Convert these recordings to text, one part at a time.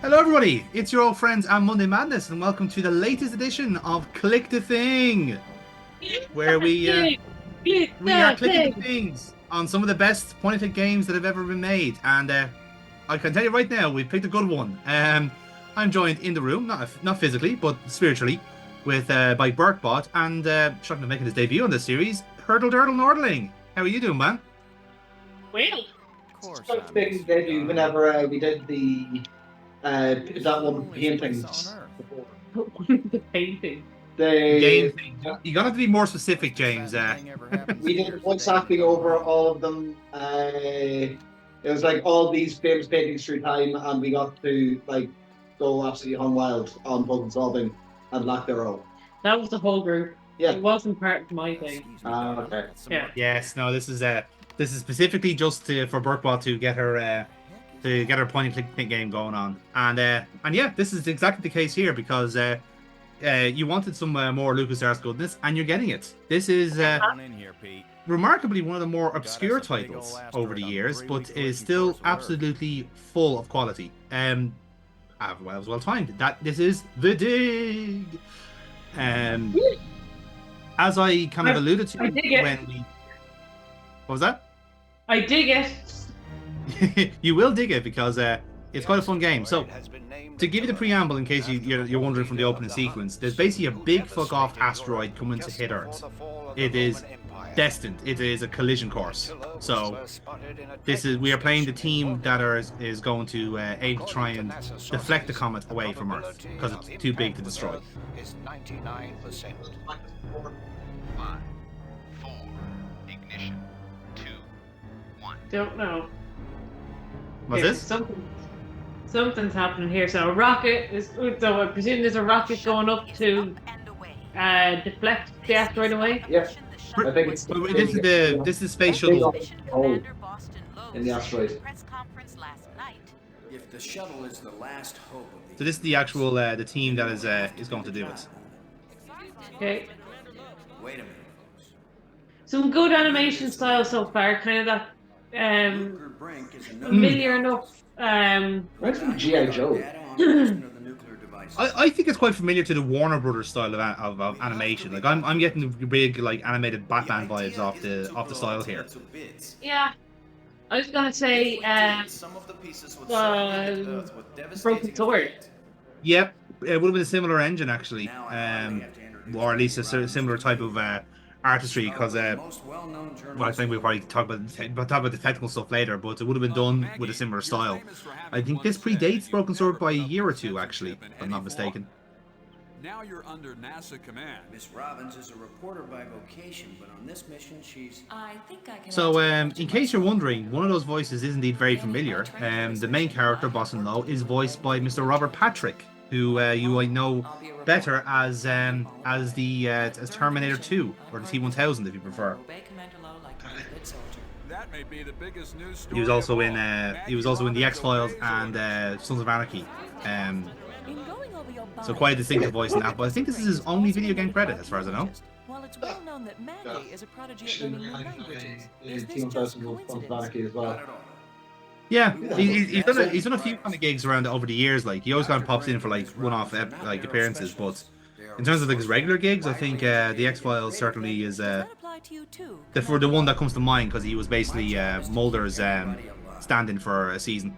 Hello everybody, it's your old friends and Monday Madness, and welcome to the latest edition of Click the Thing, where we are clicking the things on some of the best point-and-click games that have ever been made. And I can tell you right now, we picked a good one. I'm joined in the room, not physically, but spiritually, with by Burkbot, and starting to make his debut on this series, Hurdle Durdle Nordling. How are you doing, man? Well, Of course. Big debut whenever we did the that one paintings. the painting. Game thing. You're gonna have to be more specific, James. We did voice acting over all of them. It was like all these famous paintings through time, and we got to like go absolutely hung wild on puzzle solving and Black Arrow. That was the whole group. Yeah. It wasn't part of my thing. Okay. Yeah. Yes, no, this is specifically just for Burkbot to get her point-and-click game going on, and yeah, this is exactly the case here because you wanted some more LucasArts goodness, and you're getting it. This is remarkably one of the more obscure titles over the years, but is still absolutely full of quality. It was well timed. This is The Dig. As I kind of alluded to when we. What was that? I dig it. You will dig it because it's quite a fun game. So, to give you the preamble, in case you're wondering from the opening sequence, there's basically a big fuck off asteroid coming to hit Earth. It is destined. It is a collision course. So, we are playing the team that is going to aim to try and deflect the comet away from Earth because it's too big to destroy. Is 99%. 5, 4, ignition, 2, 1. Don't know. What's Here, this? Something's happening here. So a rocket is. So I presume there's a rocket going up to deflect the asteroid away. Yeah. I think it's This is space shuttle. In the asteroid. If the shuttle is the last hope of So this is the actual the team that is going to do it. Okay. Wait a minute, folks. Some good animation style so far. Kind of that Nuclear brink is another familiar enough. Right from G.I. Joe. I think it's quite familiar to the Warner Brothers style of animation. Like I'm getting the big like animated Batman vibes off the style here. Yeah. I was gonna say Broken Sword. Yep, it would have been a similar engine actually, or at least a similar type of artistry. Because well, I think we'll probably talk about the technical stuff later, but it would have been done with a similar style. I think this predates Broken Sword by a year or two, actually, if I'm not mistaken. Now you're under NASA command. Miss Robbins is a reporter by vocation, but on this mission she's... I think I can. So, in case you're wondering, one of those voices is indeed very familiar. The main character, Boss and Low, is voiced by Mr. Robert Patrick, who you might know better as Terminator 2 or the T-1000 if you prefer. That may be the biggest news story. He was also in the X-Files and Sons of Anarchy. So quite a distinctive voice in that, but I think this is his only video game credit, as far as I know. While it's well known that Mandy is a prodigy at learning new languages, is this Team just Person was coincidence? as well. Yeah, he's done a few kind of gigs around over the years. Like he always kind of pops in for like one-off like appearances, but in terms of like his regular gigs, I think the X-Files certainly is the one that comes to mind because he was basically Mulder's stand-in for a season.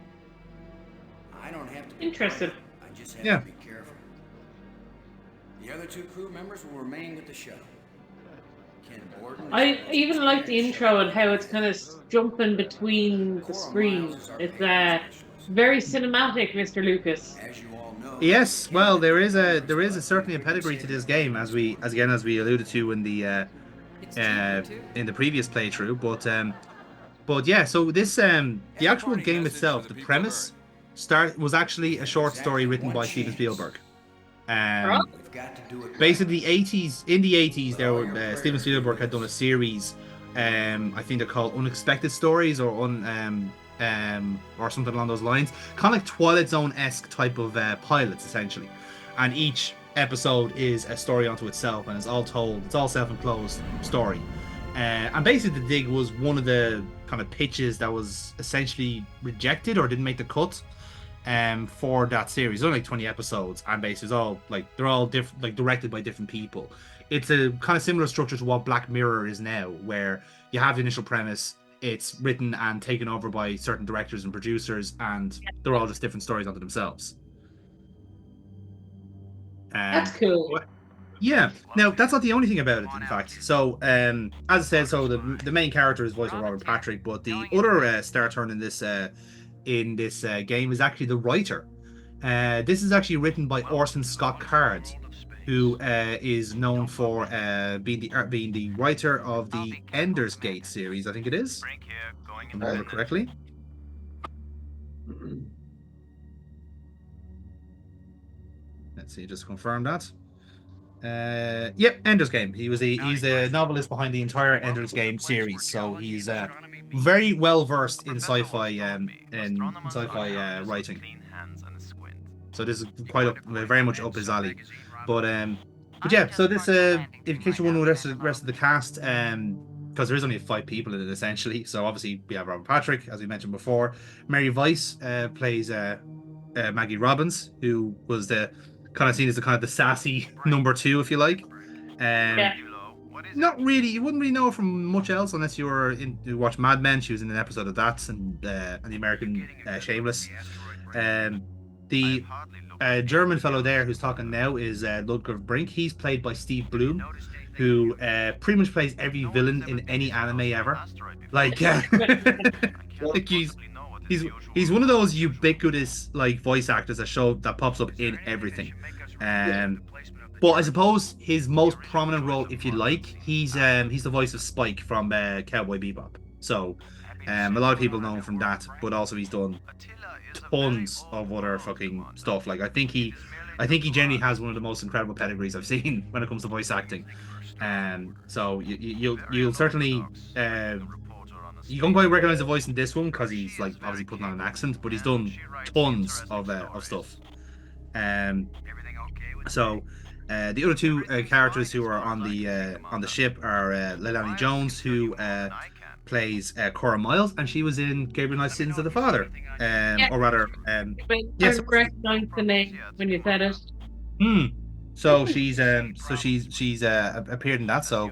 I don't have to be Interesting. I just have Yeah. to be careful. The other two crew members will remain with the shuttle. Ken Borden... I even like the intro and how it's kind of jumping between the screens. It's very cinematic, Mr. Lucas. As you all know... Yes, well, there is certainly a pedigree to this game, as we alluded to in the previous playthrough. But yeah, so this the actual game itself, the premise was actually a short story written by Steven Spielberg. Basically, in the 80s, there were Steven Spielberg had done a series. I think they're called Unexpected Stories or something along those lines. Kind of like Twilight Zone-esque type of pilots, essentially. And each episode is a story unto itself, and it's all self-enclosed story. And basically, The Dig was one of the kind of pitches that was essentially rejected or didn't make the cut. for that series. There's only like 20 episodes, and basically it's all like they're all different, like directed by different people. It's a kind of similar structure to what Black Mirror is now, where you have the initial premise, it's written and taken over by certain directors and producers, and they're all just different stories unto themselves. That's cool. Yeah. Now that's not the only thing about it, in fact. So, as I said, so the main character is voiced by Robert Patrick, but the other star turn in this game is actually the writer. This is actually written by Orson Scott Card, who is known for being the writer of the Ender's Gate series, I think it is, if I remember correctly. Let's see, just confirm that. Yep, Ender's Game. He's the novelist behind the entire Ender's Game series, so he's very well versed in sci-fi writing. So this is very much up his alley. But yeah, so this in case you wonder the rest of the cast, because there is only 5 people in it essentially. So obviously we have Robert Patrick, as we mentioned before. Mary Weiss plays Maggie Robbins, who was the kind of seen as the sassy number 2, if you like. Not really. You wouldn't really know her from much else unless you watch Mad Men. She was in an episode of that, and the American Shameless. The German fellow there who's talking now is Ludger Brink. He's played by Steve Bloom, who pretty much plays every villain in any anime ever. Like, like he's one of those ubiquitous like voice actors that pops up in everything. But I suppose his most prominent role, if you like, he's the voice of Spike from Cowboy Bebop. So a lot of people know him from that, but also he's done tons of other fucking stuff. Like I think he generally has one of the most incredible pedigrees I've seen when it comes to voice acting. So you'll certainly you don't quite recognize the voice in this one because he's like obviously putting on an accent, but he's done tons of stuff. So the other 2 characters who are on the ship are Leilani Jones, who plays Cora Miles, and she was in Gabriel Knight's Sins of the Father, or rather, yes, recognized the name when you said it. So she's appeared in that. So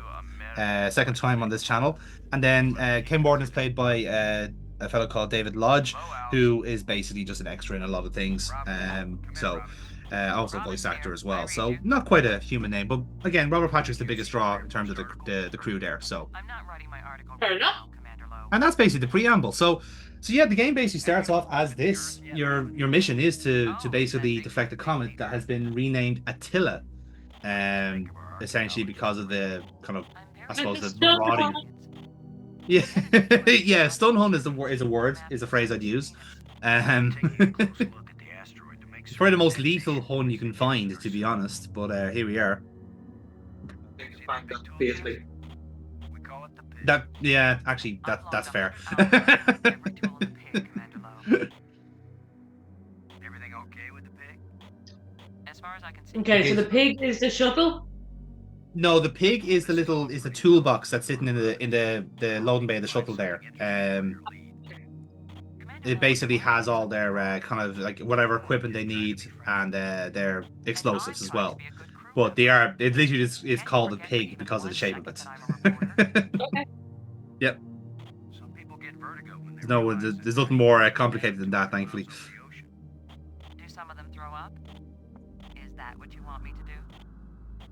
second time on this channel, and then Kim Borden is played by a fellow called David Lodge, who is basically just an extra in a lot of things. Also a voice actor as well. So not quite a human name, but again, Robert Patrick's the biggest draw in terms of the crew there. So Fair enough. and that's basically the preamble. So yeah, the game basically starts off as this. Your mission is to basically deflect a comet that has been renamed Attila, essentially because of the kind of, I suppose, the marauding. Yeah, yeah. Stun hunt is a phrase I'd use. It's probably the most lethal hun you can find, to be honest. But here we are. That yeah, actually that's fair. Okay, so the pig is the shuttle. No, the pig is the toolbox that's sitting in the loading bay of the shuttle there. It basically has all their kind of like whatever equipment they need and their explosives as well. But it literally is called a pig because of the shape of it. Okay. Yep. No, there's nothing more complicated than that, thankfully. Do some of them throw up? Is that what you want me to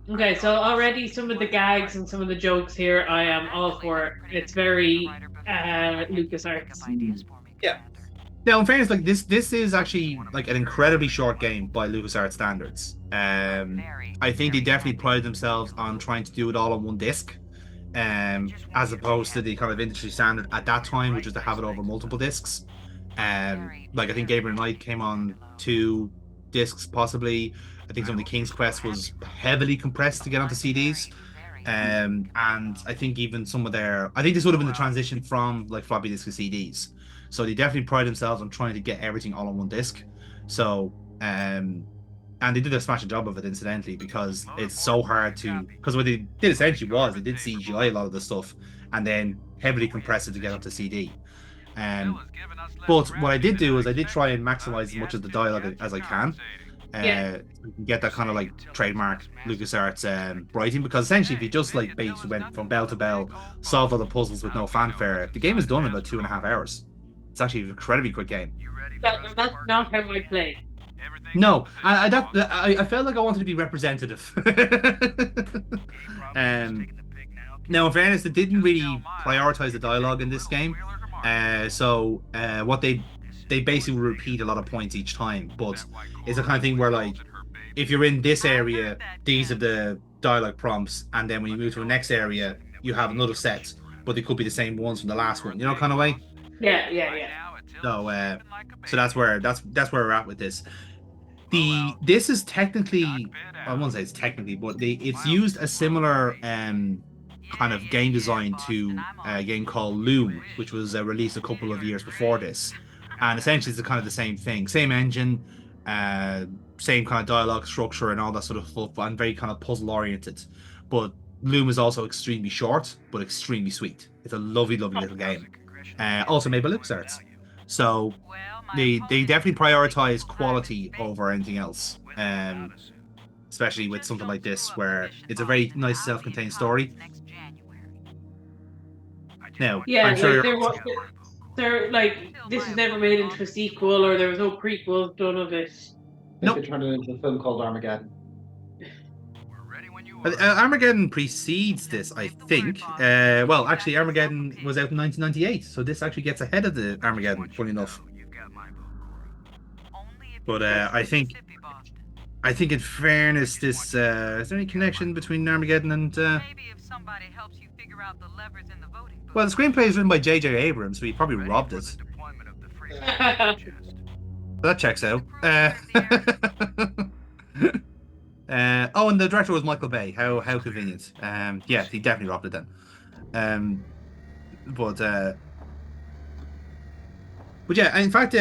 do? Okay, so already some of the gags and some of the jokes here, I am all for. It's very LucasArts. Yeah. Now, in fairness, like this is actually like an incredibly short game by LucasArts standards. I think they definitely pride themselves on trying to do it all on one disc, as opposed to the kind of industry standard at that time, which was to have it over multiple discs. Like I think Gabriel Knight came on 2 discs, possibly. I think some of the King's Quest was heavily compressed to get onto CDs. And I think even some of I think this would have been the transition from like floppy disk to CDs. So they definitely pride themselves on trying to get everything all on one disc. So, and they did a smashing job of it, incidentally, because it's so hard to. Because what they did essentially was they did CGI a lot of the stuff, and then heavily compress it to get onto CD. But what I did do is I did try and maximize as much of the dialogue as I can. Yeah. Get that kind of like trademark LucasArts writing, because essentially if you just like basically went from bell to bell, solve all the puzzles with no fanfare, the game is done in about 2.5 hours. It's actually an incredibly quick game. That's not how I play. No, I felt like I wanted to be representative. Now, in fairness, it didn't really prioritize the dialogue in this game. So what they basically repeat a lot of points each time, but it's a kind of thing where like if you're in this area, these are the dialogue prompts, and then when you move to the next area, you have another set, but they could be the same ones from the last one, you know, kind of way. Yeah. So that's where we're at with this. This is technically, I won't say it's technically, but it's used a similar kind of game design to a game called Loom, which was released a couple of years before this, and essentially it's kind of the same thing, same engine, same kind of dialogue structure and all that sort of stuff, and very kind of puzzle oriented. But Loom is also extremely short but extremely sweet. It's a lovely little game, also made by LucasArts. So they definitely prioritize quality over anything else, especially with something like this where it's a very nice self-contained story. Now, Yeah, I'm sure there like this was never made into a sequel, or there was no prequel done of it. Nope. They turned it into a film called Armageddon. Armageddon precedes this, I think. Well, actually, Armageddon was out in 1998, so this actually gets ahead of the Armageddon, funny enough. But I think in fairness, this is there any connection between Armageddon and? Maybe if somebody helps you figure out the levers in the voting booth. Well, the screenplay is written by J.J. Abrams, so he probably robbed it. That checks out. Oh, and the director was Michael Bay. How convenient. Yeah, he definitely robbed it then. But yeah, in fact,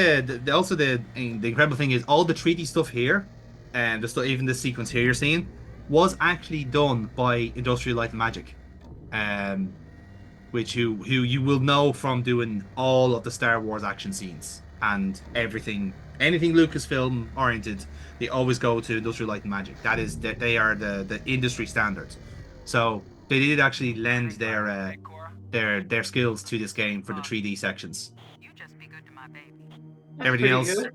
also the incredible thing is all the 3D stuff here, and even this sequence here you're seeing, was actually done by Industrial Light and Magic, which who you will know from doing all of the Star Wars action scenes and anything Lucasfilm oriented. They always go to Industrial Light and Magic. They are the industry standard. So they did actually lend their skills to this game for the 3D sections. You just be good to my baby. Everything else, good.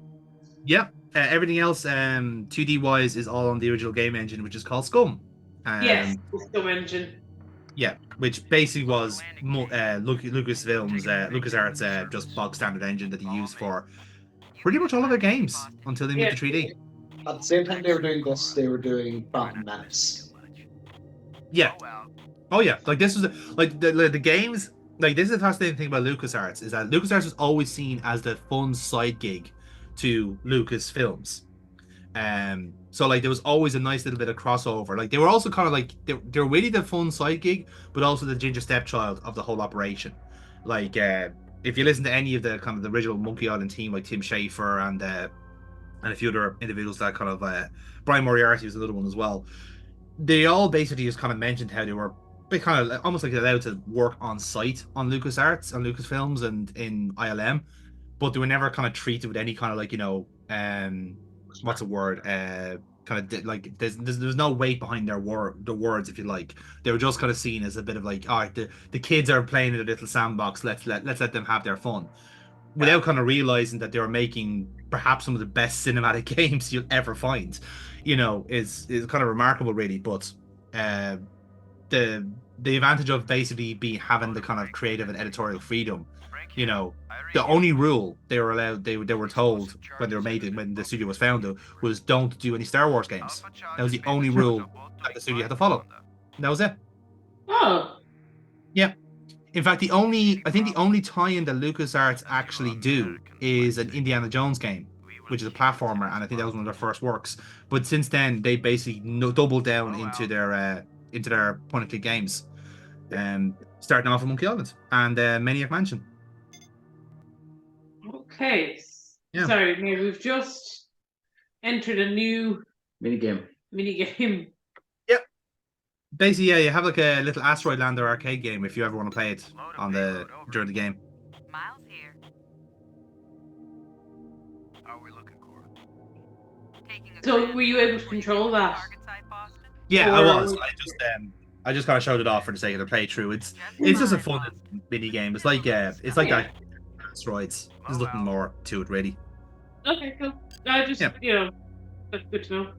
yeah, everything else, 2D wise, is all on the original game engine, which is called Scum. Yes, the Scum engine. Yeah, which basically was Lucasfilm's, LucasArts, just bog standard engine that they used for pretty much all of their games until they moved to 3D. At the same time they were doing this, they were doing Phantom Menace. Yeah. Oh yeah, like this was like the games. Like this is the fascinating thing about LucasArts, is that LucasArts was always seen as the fun side gig to Lucasfilms. So like there was always a nice little bit of crossover. Like they were also kind of like they're really the fun side gig, but also the ginger stepchild of the whole operation. Like if you listen to any of the kind of the original Monkey Island team, like Tim Schafer and a few other individuals, that kind of Brian Moriarty was another one as well. They all basically just kind of mentioned how they kind of almost like allowed to work on site on LucasArts and Lucasfilms and in ILM, but they were never kind of treated with any kind of like, you know, what's the word, kind of like there's no weight behind the words, if you like. They were just kind of seen as a bit of like, all right, the kids are playing in a little sandbox, let's let them have their fun, without kind of realizing that they were making perhaps some of the best cinematic games you'll ever find. You know, is kind of remarkable, really. But the advantage of basically having the kind of creative and editorial freedom, you know, the only rule they were allowed, they were told when they were made, when the studio was founded, was don't do any Star Wars games. That was the only rule that the studio had to follow. That was it. Oh. Yeah. In fact, I think the only tie-in that LucasArts actually do is an Indiana Jones game, which is a platformer, and I think that was one of their first works. But since then, they basically doubled down into their point-and-click games, starting off with Monkey Island and Maniac Mansion. Okay. Yeah. Sorry, maybe we've just entered a new Minigame. Yep. Basically, yeah, you have like a little Asteroid Lander arcade game if you ever want to play it during the game. Miles here. So were you able to control that? Yeah, I Or- was. I just kind of showed it off for the sake of the playthrough. It's just a fun mini game. It's like that asteroids. There's nothing more to it really. Okay, cool. I just, Yeah. That's good to know.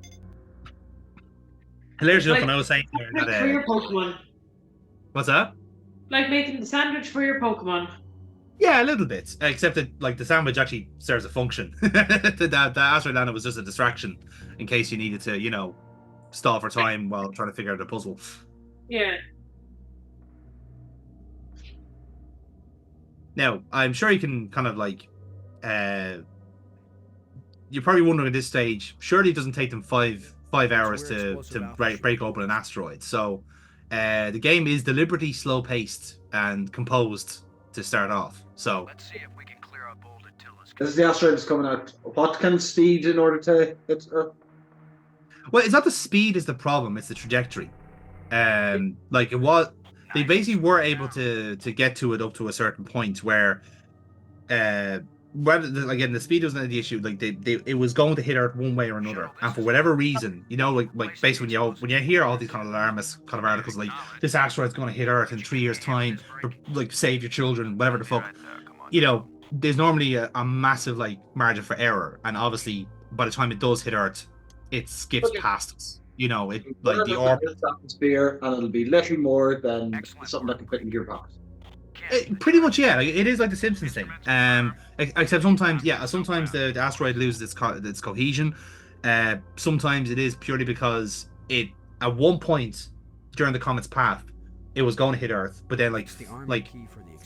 Hilarious enough Like- when I was saying there Like for that your Pokemon. what's that? Like making the sandwich for your Pokemon. Yeah, a little bit. Except that like the sandwich actually serves a function. the asteroid lander was just a distraction in case you needed to, stall for time while trying to figure out the puzzle. Yeah. Now, I'm sure you can kind of you're probably wondering at this stage, surely it doesn't take them five hours to break open an asteroid. So the game is deliberately slow paced and composed to start off. So Let's see if we can clear out Bold Attila's. This is the asteroid that's coming out. What kind of speed in order to hit Earth? well, it's not the speed is the problem, it's the trajectory. Like it was they basically were able to get to it up to a certain point where again the speed wasn't the issue. Like it was going to hit Earth one way or another, and for whatever reason, like basically when you hear all these kind of alarmist kind of articles like this asteroid's going to hit Earth in 3 years time, like save your children, whatever the fuck, there's normally a massive like margin for error, and obviously by the time it does hit Earth, it skips past us. It like the orbit atmosphere, and it'll be little more than something that can fit in your pocket. Pretty much, yeah. Like, it is like the Simpsons thing. Except sometimes the asteroid loses its cohesion. Sometimes it is purely because it at one point during the comet's path it was going to hit Earth, but then like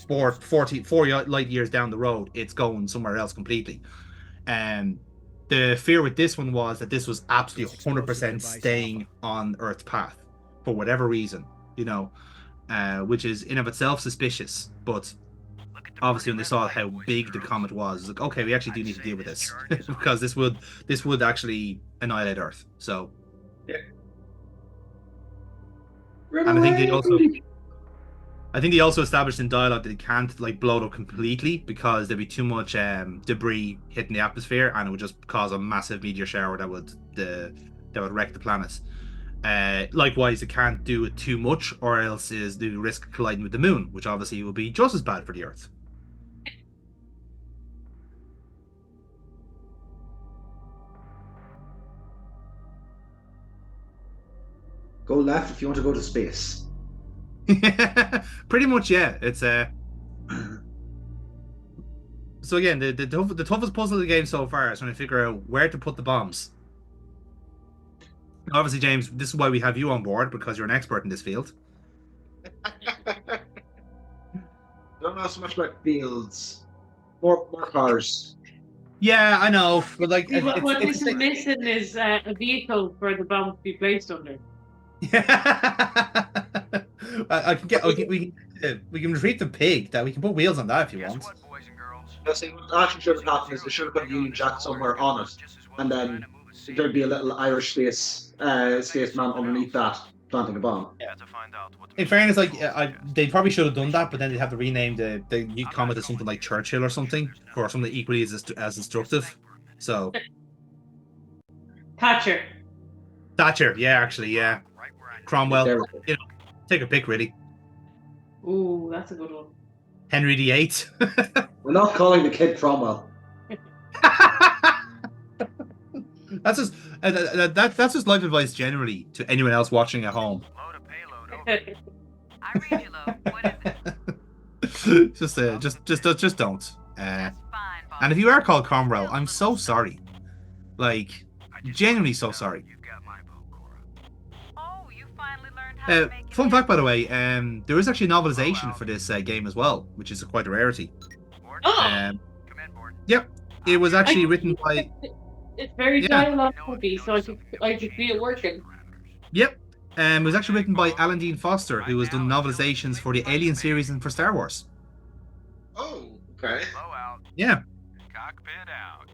4 light years down the road, it's going somewhere else completely. The fear with this one was that this was absolutely 100% staying on Earth's path for whatever reason, which is in of itself suspicious. But obviously when they saw how big the comet was, it's like, okay, we actually do need to deal with this because this would actually annihilate Earth. So yeah. And I think they also established in dialogue that it can't like blow it up completely because there'd be too much debris hitting the atmosphere, and it would just cause a massive meteor shower that would wreck the planet. Likewise, it can't do it too much, or else is the risk colliding with the moon, which obviously will be just as bad for the Earth. Go left if you want to go to space. Pretty much, yeah. It's so again, the toughest puzzle of the game so far is trying to figure out where to put the bombs. Obviously, James, this is why we have you on board, because you're an expert in this field. I don't know so much about fields. More cars. Yeah, I know, but like What this is missing is a vehicle for the bomb to be placed under. Yeah. We can retrieve the pig. That we can put wheels on that if you want. I see what actually should have happened is they should have put a Union Jack somewhere on it, and then there'd be a little Irish spaceman underneath that planting a bomb. Yeah, to find out what In fairness, like they probably should have done that, but then they'd have to rename the new comet to something like Churchill or something, for something equally as instructive. So Thatcher. Yeah, actually, yeah. Cromwell, take a pick, really. Ooh, that's a good one. Henry VIII. We're not calling the kid Cromwell. That's just life advice generally to anyone else watching at home. load a payload over. I read you, Lo. What is it? just don't. That's fine, Bob. And if you are called Cromwell, I'm so sorry. Like, genuinely so sorry. You've got my vote, Cora. Oh, you finally learned how to make Fun it. fact, by the way, there is actually a novelization for this game as well, which is quite a rarity. Board? Oh, Come in, board. Yep, it was actually written by. it's very Yeah. dialogue heavy, so I could feel it working. Yep, it was actually written by Alan Dean Foster, who has done novelizations for the Alien series and for Star Wars. Oh, okay. Blow out. Yeah. Cockpit out.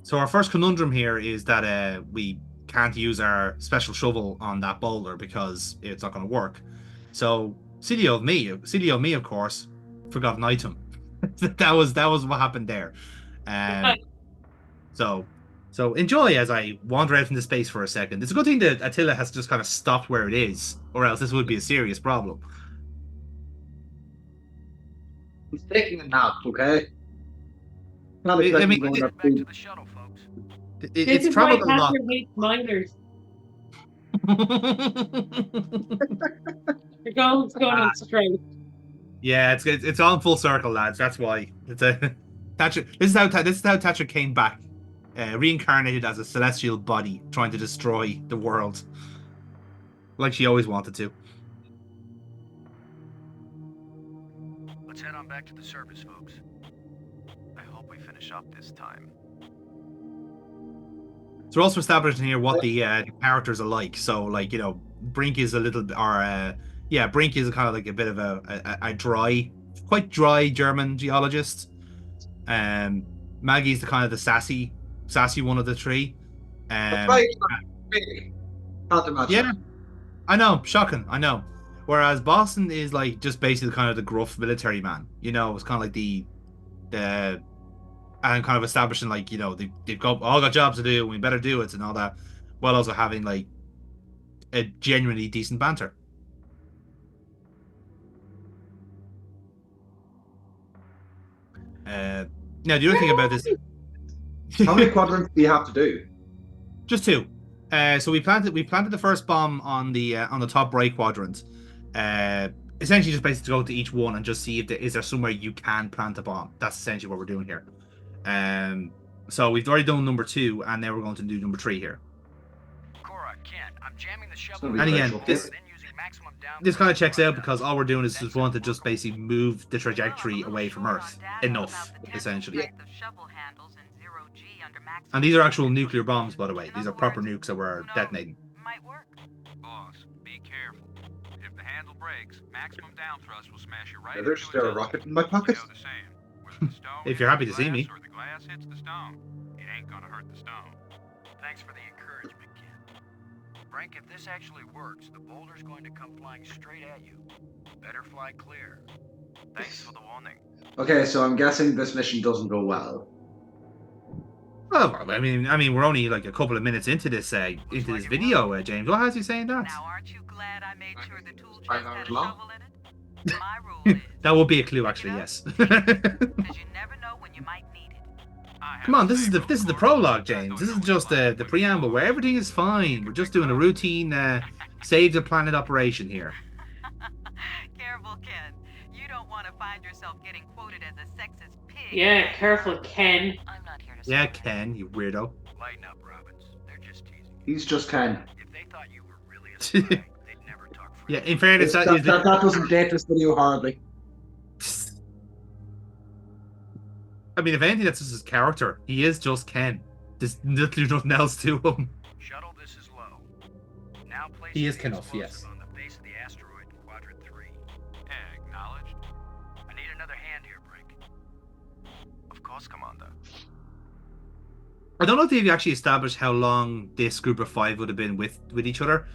So our first conundrum here is that we can't use our special shovel on that boulder because it's not going to work. So silly of me, of course, forgot an item. that was what happened there. So enjoy as I wander out into space for a second. It's a good thing that Attila has just kind of stopped where it is, or else this would be a serious problem. He's taking a nap, okay? Not I expecting mean, going Back up to to the shuttle, folks. This It's is why traveled a lot. Catherine hates miners. The gold's going on straight. Yeah, it's on full circle, lads. That's why it's a Thatcher. This is how Thatcher came back, reincarnated as a celestial body, trying to destroy the world, like she always wanted to. Let's head on back to the surface, folks. I hope we finish up this time. So we're also establishing here what the characters are like. So, like, you know, Brink is a little, Brink is kind of like a bit of a dry, quite dry German geologist. Maggie's the kind of the sassy one of the three. Right. Can't imagine. Yeah, I know, shocking, I know. Whereas Boston is like just basically kind of the gruff military man. You know, it's kind of like the and kind of establishing, like, you know, they've all got jobs to do and we better do it and all that, while also having like a genuinely decent banter. Now the other thing about this, How many quadrants do you have to do? just two. So we planted the first bomb on the top right quadrant. Essentially just basically to go to each one and just see if is there somewhere you can plant a bomb. That's essentially what we're doing here. So we've already done number 2, and now we're going to do number 3 here. Cora, Ken, I'm jamming the shovel. gonna be And again, virtual. this kind of checks out because all we're doing is just want to just basically move the trajectory away from Earth enough, essentially. And these are actual nuclear bombs, by the way. These are proper nukes that we're detonating. Boss, be careful. If the handle breaks, maximum down thrust will smash you right There's into still a its rocket in my pocket. You know the saying, whether the stone If you're hits happy the to see me. glass or the glass hits the stone, it ain't gonna hurt the stone. Thanks for the encouragement, Ken. Frank, if this actually works, the boulder's going to come flying straight at you. Better fly clear. Thanks for the warning. Okay, so I'm guessing this mission doesn't go well. Well, I mean, we're only like a couple of minutes into this video, James. What has you saying that? Now, aren't you glad I made sure the tool chest 5 had hours a long. shovel in it? My rule is, That would be a clue, actually. Yes. because you never know when you might need it. Come on, this is the prologue, James. This is just the preamble where everything is fine. We're just doing a routine save the planet operation here. Careful, Ken. You don't want to find yourself getting quoted as a sexist pig. Yeah, careful, Ken. I'm not here to Yeah, celebrate. Ken, you weirdo. Lighten up, Robbins. They're just teasing you. He's just Ken. If they thought you were really a spy, they'd never talk Yeah, freely. in fairness, That doesn't date this video hardly. I mean, if anything, that's just his character. He is just Ken. There's literally nothing else to him. Shuttle, this is low. Now place He is the Kenough, explosive yes. on the base of the asteroid in quadrant 3. Acknowledged. I need another hand here, Brink. Of course, Commander. I don't know if they've actually established how long this group of 5 would have been with each other.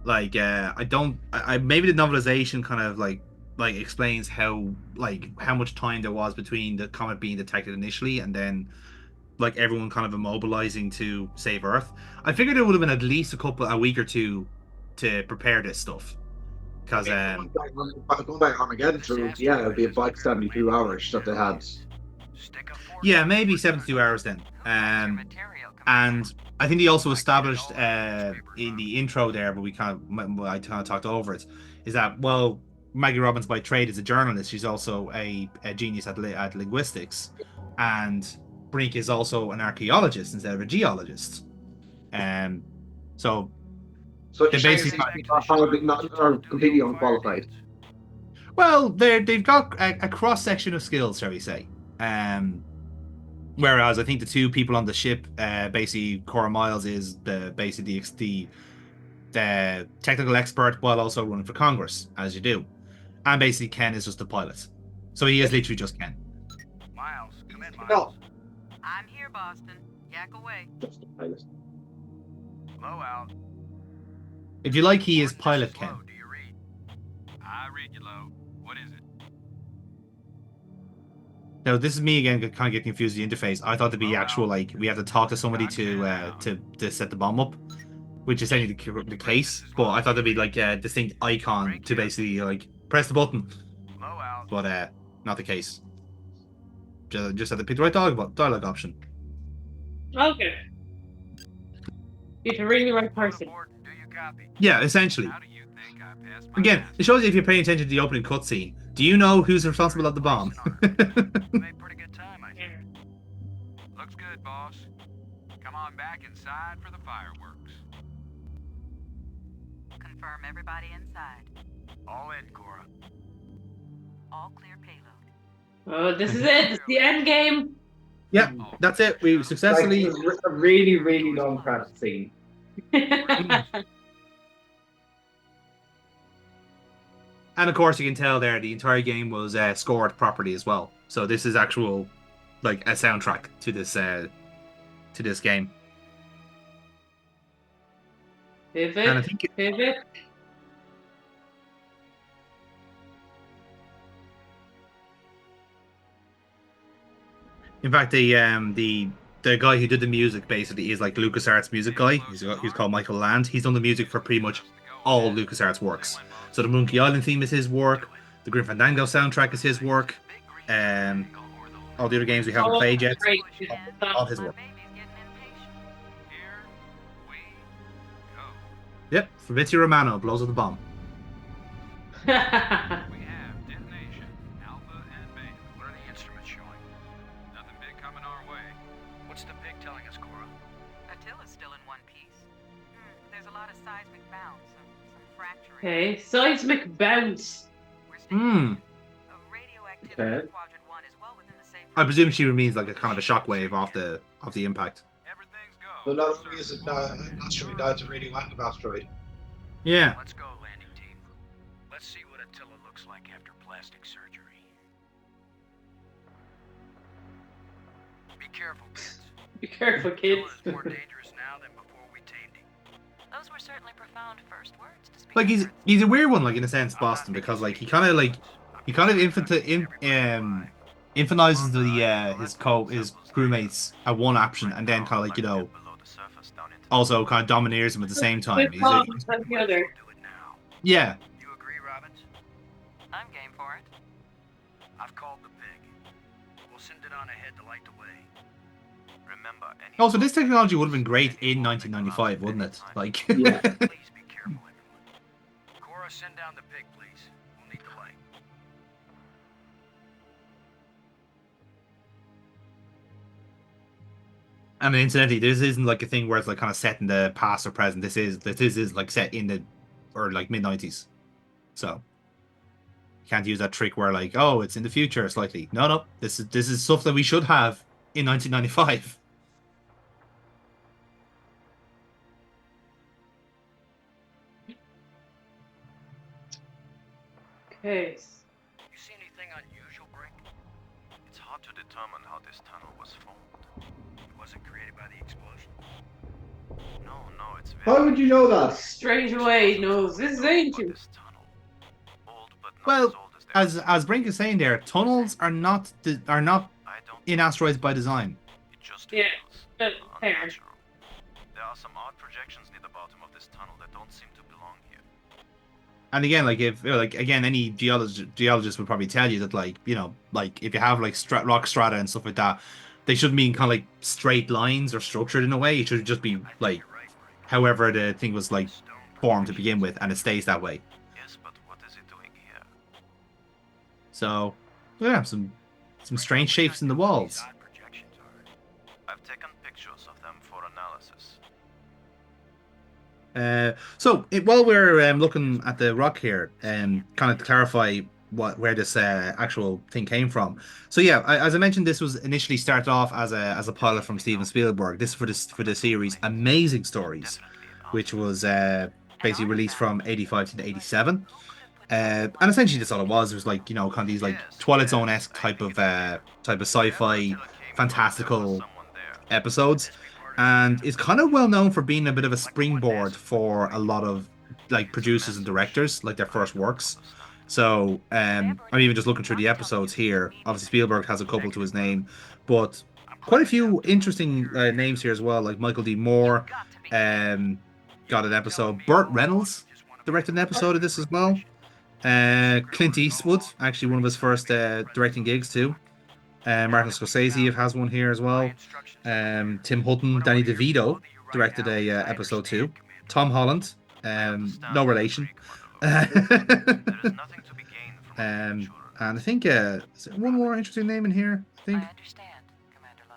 Like, maybe the novelization kind of like explains how much time there was between the comet being detected initially and then like everyone kind of immobilizing to save Earth. I figured it would have been at least a week or two to prepare this stuff. Because Going back Armageddon through, yeah, it'd be about 72 hours that they had. Stick up for yeah, maybe 72 hours then. And I think they also established in the intro there, but I kind of talked over it, is that, well, Maggie Robbins by trade is a journalist. She's also a genius at linguistics, and Brink is also an archaeologist instead of a geologist. So So They they basically- basically are completely unqualified. well, they've got a cross section of skills, shall we say. Whereas I think the two people on the ship, basically Cora Miles is the technical expert while also running for Congress, as you do. And basically Ken is just the pilot. So he is literally just Ken. Miles, come in, Miles. No. I'm here, Boston. Yak away. Just the pilot. Low out. If you like, he is This Pilot is Ken. low. Do you read? I read you low. What is it? Now, this is me again, kind of getting confused with the interface. I thought to be actual, like, we have to talk to somebody to set the bomb up, which is only the case. But I thought there'd be like a distinct icon to basically like press the button. Low out. But not the case. Just had to pick the right dialogue option. Okay. You're ring the right person. Report, do you copy? Yeah, essentially. How do you think I passed my Again, test? it shows you if you're paying attention to the opening cutscene. Do you know who's responsible at the bomb? We made pretty good time, I think. Looks good, boss. Come on back inside for the fireworks. Confirm everybody inside. All in, Cora. All clear payload. Oh, this is it. It's the end game. Yeah, that's it. We successfully. Like, a really, really long credit scene. And of course, you can tell there the entire game was scored properly as well. So this is actual, like, a soundtrack to this game. And I Pivot. think Pivot. in fact, the guy who did the music basically is like LucasArts music guy. He's called Michael Land. He's done the music for pretty much all LucasArts works. So the Monkey Island theme is his work. The Grim Fandango soundtrack is his work. All the other games we haven't played yet, Great. all his work. Baby's getting impatient. Here we go. Yep, Fabrizio Romano blows up the bomb. We have detonation, alpha and beta. What are the instruments showing? Nothing big coming our way. What's the pig telling us, Cora? Attila's still in one piece. There's a lot of seismic bounce, some fracturing. Okay, seismic bounce. We're staying. A radioactivity Okay. quadrant 1 is well within the safe. I presume she means like a kind of a shockwave off the impact. Everything's go. But not only is it an asteroid, it's a radioactive asteroid. Yeah. Let's go, landing team. Let's see what Attila looks like after plastic surgery. Be careful, kids. Be careful, kids. Attila is more dangerous now than before we tamed him. Those were certainly profound first words to speak. Like of. he's a weird one, like in a sense, Boston, because like he kind of infinitizes his crewmates at one option, and then kind of like, you know, also kind of domineers them at the same time. Good call, and the other. Do it now. Yeah. You agree, Robbins? I'm game for it. I've called the pig. We'll send it on ahead to light the way. Remember, any Also, this technology would have been great in 1995, wouldn't it? Like, Yeah. please be careful, everyone. Cora, send down the pig, please. We'll need the light. I mean, incidentally, this isn't like a thing where it's like kind of set in the past or present. This is like set in the or like mid-90s. So you can't use that trick where like, oh, it's in the future slightly. No, this is stuff that we should have in 1995. Okay. You see anything unusual, Brink? It's hard to determine how this tunnel was formed. It wasn't created by the explosion. No, it's very How would you know that? Strange way knows. This is ancient. this tunnel. Old, but not Well, as old as Brink is saying there, tunnels are not I don't in asteroids by design. it just Yeah, feels but fair. unnatural. There are some odd projections near the bottom of this tunnel that don't seem to belong here. And again, like if like again, any geologist would probably tell you that like, you know, like if you have like rock strata and stuff like that, they shouldn't mean kind of like straight lines or structured in a way. It should just be like You're right, Brink. however the thing was like Stone formed to begin with, and it stays that way. Yes, but what is it doing here? So yeah, some strange shapes in the walls. Odd projections are. I've taken pictures of them for analysis. While we're looking at the rock here, kind of to clarify where this actual thing came from. So yeah, as I mentioned, this was initially started off as a pilot from Steven Spielberg. This is for the series Amazing Stories, which was basically released from 85 to 87. And essentially that's all it was. It was like, you know, kind of these like Twilight Zone-esque type of sci-fi fantastical episodes. and it's kind of well known for being a bit of a springboard for a lot of like producers and directors, like their first works. So I'm even just looking through the episodes here. Obviously, Spielberg has a couple to his name, but quite a few interesting names here as well, like Michael D. Moore. Got an episode. Burt Reynolds directed an episode of this as well. Clint Eastwood, actually one of his first directing gigs too. Martin Scorsese has one here as well. Tim Hutton, Danny DeVito directed a episode too. Tom Holland, no relation. And I think is there one more interesting name in here. I think. I understand, Commander Lowe.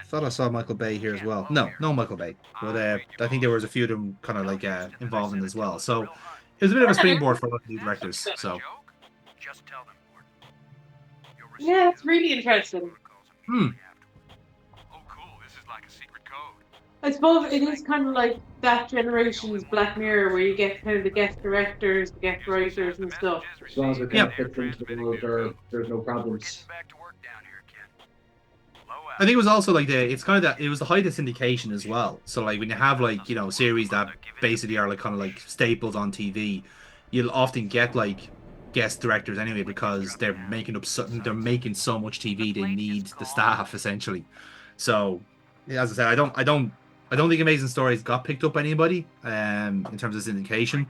Thought I saw Michael Bay here as well. No Michael Bay, but I think there was a few of them kind of like involved in it as well. So it was a bit of a springboard for a lot of new directors. So Just tell them, Gordon. You'll Yeah, receive it's really interesting. protocols immediately afterward. Oh, cool. This is like a secret code. I suppose it is kind of like that generation's Black Mirror, where you get kind of the guest directors, the guest writers, and stuff. As long as it Yep. can fit into the world, there's no problems. Getting back to work down here, kid. Low out. I think it was also like it's kind of that it was the height of syndication as well. So like when you have like series that basically are like kind of like staples on TV, you'll often get like guest directors anyway because they're making they're making so much TV they need the staff essentially. So as I said, I don't think Amazing Stories got picked up by anybody in terms of syndication,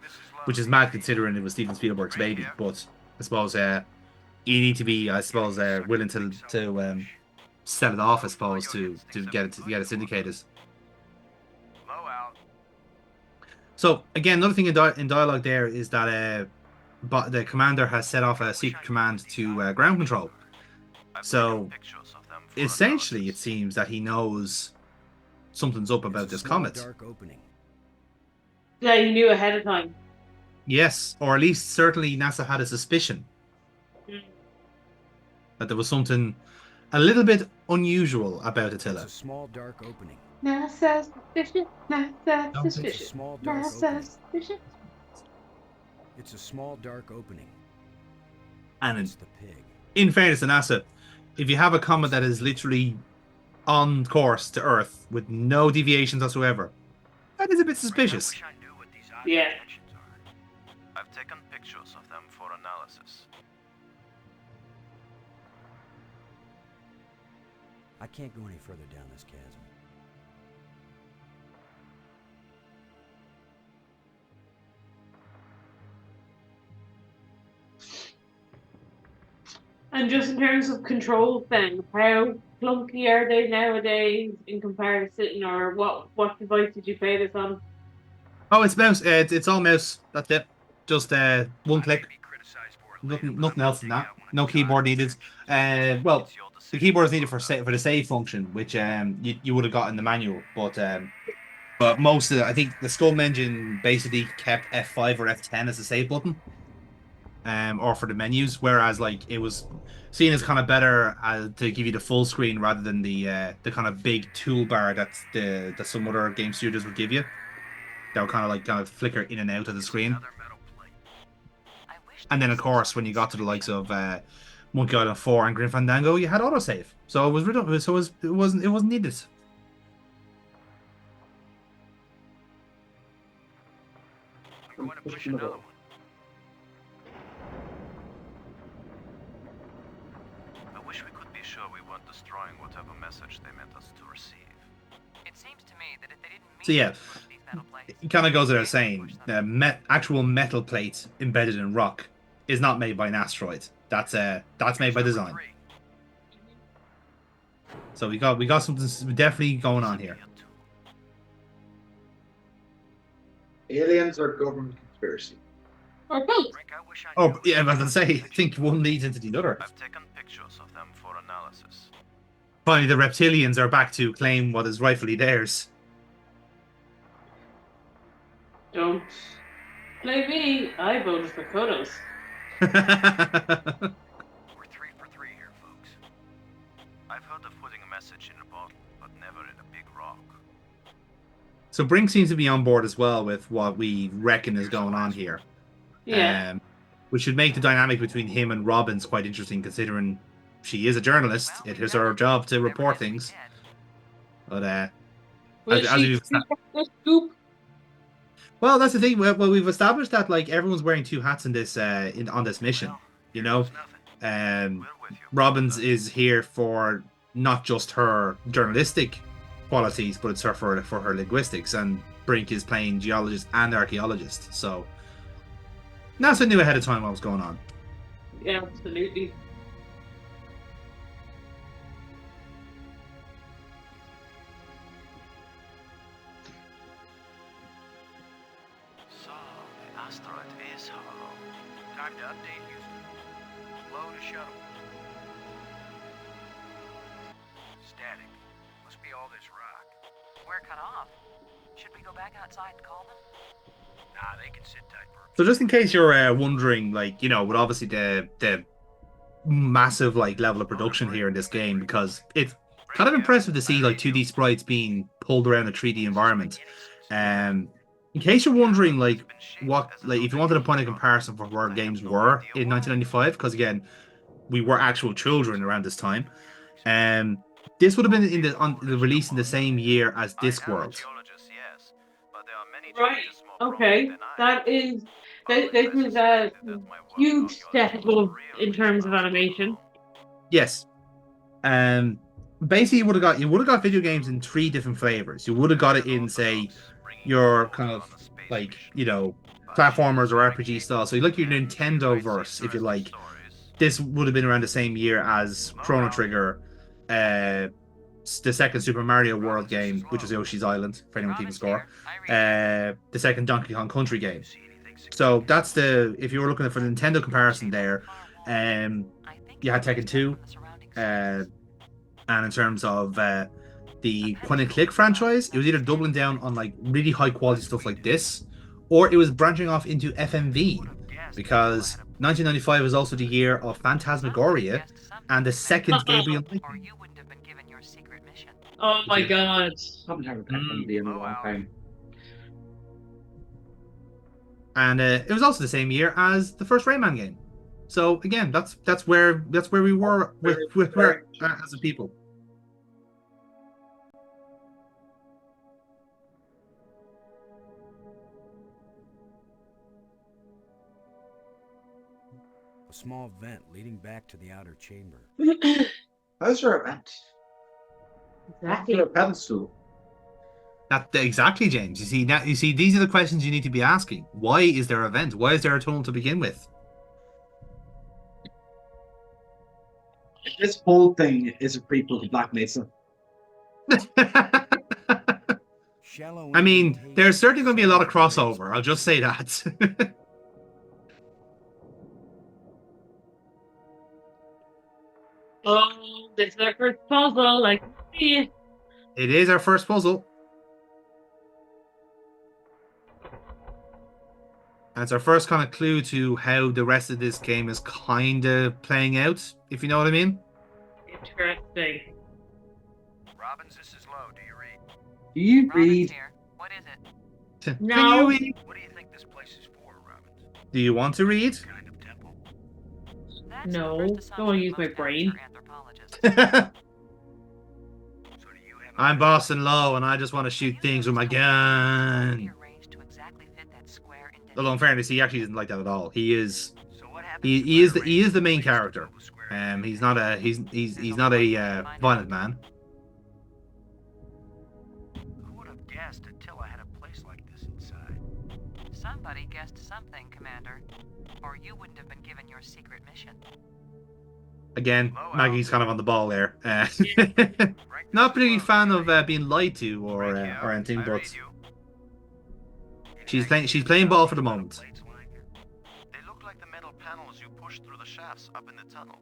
which is mad considering it was Steven Spielberg's baby. But I suppose you need to be willing to set it off, I suppose, to get it syndicated. Low out. So again, another thing in dialogue there is that but the commander has set off a secret command to ground control. I've So taken pictures of them for essentially, it analysis. seems that he knows something's up about this comet. Dark opening. Yeah, you knew ahead of time. Yes, or at least certainly NASA had a suspicion that there was something a little bit unusual about It's Attila. a small dark opening. NASA suspicious. NASA Don't It's a suspicious. small dark NASA opening. suspicious. It's a small dark opening. And It's the pig. in fairness to NASA, if you have a comet that is literally on course to Earth with no deviations whatsoever, that is a bit suspicious. I wish I knew what these odd Yeah. connections are. I've taken pictures of them for analysis. I can't go any further down this chasm. And just in terms of controls, then, how clunky are they nowadays in comparison, or what device did you play this on? Oh, it's mouse. It's all mouse. That's it. Just one click. Be criticized for it later, Nothing, but nothing I'll else than dig that. out when No it's time. keyboard needed. Well, It's your the decision. keyboard is needed for the save function, which you would have got in the manual, but most of I think the Scum engine basically kept F5 or F10 as the save button, or for the menus, whereas like it was seen as kind of better to give you the full screen rather than the kind of big toolbar that some other game studios would give you. That would kind of flicker in and out of the screen. Another metal plate. I wish And then of course when you got to the likes of Monkey Island 4 and Grim Fandango, you had autosave. So it was redundant. So it wasn't needed. I'm going to push another one. I wish we could be sure we weren't destroying whatever message they meant us to receive. it seems to me that if they didn't mean So yeah, to push these metal plates, it kind of goes without saying, actual metal plate embedded in rock is not made by an asteroid. That's made by design. So we got something definitely going on here. Aliens or government conspiracy? Or both? Rick, I wish I Oh knew yeah, what as I say, I think one leads into the other. I've taken pictures of them for analysis. Finally, the reptilians are back to claim what is rightfully theirs. Don't blame me. I voted for Kodos. We're 3 for 3 here, folks. I've heard of putting a message in a bottle, but never in a big rock. So Brink seems to be on board as well with what we reckon is going on here. Yeah. Which should make the dynamic between him and Robbins quite interesting, considering she is a journalist. It is her job to report things. But Will as she we've scoop? well, that's the thing. Well, we've established that like everyone's wearing two hats in this on this mission. You know, Robbins is here for not just her journalistic qualities, but it's her for her linguistics, and Brink is playing geologist and archaeologist. So NASA knew ahead of time what was going on. Yeah, absolutely. So, the asteroid is hollow. Time to update Houston. Load a shuttle. Static. Must be all this rock. We're cut off. Should we go back outside and call them? Nah, they can sit tight for So just in case you're wondering, like, you know, with obviously the massive like level of production here in this game, because it's kind of impressive to see like 2D sprites being pulled around a 3D environment. In case you're wondering, like, what, like, if you wanted a point of comparison for where games were in 1995, because again, we were actual children around this time. This would have been in the release in the same year as Discworld. Right. Okay. That is a huge step up in terms of animation. Yes. Basically, you would have got video games in 3 different flavors. You would have got it in, say, your kind of like, you know, platformers or RPG style. So you like your Nintendo verse, if you like. This would have been around the same year as Chrono Trigger, the second Super Mario World game, which was Yoshi's Island, for anyone keeping score. The second Donkey Kong Country game. So that's the, if you were looking for the Nintendo comparison there, you had Tekken 2, and in terms of the point and click franchise, it was either doubling down on like really high quality stuff like this, or it was branching off into FMV, because 1995 was also the year of Phantasmagoria and the second Gabriel Knight. Oh my god. Haven't had a FMV in a long time. And it was also the same year as the first Rayman game. So again, that's where we were with as a people. A small vent leading back to the outer chamber. How's your event? Exactly. A pedestal. Exactly, James. You see, these are the questions you need to be asking. Why is there an event? Why is there a tunnel to begin with? This whole thing is a prequel to Black Mesa. I mean, there's certainly going to be a lot of crossover. I'll just say that. Oh, this is our first puzzle. Like, yeah. It is our first puzzle. That's our first kind of clue to how the rest of this game is kind of playing out, if you know what I mean. Interesting. Robbins, this is low. Do you read? Do you Robbins read? here. What is it? No. Can you read? What do you think this place is for, Robbins? Do you want to read? Kind of temple. That's No, the first don't assumption wanna use my most brain. amateur anthropologists. So do you have? I'm Boston Low, and I just want to shoot things with my gun. Arranged to exactly fit that square Although in fairness, he actually isn't like that at all. He is So what happens? he is the main character. He's not a violent man. Who would have guessed until I had a place like this inside? Somebody guessed something, Commander. Or you wouldn't have been given your secret mission. Again, Maggie's kind of on the ball there. Not particularly fan of being lied to or anything, but she's playing ball for the moment. They look like the metal panels you push through the shafts up in the tunnel.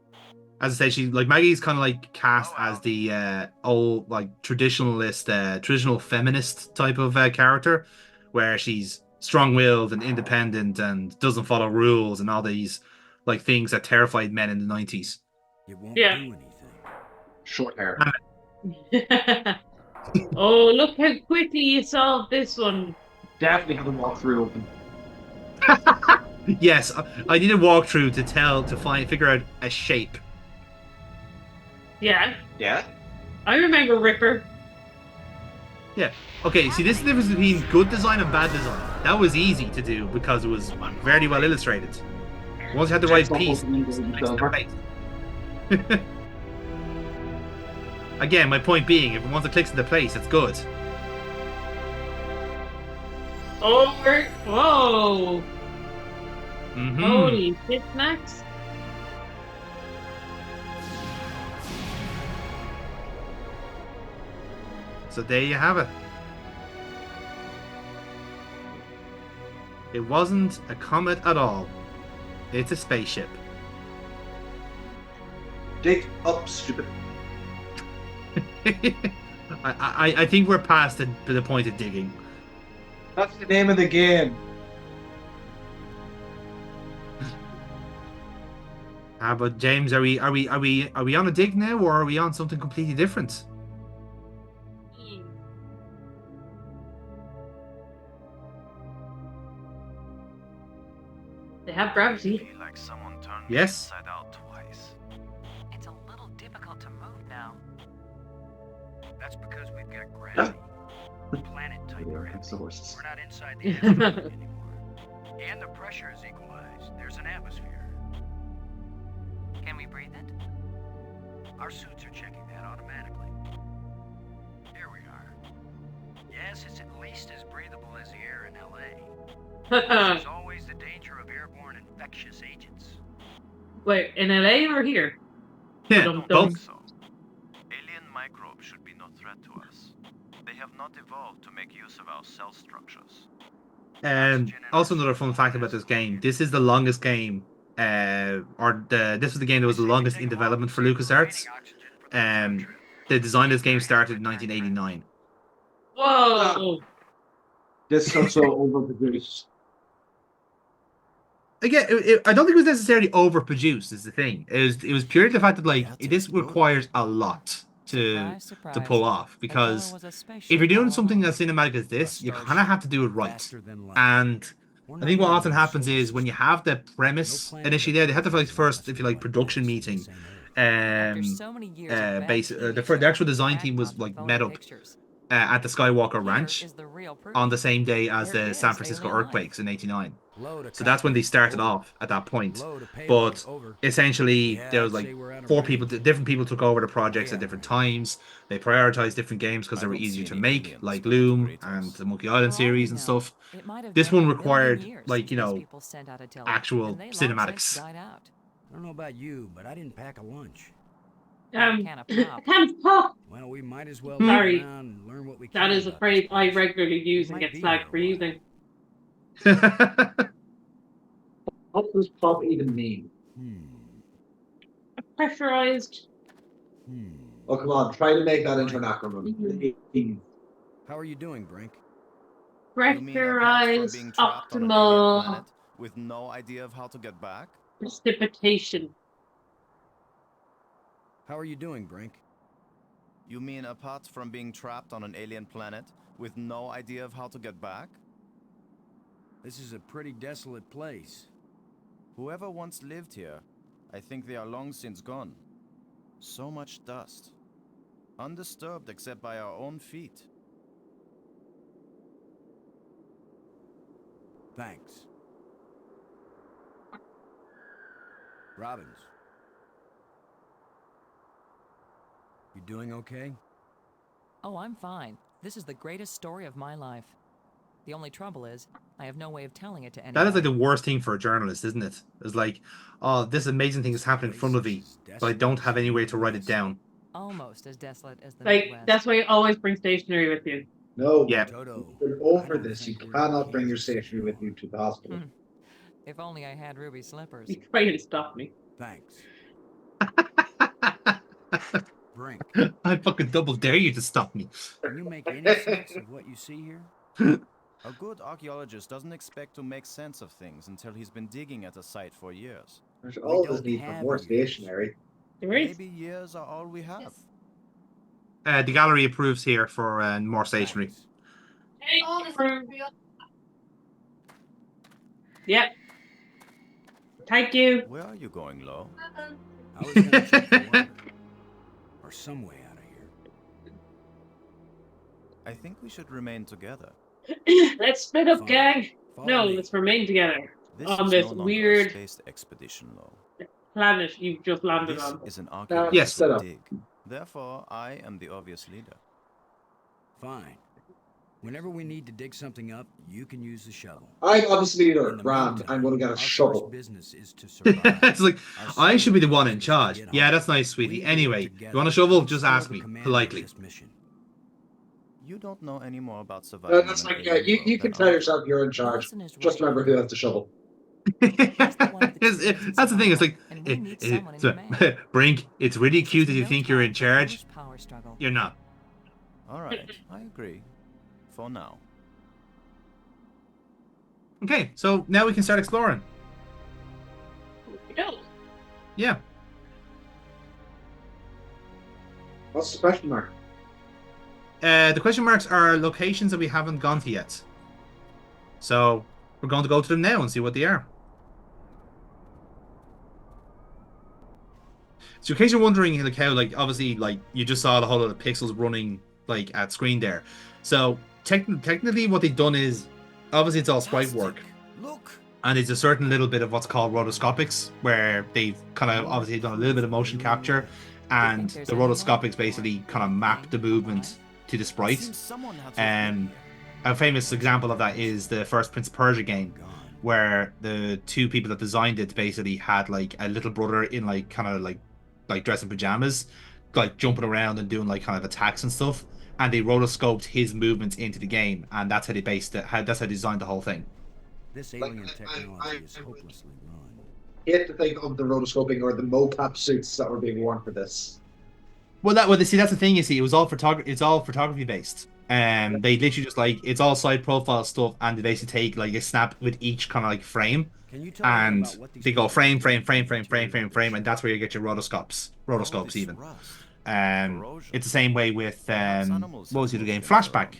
As I say, she's like Maggie's kind of like cast as the old like traditionalist, traditional feminist type of character, where she's strong-willed and independent and doesn't follow rules and all these like things that terrified men in the 90s. It won't Yeah. do anything. Short hair. Oh, look how quickly you solved this one. Definitely have a walkthrough open. Yes, I need a walkthrough to figure out a shape. Yeah, Yeah. I remember Ripper. Yeah. Okay, see, this is the difference between good design and bad design. That was easy to do because it was very well illustrated. Once you had the right piece, again, my point being, if once it clicks into place, it's good. Over. Whoa. Mm-hmm. Holy shit, Max. So there you have it. It wasn't a comet at all. It's a spaceship. Dig up, stupid. I think we're past the point of digging. That's the name of the game. But James, are we on a dig now, or are we on something completely different? They have gravity. Like someone turned Yes. inside out twice. It's a little difficult to move now. That's because we've got gravity. Planet-type gravity. We're We're not inside the asteroid anymore. And the pressure is equalized. There's an atmosphere. Can we breathe it? Our suits are checking that automatically. Here we are. Yes, it's at least as breathable as the air in LA. There's always the danger of airborne infectious agents. Wait, in LA or here? Yeah, Dum-dum. both. So, alien microbes should be no threat to us. They have not evolved to make use of our cell structures. Also another fun fact about this game: this is the longest game, this was the game that was the longest in development for LucasArts. The design of this game started in 1989. Whoa! This stuff's so overproduced. Again, I don't think it was necessarily overproduced. Is the thing. It was purely the fact that like this requires a lot to pull off, because if you're doing something as cinematic as this, you kind of have to do it right. And I think what often happens is when you have the premise initially there, they have to like first, if you like, production meeting. The actual design team was like met up at the Skywalker Ranch on the same day as the San Francisco earthquakes in '89. So that's when they started off at that point. But essentially, there was like 4 people, different people took over the projects at different times. They prioritized different games because they were easier to make, like Loom and the Monkey Island series and stuff. This one required, like, you know, actual cinematics. I don't know about you, but I didn't pack a lunch. Can of pop. Well, we might as well Sorry. look around and learn what we can. That is a about phrase this I place. regularly use and get flagged for using. What does pop even mean? Pressurized. Oh, come on. Try to make that into an acronym. Mhm. How are you doing, Brink? Pressurized Being trapped on an alien optimal planet with no idea of how to get back? precipitation. How are you doing, Brink? You mean apart from being trapped on an alien planet with no idea of how to get back? This is a pretty desolate place. Whoever once lived here, I think they are long since gone. So much dust. Undisturbed except by our own feet. Thanks. Robbins. You doing okay? Oh, I'm fine. This is the greatest story of my life. The only trouble is, I have no way of telling it to anyone. That is like the worst thing for a journalist, isn't it? It's like, oh, this amazing thing is happening in front of me, but I don't have any way to write it down. Almost as desolate as the Like, Midwest. that's why you always bring stationery with you. No. Yeah. Toto. We're over this. You cannot bring your stationery with you to the hospital. If only I had ruby slippers. You're trying to stop me. Thanks. Brink, I fucking double dare you to stop me. can you make any sense of what you see here? A good archaeologist doesn't expect to make sense of things until he's been digging at a site for years. There's all this don't need for have more years. stationery. There is. Maybe years are all we have. The gallery approves here for more stationery. Thanks. Hey, Yep. Thank you. Where are you going, Lo? I was gonna check the water. Or some way out of here. I think we should remain together. Let's split up, Fine. gang. Follow No, me. let's remain together This on is this no longer a weird space expedition, though. planet you've just landed This on. is an Yes, archaeological set up. dig. Therefore, I am the obvious leader. Fine. Whenever we need to dig something up, you can use the shovel. I'm obviously leader. In the Grand. meantime, I'm going to get a our shovel. first business is to survive. It's like, Our I should be the second one in business is to charge. get Yeah, home. that's nice, sweetie. We work Anyway, you together. want a shovel? Who's Just still ask the me, commander of politely. this mission? You don't know any more about surviving. That's in like, an yeah, alien you world can than tell I do. yourself you're in charge. Wilson is Just right. remember who has the shovel. He's the one with That's experience the in thing. It's like, survival, and we need someone in command. Brink, it's really cute that you No think you're time in for charge. foolish power struggle. You're not. All right, I agree. For now. Okay, so now we can start exploring. No. Yeah. What's the question mark? The question marks are locations that we haven't gone to yet. So we're going to go to them now and see what they are. So in case you're wondering, like, how, like, obviously, like, you just saw the whole lot of pixels running, like, at screen there. So technically what they've done is, obviously it's all sprite work. Look. And it's a certain little bit of what's called rotoscopics, where they've kind of obviously done a little bit of motion capture, and the rotoscopics basically kind of map the movement to the sprite. Seems someone had something A famous example of that is the first Prince of Persia game, where the two people that designed it basically had like a little brother in like kind of like dressing pajamas, like jumping around and doing like kind of attacks and stuff, and they rotoscoped his movements into the game, and that's how they based it. That's how they designed the whole thing. This Like, alien I- technology is hopelessly wrong. Hate to think of the rotoscoping or the mocap suits that were being worn for this. Well, see, that's the thing. You see, it was all It's all photography based. They literally just like it's all side profile stuff, and they basically take like a snap with each kind of like frame, Can you tell me and about what these they go people frame, do frame, to frame, get frame, to frame, your frame, frame, and that's where you get your Oh, rotoscopes this even. rust. It's the same way with animals what was the have other game? moved in the Flashback world.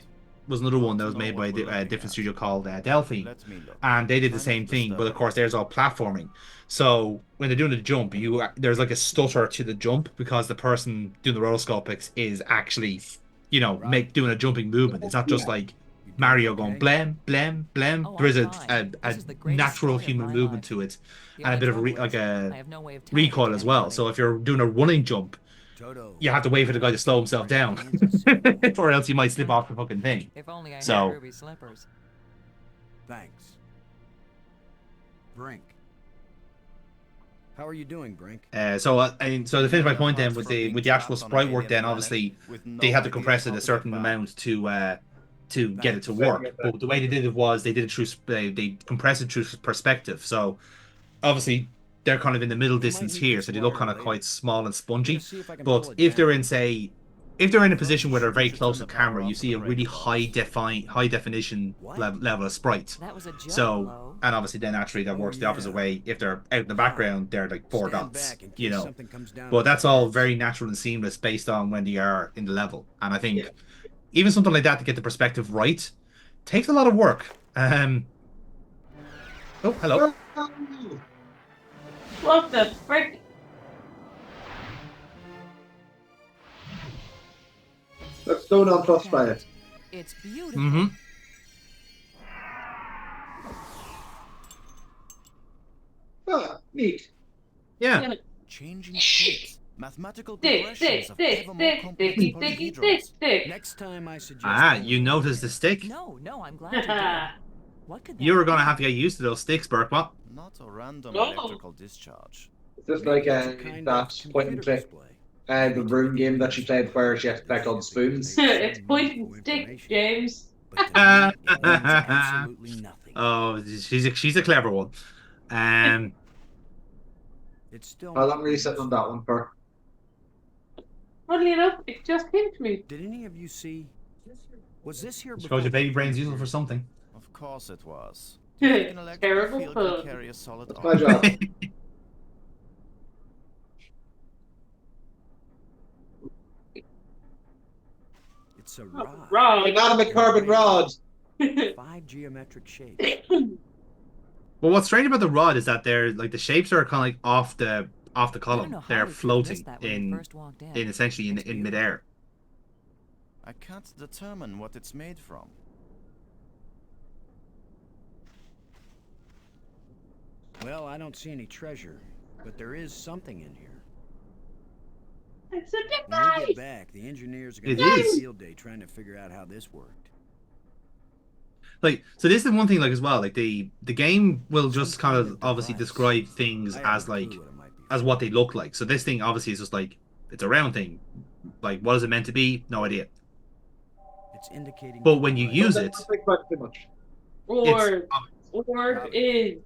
was another one that was Know made what by we're a looking different at. studio called Delphi, Let me look. and they did the Try same not to thing. But of disturb course, there's all platforming. So when they're doing the jump, there's like a stutter to the jump because the person doing the rotoscopics is actually, doing a jumping movement. It's not just like You doing Mario okay? going blam, blam, blam. Oh, There is I'm fine. a This is the greatest natural story of human my movement life. to it, The and a only bit of trouble is, a I have no way of telling it recoil to as well. anybody. So if you're doing a running jump, Toto, you have to wait for the guy to slow himself down, or else you might slip off the fucking thing. If only I So- had ruby slippers. Thanks. Brink. How are you doing, Brink? So to finish my point then with the actual sprite work, then obviously they had to compress it a certain amount to get it to work. But the way they did it was they did it through they compressed it through perspective. So obviously they're kind of in the middle distance here, so they look kind of quite small and spongy. But if they're in a position where they're very close to camera, you see a really high definition level of sprite. That was a joke, So, Lo. and obviously then naturally that works the opposite way. If they're out in the background, they're like 4 dots, But that's all very natural and seamless based on when they are in the level. And I think even something like that to get the perspective right takes a lot of work. Oh, hello. What the frick? Let's go on plus by it. It's beautiful. Mm-hmm. Ah, neat. Yeah. Changing states. Mathematical Dick, progressions dick, of dick, ever more dick, complex dicky, dicky, dick, polyhedrons. dick. Next time I suggest. You noticed the stick? No, I'm glad you did. What could that You were be? gonna have to get used to those sticks, Burke. What? Not a random No. electrical discharge. It's just like that point and click, the room game that she played where she had to collect all the spoons. It's point and stick, James. Absolutely nothing. Oh, she's a clever one. It's still. How long were you sitting on that one for? Funnily enough, it just came to me. Did any of you see? Was this here before? Suppose your baby brain's useful for something. Of course it was. Do you think an electric Terrible field fun. can carry a solid That's my object? job. It's a rod. Wrong. Inanimate carbon rod. 5 geometric shapes. Well, what's strange about the rod is that they're like the shapes are kind of like off the I don't know column. how They're we could've floating missed that when we in first walked essentially in midair. I can't determine what it's made from. Well, I don't see any treasure, but there is something in here. It's a When we device! get back, the engineers are going It to have a is. field day trying to figure out how this worked. Like, so this is one thing, like, as well, like the game will just kind of obviously describe things as like as what they look like. So this thing obviously is just like it's a round thing. Like, what is it meant to be? No idea. It's indicating. But when you use it, Orb. Orb is.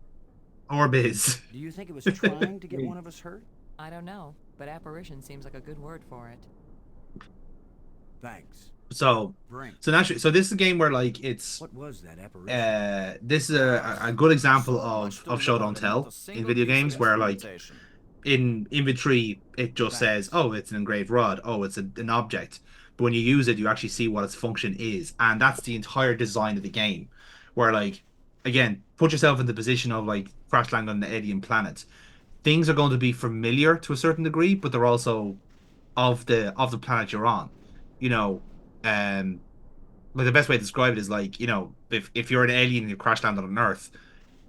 orb is. Do you think it was trying to get one of us hurt? I don't know, but apparition seems like a good word for it. Thanks. So Bring. naturally, so this is a game where like it's What was that apparition? this is a good example of show don't tell in video games where like in inventory it just says, oh, it's an engraved rod, oh, it's an object, but when you use it you actually see what its function is, and that's the entire design of the game. Where like, again, put yourself in the position of like crash landing on the alien planet. Things are going to be familiar to a certain degree, but they're also of the planet you're on. You know, like the best way to describe it is like, you know, if you're an alien and you crash landed on Earth,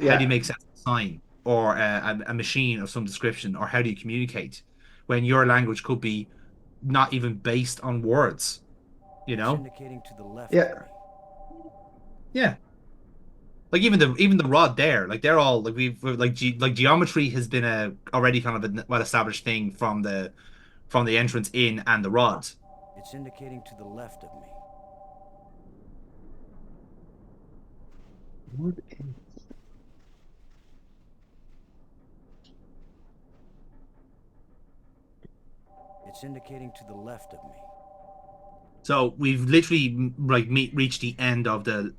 how do you make sense of a sign or a machine of some description, or how do you communicate when your language could be not even based on words? You know, It's indicating to the left. Yeah. of me. yeah. Like even the rod there, like they're all like like geometry has been already kind of a well established thing from the entrance in and the rod. It's indicating to the left of me. It's indicating to the left of me. So we've literally like reached the end of the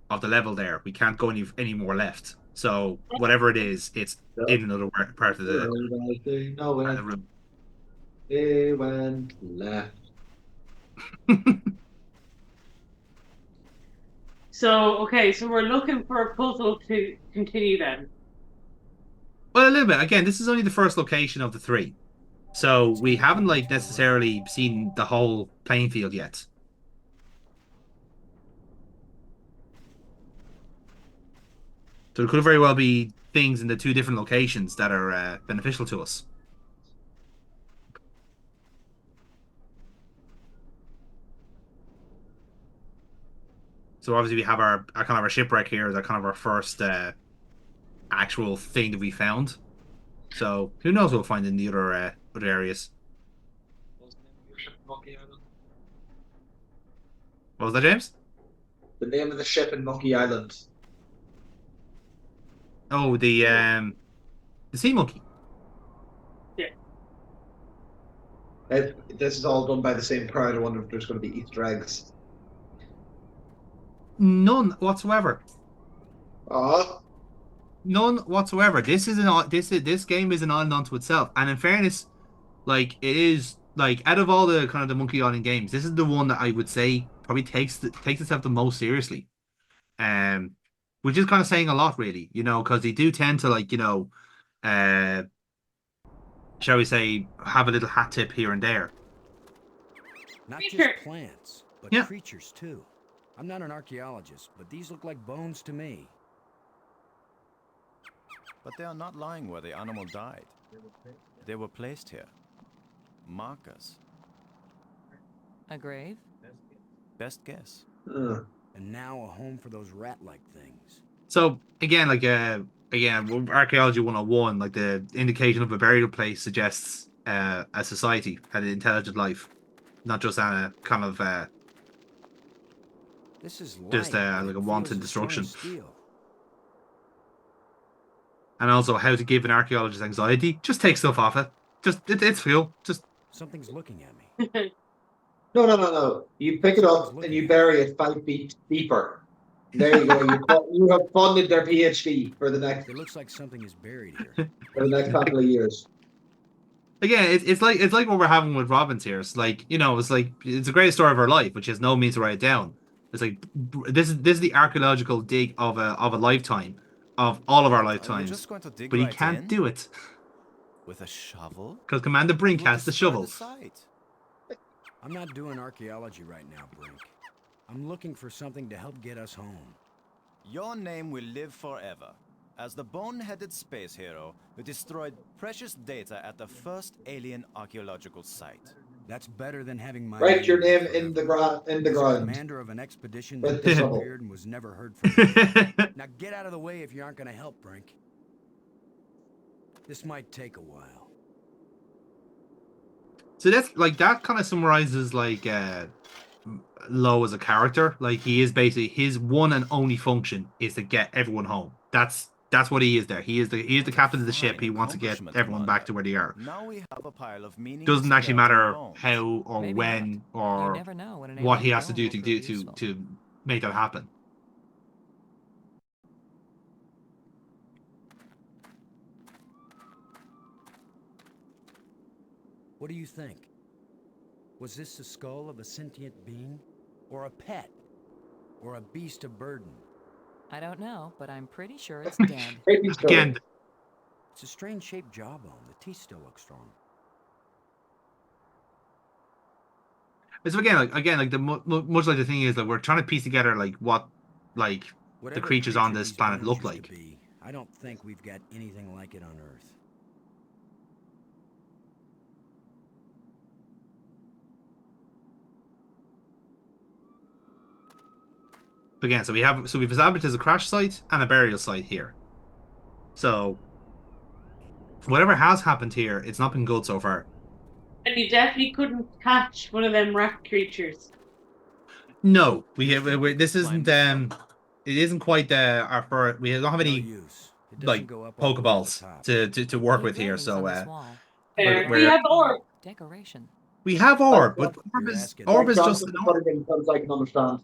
level there. We can't go any more left. So whatever it is, it's in another part of the room. They went left. So, okay, so we're looking for a puzzle to continue then. Well, a little bit. Again, this is only the first location of the 3. So we haven't like necessarily seen the whole playing field yet. So there could very well be things in the 2 different locations that are beneficial to us. So obviously we have our kind of our shipwreck here, that kind of our first actual thing that we found. So who knows what we'll find in the other areas. What was that, James? The name of the ship in Monkey Island. Oh, the sea monkey. Yeah. This is all done by the same crowd. I wonder if there's going to be Easter eggs. None whatsoever. None whatsoever. This game is an island unto itself, and in fairness, like it is like out of all the kind of the Monkey Island games, this is the one that I would say probably takes itself the most seriously, which is kind of saying a lot, really, you know, because they do tend to like, you know, shall we say, have a little hat tip here and there. Not just plants, but Yeah. creatures too. I'm not an archaeologist, but these look like bones to me. But they are not lying where the animal died. They were placed here. Markers. A grave? Best guess. And now a home for those rat-like things. So again, like again, archaeology 101, like the indication of a burial place suggests a society, an intelligent life, not just a kind of This is just light, but like it a wanton feels the stone destruction. steel. And also how to give an archaeologist anxiety. Just take stuff off it. It's fuel. Just Something's looking at me. No. You pick it up and you bury it 5 feet deeper. There you go. You have funded their PhD for the next It looks like something is buried here. for the next couple of years. again, it's like what we're having with Robbins here. It's like, you know, it's like it's the greatest story of her life, which has no means to write it down. It's like this is the archaeological dig of a lifetime, of all of our lifetimes. Just going to dig But he right can't in? do it With a shovel? because Commander Brink We'll has the destroy shovel. site. I'm not doing archaeology right now, Brink. I'm looking for something to help get us home. Your name will live forever. As the bone-headed space hero who destroyed precious data at the first alien archaeological site. That's better than having my Write your name forever. in the ground. As a commander of an expedition that With the shovel. disappeared and was never heard from again. Now get out of the way if you aren't going to help, Brink. This might take a while. So that's like that kind of summarizes like Lowe as a character. Like he is basically his one and only function is to get everyone home. That's what he is there. He is the captain of the ship. He wants to get everyone back to where they are. Now we have a pile of Doesn't actually matter bones. how or Maybe when not. or You never know when an what he alien has to do drone to will prove useful. to make that happen. What do you think? Was this the skull of a sentient being? Or a pet? Or a beast of burden? I don't know, but I'm pretty sure it's dead. Again, It's a strange shaped jawbone. The teeth still look strong. so again, like the much like the thing is that we're trying to piece together like what like Whatever the creatures on this these planet bones look used like. to be, I don't think we've got anything like it on Earth. Again, so we've established there's a crash site and a burial site here. So whatever has happened here, it's not been good so far. And you definitely couldn't catch one of them rat creatures. No, this isn't it isn't quite we don't have any like Pokeballs to work with here. So we have orb. Decoration. we have orb, but orb is just I can understand.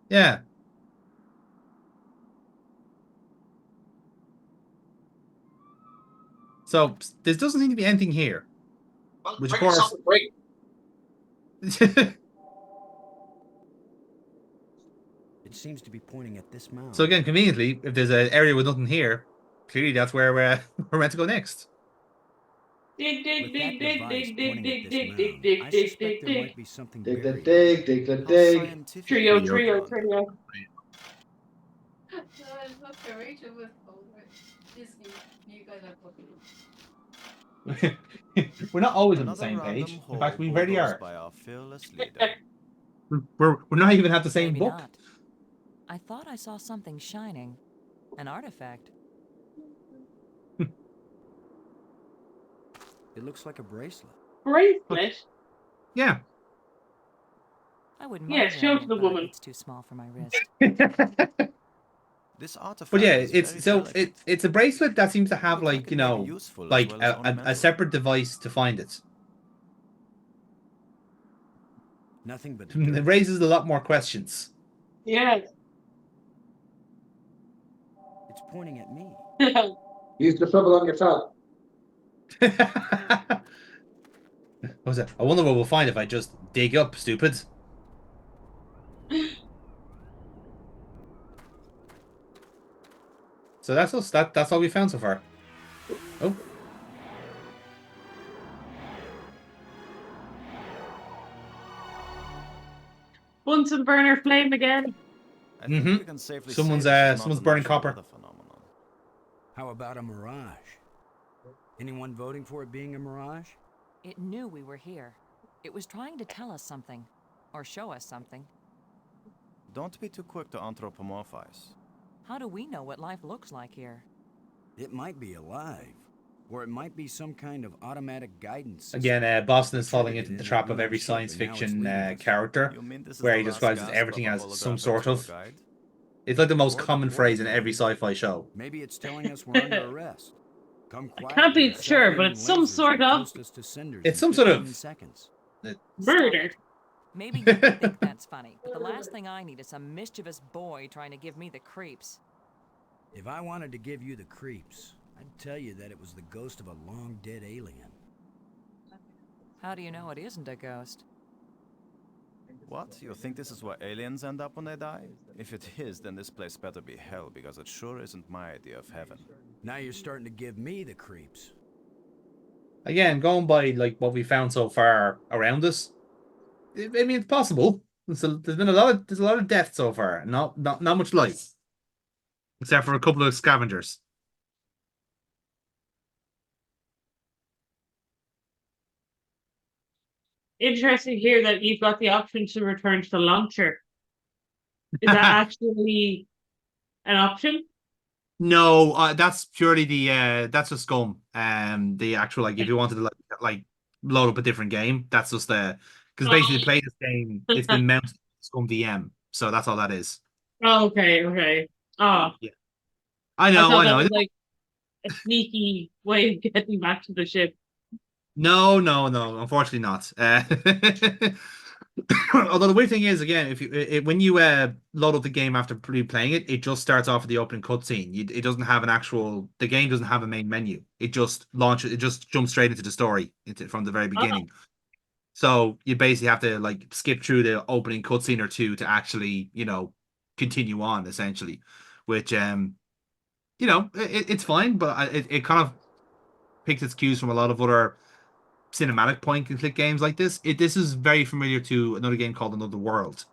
yeah. So there doesn't seem to be anything here. Which of course. It seems to be pointing at this mound. So again, conveniently, if there's an area with nothing here, clearly that's where we're meant to go next. Dig, dig, With dig, that dig, device dig, dig, pointing dig, at this dig, mound, dig, dig, I dig, suspect dig, there dig. might be something Dig the buried. dig, dig the dig. Trio, trio, trio. We're not always on the Another same random page. In hole fact, we rarely bulldozed are. by our fearless leader. We're not even at the same Maybe book. not. I thought I saw something shining. An artifact. It looks like a bracelet. Bracelet? Yeah. I wouldn't Yeah, mind show wearing to it, the but woman. it's too small for my wrist. This artifact But yeah, is very delicate. it's a bracelet that seems to have Looks like like it may be useful as well as a ornamental. separate device to find it. Nothing but It raises a lot more questions. Yes. It's pointing at me. Use the shovel on yourself. What was that? I wonder what we'll find if I just dig up, stupid. So that's us. That's all we found so far. Oh. Bunsen burner flame again. I think we can safely say Someone's this is not someone's a burning natural copper. weather phenomenon. How about a mirage? Anyone voting for it being a mirage? It knew we were here. It was trying to tell us something. Or show us something. Don't be too quick to anthropomorphize. How do we know what life looks like here? It might be alive. Or it might be some kind of automatic guidance system. Again, Boston is falling into Created the it trap of on every the ship, science and now it's fiction leaving us. character, You mean this is where the he last describes gasp everything of a as some holographic sort tour of. guide? It's like the most Or the common phrase in point. every sci-fi show. Maybe it's telling us we're under arrest. Come I quietly. can't be with sure, but self-aiming it's some lasers sort and of toast us to cinders It's in some sort of- 15 seconds. murder. Maybe you think that's funny, but the last thing I need is some mischievous boy trying to give me the creeps. If I wanted to give you the creeps, I'd tell you that it was the ghost of a long-dead alien. How do you know it isn't a ghost? What? You think this is where aliens end up when they die? If it is, then this place better be hell, because it sure isn't my idea of heaven. Now you're starting to give me the creeps. Again, going by like what we found so far around us, I mean, it's possible. There's a lot of death so far. Not much life, except for a couple of scavengers. Interesting to hear that you've got the option to return to the launcher. Is that actually an option? No, that's purely that's just scum. The actual like if you wanted to like load up a different game, that's just because basically to play this game, it's been mounted to scum VM, so that's all that is. Oh, okay. Oh, Yeah, I know. thought that was like a sneaky way of getting back to the ship. No, unfortunately not. Although the weird thing is, again, when you load up the game after playing it, it just starts off with the opening cutscene. It doesn't have the game doesn't have a main menu. It just jumps straight into the story from the very beginning. So you basically have to like skip through the opening cutscene or two to actually, continue on essentially, which it's fine, but it kind of picked its cues from a lot of other cinematic point and click games like this. This is very familiar to another game called Another World,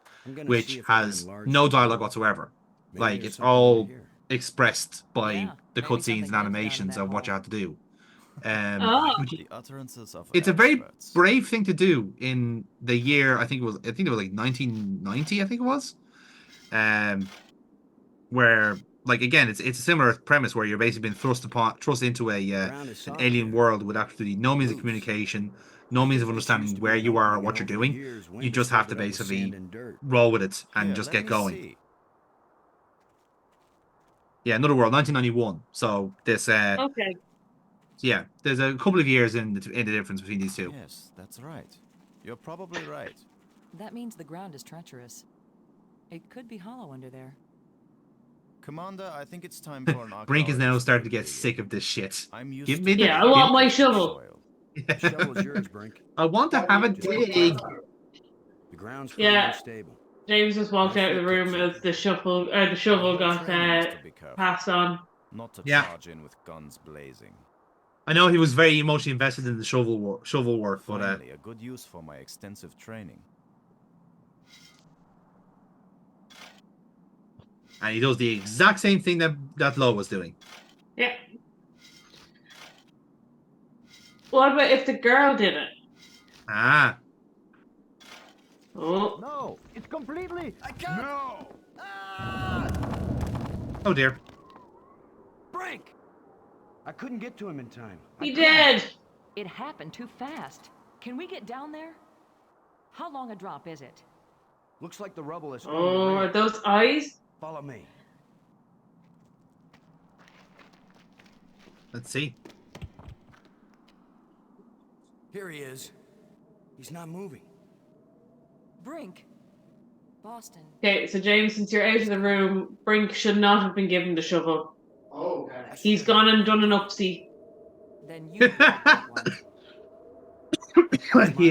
which has no dialogue whatsoever. Like it's all expressed by the cutscenes and animations of what you have to do. It's a very brave thing to do in the year. I think it was like 1990. I think it was, where like again, it's a similar premise where you're basically been thrust into an alien world with absolutely no means of communication, no means of understanding where you are or what you're doing. You just have to basically roll with it and just get going. Yeah, Another World, 1991. So this. Okay. Yeah, there's a couple of years in the difference between these two. Yes, that's right. You're probably right. That means the ground is treacherous. It could be hollow under there. Commander, I think it's time for an Brink is now starting to get sick of this shit. Give me I want my shovel. The shovel's yours, Brink. I want to have a dig. The ground's stable. James just walked out of the room as the shovel got passed on. Not to charge in with guns blazing. I know he was very emotionally invested in the shovel work, but Finally, a good use for my extensive training. And he does the exact same thing that Lo was doing. Yeah. What about if the girl did it? Ah. Oh. No, it's completely. I can't. No. Oh dear. Brink. I couldn't get to him in time. He did. It happened too fast. Can we get down there? How long a drop is it? Looks like the rubble is. Oh, are those eyes? Follow me. Let's see. Here he is. He's not moving. Brink. Boston. Okay, so James, since you're out of the room, Brink should not have been given the shovel. Oh, okay. He's gone and done an upsie. Then you one. He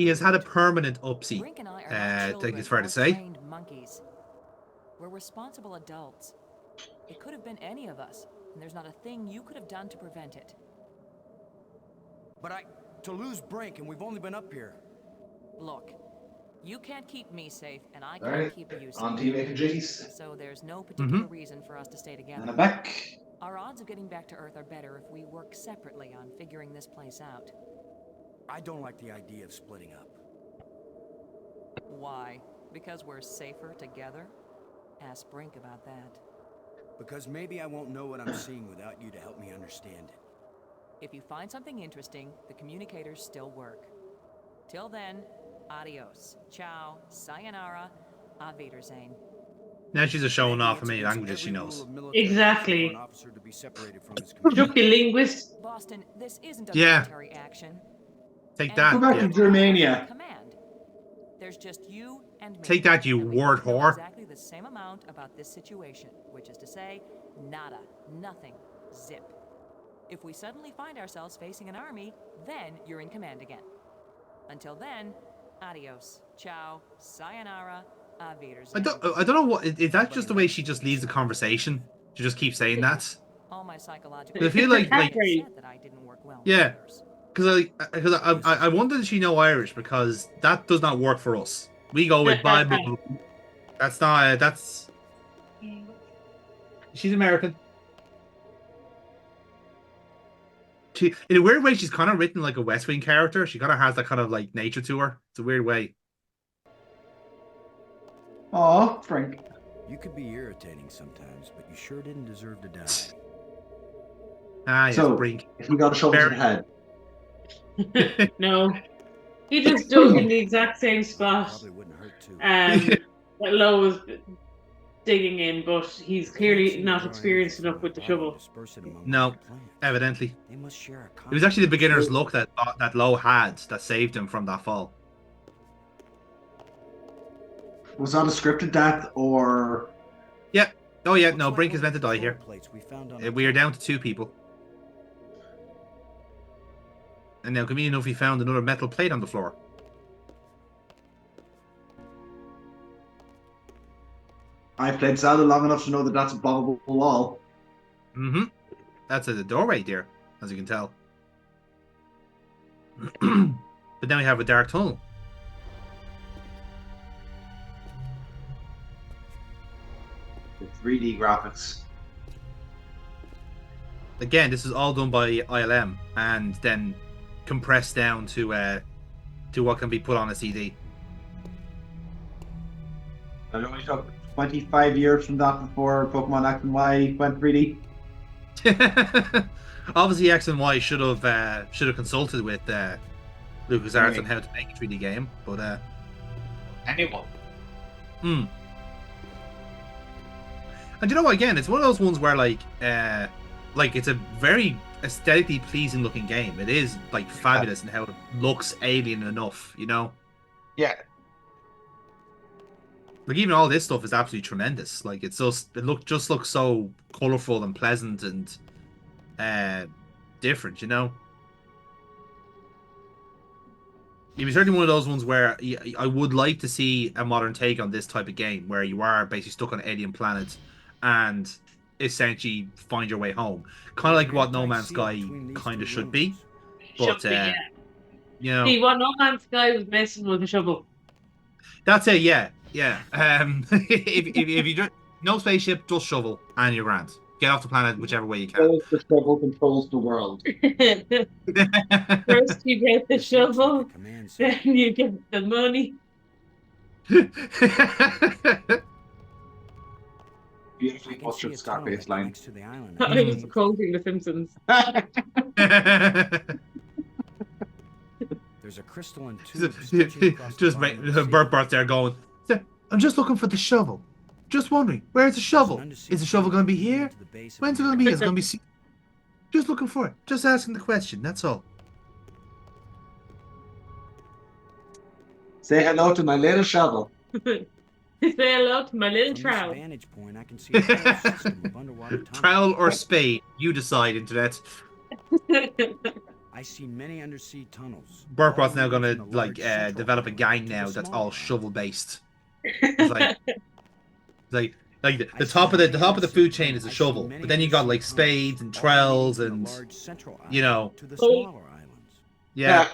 has had a permanent upsie. Brink and I are I not think it's fair to say. trained monkeys. We're responsible adults. It could have been any of us, and there's not a thing you could have done to prevent it. But to lose Brink, and we've only been up here. Look, you can't keep me safe, and I All can't right. keep you safe. On to you making duties. So there's no particular reason for us to stay together. And I'm back. Our odds of getting back to Earth are better if we work separately on figuring this place out. I don't like the idea of splitting up. Why? Because we're safer together? Ask Brink about that. Because maybe I won't know what I'm seeing without you to help me understand it. If you find something interesting, the communicators still work. Till then, adios, ciao, sayonara, auf Wiedersehen. Now she's just showing off how many languages she knows. Exactly. Should Should be linguist. Boston, this isn't a Yeah. military action. Take And that. Go back to Germania. Command. There's just you and me. Take that, you and we word both know whore. Exactly the same amount about this situation, which is to say, nada, nothing, zip. If we suddenly find ourselves facing an army, then you're in command again. Until then, adios, ciao, sayonara, auf Wiedersehen. I don't know what is that just the way she just leaves the conversation? She just keeps saying that. All my psychological I feel like said that I didn't work well with yeah. others. because I wonder if she know Irish, because that does not work for us. We go with Bible. That's not that's. She's American. She, in a weird way, she's kind of written like a West Wing character. She kind of has that kind of like nature to her. It's a weird way. Oh, Frank. You could be irritating sometimes, but you sure didn't deserve to die. Ah, yes, So, Brink. if we got a shovel to the head. No. He just dug in the exact same spot Probably wouldn't hurt too. that Lo was digging in, but he's clearly not experienced enough with the shovel. No, evidently. They must share a It was actually the beginner's luck that Lo had that saved him from that fall. Was that a scripted death or? Yeah. Oh yeah. No, Brink is meant to die here. We are down to 2 people. And now, convenient enough, we found another metal plate on the floor. I played Zelda long enough to know that that's a blockable wall. Mm-hmm. That's at the doorway there, as you can tell. But then we have a dark tunnel. The 3D graphics. Again, this is all done by ILM and then compressed down to what can be put on a CD. It only took 25 years from that before Pokemon X and Y went 3D. Obviously, X and Y should have consulted with LucasArts on how to make a 3D game, but anyone. And you know what? Again, it's one of those ones where like it's a very aesthetically pleasing looking game. It is like fabulous in how it looks alien enough, you know. Yeah. Like even all this stuff is absolutely tremendous. Like it looks so colorful and pleasant and different, you know. It was certainly one of those ones where I would like to see a modern take on this type of game, where you are basically stuck on an alien planet and essentially find your way home. Kind of like what No Man's Sky kind of should be. But, yeah. You know. See, what No Man's Sky was missing was a shovel. That's it, yeah. Yeah. If you no spaceship, just shovel, and you're grand. Get off the planet whichever way you can. The shovel controls the world. First you get the shovel, then you get the money. Beautifully Orson Scott baseline. I was quoting The Simpsons. There's a crystal and just Bert there going, I'm just looking for the shovel. Just wondering, where's the shovel? Is the shovel going to be here? When's it going to be? Is it going to be? Just looking for it. Just asking the question. That's all. Say hello to my little shovel. Say hello to my little trowel. Trowel or spade? You decide, Internet. I see many undersea tunnels. Burpot's now going to like develop a gang now that's all shovel based. It's like the top of the food chain is a shovel, but then you got like spades and trowels and you know. Yeah.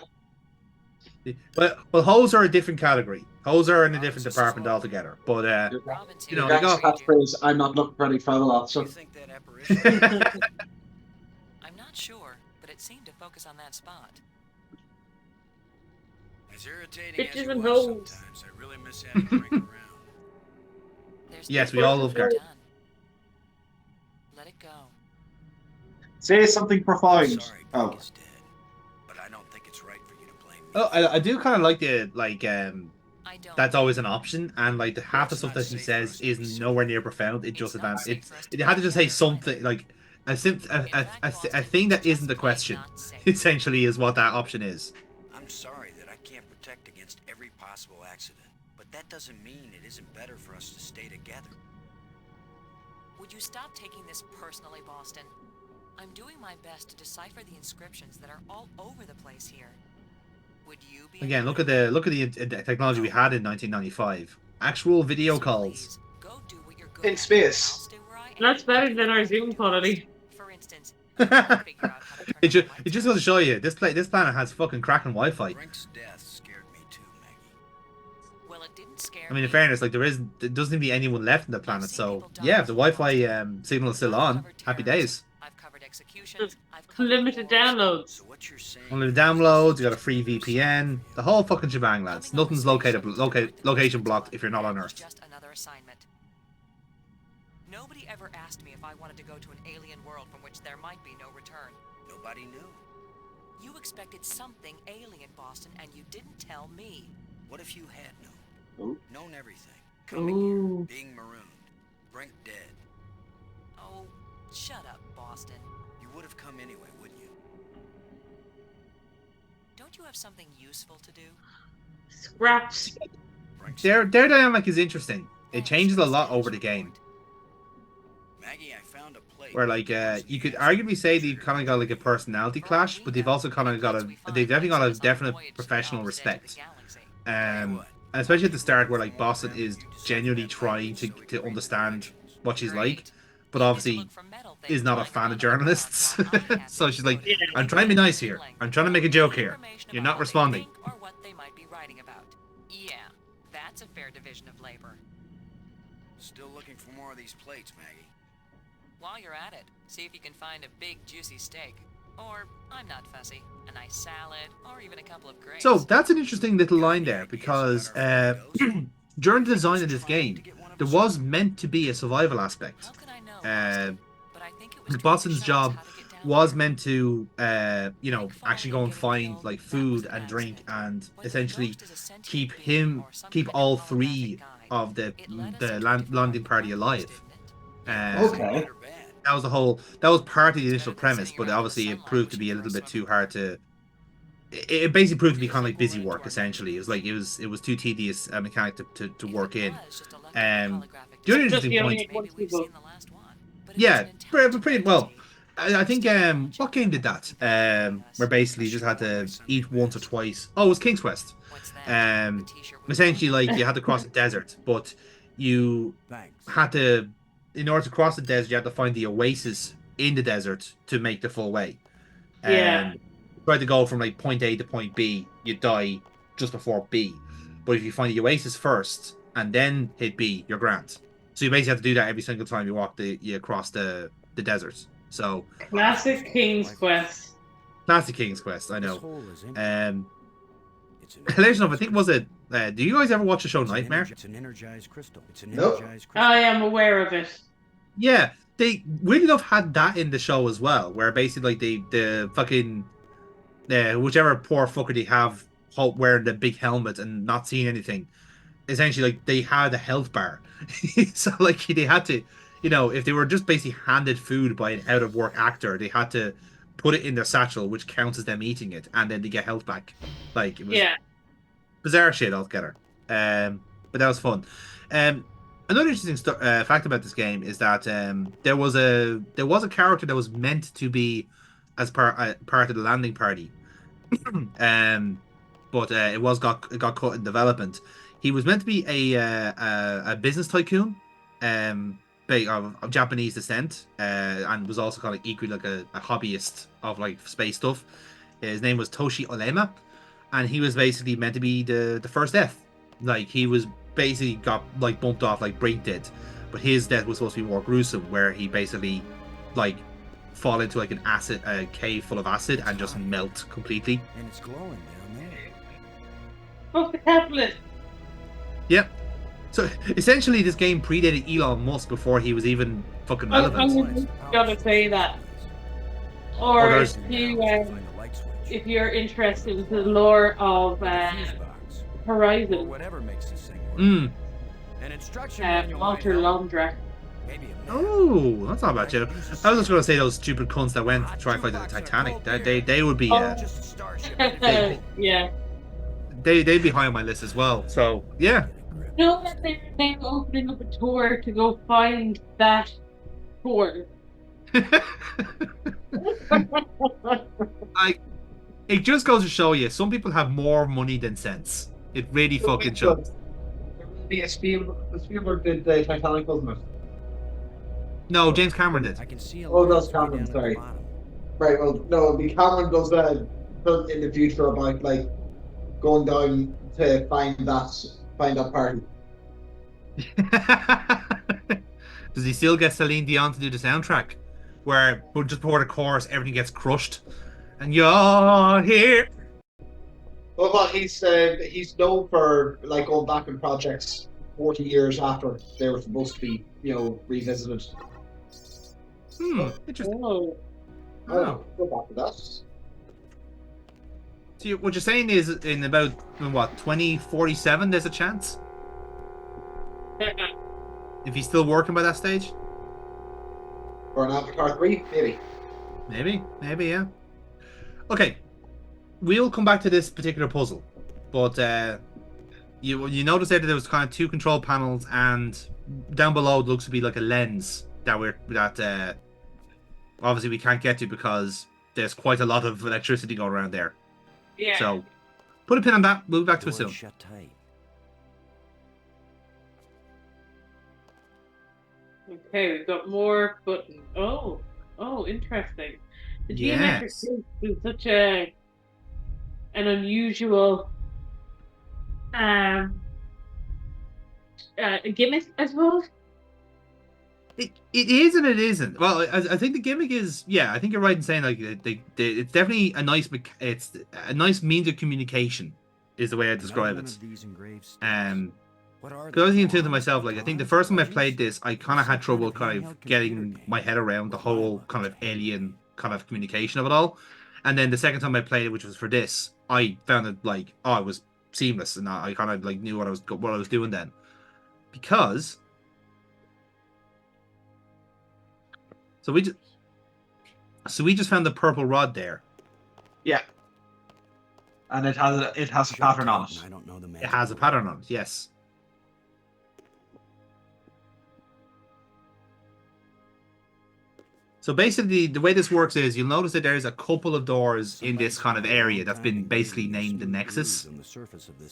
But hoes are a different category. Hoes are in a different department altogether. But you know, they got catchphrase. I'm not looking for any travel officer. I'm not sure, but it seemed to focus on that spot. As irritating Bitches as and it was hoes. sometimes, I really miss having Frank around. Yes, we all love Gart. Let it go. Say something profound. Sorry, Oh. Frank is dead, but I don't think it's right for you to blame me. Oh, I do kind of like the I don't. that's always an option, and like the half the stuff that he says is nowhere near profound. It just advances. It had to just say something like a thing that isn't the question. Essentially, is what that option is. I'm sorry that I can't protect against every possible accident, but that doesn't mean it isn't better for us to stay together. Would you stop taking this personally, Boston? I'm doing my best to decipher the inscriptions that are all over the place here. Would you be Again, look at the technology we had in 1995. Actual video calls. Go do what you're good In at. space. I'll stay where I am. That's better than our Zoom quality. For instance, It just goes to show you this planet has fucking cracking Wi-Fi. Brink's death scared me too, Maggie. Well, it didn't scare I mean, in me. fairness, like there doesn't seem to be anyone left on the planet. So yeah, if the Wi-Fi signal is still on, happy days. I've covered executions. I've covered Limited wars. downloads. So what you're saying? Only the downloads, you got a free VPN, the whole fucking shebang, lads. Nothing's location blocked if you're not on It was Earth. just another assignment. Nobody ever asked me if I wanted to go to an alien world from which there might be no return. Nobody knew. You expected something alien, Boston, and you didn't tell me. What if you had Oh. known everything? Coming Ooh. here, being marooned, Brink dead. Oh, shut up, Boston. You would have come anyway, wouldn't you? Don't you have something useful to do? Scraps. Brink's Their dynamic is interesting. It changes a lot over the game. Maggie, I found a plate. Where like you could arguably say they've kind of got like a personality clash, but they've also kind of got they've definitely got a definite professional respect. And especially at the start where like Boston is genuinely trying to understand what she's like, but obviously is not a fan of journalists. So she's like, I'm trying to be nice here. I'm trying to make a joke here. You're not responding. Or what they might be writing about. Yeah, that's a fair division of labor. Still looking for more of these plates, Maggie. While you're at it, see if you can find a big juicy steak. Or, I'm not fussy, a nice salad, or even a couple of grapes. So that's an interesting little line there because during the design of this game, there was meant to be a survival aspect. How could I know? But I think it was Boston's job was meant to, actually go and find like food and drink and essentially keep all three of the landing party alive. Okay. That was part of the initial premise, but obviously it proved to be a little bit too hard to. It basically proved to be kind of like busy work. Essentially, it was too tedious a mechanic to work in. The other interesting point, yeah, pretty well. I think what game did that? Where basically you just had to eat once or twice. Oh, it was King's Quest. Essentially, like you had to cross a desert, but you had to, in order to cross the desert, you had to find the oasis in the desert to make the full way. Yeah. Try to go from like point A to point B, you die just before B. But if you find the oasis first and then hit B, you're grand. So you basically have to do that every single time you across the desert. So Classic King's Quest. classic King's Quest, I know. Hilarious enough, I think was it. Do you guys ever watch the show Nightmare? It's an energized crystal. It's an Nope. energized crystal. I am aware of it. Yeah, they weirdly enough had that in the show as well, where basically like the fucking whichever poor fucker they have wearing the big helmet and not seeing anything, essentially like they had a health bar. So like they had to, if they were just basically handed food by an out of work actor, they had to put it in their satchel, which counts as them eating it, and then they get health back. Like it was bizarre shit altogether. But that was fun. Another interesting fact about this game is that there was a character that was meant to be as part of the landing party, but it got cut in development. He was meant to be a business tycoon, of Japanese descent, and was also kind of equally like a hobbyist of like space stuff. His name was Toshi Olema, and he was basically meant to be the first death. Like he was basically got like bumped off like Brink did, but his death was supposed to be more gruesome, where he basically like fall into like a cave full of acid and just melt completely. And it's glowing down there. Fuck the capitalist. Yep. So essentially, this game predated Elon Musk before he was even fucking relevant. I'm gonna say that. Or Or there's- if you're interested in the lore of Horizon, Whatever makes this thing work. Mm. An instruction manual Walter might help. Londra. Maybe a map. Oh, that's not bad, Joe. I was just going to say those stupid cunts that went to try to fight the Titanic. They would be Just a starship. Yeah. they'd be high on my list as well. So yeah. You know that they're opening up a tour to go find that tour. It just goes to show you, some people have more money than sense. It really fucking shows. The Spielberg did the Titanic, wasn't it? No, James Cameron did. I can see a Oh, line that's way Cameron, down at the sorry. bottom. Right. Well, no, it'll be Cameron does that in the future about like going down to find that party. Does he still get Celine Dion to do the soundtrack, where but just before the chorus everything gets crushed, and you're here? Well, he's known for like going back in projects 40 years after they were supposed to be, revisited. Interesting. Oh, go back to that. So what you're saying is in about 2047 there's a chance? If he's still working by that stage? Or an Avatar 3, maybe. Maybe, yeah. Okay. We'll come back to this particular puzzle. But you notice there that there was kind of two control panels, and down below it looks to be like a lens that obviously we can't get to because there's quite a lot of electricity going around there. Yeah. So put a pin on that. We'll be back to it soon. Shut tight. Okay, we've got more buttons. Oh, interesting. The geometric group is such an unusual gimmick, I suppose. It is and it isn't. Well, I think the gimmick is, yeah, I think you're right in saying like it's definitely a nice means of communication is the way I describe it. Because I was thinking to myself, like, I think the first time I played this, I kind of had trouble kind of getting my head around the whole kind of alien kind of communication of it all. And then the second time I played it, which was for this, I found it like, it was seamless, and I kind of like knew what I was doing then, because so we just found the purple rod there. Yeah. And it has a pattern on it. I don't know the It has a pattern on it, yes. So basically, the way this works is you'll notice that there's a couple of doors in this kind of area that's been basically named the Nexus.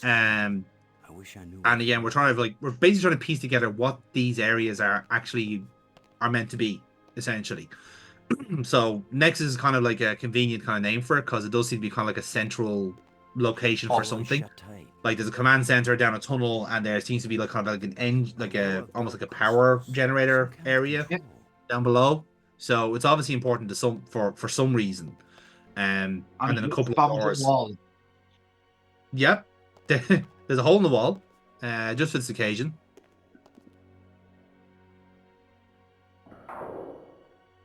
And again, we're basically trying to piece together what these areas are meant to be, essentially. So Nexus is kind of like a convenient kind of name for it, because it does seem to be kind of like a central location for something. Like there's a command center down a tunnel, and there seems to be like kind of like almost like a power generator area down below. So it's obviously important to for some reason. And then a couple of doors. Wall. Yep. There's a hole in the wall, just for this occasion.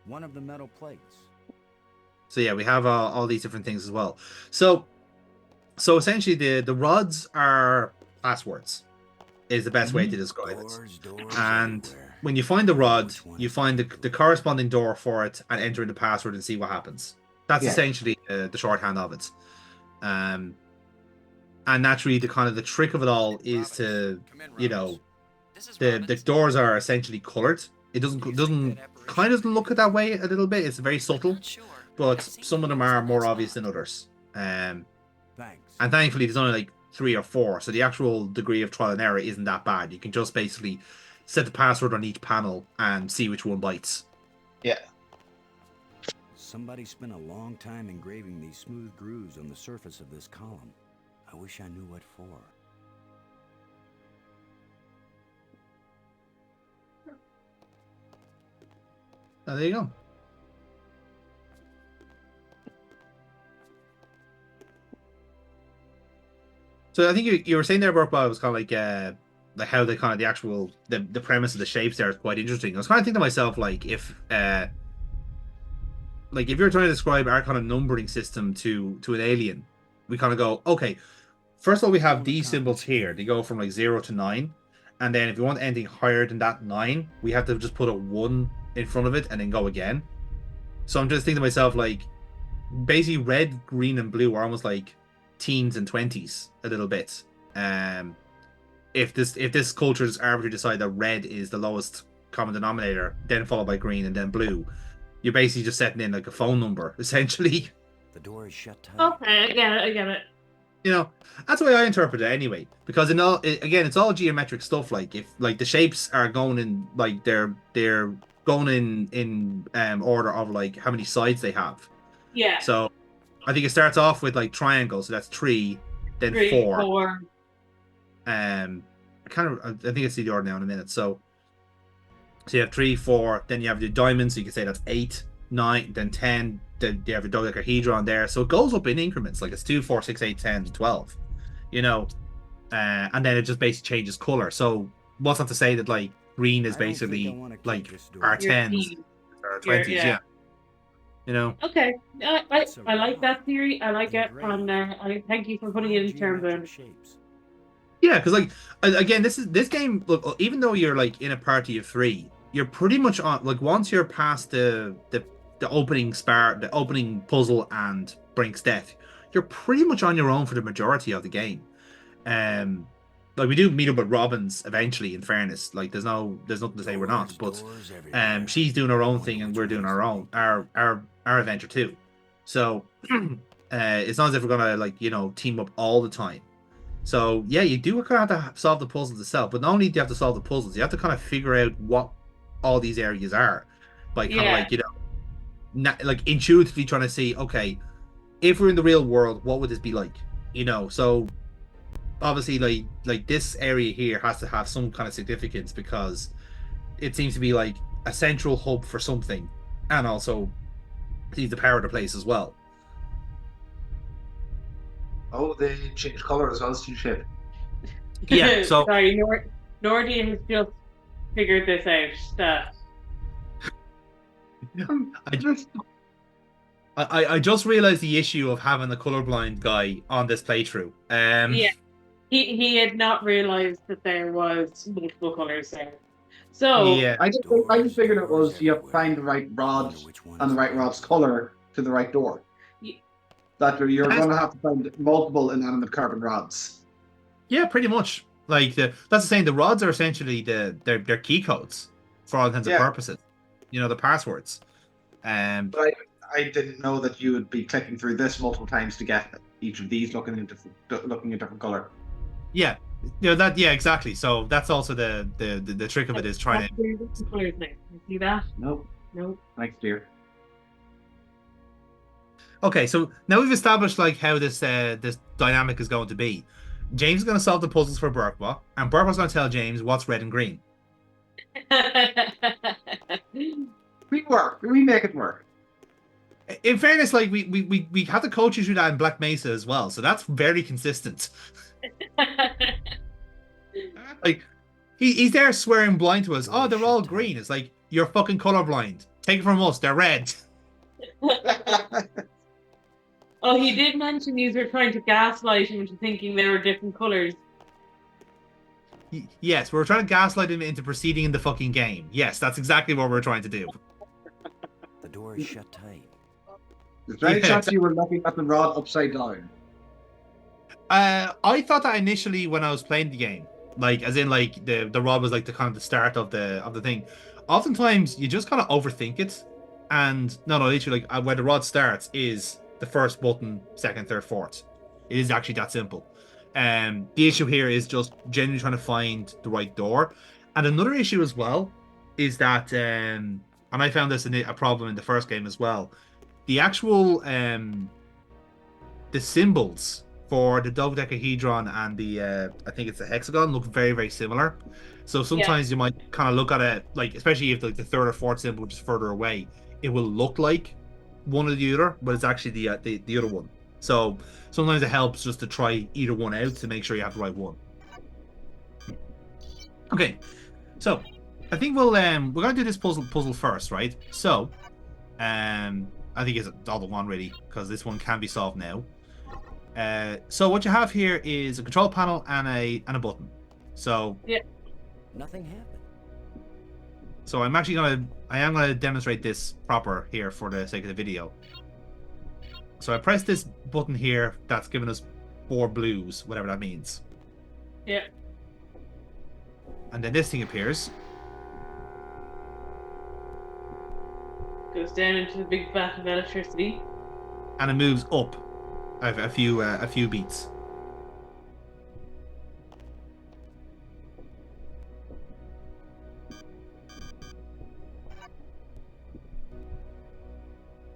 One of the metal plates. So yeah, we have all these different things as well. So essentially, the rods are passwords, is the best way to describe it. And when you find the rod, you find the corresponding door for it and enter in the password and see what happens. That's essentially the shorthand of it. And naturally, the trick of it all is to, the doors are essentially colored. It doesn't kind of look that way a little bit. It's very subtle, but some of them are more obvious than others. And thankfully, there's only like 3 or 4, so the actual degree of trial and error isn't that bad. You can just basically set the password on each panel and see which one bites. Yeah. Somebody spent a long time engraving these smooth grooves on the surface of this column. I wish I knew what for. Oh, there you go. So I think you were saying there, Burke, it was kind of like how the kind of the actual the premise of the shapes there is quite interesting. I was kind of thinking to myself, like if you're trying to describe our kind of numbering system to an alien, we kind of go, okay, first of all, we have these symbols here. They go from like 0 to 9, and then if you want anything higher than that 9, we have to just put a 1 in front of it and then go again. So I'm just thinking to myself, like, basically red, green, and blue are almost like teens and 20s a little bit. If this culture is arbitrarily decide that red is the lowest common denominator, then followed by green and then blue, you're basically just setting in like a phone number, essentially. The door is shut tight. Okay, I get it. That's the way I interpret it anyway. Because it's all geometric stuff. Like if like the shapes are going in, like they're going in order of like how many sides they have. Yeah. So I think it starts off with like triangles, so that's 3, then 3, 4. 4. I think it's the order now in a minute. So you have 3, 4, then you have the diamond, so you can say that's 8, 9, then 10, then you have a dodecahedron there. So it goes up in increments, like it's 2, 4, 6, 8, 10, 12. You know, and then it just basically changes color. So what's not to say that like green is basically like our 10s or 20s, yeah. You know. Okay, I like that theory. I like it, and I thank you for putting it in terms of. Yeah, because like again, this game. Look, even though you're like in a party of 3, you're pretty much on. Like once you're past the opening the opening puzzle and Brink's death, you're pretty much on your own for the majority of the game. Like we do meet up with Robbins eventually. In fairness, like there's nothing to say we're not. But she's doing her own thing and we're doing our adventure too. So it's not as if we're gonna like team up all the time. So yeah, you do kind of have to solve the puzzles itself. But not only do you have to solve the puzzles, you have to kind of figure out what all these areas are by kind of like like intuitively trying to see, okay, if we're in the real world, what would this be like? So obviously like this area here has to have some kind of significance because it seems to be like a central hub for something, and also seems to power the place as well. Oh, they changed color as well, Steve Ship. Yeah, so sorry, Nordy has just figured this out. I just realized the issue of having a colorblind guy on this playthrough. Yeah, he had not realized that there was multiple colors there. So yeah, I just figured it was you have to find the right rod and the right rod's color to the right door. That you're going to have to find multiple inanimate carbon rods. Yeah, pretty much. Like that's the saying. The rods are essentially their key codes for all intents and purposes. The passwords. But I didn't know that you would be clicking through this multiple times to get each of these looking a different color. Yeah, that. Yeah, exactly. So that's also the trick of it is trying to. See that? Nope. Thanks, dear. Okay, so now we've established like how this dynamic is going to be. James is going to solve the puzzles for Burkwa, and Burkwa's going to tell James what's red and green. We make it work. In fairness, like we have to coach you through that in Black Mesa as well, so that's very consistent. Like he's there swearing blind to us. Oh, they're all green. It's like you're fucking colorblind. Take it from us. They're red. Oh, he did mention you were trying to gaslight him into thinking they were different colors. Yes, we're trying to gaslight him into proceeding in the fucking game. Yes, that's exactly what we're trying to do. The door is shut tight. There's very chance you were looking at the rod upside down. I thought that initially when I was playing the game, like as in like the rod was like the kind of the start of the thing. Oftentimes you just kind of overthink it, and no, literally like where the rod starts is the first button, second, third, fourth. It is actually that simple. The issue here is just genuinely trying to find the right door. And another issue as well is that, and I found this a problem in the first game as well, the actual the symbols for the dodecahedron and the I think it's a hexagon look very, very similar. So sometimes you might kind of look at it, like especially if like the third or fourth symbol which is further away, it will look like one or the other, but it's actually the other one. So sometimes it helps just to try either one out to make sure you have the right one. Okay, so I think we're gonna do this puzzle first, right? So I think it's all the one really because this one can be solved now. So what you have here is a control panel and a button. So nothing happened. So I am gonna demonstrate this proper here for the sake of the video. So I press this button here that's giving us 4 blues, whatever that means. Yeah. And then this thing appears. Goes down into the big vat of electricity. And it moves up a few beats.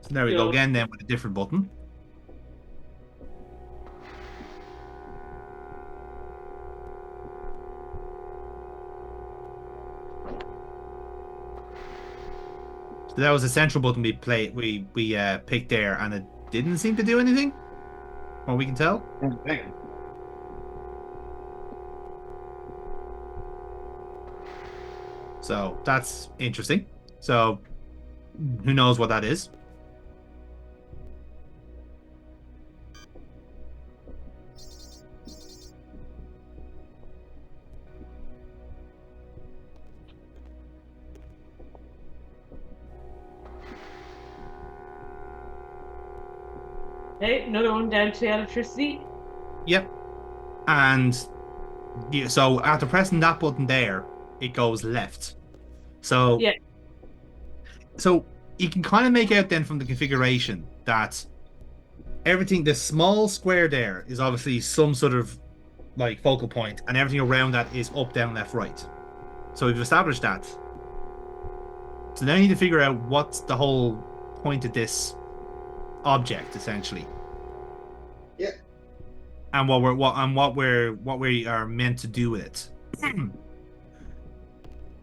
So there we go Cool. again then with a different button. So that was the central button we picked there, and it didn't seem to do anything, what we can tell. So that's interesting. So who knows what that is? Okay, another one down to electricity. Yep. And so after pressing that button there, it goes left. So Yeah. So you can kind of make out then from the configuration that everything, the small square there is obviously some sort of like focal point, and everything around that is up, down, left, right. So we've established that. So now you need to figure out what's the whole point of this object, essentially. Yeah. And what we are meant to do with it.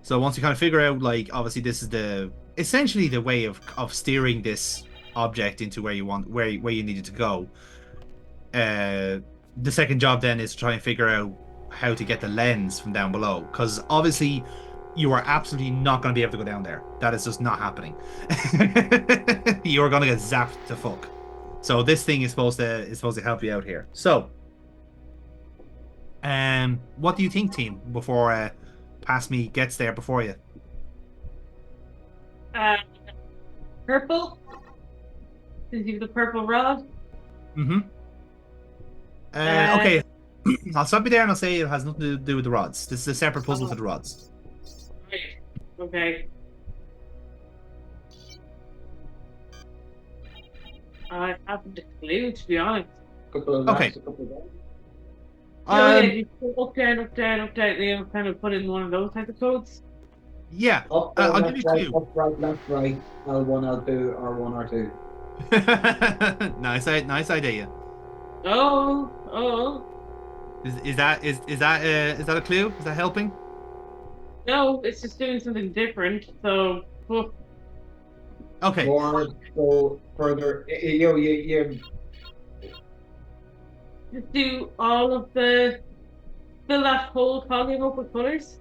So once you kind of figure out, like, obviously this is essentially the way of steering this object into where you need it to go. The second job then is to try and figure out how to get the lens from down below, because obviously you are absolutely not going to be able to go down there. That is just not happening. You are going to get zapped to fuck. So this thing is supposed to help you out here. So, what do you think, team? Before Past Me gets there before you. Purple. Since you have the purple rod. Mm-hmm. Okay. I'll stop you there and I'll say it has nothing to do with the rods. This is a separate puzzle for the rods. Right. Okay. I haven't a clue, to be honest. Okay. You go up, down, up, down, up, down. You kind of put in one of those type of codes. Yeah. Up, down, I'll left, give you a right, clue. up, right, left, right, L1, L2, R1, R2. Nice idea. Oh. Is that a clue? Is that helping? No, it's just doing something different. So, Okay. More, go further. You just do all of the fill that whole column up with colors.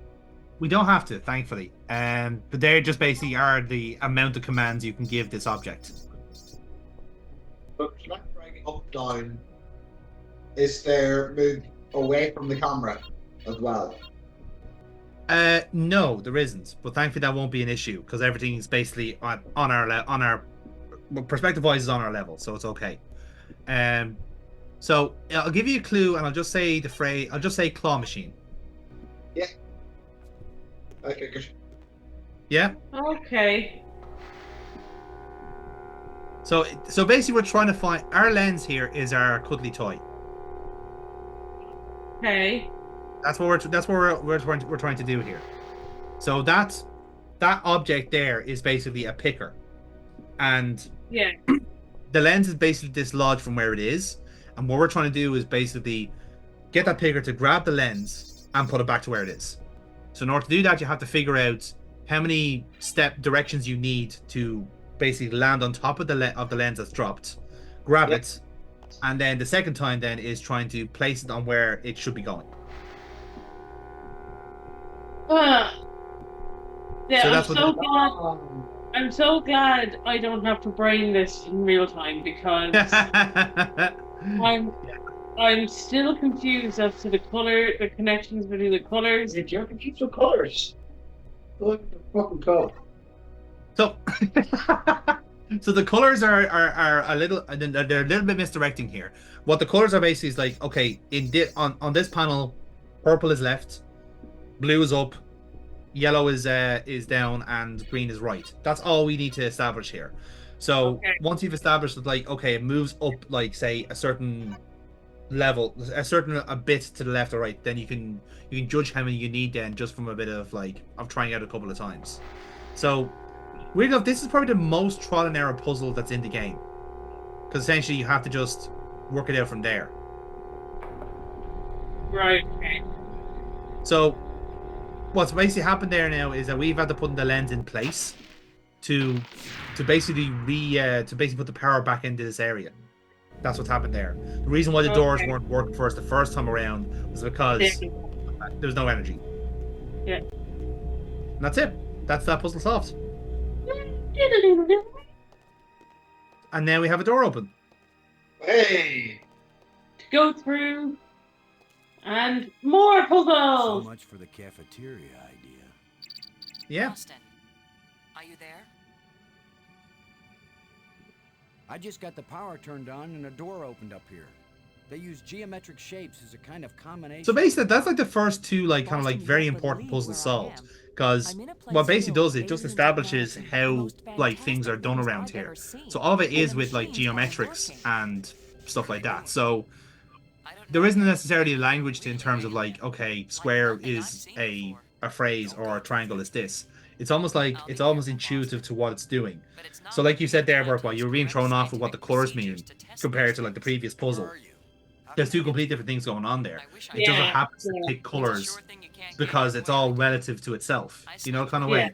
We don't have to, thankfully. But they just basically are the amount of commands you can give this object. But left, right, up, down. Is there move away from the camera as well? No, there isn't. But thankfully, that won't be an issue because everything's basically on our perspective wise is on our level, so it's okay. So I'll give you a clue, and I'll just say the phrase. I'll just say claw machine. Yeah. Okay, good. Yeah. Okay. So basically, we're trying to find our lens here is our cuddly toy. Okay. That's what we're trying to do here. So that object there is basically a picker, and Yeah. the lens is basically dislodged from where it is, and what we're trying to do is basically get that picker to grab the lens and put it back to where it is. So in order to do that, you have to figure out how many directions you need to basically land on top of the lens that's dropped, grab it, and then the second time then is trying to place it on where it should be going. Yeah, So I'm that's so glad. I'm so glad I don't have to brain this in real time because I'm still confused as to the connections between the colors. You're confused with colors. Look at the fucking code. So, so the colors are a little, they're a little bit misdirecting here. What the colors are basically is like, okay, on this panel, purple is left, blue is up, yellow is down, and green is right. That's all we need to establish here. So once you've established that, like, okay, it moves up, like, say, a certain level, a bit to the left or right, then you can judge how many you need then just from a bit of trying out a couple of times. So Weird enough, this is probably the most trial and error puzzle that's in the game. Because essentially you have to just work it out from there. Right. Okay. So what's basically happened there now is that we've had to put the lens in place to basically put the power back into this area. That's what's happened there. The reason why the doors weren't working for us the first time around was because there was no energy. Yeah. And that's it. That's that puzzle solved. And now we have a door open. Hey! To go through. And more puzzles! So much for the cafeteria idea. Yeah. Austin, are you there? I just got the power turned on and a door opened up here. They use geometric shapes as a kind of combination. So basically, that's like the first two, like, kind of like very important puzzles solved. Because what basically does, it just establishes how, like, things are done around here. So all of it is with, like, geometrics and stuff like that. So there isn't necessarily a language in terms of, like, okay, square is a phrase or a triangle is this. It's almost like, it's almost intuitive to what it's doing. So like you said there, Burkwell, you were being thrown off with what the colours mean compared to, like, the previous puzzle. There's two completely different things going on there. It doesn't happen to pick colours because it's all relative to itself. You know, kind of way.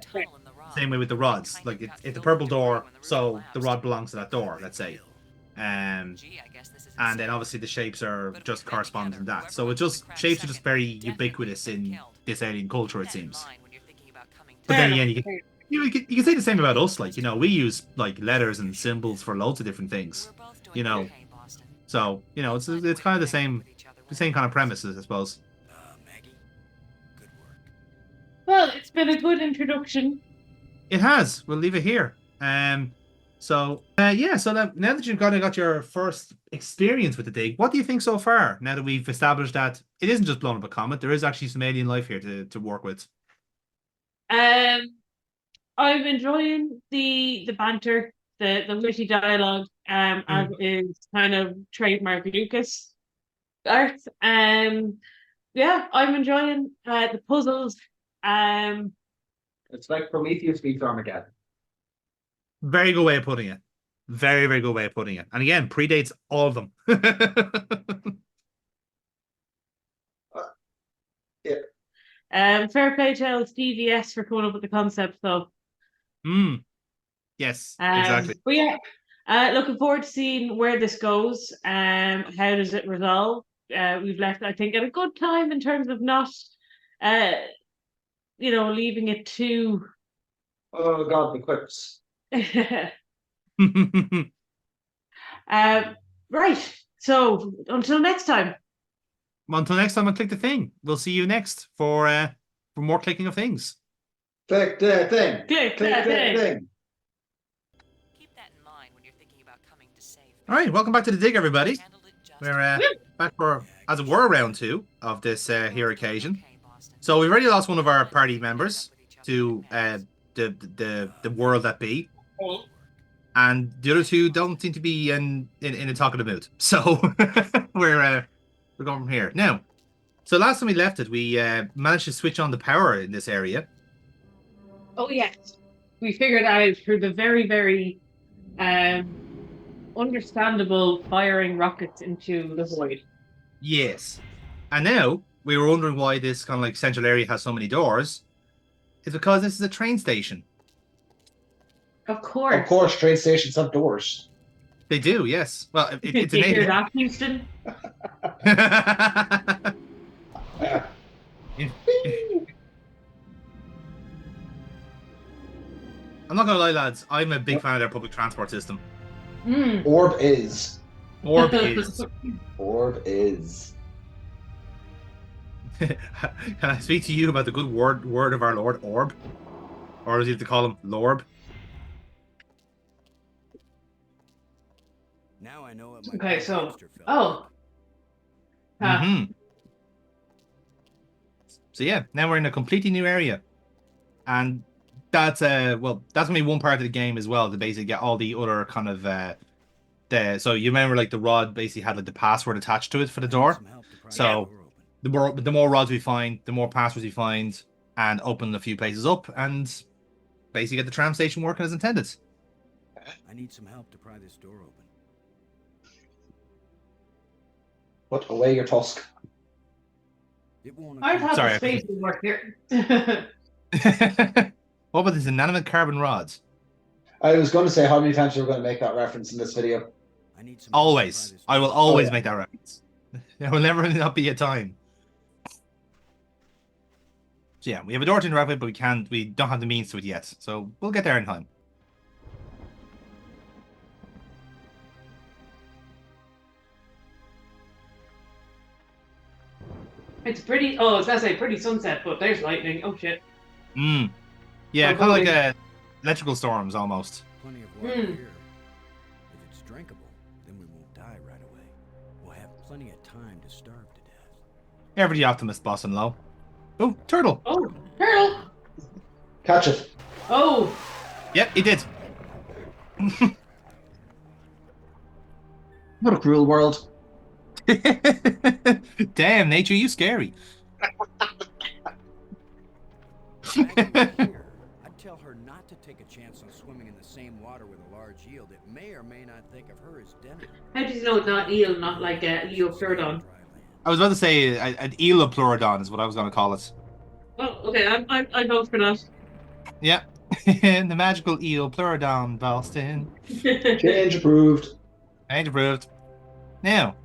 Same way with the rods. Like, it's a purple door, so the rod belongs to that door, let's say. And then obviously the shapes are just corresponding to that. So it just, shapes are just very ubiquitous in this alien culture, it seems. But then again, you can say the same about us. Like, you know, we use, like, letters and symbols for loads of different things. You know. So, you know, it's kind of the same kind of premises, I suppose. Maggie, good work. Well, it's been a good introduction. It has. We'll leave it here. So now that you've got your first experience with the dig, what do you think so far? Now that we've established that it isn't just blown up a comet, there is actually some alien life here to work with. I'm enjoying the banter, the witty dialogue, as is kind of trademark LucasArts. Yeah, I'm enjoying the puzzles. It's like Prometheus meets Armageddon. Very good way of putting it. Very, very good way of putting it. And again, predates all of them. Fair play to Stevie S for coming up with the concept, though. Yes, exactly. But yeah, looking forward to seeing where this goes. How does it resolve? We've left, I think, at a good time in terms of not, leaving it too. Oh God, the quips. Right. So until next time. Until next time, I'll click the thing. We'll see you next for more clicking of things. Click the thing. Click the thing. Keep that in mind when you're thinking about coming to save. All right, welcome back to the dig, everybody. We're back for, as it were, round 2 of this here occasion. So we've already lost one of our party members to the world that be, and the other two don't seem to be in a talkative mood. So we're going from here now. So last time we left it, we managed to switch on the power in this area. Oh yes, we figured out through the very, very understandable firing rockets into the void. Yes, and now we were wondering why this kind of like central area has so many doors. It's because this is a train station. Of course. Of course, train stations have doors. They do, yes. Well, it's an Did you hear alien. that, Houston? I'm not gonna lie, lads. I'm a big fan of their public transport system. Orb is. Orb is. Orb is. Can I speak to you about the good word of our Lord, Orb? Or as you have to call him, Lorb? Now I know what my Okay, so master felt. So yeah, now we're in a completely new area, and that's that's gonna be one part of the game as well to basically get all the other kind of so you remember like the rod basically had like the password attached to it for the door. So the more rods we find, the more passwords we find, and open a few places up, and basically get the tram station working as intended. I need some help to pry this door open. Put away your tusk. It won't. I've had Sorry, the space to work here. What about this inanimate carbon rods? I was going to say how many times we're going to make that reference in this video. I need some Always. I will always yeah. make that reference. There will never not be a time. So yeah, we have a door to interact with, but we don't have the means to it yet. So we'll get there in time. It's pretty. Oh, I was gonna say pretty sunset, but there's lightning. Oh shit. Yeah, Oh, kind of like holy. electrical storms almost. Plenty of water here. If it's drinkable, then we won't die right away. We'll have plenty of time to starve to death. Ever the optimist, boss and low. Oh, turtle. Oh, turtle. Catch it. Oh. Yep, he did. What a cruel world. Damn, nature, you scary. I'd tell her not to take a chance on swimming in the same water with a large eel that may or may not think of her as dinner. How do you know it's not eel, not like Leopterodon? I was about to say an Eloplurodon is what I was going to call it. Oh, okay. I vote for that. Yeah. The magical Eloplurodon, Boston. Change approved. Change approved. Now,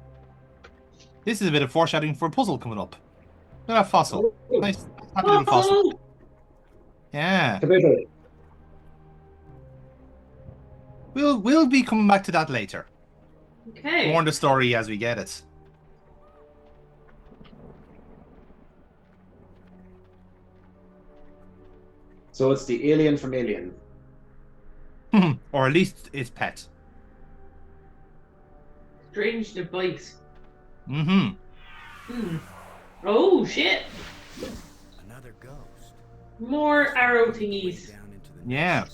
this is a bit of foreshadowing for a puzzle coming up. Look at that fossil. Nice, happy little fossil. Yeah. We'll be coming back to that later. Okay. More on the story as we get it. So it's the alien from Alien. Or at least its pet. Strange device. Mm-hmm. Oh shit. Another ghost. More arrow thingies. Yeah.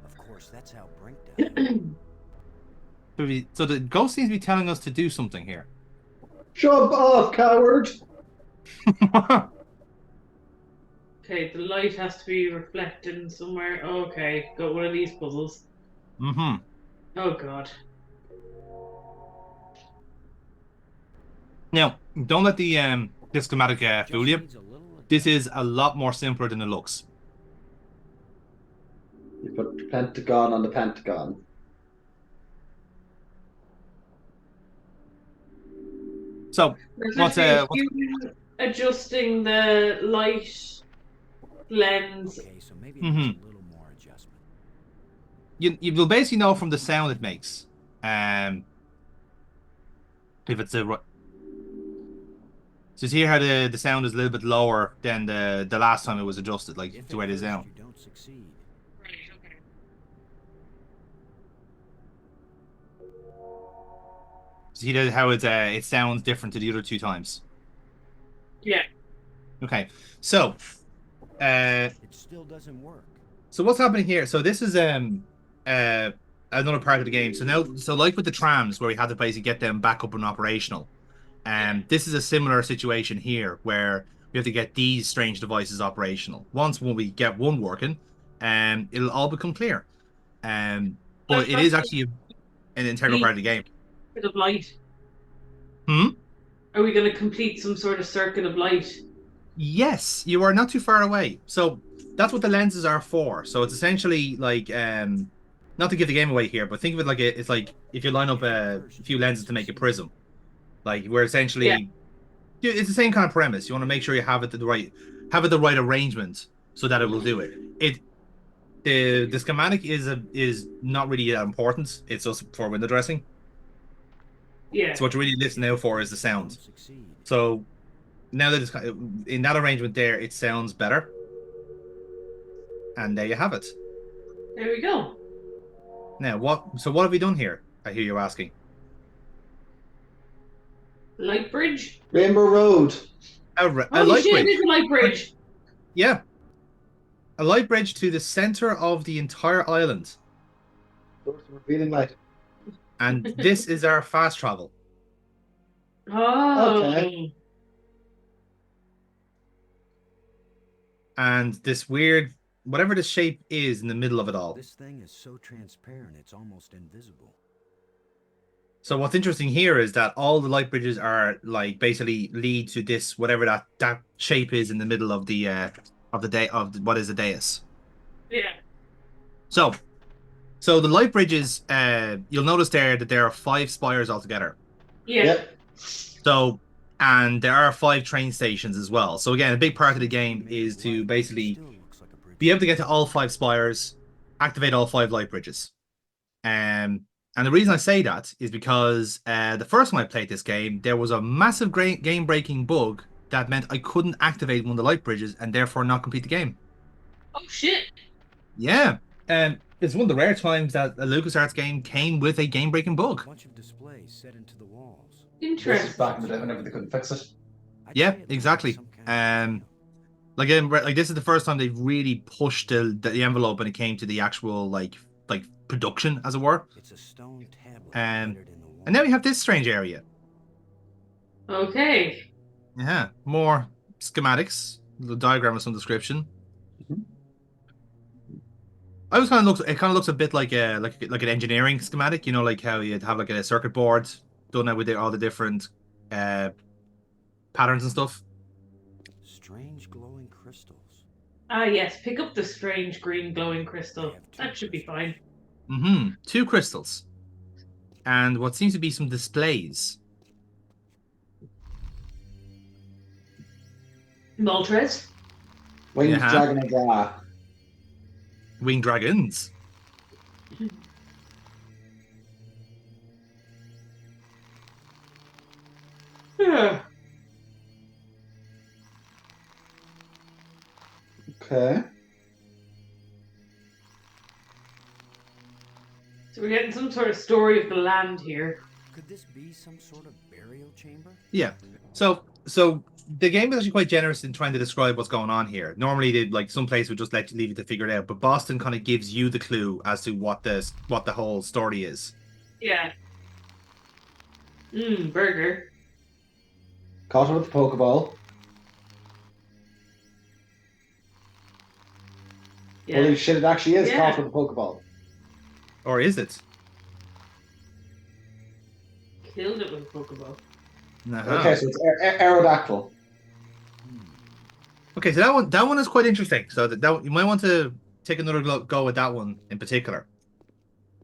Of course, that's how Brink died. So the ghost seems to be telling us to do something here. Jump off, coward! Okay, the light has to be reflected somewhere. Okay, got one of these puzzles. Mm-hmm. Oh god. Now, don't let the schematic fool you. This is a lot more simpler than it looks. You put Pentagon on the Pentagon. So, what's adjusting the light lens? Okay, so maybe Mm-hmm. there's a little more adjustment. You will basically know from the sound it makes. If it's a... So see how the sound is a little bit lower than the last time it was adjusted, like the way it is now. You don't succeed. Right, okay. See how it sounds different to the other two times. Yeah. Okay, so It still doesn't work. so what's happening here? So this is another part of the game. So now, like with the trams, where we had to basically get them back up and operational. This is a similar situation here, where we have to get these strange devices operational. Once when we get one working, it'll all become clear. But it is actually an integral part of the game. Bit of light. Hmm? Are we going to complete some sort of circuit of light? Yes, you are not too far away. So that's what the lenses are for. So it's essentially like, not to give the game away here, but think of it like it's like if you line up a few lenses to make a prism, like where essentially it's the same kind of premise. You want to make sure you have it the right arrangement so that it will do it. The schematic is not really that important. It's just for window dressing. Yeah. So what you really listen out for is the sound. Don't succeed. So now that it's in that arrangement there, it sounds better. And there you have it. There we go. Now what have we done here? I hear you asking. Light bridge? Rainbow Road. A Oh light shit, bridge. it is a light bridge. Yeah. A light bridge to the center of the entire island. Revealing light. And this is our fast travel. Oh. Okay. And this weird whatever the shape is in the middle of it all. This thing is so transparent, it's almost invisible. So what's interesting here is that all the light bridges are like basically lead to this whatever that shape is in the middle of the what is the dais. Yeah. So the light bridges, you'll notice there that there are 5 spires altogether. Yeah. Yep. So, and there are 5 train stations as well. So again, a big part of the game is to basically be able to get to all 5 spires, activate all 5 light bridges. And the reason I say that is because the first time I played this game, there was a massive game-breaking bug that meant I couldn't activate one of the light bridges and therefore not complete the game. Oh shit! Yeah, it's one of the rare times that a LucasArts game came with a game-breaking bug. A bunch of displays set into the walls. Interesting. This is back in the day whenever they couldn't fix it. Yeah, exactly. Like this is the first time they've really pushed the envelope when it came to the actual like production, as it were. It's a stone tablet And now we have this strange area. Okay. Yeah, more schematics, the diagram of some description. It kind of looks a bit like an engineering schematic, you know, like how you'd have like a circuit board done out with all the different patterns and stuff. Strange glowing crystals. Ah yes, pick up the strange green glowing crystal. That should be fine. 2 crystals. And what seems to be some displays. Moltres. Winged Yeah. dragon and draw. Winged dragons. Yeah. Okay. So we're getting some sort of story of the land here. Could this be some sort of burial chamber? Yeah. So the game is actually quite generous in trying to describe what's going on here. Normally, some place would just leave you to figure it out, but Boston kind of gives you the clue as to what the whole story is. Yeah. Burger. Caught it with the Pokeball. Yeah. Holy shit, it actually is Yeah. caught with the Pokeball. Or is it? Killed it with a Pokeball. Uh-huh. Okay, so it's Aerodactyl. Okay, so that one is quite interesting. So that you might want to take another go at that one in particular.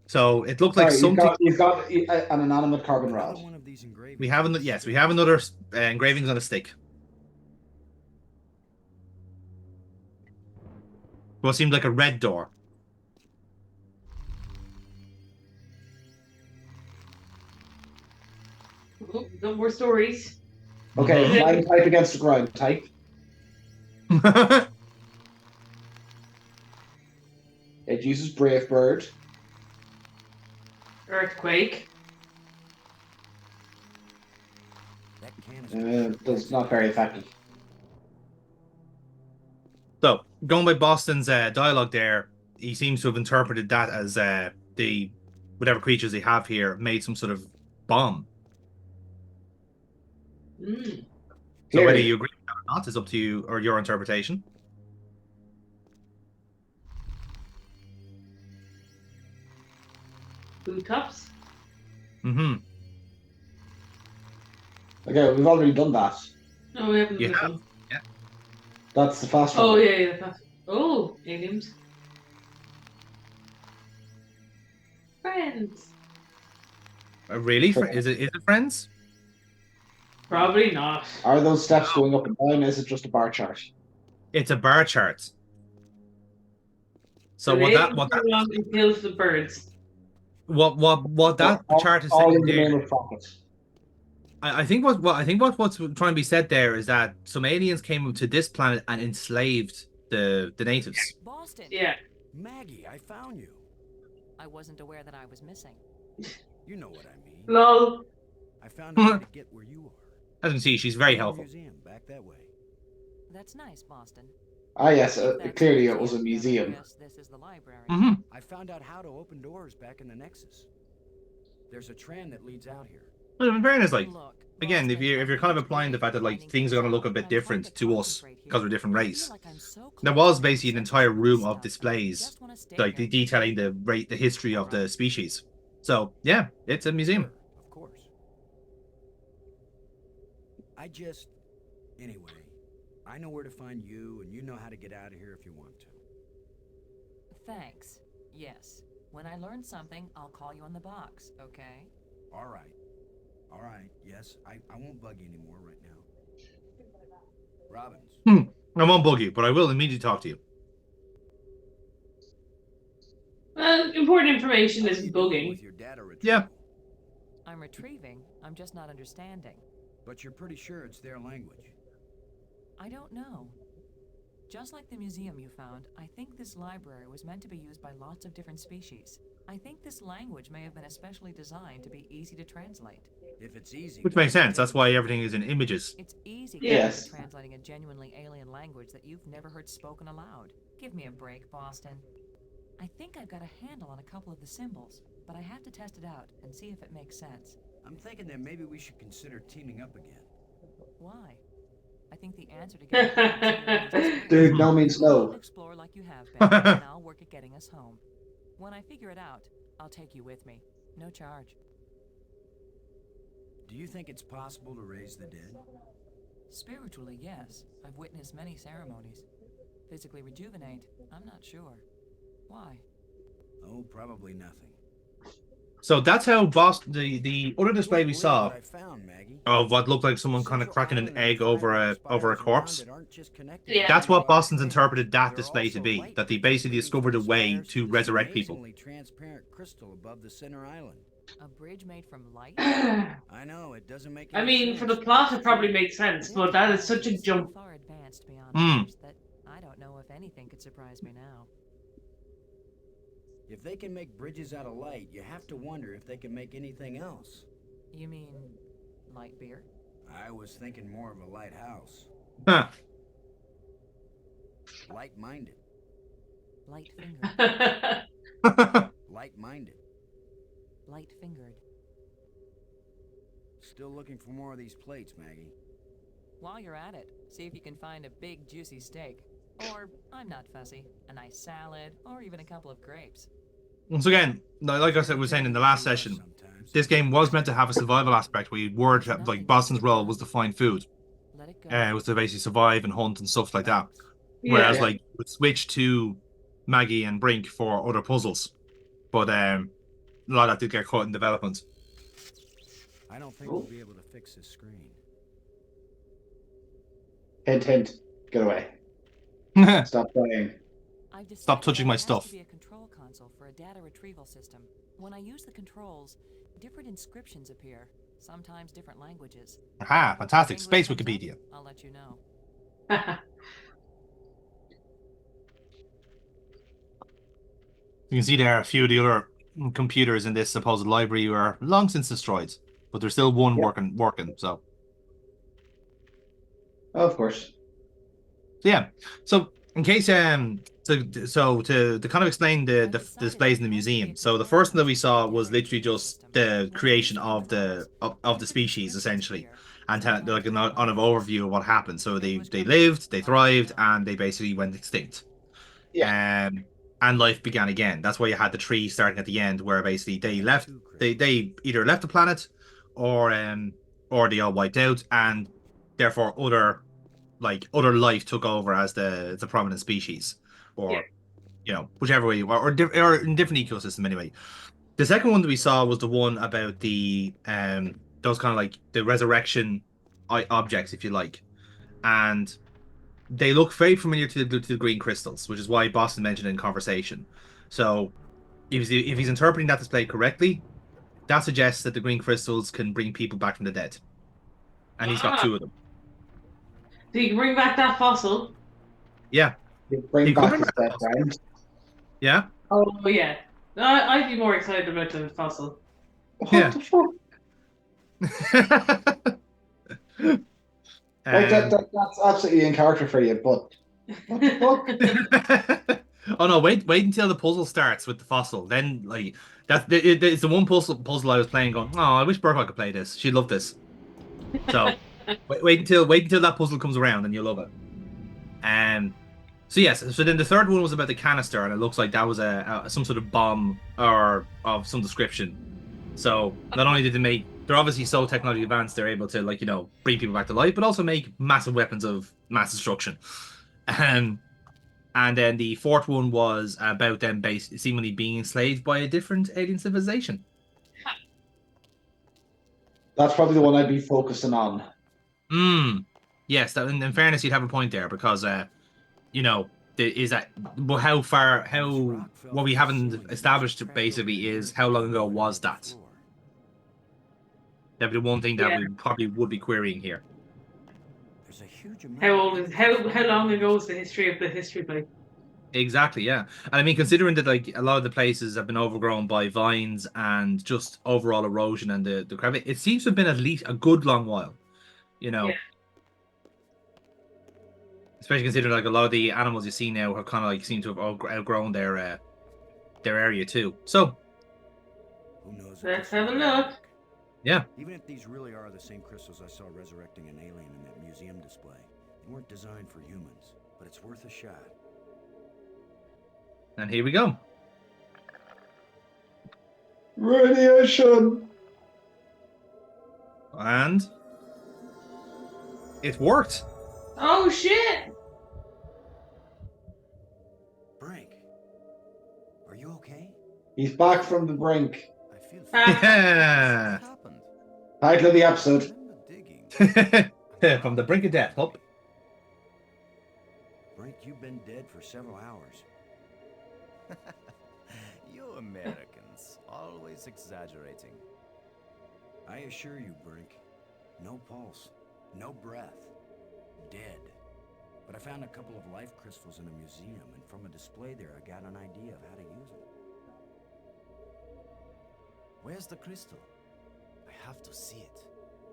So it looked like Sorry, something. You've got an inanimate carbon rod. One of these engravings. We have another engravings on a stick. What seemed like a red door. Oh, got more stories. Okay, flying type against the ground type. It uses Brave Bird. Earthquake. That can That's not very effective. So, going by Boston's dialogue there, he seems to have interpreted that as the whatever creatures they have here made some sort of bomb. So whether you agree with that or not is up to you or your interpretation. Food cups. Mm-hmm. Okay, we've already done that. No, we haven't. You done have. one. Yeah. That's the fast one. Oh yeah. Oh, aliens. Friends. Really? Is it friends? Probably not. Are those steps going up and down? Is it just a bar chart? It's a bar chart. So The what that along and kills the birds. what that chart is all saying in the there. name of profit. I think what's trying to be said there is that some aliens came to this planet and enslaved the natives. Boston. Yeah. Maggie, I found you. I wasn't aware that I was missing. You know what I mean. Lol. I found out how to get where you are. As you can see, she's very helpful. Museum back that way. That's nice, Boston. Ah, yes, That's clearly the it was a museum, then I museum. guess this is the library. Mm-hmm. I found out how to open doors back in the Nexus. There's a trend that leads out here. Well, in fairness, like, Look, again, if you're kind of applying the fact that like things are going to look a bit different to us because we're a different race, there was basically an entire room of displays, like detailing the history of the species. So yeah, it's a museum. Of course. Anyway, I know where to find you, and you know how to get out of here if you want to. Thanks. Yes. When I learn something, I'll call you on the box, okay? All right. All right. Yes, I won't bug you anymore right now. Robbins. I won't bug you, but I will immediately talk to you. Important information is bugging. Yeah. I'm retrieving. I'm just not understanding. But you're pretty sure it's their language. I don't know. Just like the museum you found, I think this library was meant to be used by lots of different species. I think this language may have been especially designed to be easy to translate. If it's easy, which makes sense. That's why everything is in images. It's easy Yes. translating a genuinely alien language that you've never heard spoken aloud. Give me a break, Boston. I think I've got a handle on a couple of the symbols, but I have to test it out and see if it makes sense. I'm thinking that maybe we should consider teaming up again. Why? I think the answer to getting Dude, no means no. Explore like you have been, and I'll work at getting us home. When I figure it out, I'll take you with me. No charge. Do you think it's possible to raise the dead? Spiritually, yes. I've witnessed many ceremonies. Physically rejuvenate, I'm not sure. Why? Oh, probably nothing. So that's how the other display we saw of what looked like someone kind of cracking an egg over a corpse. Yeah. That's what Boston's interpreted that display to be. That they basically discovered a way to resurrect people. Transparent crystal above the center island. A bridge made from light? I know, it doesn't make I any mean, sense. for the plot, it probably makes sense, but that is such a jump. Far advanced beyond ours that I don't know if anything could surprise me now. If they can make bridges out of light, you have to wonder if they can make anything else. You mean light beer? I was thinking more of a lighthouse. Huh. Light-minded. Light-fingered. Light-minded. Light-fingered. Still looking for more of these plates, Maggie. While you're at it, see if you can find a big juicy steak. Or, I'm not fussy, a nice salad, or even a couple of grapes. Once again, like I said, was saying in the last session, this game was meant to have a survival aspect where you were like Boston's role was to find food. It was to basically survive and hunt and stuff like that. Whereas like you would switch to Maggie and Brink for other puzzles. But a lot of that did get caught in development. I don't think we'll be able to fix this screen. Hint, hint. Get away. Stop playing. Stop touching my stuff. Be a control console for a data retrieval system. When I use the controls, different inscriptions appear, sometimes different languages. Aha, fantastic. Space Wikipedia. I'll let you know. You can see there a few of the other computers in this supposed library were long since destroyed, but there's still one working. So, of course. So yeah. So in case to kind of explain the displays in the museum. So the first thing that we saw was literally just the creation of the species essentially, and like on an overview of what happened. So they lived, they thrived, and they basically went extinct. Yeah. And life began again. That's why you had the tree starting at the end, where basically they left. They either left the planet, or they all wiped out, and therefore other life took over as the prominent species, or whichever way, or in different ecosystem anyway. The second one that we saw was the one about the those kind of like the resurrection objects, if you like, and they look very familiar to the green crystals, which is why Boston mentioned it in conversation. So if he's interpreting that display correctly, that suggests that the green crystals can bring people back from the dead, and he's got 2 of them. So you can bring back that fossil. Yeah. Bring back his dead friend. Yeah. Oh yeah. I'd be more excited about the fossil. What the fuck? Like that's absolutely in character for you, but what the fuck? Oh no! Wait until the puzzle starts with the fossil. Then it's the one puzzle I was playing. Going, oh, I wish Burke could play this. She'd love this. So wait until that puzzle comes around and you'll love it. So yes, so then the third one was about the canister, and it looks like that was some sort of bomb or of some description. So not only did they're obviously so technologically advanced, they're able to bring people back to life, but also make massive weapons of mass destruction. And then the fourth one was about them seemingly being enslaved by a different alien civilization. That's probably the one I'd be focusing on. Yes, in fairness, you'd have a point there because is that what we haven't established basically is how long ago was that? That'd be the one thing that we probably would be querying here. How long ago is the history of the history plate? Exactly, yeah. And I mean, considering that a lot of the places have been overgrown by vines and just overall erosion and the crap, it seems to have been at least a good long while. Yeah. Especially considering a lot of the animals you see now have kind of seem to have outgrown their area too. So Who knows? Let's have a look. Yeah. Even if these really are the same crystals I saw resurrecting an alien in that museum display, they weren't designed for humans, but it's worth a shot. And here we go. Radiation. And it worked. Oh shit! Brink, are you okay? He's back from the brink. I feel Yeah. What happened? Title of the episode. From the brink of death, Hup. Brink, you've been dead for several hours. You Americans, always exaggerating. I assure you, Brink, no pulse, no breath, dead. But I found a couple of life crystals in a museum, and from a display there, I got an idea of how to use them. Where's the crystal? I have to see it.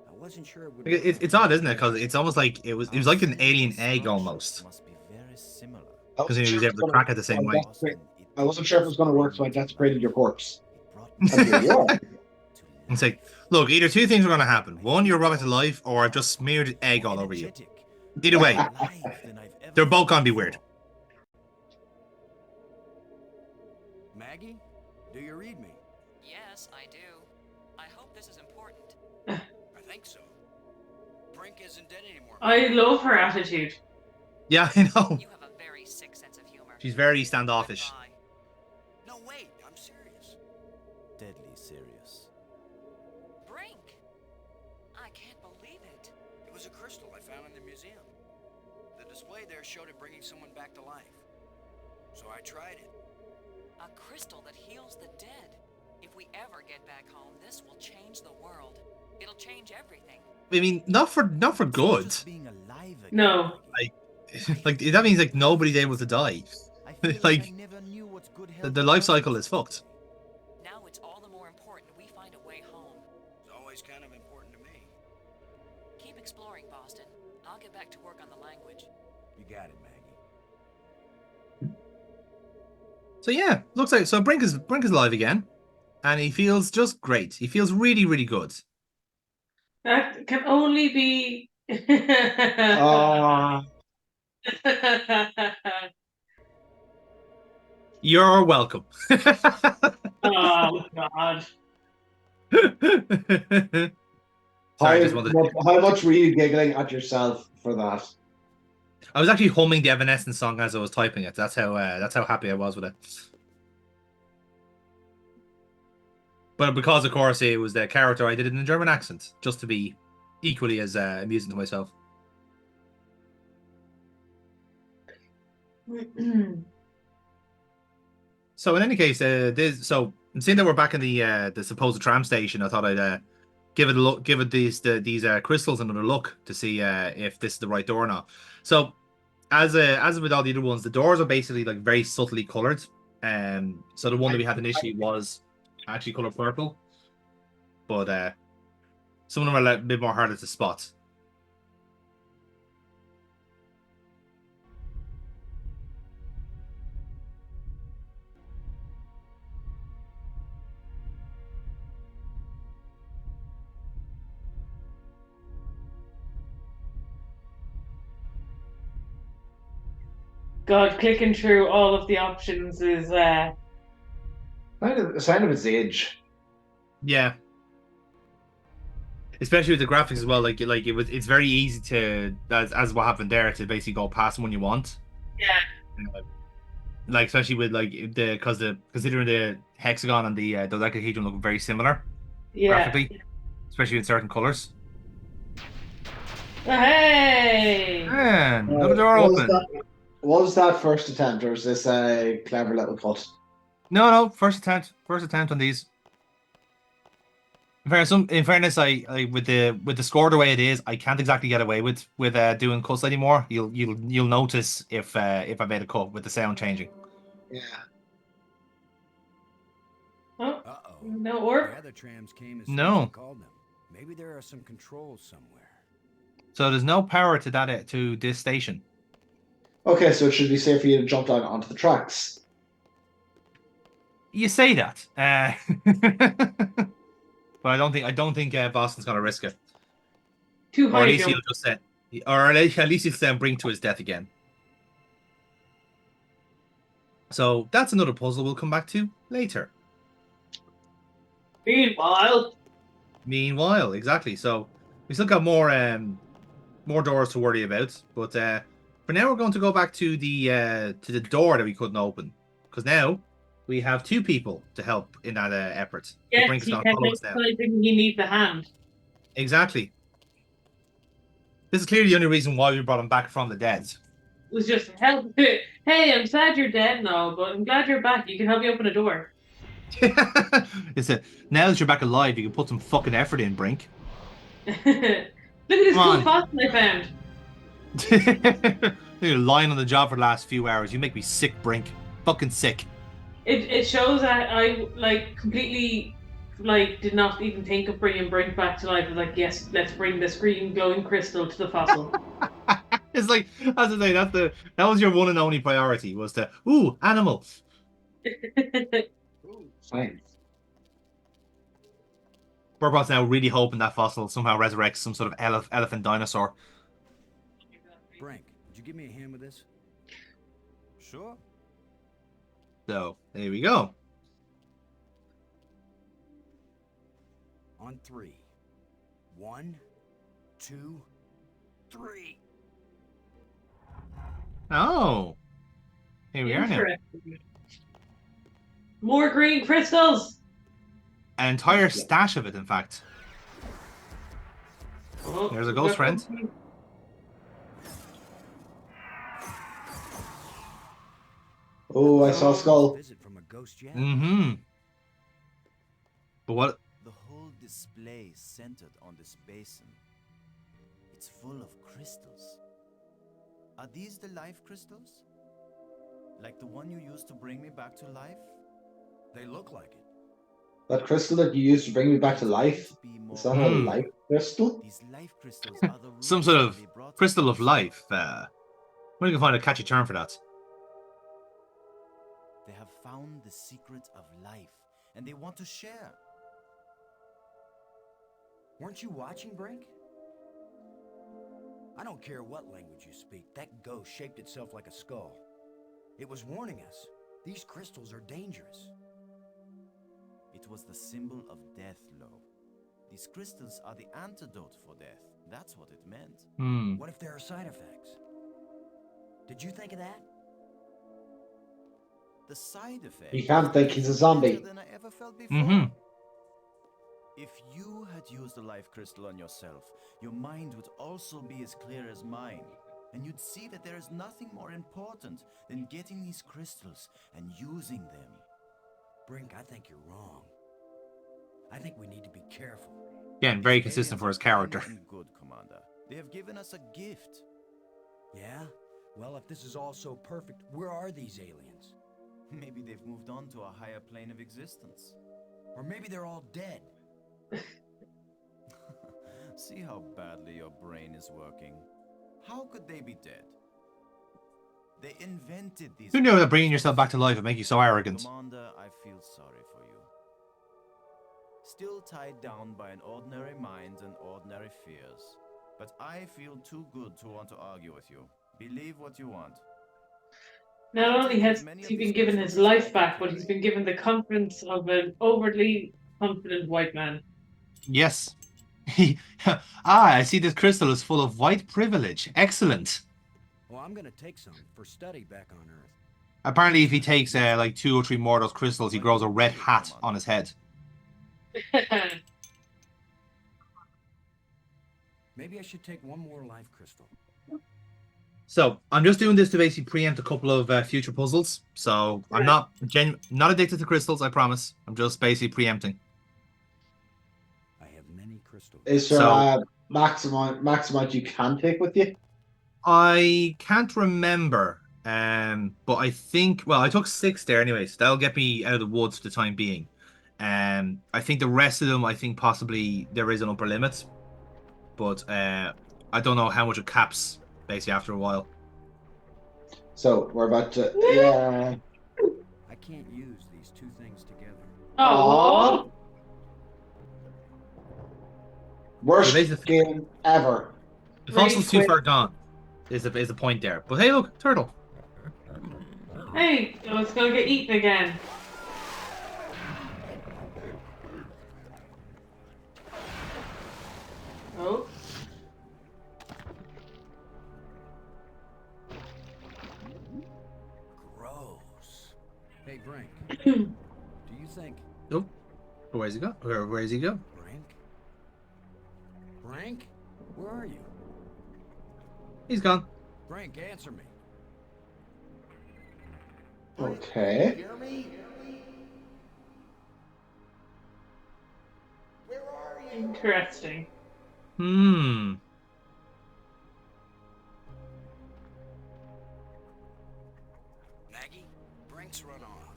I wasn't sure it would. It's odd, isn't it? Because it's almost like it was like an alien egg almost. Must be very similar. Because he was able to crack it the same way. I wasn't sure if it was going to work, so I desecrated your corpse. It's like, look, either two things are going to happen. One, you're brought back to life, or I've just smeared egg all over you. Either way, they're both going to be weird. Maggie, do you read me? Yes, I do. I hope this is important. I think so. Brink isn't dead anymore. I love her attitude. Yeah, I know. You have a very sick sense of humor. She's very standoffish. Goodbye. No, wait, I'm serious. Deadly serious. Brink! I can't believe it. It was a crystal I found in the museum. The display there showed it bringing someone back to life. So I tried it. A crystal that heals the dead. If we ever get back home, this will change the world. It'll change everything. I mean, not for good. Being alive again. No. Like that means nobody's able to die. I feel Like, I never knew what good The health life was. cycle is fucked. Now it's all the more important we find a way home. It's always kind of important to me. Keep exploring, Boston. I'll get back to work on the language. You got it, Maggie. So yeah, looks like Brink is alive again, and he feels just great. He feels really, really good. That can only be. You're welcome. Oh God. Sorry, I just wanted to... How much were you giggling at yourself for that? I was actually humming the Evanescence song as I was typing it. That's how happy I was with it. But because, of course, it was the character, I did it in a German accent, just to be equally as amusing to myself. So in any case, seeing that we're back in the supposed tram station, I thought I'd give it a look, give it these crystals another look to see if this is the right door or not. So as with all the other ones, the doors are basically very subtly colored. So the one that we had initially was actually colored purple, but some of them are a bit more harder to spot. God, clicking through all of the options is Kind of a sign of its age. Yeah. Especially with the graphics as well, it's very easy to, as what happened there, to basically go past one you want. yeah. Like especially with considering the hexagon and the dodecahedron look very similar graphically, especially in certain colors. Hey! Man, another door open. Was that first attempt, or is this a clever little cut? No, first attempt on these. In fairness, I with the score the way it is, I can't exactly get away with doing cuts anymore. You'll notice if I made a cut with the sound changing. Yeah. Oh, Uh-oh. no orc. The other trams came as No. soon as I called them. Maybe there are some controls somewhere. So there's no power to this station. Okay, so it should be safe for you to jump down onto the tracks. You say that, but I don't think Boston's gonna risk it. Too Or high at least jump. he'll just at least he'll bring to his death again. So that's another puzzle we'll come back to later. Meanwhile, exactly. So we still got more doors to worry about, but for now we're going to go back to the door that we couldn't open, because now we have two people to help in that effort. Yes, Brink's he gonna can follow us now. he needs a hand. Exactly. This is clearly the only reason why we brought him back from the dead. It was just help. Hey, I'm sad you're dead now, but I'm glad you're back. You can help me open a door. Now that you're back alive, you can put some fucking effort in, Brink. Look at this Come cool on. fossil I found. You're lying on the job for the last few hours. You make me sick, Brink. Fucking sick. It shows that I completely did not even think of bringing Brink back to life. I was like, yes, let's bring this green glowing crystal to the fossil. It's like, as I say, that was your one and only priority, was to animals. Science. Burbot's now really hoping that fossil somehow resurrects some sort of elephant dinosaur. Brink, would you give me a hand with this? Sure. So there we go. On 3. 1, 2, 3. Oh. Here we are now. Interesting. More green crystals. An entire stash of it, in fact. Oh, There's a ghost friend. Oh, I saw a skull. Visit from a ghost yet? Mm-hmm. But what? The whole display is centered on this basin. It's full of crystals. Are these the life crystals? Like the one you used to bring me back to life? They look like it. That crystal that you used to bring me back to life? Is that a life crystal? These life crystals are the Some sort of reason they brought crystal us of life. Where you can find a catchy term for that. They have found the secret of life, and they want to share. Weren't you watching, Brink? I don't care what language you speak, that ghost shaped itself like a skull. It was warning us. These crystals are dangerous. It was the symbol of death, Lo. These crystals are the antidote for death. That's what it meant. What if there are side effects? Did you think of that? The side effect. You can't think he's a zombie. Than I ever felt before. If you had used a life crystal on yourself, your mind would also be as clear as mine. And you'd see that there is nothing more important than getting these crystals and using them. Brink, I think you're wrong. I think we need to be careful. Again, very consistent for his character. Good, Commander. They have given us a gift. Yeah? Well, if this is all so perfect, where are these aliens? Maybe they've moved on to a higher plane of existence. Or maybe they're all dead. See how badly your brain is working. How could they be dead? They invented these... Who knew that bringing yourself back to life would make you so arrogant? Commander, I feel sorry for you. Still tied down by an ordinary mind and ordinary fears. But I feel too good to want to argue with you. Believe what you want. Not only has he been given his life back, but he's been given the confidence of an overly confident white man. Yes. I see this crystal is full of white privilege. Excellent. Well, I'm gonna take some for study back on Earth. Apparently, if he takes like 2 or 3 more of those crystals, he grows a red hat on his head. Maybe I should take one more life crystal. So I'm just doing this to basically preempt a couple of future puzzles. So I'm not addicted to crystals, I promise. I'm just basically preempting. I have many crystals. Is there a maximum you can take with you? I can't remember. But I think, well, I took 6 there anyway, so that'll get me out of the woods for the time being. I think the rest of them, I think possibly there is an upper limit, but I don't know how much it caps basically after a while. So we're about to, yeah. I can't use these 2 things together. Oh. Worst game ever. The fossil's too far gone. Is a point there. But hey, look, turtle. Hey, it's gonna get eaten again. Oh. Gross. Hey, Brink. Do you think? Nope. Where's he go? Where's he go? Brink? Brink? Where are you? He's gone. Brink, answer me. Okay. Hear me? Where are you? Interesting. Hmm. Maggie, Brink's run off.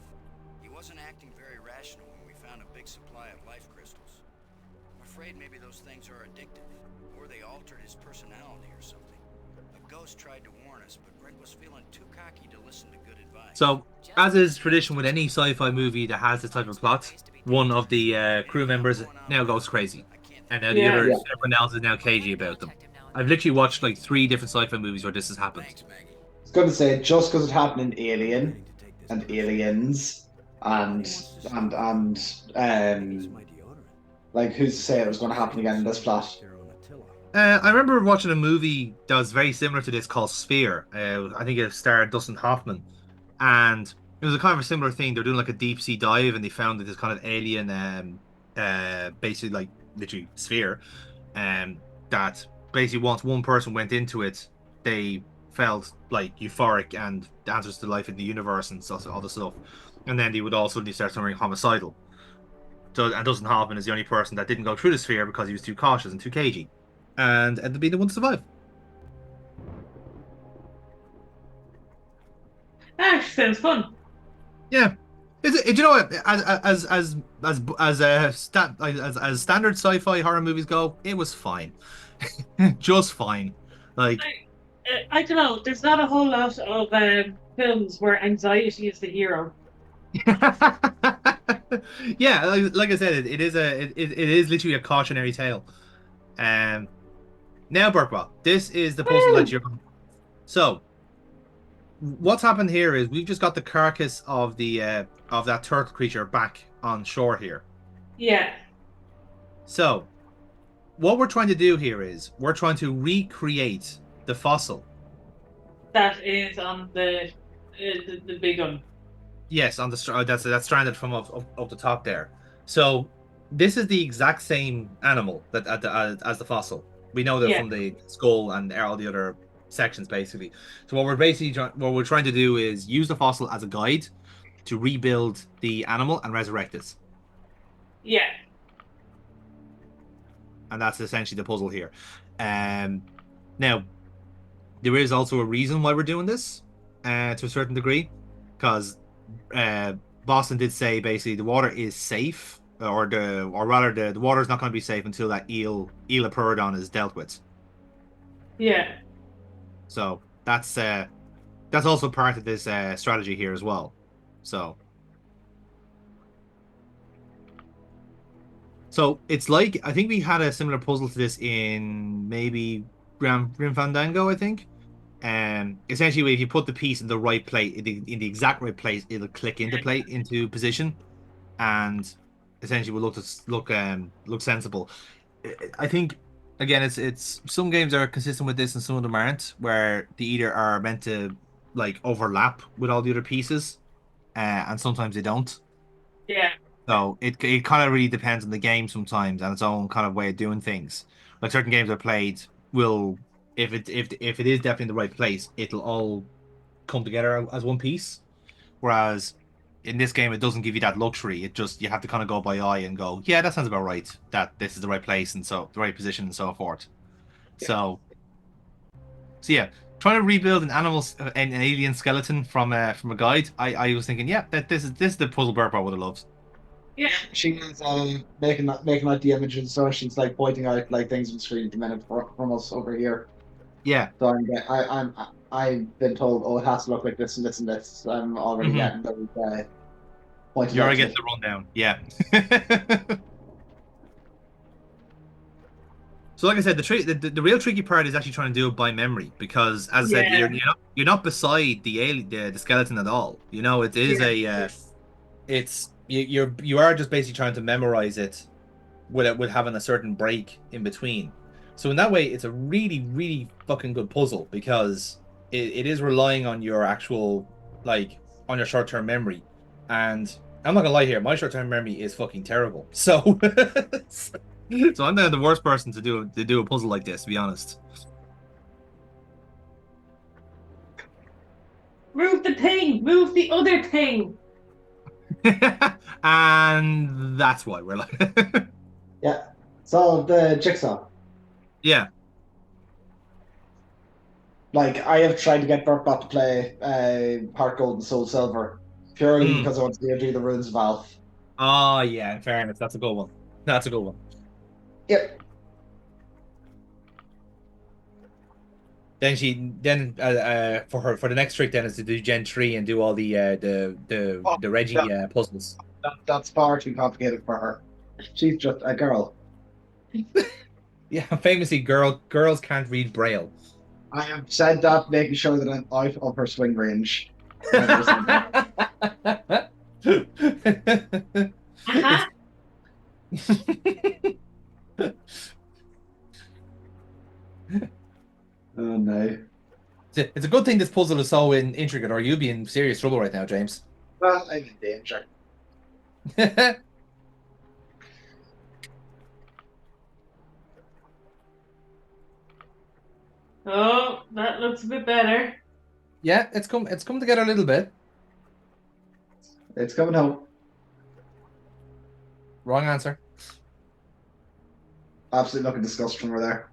He wasn't acting very rational when we found a big supply of life crystals. I'm afraid maybe those things are addictive, or they altered his personality or something. A ghost tried to warn us, but Brink was feeling too cocky to listen to good advice. So, as is tradition with any sci-fi movie that has this type of plot, one of the crew members now goes crazy, and now the other, everyone else is now cagey about them. I've literally watched like 3 different sci-fi movies where this has happened. Thanks, Maggie. I was going to say, just because it happened in Alien and Aliens and like, who's to say it was going to happen again in this plot? I remember watching a movie that was very similar to this called Sphere. I think it starred Dustin Hoffman, and it was a kind of a similar thing. They're doing like a deep sea dive, and they found that this kind of alien, basically like literally sphere, that basically once one person went into it, they felt like euphoric and answers to life in the universe and all this stuff, and then they would all suddenly start turning homicidal. So, and Dustin Hoffman is the only person that didn't go through the sphere because he was too cautious and too cagey, and ended up being the one to survive. That sounds fun. Yeah, you know what? As standard sci-fi horror movies go, it was fine, just fine. Like, I don't know. There's not a whole lot of films where anxiety is the hero. yeah, like I said, it is literally a cautionary tale. Now, Burkwell, this is the puzzle that you're. So, what's happened here is we've just got the carcass of the of that turtle creature back on shore here. Yeah. So, what we're trying to do here is we're trying to recreate the fossil. That is on the big one. Yes, on the that's stranded from up the top there. So, this is the exact same animal that as the fossil. We know that from the skull and all the other sections, basically. So what we're trying to do is use the fossil as a guide to rebuild the animal and resurrect it. Yeah. And that's essentially the puzzle here. Now, there is also a reason why we're doing this, to a certain degree, because Boston did say basically the water is safe, or rather the water is not going to be safe until that Eloperidon is dealt with. Yeah. So that's also part of this strategy here as well. So it's like, I think we had a similar puzzle to this in maybe Grim Fandango, I think. essentially if you put the piece in the right place, in the exact right place, it'll click into position, and essentially will look sensible. I think again, it's some games are consistent with this and some of them aren't, where they either are meant to like overlap with all the other pieces, and sometimes they don't. Yeah. So it kind of really depends on the game sometimes and its own kind of way of doing things. Like certain games I played will, if it is definitely in the right place, it'll all come together as one piece. Whereas in this game, it doesn't give you that luxury. It just you have to kind of go by eye and go, yeah, that sounds about right. That this is the right place and so the right position and so forth. Yeah. So yeah, trying to rebuild an alien skeleton from a guide. I was thinking, yeah, that this is the puzzle Burp I would have loved. Yeah. She is making out the images, so she's like pointing out like things on the screen at the minute from us over here. Yeah. So I've been told, oh, it has to look like this and this and this. So I'm already getting those pointed You're out. already getting the rundown. Yeah. So like I said, the real tricky part is actually trying to do it by memory, because as I said, you're not beside the skeleton at all. You know, it is you are just basically trying to memorize it with having a certain break in between. So in that way, it's a really, really fucking good puzzle, because it is relying on your actual, like, on your short-term memory. And I'm not gonna lie here, my short-term memory is fucking terrible. So so I'm the worst person to do a puzzle like this, to be honest. Move the thing! Move the other thing! And that's why we're like Yeah. So the jigsaw. Yeah. Like, I have tried to get Burkbot to play Heart Gold and Soul Silver purely because I want to be able to do the Runes of Alph. Oh yeah, in fairness, that's a good one. That's a good one. Yep. Then for the next trick then is to do Gen 3 and do all the Reggie puzzles. That's far too complicated for her. She's just a girl. Yeah, famously, girls can't read Braille. I have said that, making sure that I'm out of her swing range. Oh no. It's a good thing this puzzle is so intricate, or you'd be in serious trouble right now, James. Well, I'm in danger. Oh, that looks a bit better. Yeah, it's come together a little bit. It's coming home. Wrong answer. Absolutely looking disgusted from her there.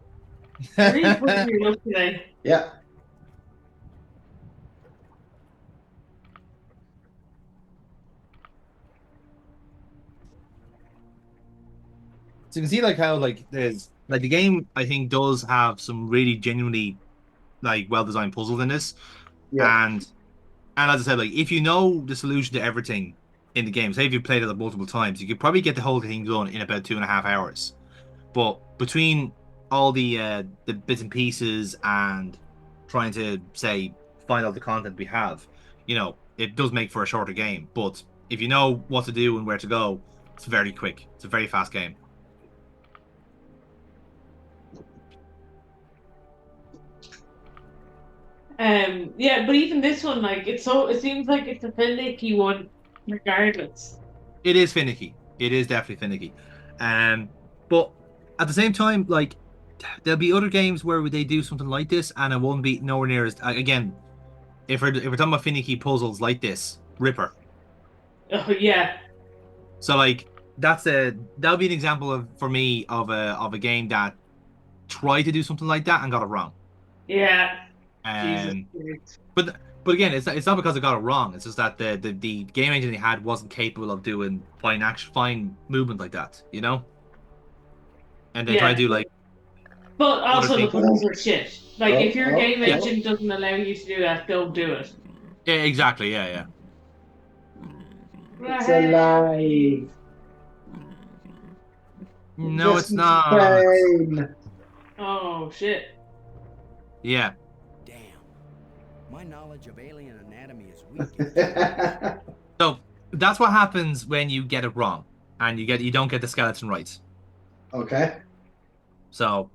Really putting your look today. Yeah. So you can see like how like there's like the game I think does have some really genuinely like well designed puzzles in this. Yeah. And as I said, like if you know the solution to everything in the game, say if you played it multiple times, you could probably get the whole thing done in about 2.5 hours. But between all the bits and pieces and trying to say find all the content we have, you know, it does make for a shorter game. But if you know what to do and where to go, it's very quick. It's a very fast game. Yeah, but even this one, like, it seems like it's a finicky one, regardless. It is finicky. It is definitely finicky. But at the same time, like, there'll be other games where they do something like this, and it won't be nowhere near as again. If we're talking about finicky puzzles like this, Ripper. Oh yeah. So like that'll be an example for me of a game that tried to do something like that and got it wrong. Yeah. But again, it's not because it got it wrong. It's just that the game engine they had wasn't capable of doing fine movement like that, you know. And they try to do like. But also the puzzles are shit. Like if your game yeah. engine doesn't allow you to do that, don't do it. Yeah, exactly. Yeah. It's alive. No, This it's is not. insane. Oh shit. Yeah. Damn. My knowledge of alien anatomy is weak. So that's what happens when you get it wrong, and you don't get the skeleton right. Okay. So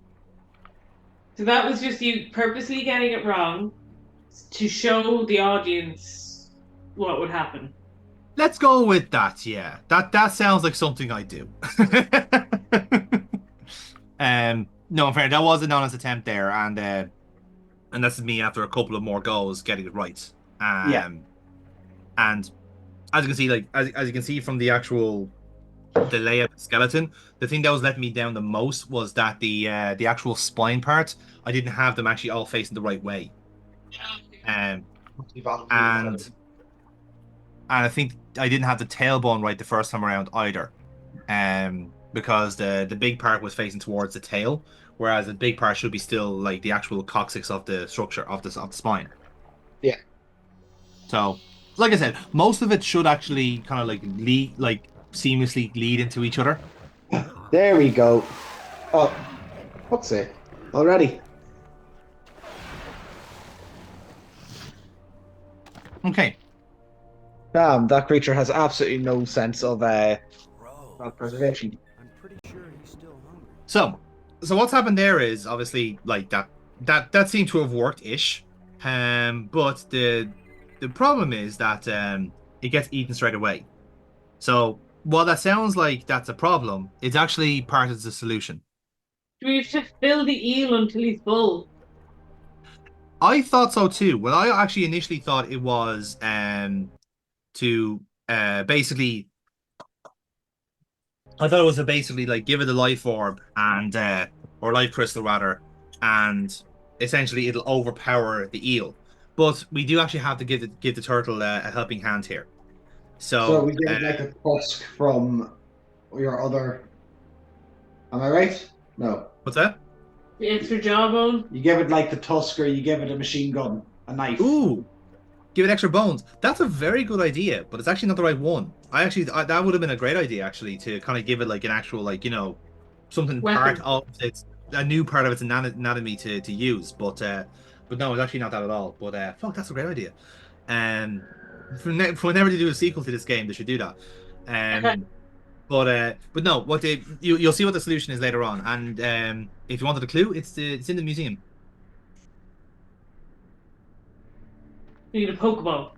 that was just you purposely getting it wrong to show the audience what would happen. let's go with that. Yeah, that sounds like something I do. No, in fairness, that was an honest attempt there, and this is me after a couple of more goals getting it right. Yeah. And as you can see, like as you can see from the actual layout of the skeleton, the thing that was letting me down the most was that the actual spine part, I didn't have them actually all facing the right way. And I think I didn't have the tailbone right the first time around either. Because the big part was facing towards the tail, whereas the big part should be still like the actual coccyx of the structure of the spine. Yeah. So, like I said, most of it should actually kind of like seamlessly lead into each other. There we go. Oh, what's it? Already. Okay. Damn, that creature has absolutely no sense of preservation. I'm pretty sure he's still hungry. So what's happened there is obviously like that seemed to have worked-ish. But the problem is that it gets eaten straight away. So while that sounds like that's a problem, it's actually part of the solution. Do we have to fill the eel until he's full? I thought so too. Well, I actually initially thought it was to basically, I thought it was to basically like give it a life orb and or life crystal rather, and essentially it'll overpower the eel. But we do actually have to give the turtle a helping hand here. So we get like a tusk from your other. Am I right? No. What's that? The extra jawbone? You give it like the tusk, or you give it a machine gun, a knife. Ooh, give it extra bones. That's a very good idea, but it's actually not the right one. That would have been a great idea actually, to kind of give it like an actual, like, you know, something weapon. part of its, a new part of its anatomy to use. But no, it's actually not that at all. But fuck, that's a great idea. For whenever they do a sequel to this game, they should do that. Okay. But no, you'll see what the solution is later on. And if you wanted a clue, it's in the museum. You need a Pokeball.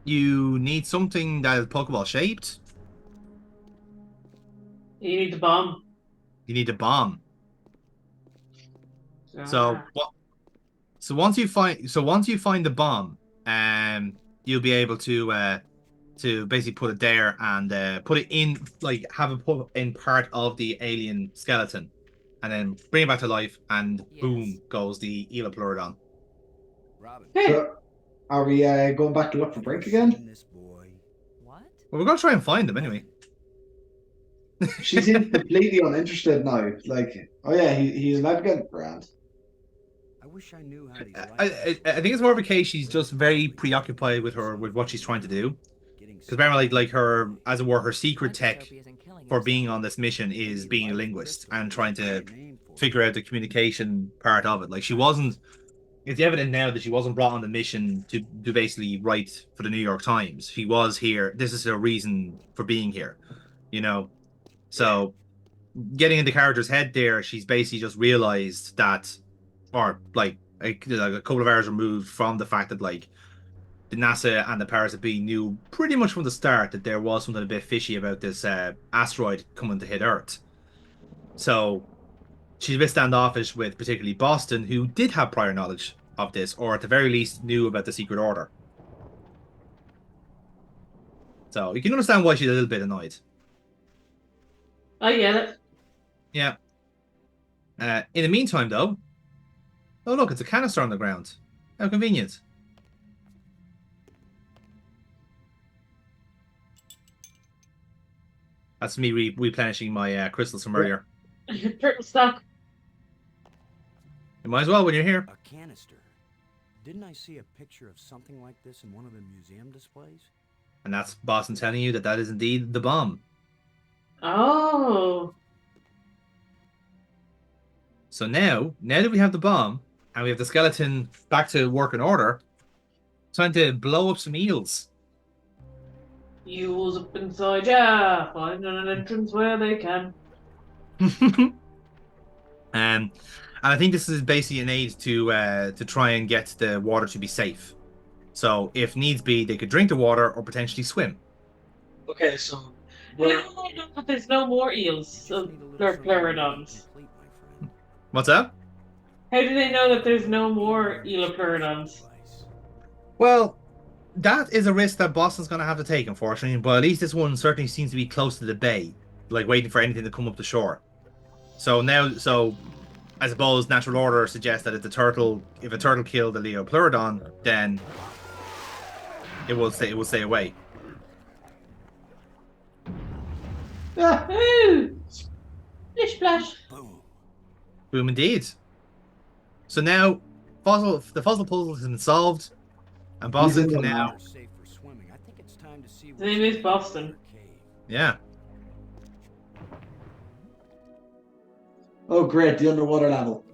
You need something that is Pokeball shaped. You need the bomb. You need a bomb. So once you find the bomb, you'll be able to basically put it there and put it in, like have it put in part of the alien skeleton, and then bring it back to life, and boom goes the Elopleurodon. Robin. So, are we going back to look for Brink again? This boy. What? Well, we're gonna try and find them anyway. She seems completely uninterested now. Like, oh yeah, he's allowed to get grand. I wish I knew how to. I think it's more of a case she's just very preoccupied with what she's trying to do. Because apparently, like her, as it were, her secret tech for being on this mission is being a linguist and trying to figure out the communication part of it. Like she wasn't. It's evident now that she wasn't brought on the mission to basically write for the New York Times. She was here. This is her reason for being here, you know. So, getting in the character's head there, she's basically just realized that, or like a couple of hours removed from the fact that like the NASA and the powers that be knew pretty much from the start that there was something a bit fishy about this asteroid coming to hit Earth. So she's a bit standoffish with particularly Boston, who did have prior knowledge of this, or at the very least knew about the secret order. So you can understand why she's a little bit annoyed. I get it. Yeah. In the meantime, though, oh look, it's a canister on the ground. How convenient. That's me replenishing my crystals from earlier. Turtle stock. You might as well when you're here. A canister. Didn't I see a picture of something like this in one of the museum displays? And that's Boston telling you that is indeed the bomb. Oh. So now that we have the bomb, And we have the skeleton back to working order, trying to blow up some eels. Eels up inside, yeah. Find an entrance where they can. And I think this is basically an aid to try and get the water to be safe. So if needs be, they could drink the water or potentially swim. Okay, so There's no more eels. So they're pleurodons. What's that? How do they know that there's no more elopleurodons? Well, that is a risk that Boston's going to have to take, unfortunately. But at least this one certainly seems to be close to the bay, like waiting for anything to come up the shore. So I suppose natural order suggests that if a turtle killed the Leopleurodon, then it will stay away. Ooh! Splish splash! Boom indeed. So now the fossil puzzle has been solved, and Boston can now. His name is Boston. Yeah. Oh, great! The underwater level.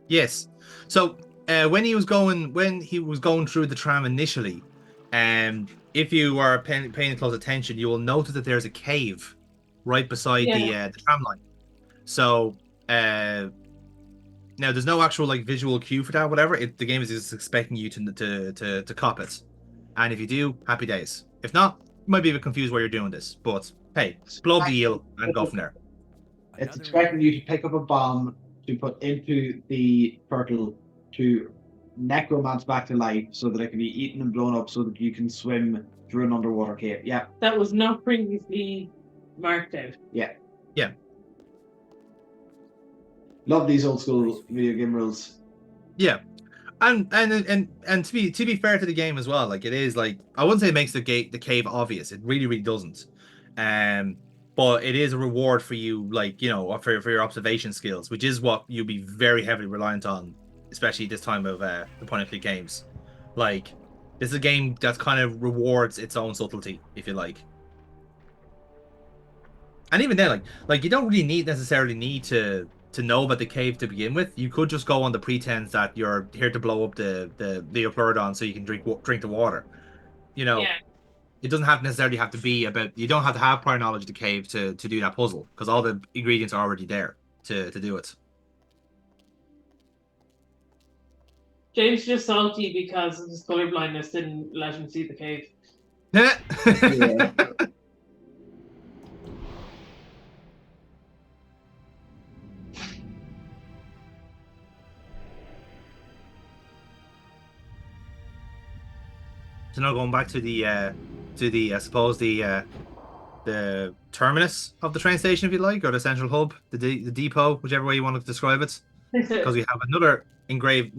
Yes. So when he was going through the tram initially, if you are paying close attention, you will notice that there's a cave right beside the tram line. So now there's no actual like visual cue for that, whatever. The game is just expecting you to cop it, and if you do, happy days. If not, you might be a bit confused why you're doing this. But hey, blow up the eel and go from there. It's expecting you to pick up a bomb to put into the turtle to necromance back to life so that it can be eaten and blown up so that you can swim through an underwater cave. Yeah. That was not previously marked out. Yeah. Yeah. Love these old school video game rules. Yeah. And to be fair to the game as well, like it is like I wouldn't say it makes the cave obvious. It really, really doesn't. But it is a reward for you, like, you know, for your observation skills, which is what you'll be very heavily reliant on, especially this time of the point-and-click games. Like, this is a game that kind of rewards its own subtlety, if you like. And even then, like you don't really necessarily need to know about the cave to begin with. You could just go on the pretense that you're here to blow up the Leopleurodon so you can drink the water. You know. Yeah. It doesn't necessarily have to be about. You don't have to have prior knowledge of the cave to do that puzzle because all the ingredients are already there to do it. James just salty because his colorblindness didn't let him see the cave. Yeah. So now going back to the I suppose the terminus of the train station, if you like, or the central hub, the depot, whichever way you want to describe it. Because we have another engraved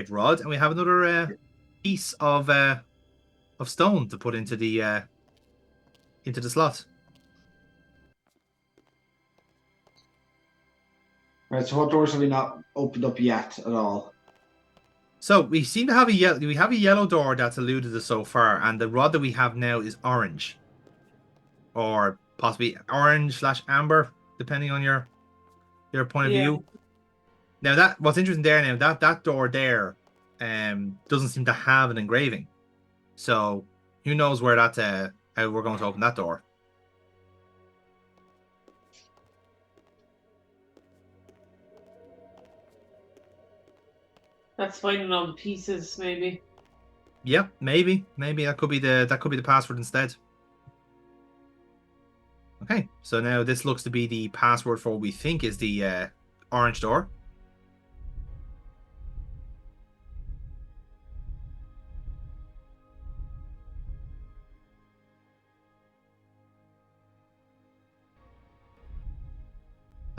rod, and we have another piece of stone to put into the slot. Right. So what doors have we not opened up yet at all? So we seem to have a yellow door that's alluded to so far, and the rod that we have now is orange, or possibly orange/amber, depending on your point of view. Now what's interesting there now that door there doesn't seem to have an engraving, so who knows where how we're going to open that door. That's finding all the pieces, maybe. Yep, maybe that could be the password instead. Okay, so now this looks to be the password for what we think is the orange door.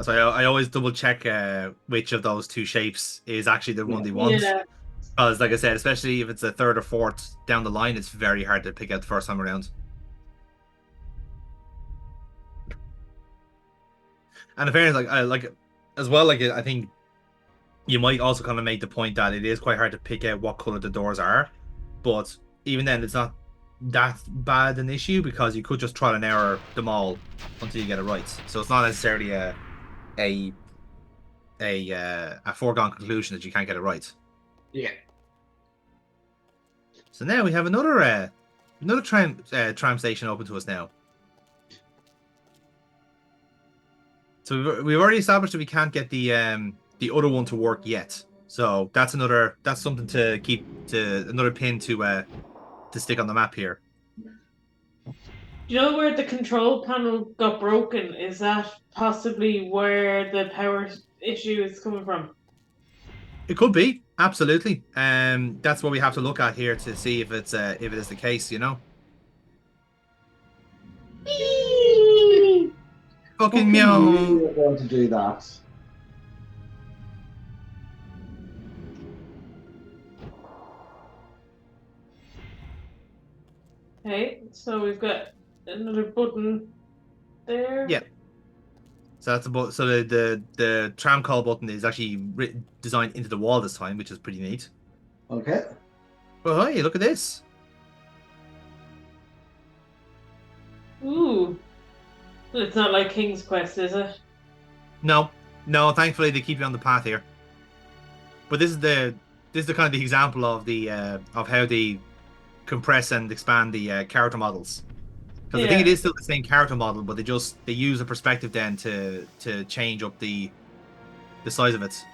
So I always double check which of those two shapes is actually the one they want. Yeah. Because, like I said, especially if it's a third or fourth down the line, it's very hard to pick out the first time around. And in fairness, I think you might also kind of make the point that it is quite hard to pick out what color the doors are. But even then, it's not that bad an issue because you could just try and error them all until you get it right. So it's not necessarily a a foregone conclusion that you can't get it right. Yeah. So now we have another tram station open to us now. So we've already established that we can't get the other one to work yet. So that's something to keep another pin to stick on the map here. Do you know where the control panel got broken? Is that possibly where the power issue is coming from? It could be, absolutely. That's what we have to look at here to see if it is the case, you know. Fucking meow. You are going to do that. Okay, so we've got another button there. Yeah. So that's so the tram call button is actually designed into the wall this time, which is pretty neat. Okay. Oh, hey, look at this. Ooh. It's not like King's Quest, is it? No, thankfully they keep you on the path here. But this is the kind of the example of the of how they compress and expand the character models. Because I think it is still the same character model, but they use a perspective then to change up the size of it.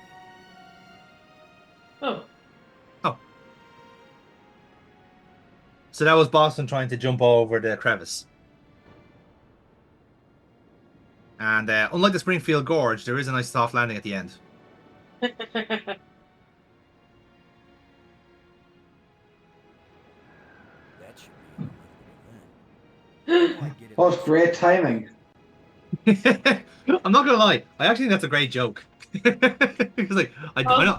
Oh. So that was Boston trying to jump over the crevice. And unlike the Springfield Gorge, there is a nice soft landing at the end. That should be What great timing. I'm not gonna lie, I actually think that's a great joke. It's like I know.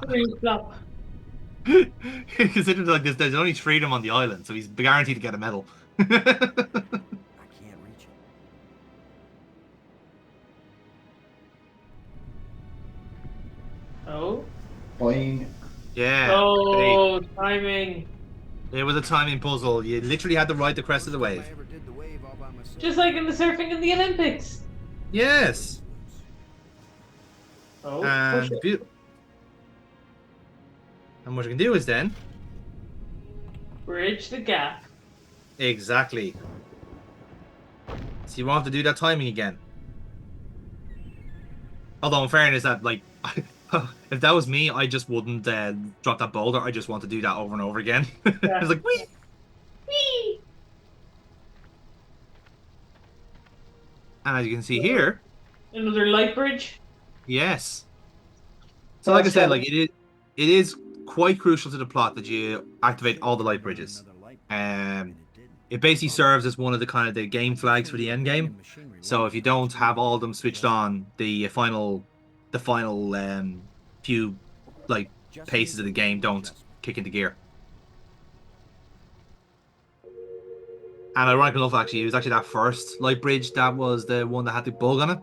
Considering like there's only 3 of them on the island, so he's guaranteed to get a medal. I can't reach it. Oh. Boing. Yeah. Oh, timing. It was a timing puzzle. You literally had to ride the crest of the wave. Just like in the surfing in the Olympics. Yes. Oh, And what you can do is then bridge the gap. exactly. So you won't have to do that timing again. Although in fairness, that like if that was me, I just wouldn't drop that boulder. I just want to do that over and over again. Yeah. It's like whee! Whee! And as you can see here, Another light bridge. yes. So like I said, like it is quite crucial to the plot that you activate all the light bridges. It basically serves as one of the kind of the game flags for the end game. So if you don't have all of them switched on, the final few like paces of the game don't kick into gear. And ironic enough, actually, it was actually that first light bridge that was the one that had the bug on it.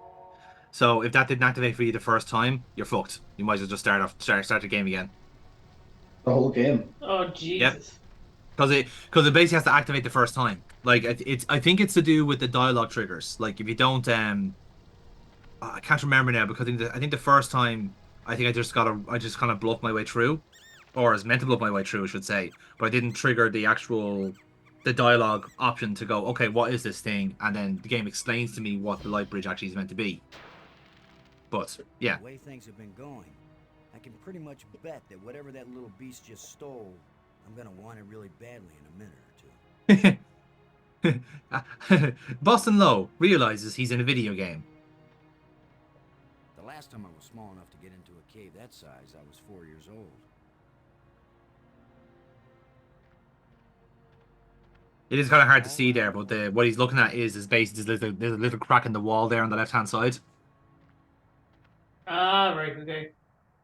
So if that didn't activate for you the first time, you're fucked. You might as well just start the game again. The whole game. Oh Jesus. Yep. Because it basically has to activate the first time. Like I think it's to do with the dialogue triggers. Like if you don't I can't remember now because I think the first time I just kind of bluffed my way through, or I was meant to bluff my way through, I should say, but I didn't trigger the dialogue option to go, okay, what is this thing? And then the game explains to me what the light bridge actually is meant to be. But yeah. The way things have been going, I can pretty much bet that whatever that little beast just stole, I'm gonna want it really badly in a minute or two. Boston Lowe realizes he's in a video game. The last time I was small enough to get into a cave that size, I was 4 years old. It is kind of hard to see there, but what he's looking at is basically there's a little crack in the wall there on the left hand side. Ah, right, okay.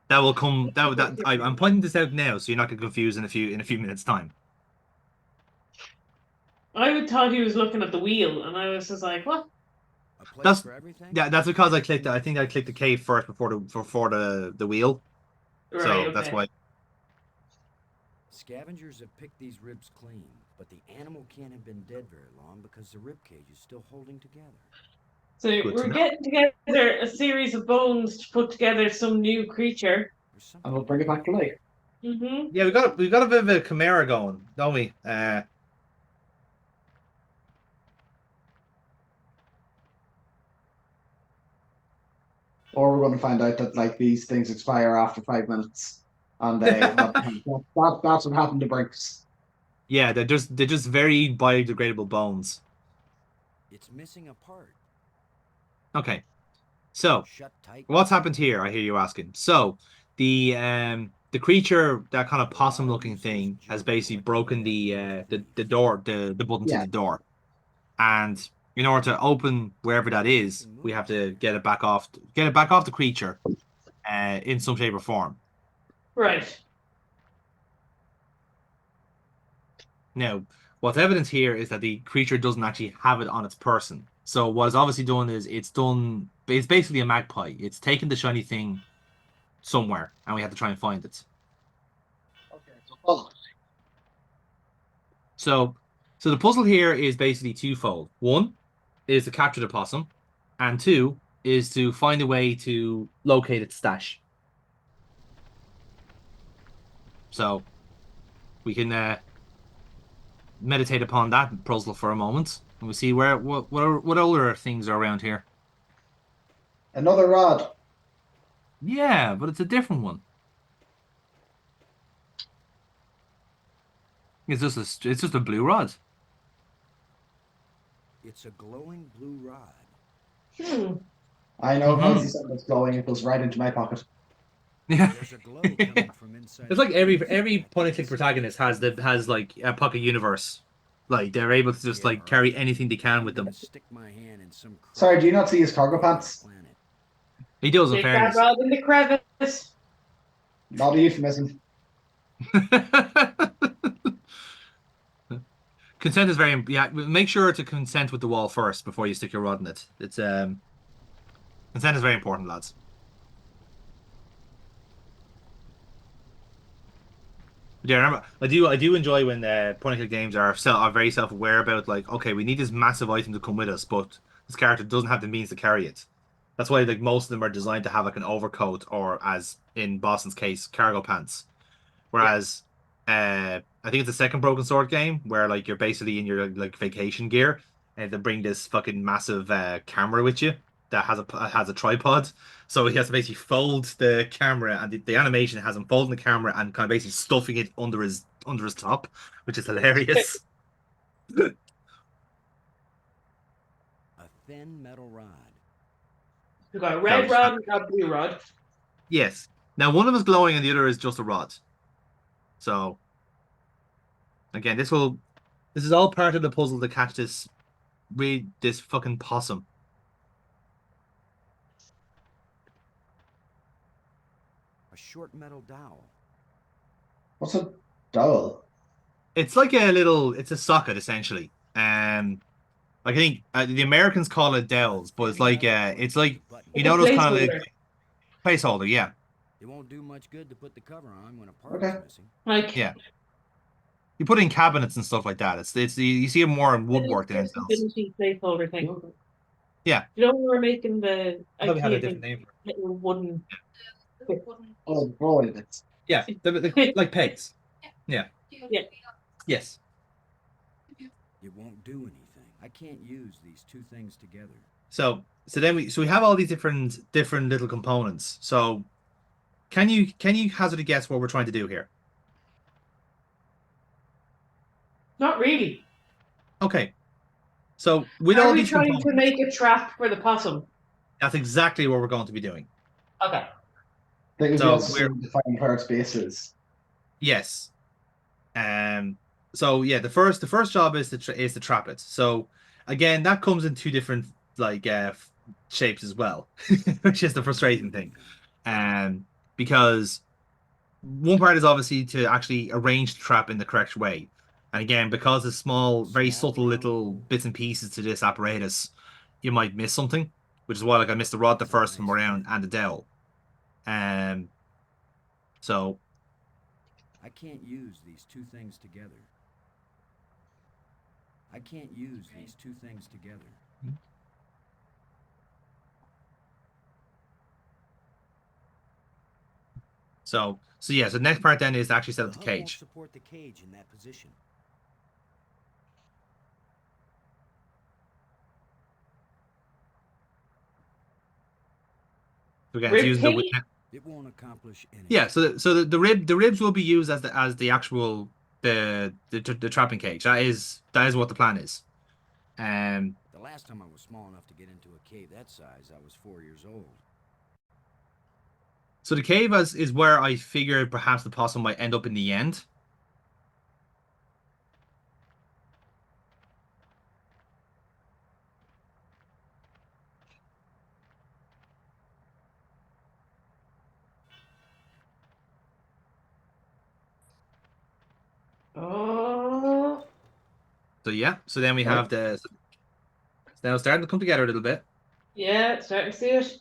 That will come. I'm pointing this out now, so you're not getting confused in a few minutes' time. I would thought he was looking at the wheel, and I was just like, "What?" That's because I clicked. I think I clicked the cave first before the wheel. Right, so okay. that's why. Scavengers have picked these ribs clean, but the animal can't have been dead very long because the rib cage is still holding together. So Good to we're know. getting together a series of bones to put together some new creature. And we'll bring it back to life. Mm-hmm. Yeah, we got a bit of a chimera going, don't we? Or we're going to find out that like these things expire after 5 minutes, and that's what happened to Brinks. Yeah, they're just very biodegradable bones. It's missing a part. Okay, so Shut tight. what's happened here? I hear you asking. So the creature, that kind of possum-looking thing, has basically broken the door, the button to Yeah. the door, and in order to open wherever that is, we have to get it back off the creature, in some shape or form. Right. Now, what's evident here is that the creature doesn't actually have it on its person. So what it's obviously done is it's basically a magpie. It's taken the shiny thing somewhere, and we have to try and find it. Okay, so follow it. So the puzzle here is basically twofold. One is to capture the possum, and two is to find a way to locate its stash. So we can meditate upon that puzzle for a moment, and we see what other things are around here. Another rod. Yeah, but it's a different one. It's just a blue rod. It's a glowing blue rod. I know if I see something that's glowing, it goes right into my pocket. Yeah. There's a glow coming from inside. It's like every point-and-click protagonist has like a pocket universe. Like they're able to just like carry anything they can with them. Stick my hand in some Sorry, do you not see his cargo pants? He does, in Stick that fairness. rod in the crevice. Not a euphemism. Consent is very, yeah. Make sure to consent with the wall first before you stick your rod in it. It's consent is very important, lads. Yeah, remember, I do enjoy when point-and-click games are very self-aware about, like, okay, we need this massive item to come with us, but this character doesn't have the means to carry it. That's why like most of them are designed to have like an overcoat, or as in Boston's case, cargo pants. Whereas I think it's the second Broken Sword game where like you're basically in your like vacation gear, and they bring this fucking massive camera with you that has a tripod. So he has to basically fold the camera, and the animation has him folding the camera and kind of basically stuffing it under his top, which is hilarious. A thin metal rod. We've got a red rod, we've got a blue rod. Yes. Now one of them is glowing and the other is just a rod. So again, this is all part of the puzzle to catch this fucking possum. A short metal dowel. What's a dowel? It's like it's a socket essentially. Like I think the Americans call it dowels, but it's like you know those kind of like placeholder, yeah. It won't do much good to put the cover on when a part is missing. Like yeah. You put in cabinets and stuff like that. It's you see it more in woodwork than anything else. Placeholder thing. Yeah. You know when we were making the Probably had a different name for it. Wooden. Oh, boy, that's yeah, like pegs. Yeah. Yeah. Yes. It won't do anything. I can't use these two things together. So then we have all these different little components. So can you hazard a guess what we're trying to do here? Not really. Okay. So with Are all we these trying components, to make a trap for the possum? that's exactly what we're going to be doing. Okay. They So just to find where its base is. Yes. So yeah, the first job is to trap it. So again, that comes in two different like shapes as well, which is the frustrating thing. Because one part is obviously to actually arrange the trap in the correct way. And again, because it's small, very subtle little bits and pieces to this apparatus, you might miss something, which is why like I missed the rod the first time around and the dowel. So I can't use these two things together. I can't use these two things together. So yeah. So the next part then is to actually set up the hook won't cage. support the cage in that position. So again, it's Rib using cage? It won't accomplish anything. yeah. So the ribs will be used as the actual the trapping cage. That is what the plan is. The last time I was small enough to get into a cave that size, I was 4 years old. So the cave is where I figured perhaps the possum might end up in the end. Oh. So yeah. So then we have the. So now it's starting to come together a little bit. Yeah, starting to see it.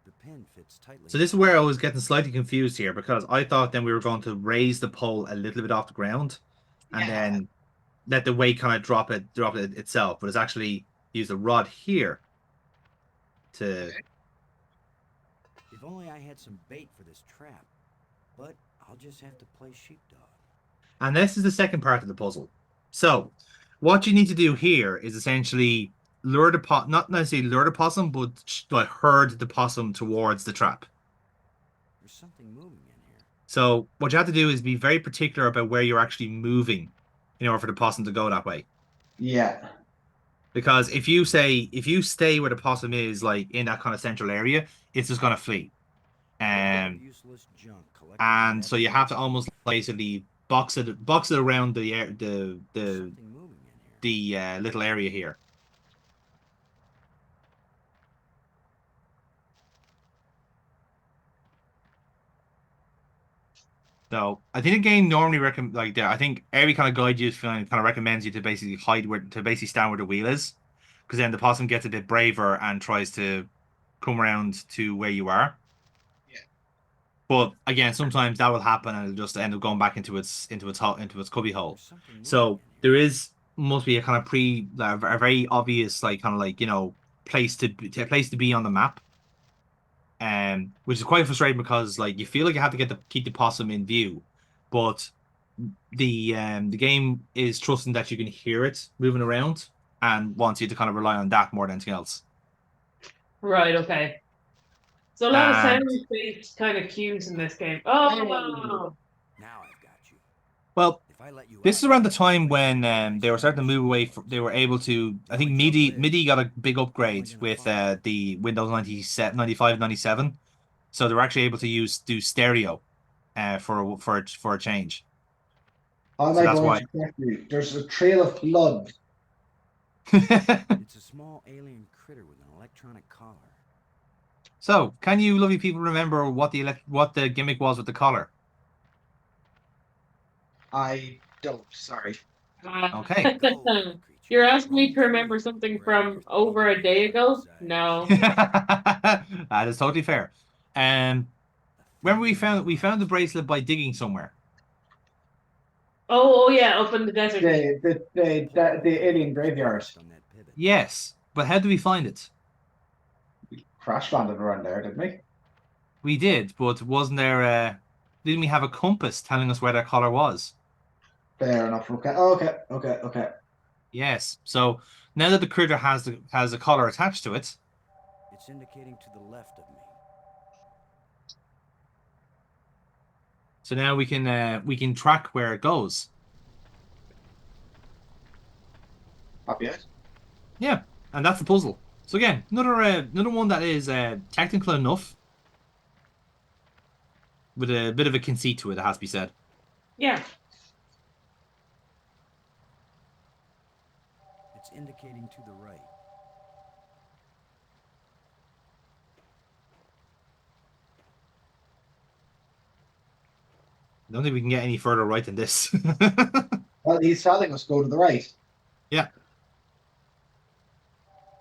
The pin fits tightly. So this is where I was getting slightly confused here because I thought then we were going to raise the pole a little bit off the ground and then let the weight kind of drop it itself, but it's actually use a rod here to. If only I had some bait for this trap. But I'll just have to play sheepdog. And this is the second part of the puzzle. So what you need to do here is essentially lure the not necessarily lure the possum, but like herd the possum towards the trap. There's something moving in here. So what you have to do is be very particular about where you're actually moving in order for the possum to go that way. Yeah. Because if you stay where the possum is, like in that kind of central area, it's just gonna flee. And so you have to almost basically box it around the little area here. So I think the game normally I think every kind of guide you kind of recommends you to basically stand where the wheel is, because then the possum gets a bit braver and tries to come around to where you are. Yeah. But again, sometimes that will happen and it'll just end up going back into its cubby hole. So there must be a kind of a very obvious place to be on the map. Which is quite frustrating because like you feel like you have to keep the possum in view, but the game is trusting that you can hear it moving around and wants you to kind of rely on that more than anything else. Right. Okay. So a lot of sound-based kind of cues in this game. Oh. Now I've got you. Well, this is around the time when they were starting to move away. They were able to. I think MIDI got a big upgrade with the Windows 95, 97. So they were actually able to do stereo for a change. How am I going to correct you? There's a trail of blood. It's a small alien critter with an electronic collar. So, can you lovely people remember what the gimmick was with the collar? I don't. Sorry. Okay. You're asking me to remember something from over a day ago? No. That is totally fair. Remember we found the bracelet by digging somewhere. Oh yeah, up in the desert. The alien graveyard. Yes, but how did we find it? We crash landed around there, didn't we? We did, but wasn't there? Didn't we have a compass telling us where that collar was? Fair enough. Okay. Yes. So now that the critter has a collar attached to it, it's indicating to the left of me. So now we can track where it goes. Happy yet? Yeah, and that's the puzzle. So again, another one that is technical enough, with a bit of a conceit to it, it has to be said. Yeah. It's indicating to the right. I don't think we can get any further right than this. Well, he's telling us go to the right. Yeah.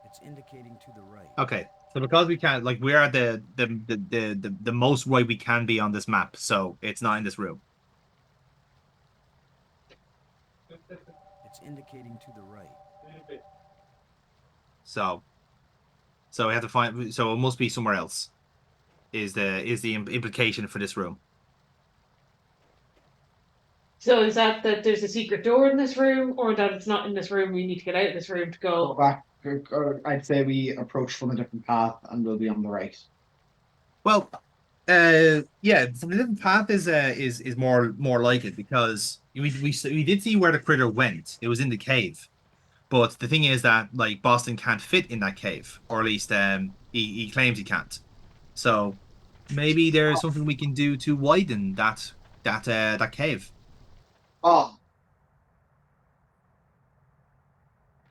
It's indicating to the right. Okay. So because we can't, like, we're at the most right we can be on this map, so it's not in this room. It's indicating to the right. So we have to find. So it must be somewhere else. Is the implication for this room? So is that there's a secret door in this room, or that it's not in this room? We need to get out of this room to Go go. back. I'd say we approach from a different path, and we'll be on the right. Well, yeah, from a different path is more like it, because we did see where the critter went. It was in the cave, but the thing is that like Boston can't fit in that cave, or at least he claims he can't. So maybe there's something we can do to widen that cave. Oh,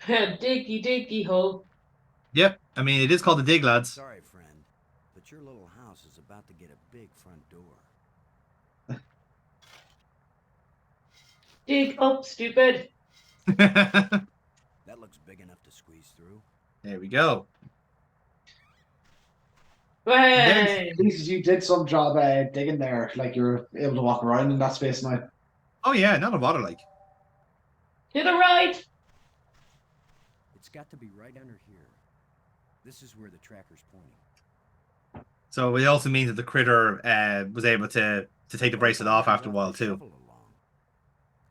Diggy hole. Yep, I mean it is called the dig, lads. Sorry, friend, but your little house is about to get a big front door. Dig up, stupid. That looks big enough to squeeze through. There we go. Hey. at least you did some job digging there. Like you're able to walk around in that space now. Oh yeah, not a bother like. To the right. It's got to be right under here. This is where the tracker's pointing. So it also means that the critter was able to take the bracelet off after a while too.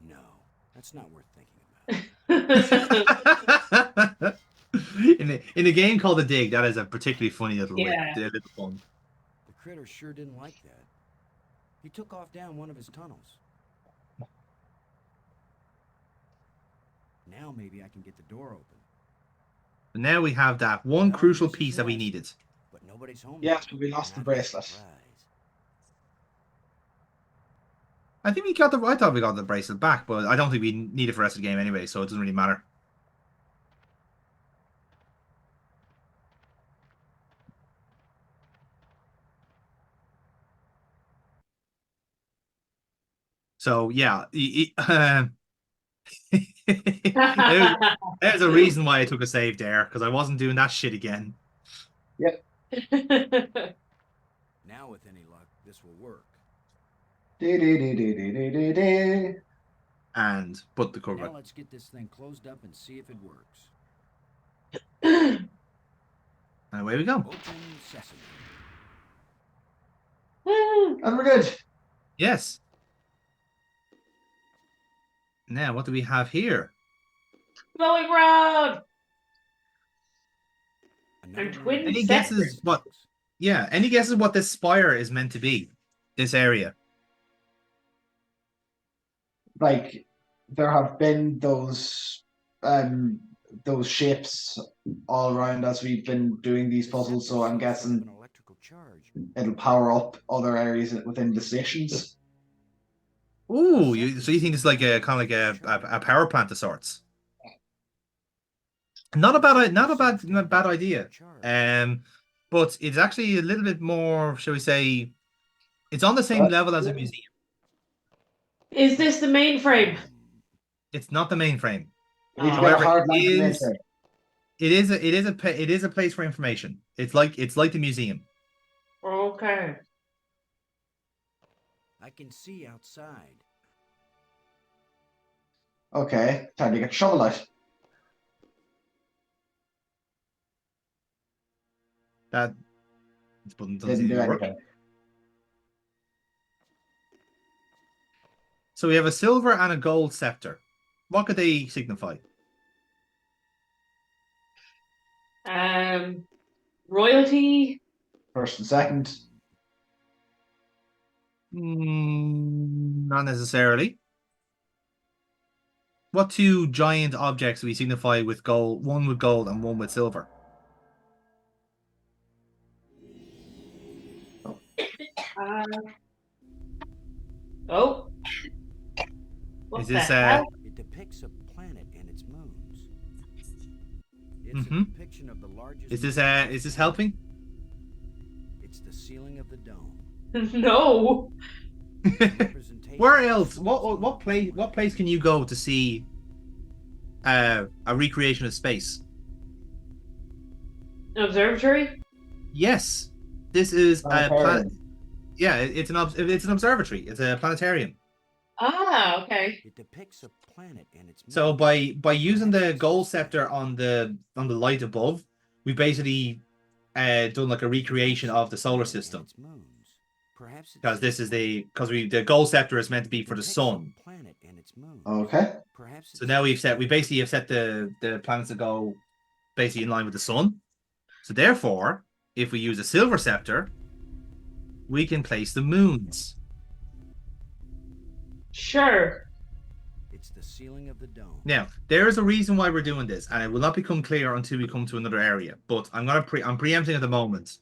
No, that's not worth thinking about. in a game called The Dig, that is a particularly funny little little fun. The critter sure didn't like that. He took off down one of his tunnels. Now maybe I can get the door open. But now we have that one crucial piece that we needed. But nobody's home. Yes, but we lost the bracelet. I think I thought we got the bracelet back, but I don't think we need it for the rest of the game anyway, so it doesn't really matter. So yeah, there's a reason why I took a save there, because I wasn't doing that shit again. Yep. Now with any luck, this will work. And put the cover. Now let's get this thing closed up and see if it works. And away we go. Open sesame. And we're good. Yes. Now, what do we have here? Flowing road. And twin Any guesses what? Yeah, any guesses what this spire is meant to be? This area. Like there have been those shapes all around as we've been doing these puzzles, so I'm guessing it'll power up other areas within the stations. Ooh, so you think it's like a kind of like a power plant of sorts? Not a bad idea. But it's actually a little bit more, shall we say, it's on the same level as a museum. Is this the mainframe? It's not the mainframe. However, it is a place for information. It's like the museum. Okay. I can see outside. Okay, time to get shovel out. That button Didn't do anything. So we have a silver and a gold scepter. What could they signify? Royalty. First and second. Not necessarily. What two giant objects do we signify with gold? One with gold and one with silver. Oh. Is this It depicts a planet and its moons. It's a depiction of the largest. Is this helping? It's the ceiling of the dome. No. Where else? What place can you go to see a recreation of space? An observatory? Yes. This is a planet. Yeah, it's an observatory. It's a planetarium. Ah, okay. It depicts a planet and its So moons. by using the Perhaps it's goal this planet. scepter on the light above, we basically done like a recreation of the solar Planet and system. its moons. Perhaps it's Because this is planet. the goal scepter is meant to be It for the depicts a sun. planet and its moons. Okay. Perhaps So it's now this we basically have set the planets to go basically in line with the sun. So therefore, if we use a silver scepter, we can place the moons. Sure. It's the ceiling of the dome. Now, there is a reason why we're doing this, and it will not become clear until we come to another area. But I'm preempting at the moment.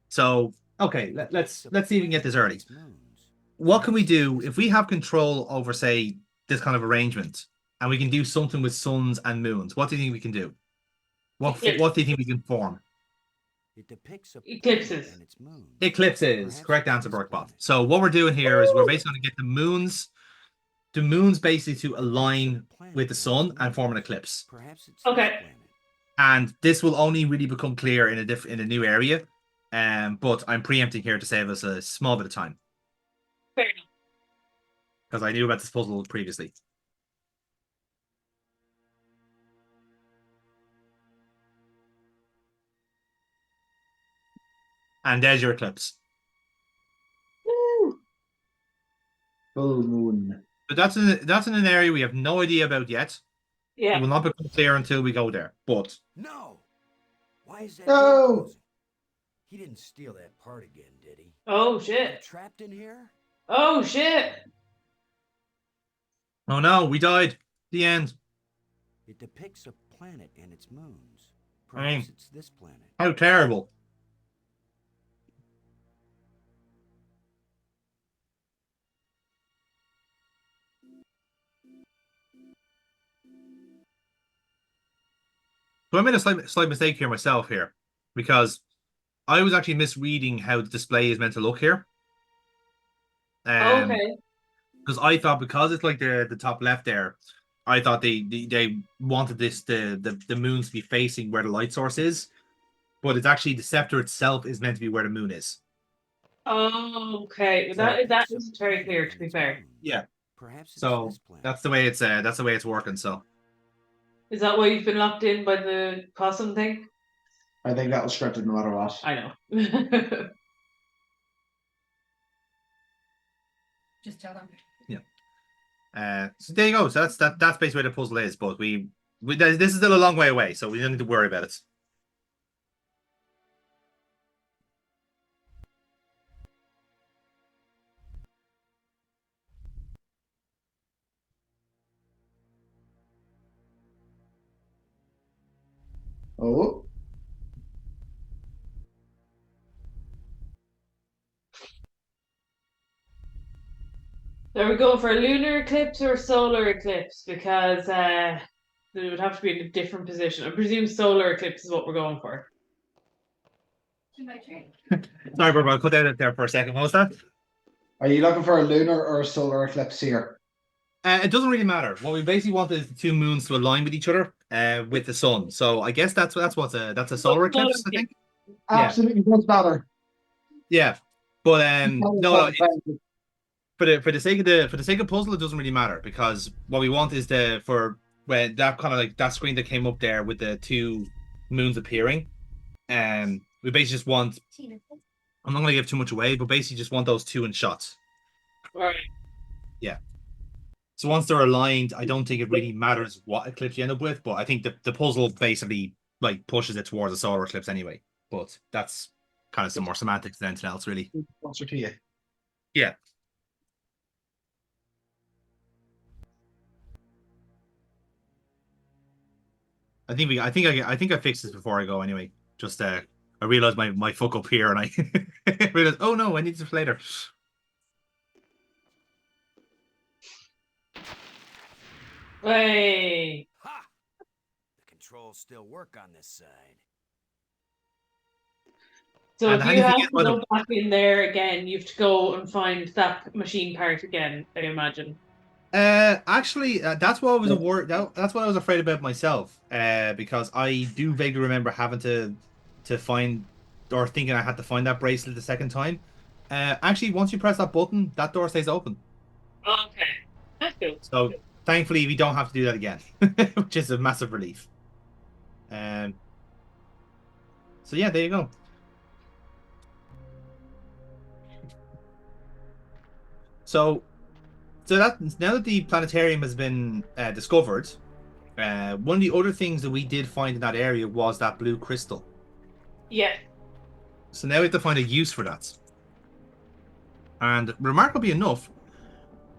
So okay, let's see if we can get this early. What can we do if we have control over, say, this kind of arrangement, and we can do something with suns and moons? What do you think we can do? What do you think we can form? It depicts a Eclipses. and its moons. Eclipses. Correct answer, Burkbot. So what we're doing here is we're basically going to get the moons basically to align with the sun and form an eclipse. Perhaps it's Okay. this planet. And this will only really become clear in a new area. But I'm preempting here to save us a small bit of time Fair enough. because I knew about this puzzle previously. And there's your eclipse. Woo. Full moon. But that's in an area we have no idea about yet. It Yeah. will not become clear until we go there. But No. Why is that? No. door closing? He didn't steal that part again, did he? Oh Is he shit. trapped in here? Oh shit. oh no, we died. The end. It depicts a planet and its moons. I mean- Perhaps it's this planet. How terrible. So I made a slight mistake here myself here, because I was actually misreading how the display is meant to look here. Okay. Because I thought, because it's like the top left there, I thought they wanted the moons to be facing where the light source is, but it's actually the scepter itself is meant to be where the moon is. Oh, okay. That is very clear, to be fair. Yeah. Perhaps it's So this planet. that's the way it's working. So Is that why you've been locked in by the possum thing? I think that was scripted no matter what. I know. Just tell them. so there you go. So that's basically where the puzzle is. But this is still a long way away, so we don't need to worry about it. Oh. Are we going for a lunar eclipse or a solar eclipse? Because it would have to be in a different position. I presume solar eclipse is what we're going for. Sorry, Barbara, I'll cut out there for a second. What was that? Are you looking for a lunar or a solar eclipse here? It doesn't really matter. What we basically want is the two moons to align with each other with the sun. So I guess that's a solar eclipse, I think. Absolutely does matter. Yeah, but no, for the sake of puzzle, it doesn't really matter, because what we want is when that kind of like that screen that came up there with the two moons appearing, we basically just want. I'm not going to give too much away, but basically just want those two in shots. Right. Yeah. So once they're aligned, I don't think it really matters what eclipse you end up with, but I think the puzzle basically like pushes it towards a solar eclipse anyway. But that's kind of some more semantics than anything else, really. Closer to you. Yeah. I think I fixed this before I go anyway. Just I realized my fuck up here, and I realized, oh no, I need this later. Hey. Ha! The controls still work on this side. So And if how do you you have think to it- go back in there again, you have to go and find that machine part again, I imagine. Actually, that's what I was that's what I was afraid about myself. Because I do vaguely remember having to find, or thinking I had to find that bracelet the second time. Actually, once you press that button, that door stays open. Okay. That's cool. So thankfully, we don't have to do that again, which is a massive relief. So yeah, there you go. So that now that the planetarium has been discovered, one of the other things that we did find in that area was that blue crystal. Yeah. So now we have to find a use for that. And remarkably enough,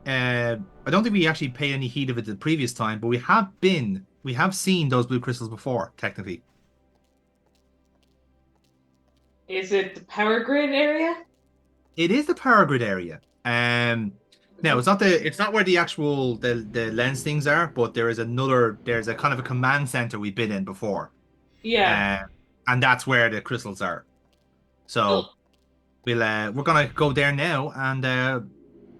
I don't think we actually paid any heed of it the previous time, but we have seen those blue crystals before, technically. Is it the power grid area? It is the power grid area. Now it's not where the actual the lens things are, but there's a kind of a command center we've been in before. Yeah. And that's where the crystals are. So we're gonna go there now and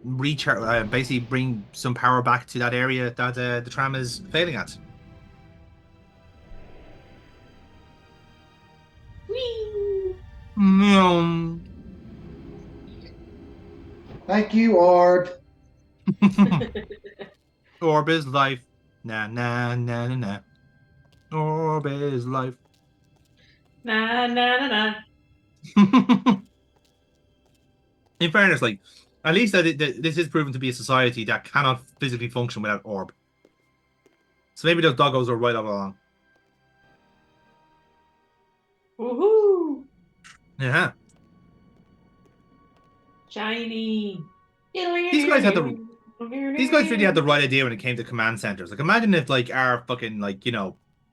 recharge, basically bring some power back to that area that the tram is failing at. Whee! Thank you, Ord. Orb is life. Na na na na na. Orb is life. Na na na na. In fairness, like, at least this is proven to be a society that cannot physically function without orb. So maybe those doggos are right all along. Woohoo! Yeah. Shiny. These guys really had the right idea when it came to command centers. Like, imagine if like our fucking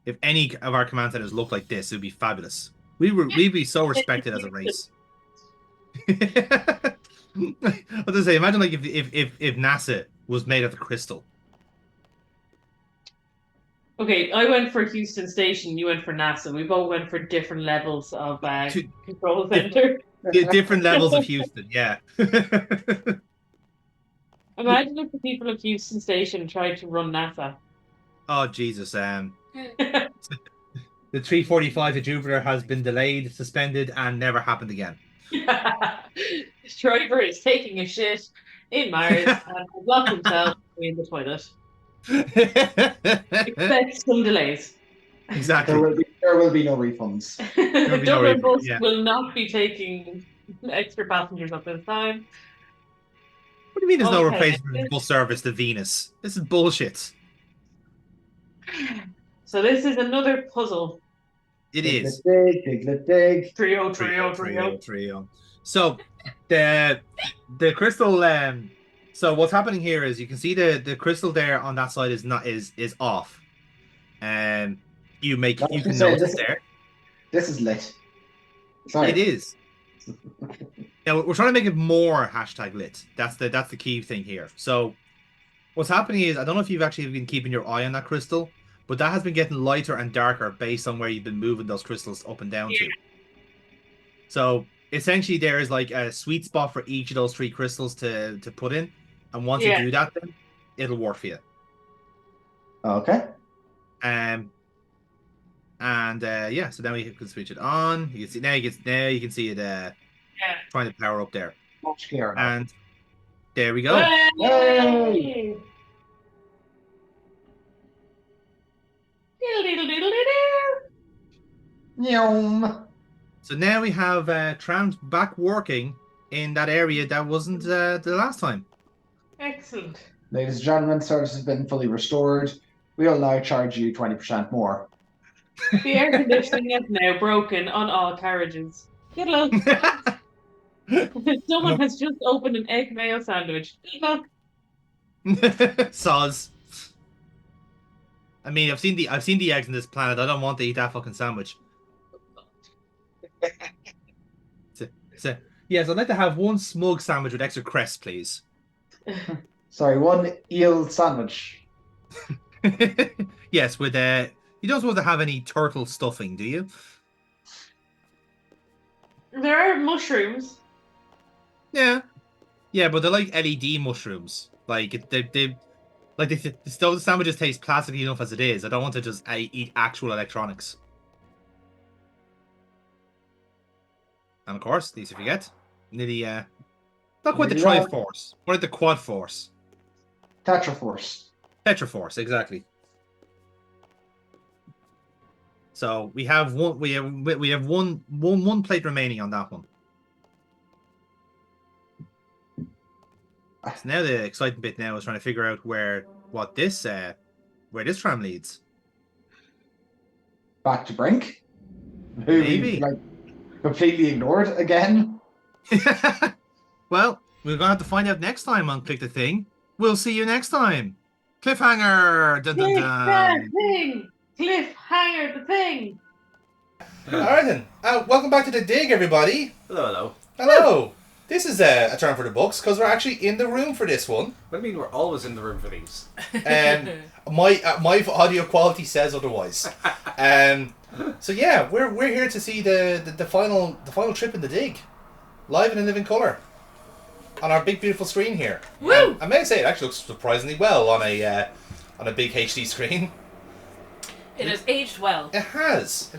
if any of our command centers looked like this, it would be fabulous. We'd be so respected as a race. I was gonna say, imagine like if NASA was made of the crystal. Okay, I went for Houston Station. You went for NASA. We both went for different levels of control center. Different levels of Houston, yeah. Imagine if the people of Houston Station tried to run NASA. Oh Jesus! The 345 to Jupiter has been delayed, suspended, and never happened again. This driver is taking a shit in Mars and has locked himself in the toilet. Expect some delays. Exactly. There will be no refunds. The Dublin bus will not be taking extra passengers at this time. What do you mean there's no replacement bus service to Venus? This is bullshit. So this is another puzzle. It is. Dig. Trio. So the crystal. So what's happening here is you can see the crystal there on that side is off. You can notice there. This is lit. Sorry. It is. Now we're trying to make it more #lit. That's the key thing here. So what's happening is, I don't know if you've actually been keeping your eye on that crystal, but that has been getting lighter and darker based on where you've been moving those crystals up and down to. So essentially there is like a sweet spot for each of those 3 crystals to put in. And once you do that, then it'll work for you. Okay. So then we can switch it on. You can see now you can see it trying to power up there. Much clearer now. And there we go. Yay! So now we have trams back working in that area that wasn't the last time. Excellent. Ladies and gentlemen, service has been fully restored. We'll now charge you 20% more. The air conditioning is now broken on all carriages. Good luck. Someone has just opened an egg mayo sandwich. Good luck. Soz. I mean, I've seen the eggs in this planet. I don't want to eat that fucking sandwich. Yes, I'd like to have one smug sandwich with extra crest, please. Sorry, one eel sandwich. Yes, with you don't supposed to have any turtle stuffing, do you? There are mushrooms. Yeah, but they're like LED mushrooms. Like the sandwiches taste plasticky enough as it is. I don't want to just eat actual electronics. And of course, these you forget, nearly Not quite the Triforce. What the Quad Force? Tetraforce. Tetraforce, exactly. So we have one. We have one plate remaining on that one. So now the exciting bit now is trying to figure out where this tram leads. Back to Brink. Who Maybe. we like completely ignored again. Well, we're gonna have to find out next time on Click the Thing. We'll see you next time. Cliffhanger. Dun, dun, dun. Thing. Cliffhanger the thing. All right then. Welcome back to the dig, everybody. Hello. Hello. This is a turn for the books because we're actually in the room for this one. What do you mean we're always in the room for these? My audio quality says otherwise. So yeah, we're here to see the final trip in the dig, live and in living color, on our big beautiful screen here. Woo! I may say it actually looks surprisingly well on a big HD screen. It has aged well. It has.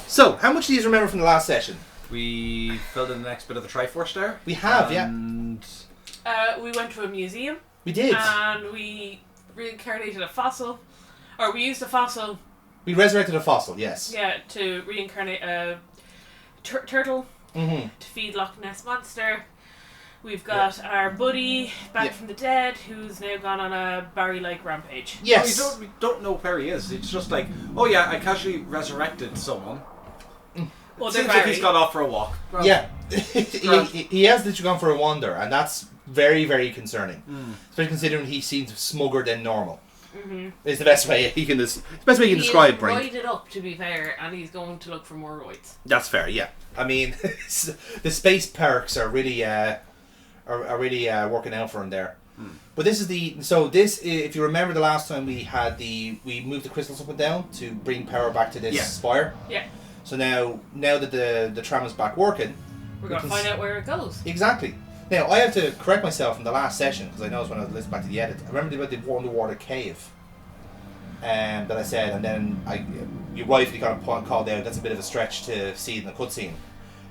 So, how much do you remember from the last session? We filled in the next bit of the Triforce there. We have, and we went to a museum. We did. And we reincarnated a fossil. Or we used a fossil. We resurrected a fossil, yes. Yeah, to reincarnate a turtle. Mm-hmm. To feed Loch Ness Monster. We've got our buddy back from the dead, who's now gone on a Barry-like rampage. Yes. Oh, we don't know where he is. It's just like, oh yeah, I casually resurrected someone. Well, seems like he's gone off for a walk. Well, yeah. he has literally gone for a wander, and that's very, very concerning. Especially considering he seems smugger than normal. Mm-hmm. It's the best way he can describe Brink. He's roided up, to be fair, and he's going to look for more roids. That's fair, yeah. I mean, the space perks are really working out for him there. But this is if you remember the last time we moved the crystals up and down to bring power back to this spire. Yeah. So now that the tram is back working, we're going to find out where it goes. Exactly. Now I have to correct myself from the last session because I noticed when I listened back to the edit. I remember about the underwater cave, that I said, and then you rightfully kind of called out that's a bit of a stretch to see in the cutscene.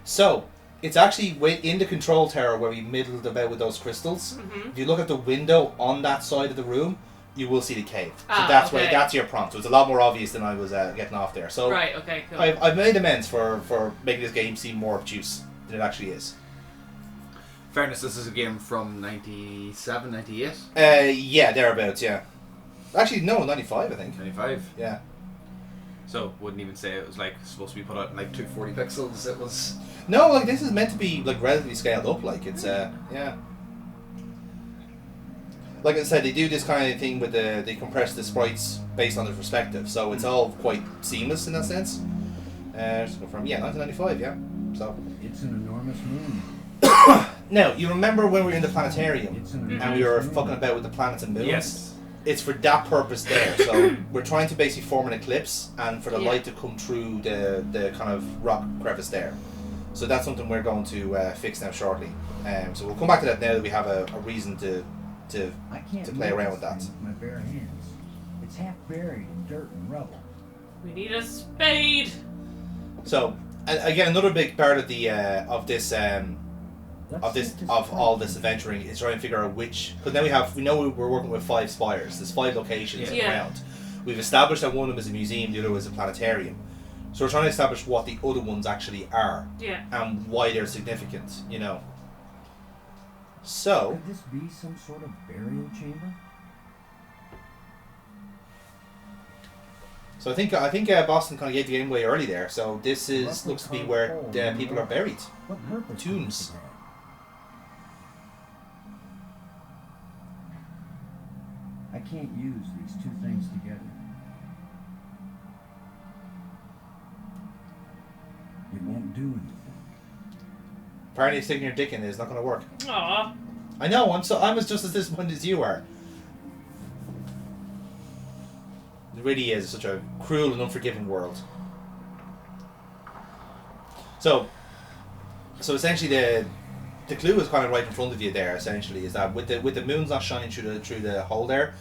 So it's actually in the control tower where we middled about with those crystals. Mm-hmm. If you look at the window on that side of the room, you will see the cave. So that's your prompt. So it's a lot more obvious than I was getting off there. So right, okay, cool. I've made amends for making this game seem more obtuse than it actually is. Fairness, this is a game from 97, 98? Yeah, thereabouts, yeah. Actually, no, 95, I think. 95? Yeah. So, wouldn't even say it was like supposed to be put out in like 240 pixels. It was... No, like this is meant to be like relatively scaled up. Like it's yeah. Like I said, they do this kind of thing with they compress the sprites based on the perspective, so it's all quite seamless in that sense. Just go from 1995, yeah. So it's an enormous moon. Now you remember when we were in the planetarium and we were fucking about with the planets and moons? Yes. It's for that purpose there. So we're trying to basically form an eclipse and for the light to come through the kind of rock crevice there. So that's something we're going to fix now shortly. So we'll come back to that now that we have a reason to play around with that. With my bare hands. It's half buried in dirt and rubble. We need a spade. So again, another big part of the of all this adventuring is trying to figure out which, because we know we're working with 5 spires. There's 5 locations around. We've established that one of them is a museum, the other was a planetarium. So we're trying to establish what the other ones actually are and why they're significant, you know. So could this be some sort of burial chamber? So I think Boston kind of gave the game away early there. So this looks to be where people are buried. What purpose? Tombs. I can't use these two things together. It won't do anything. Apparently sticking your dick in it is not going to work. Aww. I know, I'm as just as disappointed as you are. It really is such a cruel and unforgiving world. So essentially the clue is kind of right in front of you there, essentially, is that with the moon's not shining through the hole there,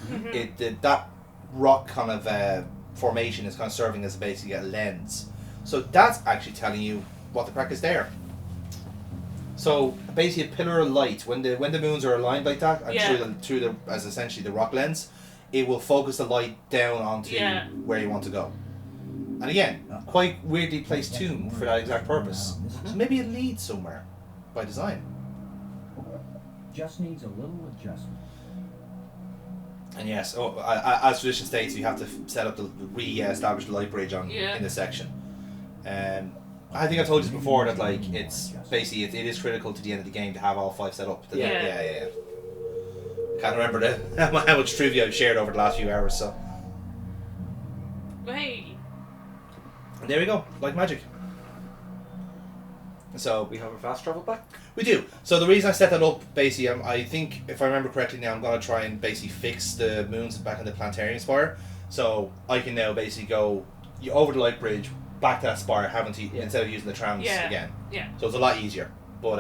that rock kind of formation is kind of serving as basically a lens. So that's actually telling you what the crack is there. So basically, a pillar of light when the moons are aligned like that, and Yeah. through the as essentially the rock lens, it will focus the light down onto where you want to go. And again, quite weirdly placed tomb for that exact purpose. So maybe it leads somewhere by design. Just needs a little adjustment. And yes, as tradition states, you have to set up re-establish the light bridge in this section. I think I told you this before that like it's basically it is critical to the end of the game to have all 5 set up. Yeah. Can't remember how much trivia I've shared over the last few hours. So. Hey. And there we go, like magic. So we have a fast travel back. We do. So the reason I set that up, basically, I think if I remember correctly, now I'm gonna try and basically fix the moons back in the planetarium spire, so I can now basically go over the light bridge back to that spire, having to instead of using the trams again. Yeah. So it's a lot easier. But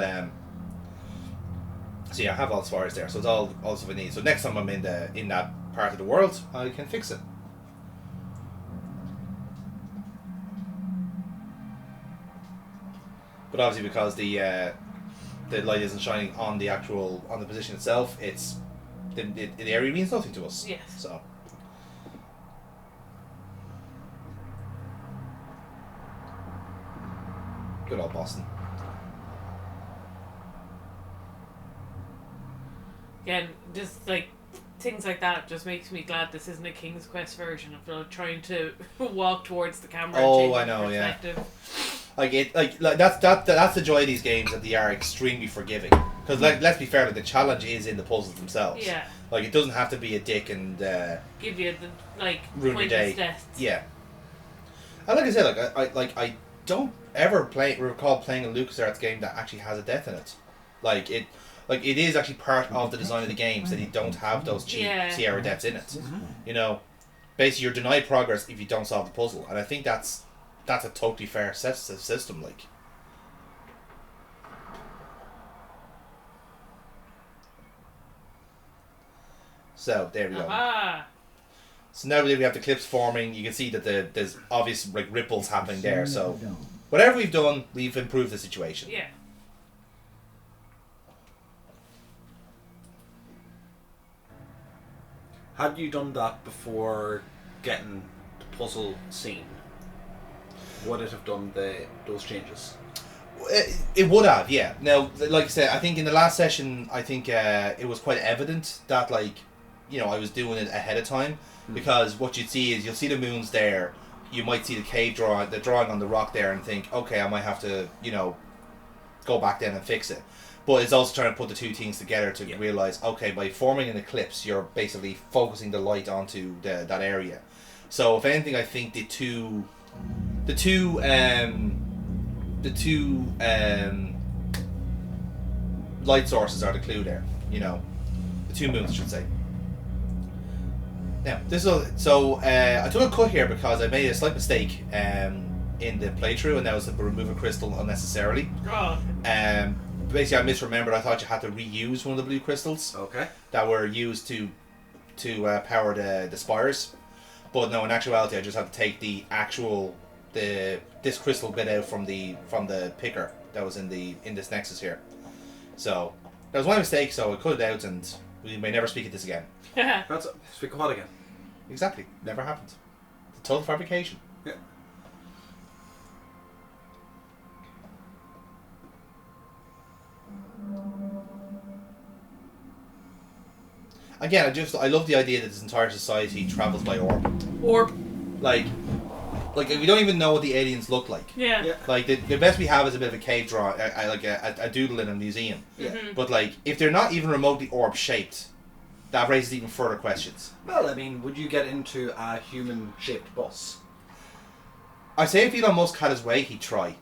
so yeah, I have all the spires there, so it's all stuff I need. So next time I'm in that part of the world, I can fix it. But obviously, because the light isn't shining on the position itself, it's the area means nothing to us. Yes. So. Good old Boston. Yeah, just like things like that just makes me glad this isn't a King's Quest version of trying to walk towards the camera. Oh, and I know, perspective. Like that's the joy of these games, that they are extremely forgiving. Because let's be fair, like, the challenge is in the puzzles themselves. Yeah. Like it doesn't have to be a dick and give you the ruin your day. deaths. Yeah. And like I said, I don't ever recall playing a LucasArts game that actually has a death in it. Like it is actually part of the design of the games that you don't have those cheap Sierra deaths in it. You know, basically you're denied progress if you don't solve the puzzle, and I think that's a totally fair system. Like. So there we go. Aha. So now that we have the clips forming, you can see that there's obvious like ripples happening there. So whatever we've done, we've improved the situation. Yeah. Had you done that before getting the puzzle scene, would it have done those changes? It would have, yeah. Now, like I said, I think in the last session, I think it was quite evident that, like, you know, I was doing it ahead of time, because what you'd see is you'll see the moons there. You might see the cave drawing on the rock there, and think, okay, I might have to, you know, go back then and fix it. But it's also trying to put the two things together to realize, okay, by forming an eclipse, you're basically focusing the light onto that area. So if anything, I think the two light sources are the clue there. You know, the two moons, I should say. Now, I took a cut here because I made a slight mistake in the playthrough, and that was to remove a crystal unnecessarily. Oh. Basically, I misremembered. I thought you had to reuse one of the blue crystals. Okay. That were used to power the spires, but no. In actuality, I just had to take this crystal bit out from the picker that was in this nexus here. So that was my mistake. So I cut it out, and we may never speak of this again. That's it. Speak of what again? Exactly. Never happened. It's a total fabrication. Yeah. Again, I love the idea that this entire society travels by orb. Like we don't even know what the aliens look like. Yeah. Like the best we have is a bit of a cave draw, like a doodle in a museum. Yeah. Mm-hmm. But like, if they're not even remotely orb shaped, that raises even further questions. Well, I mean, would you get into a human shaped bus? I say if Elon Musk had his way, he'd try.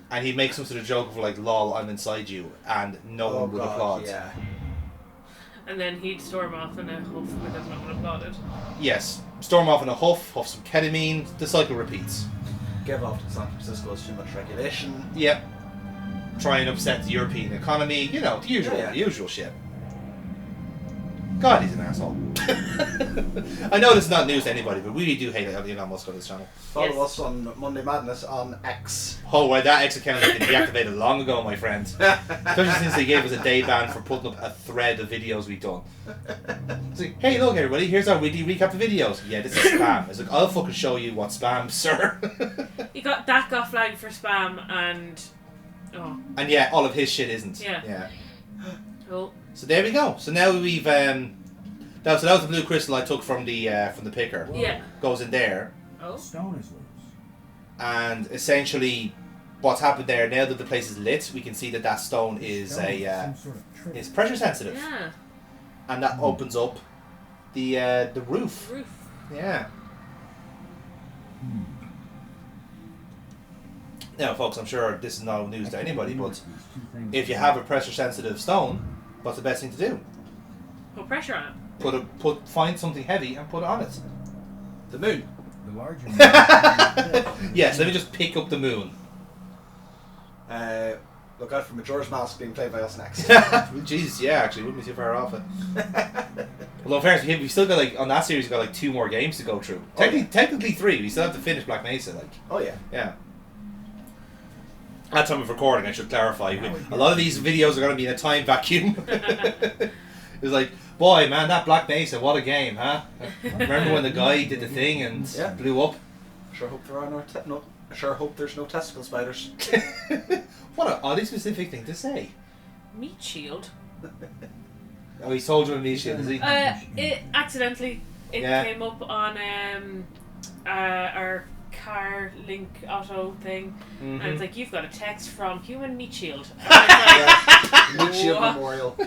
And he'd make some sort of joke of like, "Lol, I'm inside you," and no one would applaud. Yeah. And then he'd storm off in a huff because no one applauded. Yes, storm off in a huff some ketamine. The cycle repeats. Give off to San Francisco's too much regulation. Yep. Try and upset the European economy. You know, the usual shit. God, he's an asshole. I know this is not news to anybody, but we really do hate Elon Musk on this channel. Follow us on Monday Madness on X. Oh, well, that X account has been deactivated long ago, my friend. Especially since they gave us a day ban for putting up a thread of videos we've done. It's like, hey, look, everybody, here's our weekly recap of videos. Yeah, this is spam. It's like, I'll fucking show you what spam, sir. That got flagged for spam, and And yeah, all of his shit isn't. Yeah. Cool. So there we go. So now we've that was the blue crystal I took from the picker. Yeah. Goes in there. Oh. Stone is loose. And essentially, what's happened there now that the place is lit, we can see that stone is is pressure sensitive. Yeah. And that opens up the roof. Yeah. Now, folks, I'm sure this is no news to anybody, but if you have a pressure sensitive stone, what's the best thing to do? Put pressure on it. Find something heavy and put it on it. The moon. The larger. Yes, let me just pick up the moon. Look out for Majora's Mask being played by us next. Jesus, yeah, actually, wouldn't be too far off it. Although, in fairness, we've still got on that series, we've got 2 more games to go through. Technically 3. We still have to finish Black Mesa. Oh yeah. Yeah. At time of recording, I should clarify. A lot of these videos are going to be in a time vacuum. It's like, boy, man, that Black Mesa, what a game, huh? Remember when the guy did the thing and blew up? Sure hope there are sure hope there's no testicle spiders. What an oddly specific thing to say. Meat shield. Oh, he told you a meat shield, is he? It accidentally came up on our car link auto thing, and it's like, you've got a text from Human Meat Shield. And I was like, Meat Shield Memorial.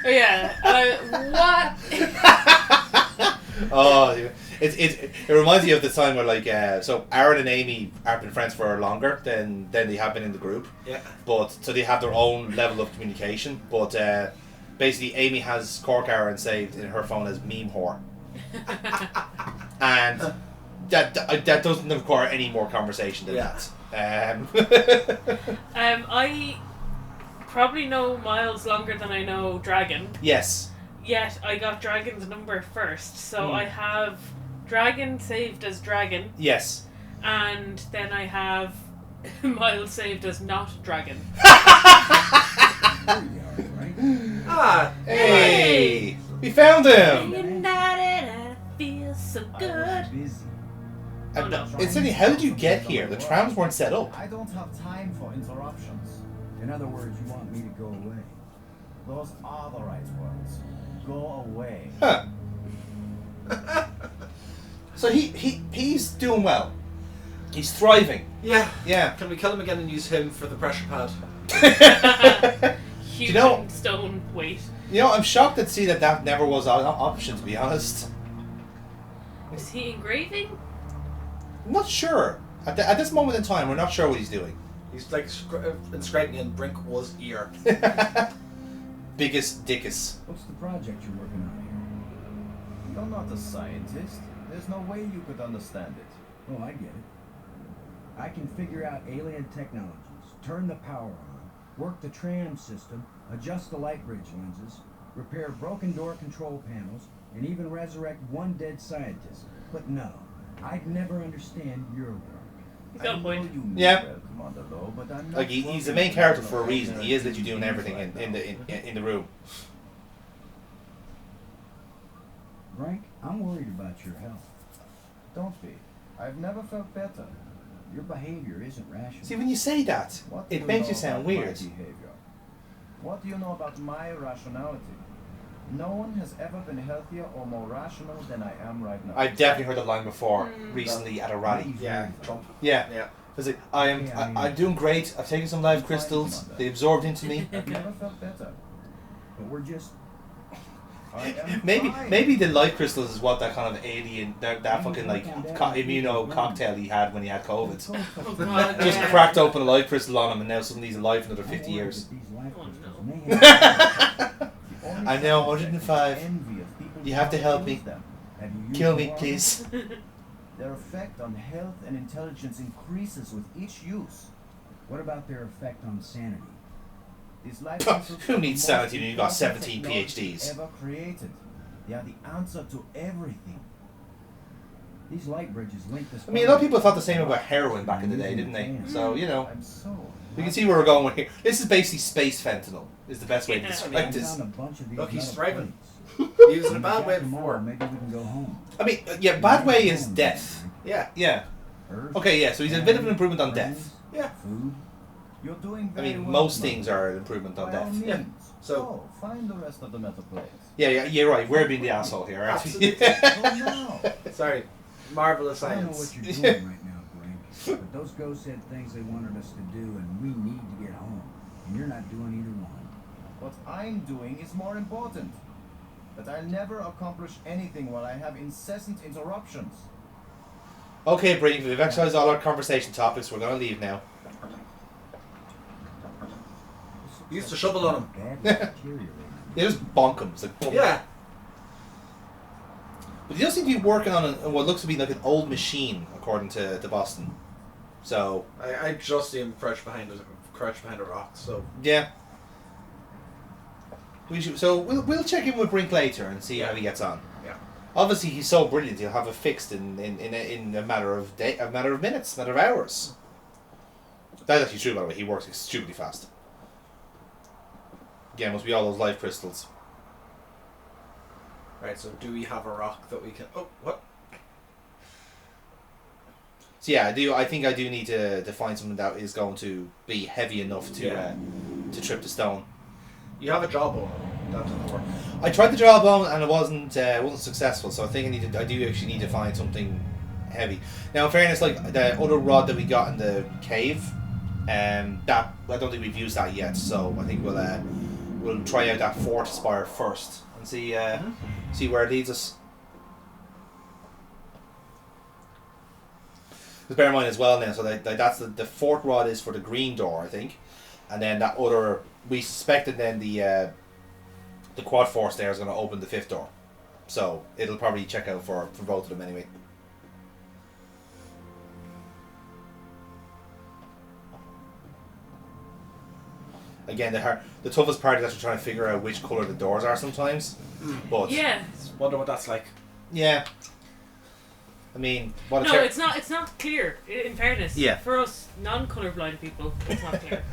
Yeah. What? Oh, it reminds me of the time where so Aaron and Amy have been friends for longer than they have been in the group. Yeah. But so they have their own level of communication. But basically, Amy has Cork Aaron saved in her phone as meme whore, and that doesn't require any more conversation than that. I probably know Miles longer than I know Dragon. Yes. Yet I got Dragon's number first, so I have Dragon saved as Dragon. Yes. And then I have Miles saved as not Dragon. Hey! We found him! United, I feel so good. It's only, how did you get here? The trams weren't set up. I don't have time for interruptions. In other words, you want me to go away. Those are the right words. Go away. Huh. So he's doing well. He's thriving. Yeah. Yeah. Can we kill him again and use him for the pressure pad? Human stone weight. I'm shocked to see that never was an option, to be honest. Is he engraving? I'm not sure. At this moment in time, we're not sure what he's doing. He's inscribing in Brink was ear. Biggest dickus. What's the project you're working on here? You're not a scientist. There's no way you could understand it. Oh, I get it. I can figure out alien technologies, turn the power on, work the tram system, adjust the light bridge lenses, repair broken door control panels, and even resurrect one dead scientist. But no, I'd never understand your work. Yeah. He's the main character for a reason. He is literally doing everything in the room. Frank, I'm worried about your health. Don't be. I've never felt better. Your behavior isn't rational. See, when you say that, it makes you sound weird. What do you know about my rationality? No one has ever been healthier or more rational than I am right now. I've definitely heard the line before recently at a rally. Yeah, Trump. Yeah. It's like, I'm doing great. I've taken some live crystals. They absorbed into me. I've never felt better. But we're just... Maybe the life crystals is what that kind of alien, that fucking immuno cocktail he had when he had COVID. Just cracked open a life crystal on him, and now suddenly he's alive for another 50 years. I'm now 105. You have to help me. Kill me, please. Their effect on health and intelligence increases with each use. What about their effect on sanity? Who needs sanity when you've got 17 PhDs? Ever created. They are the answer to everything. These light bridges link this. I mean, a lot of people thought the same about heroin back in the day, didn't they? So, you know, we can see where we're going with here. This is basically space fentanyl, is the best way to describe this. Look, he's thriving. He was in a bad way before. Maybe we can go home. I mean, yeah, bad way is death. Yeah. Yeah. Okay, yeah, so he's a bit of an improvement on death. Yeah. Food. You're doing I very mean, well, most Mother. things are an improvement on By all death. means. Yeah. So find the rest of the metal plates. Yeah, you're right. We're being the asshole here, aren't we? Sorry. Marvelous I don't know science. what you're doing right now, Brink, but those ghosts had things they wanted us to do, and we need to get home. And you're not doing either one. What I'm doing is more important. But I'll never accomplish anything while I have incessant interruptions. Okay, Brink, we've exercised all our conversation topics. We're going to leave now. Used to shovel on him. Yeah, just bonk him. It's like, boom. Yeah. But he does seem to be working on what looks to be like an old machine, according to Boston. So I just see him crouch behind a rock. So yeah, we'll check in with Brink later and see how he gets on. Yeah. Obviously, he's so brilliant. He'll have it fixed in a matter of minutes, matter of hours. That's actually true, by the way. He works stupidly fast. Again, must be all those life crystals. Right, so do we have a rock that we can... Oh, what? So yeah, I think I do need to find something that is going to be heavy enough to trip the stone. You have a jawbone. That doesn't work. I tried the jawbone and it wasn't successful, so I think I do actually need to find something heavy. Now, in fairness, like the other rod that we got in the cave, that I don't think we've used that yet, so I think we'll try out that fourth spire first and see where it leads us. Because bear in mind as well now, so that's the fourth rod is for the green door, I think, and then that other, we suspected then the quad force there is going to open the fifth door, so it'll probably check out for both of them anyway. Again, the toughest part is actually trying to figure out which colour the doors are sometimes. But yeah, wonder what that's like. Yeah. I mean, it's not clear. In fairness, yeah. For us non-colorblind people, it's not clear.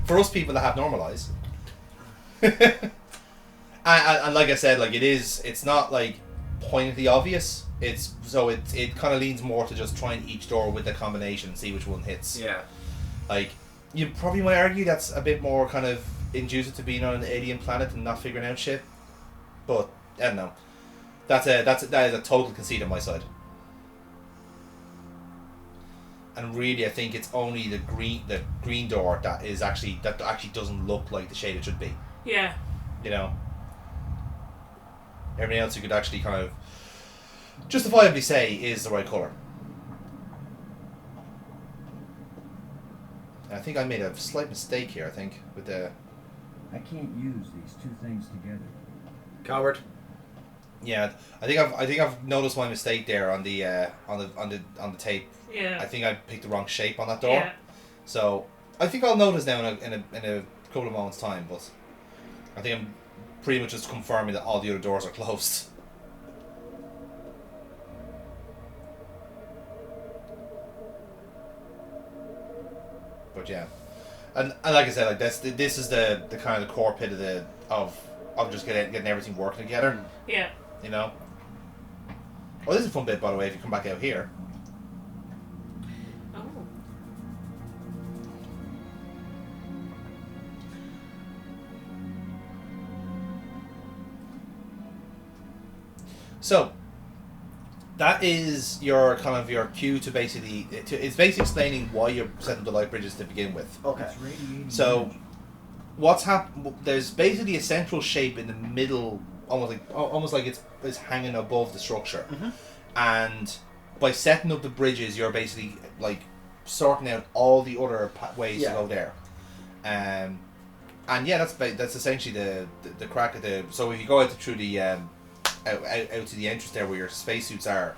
for us people that have normal eyes, and like I said, like it's not like pointedly obvious. It kind of leans more to just trying each door with the combination and see which one hits. Yeah. Like you probably might argue that's a bit more kind of inducive to being on an alien planet and not figuring out shit, but I don't know. That is a total conceit on my side. And really, I think it's only the green door that actually doesn't look like the shade it should be. Yeah. You know. Everything else you could actually kind of justifiably say is the right color. And I think I made a slight mistake here. I think with the. I can't use these two things together. Coward. Yeah, I think I've noticed my mistake there on the tape. Yeah. I think I picked the wrong shape on that door. Yeah. So I think I'll notice now in a couple of moments' time, but I think I'm pretty much just confirming that all the other doors are closed. But yeah, and like I said, like this is the kind of the core pit of just getting everything working together. Yeah. You know. Oh, this is a fun bit, by the way. If you come back out here. Oh. So that is your kind of your cue to basically it's basically explaining why you're setting the light bridges to begin with. Okay. So what's happened? There's basically a central shape in the middle, almost like it's hanging above the structure, and by setting up the bridges, you're basically like sorting out all the other ways to go there. And yeah, that's essentially the crack of the. So if you go out through the out to the entrance there where your spacesuits are,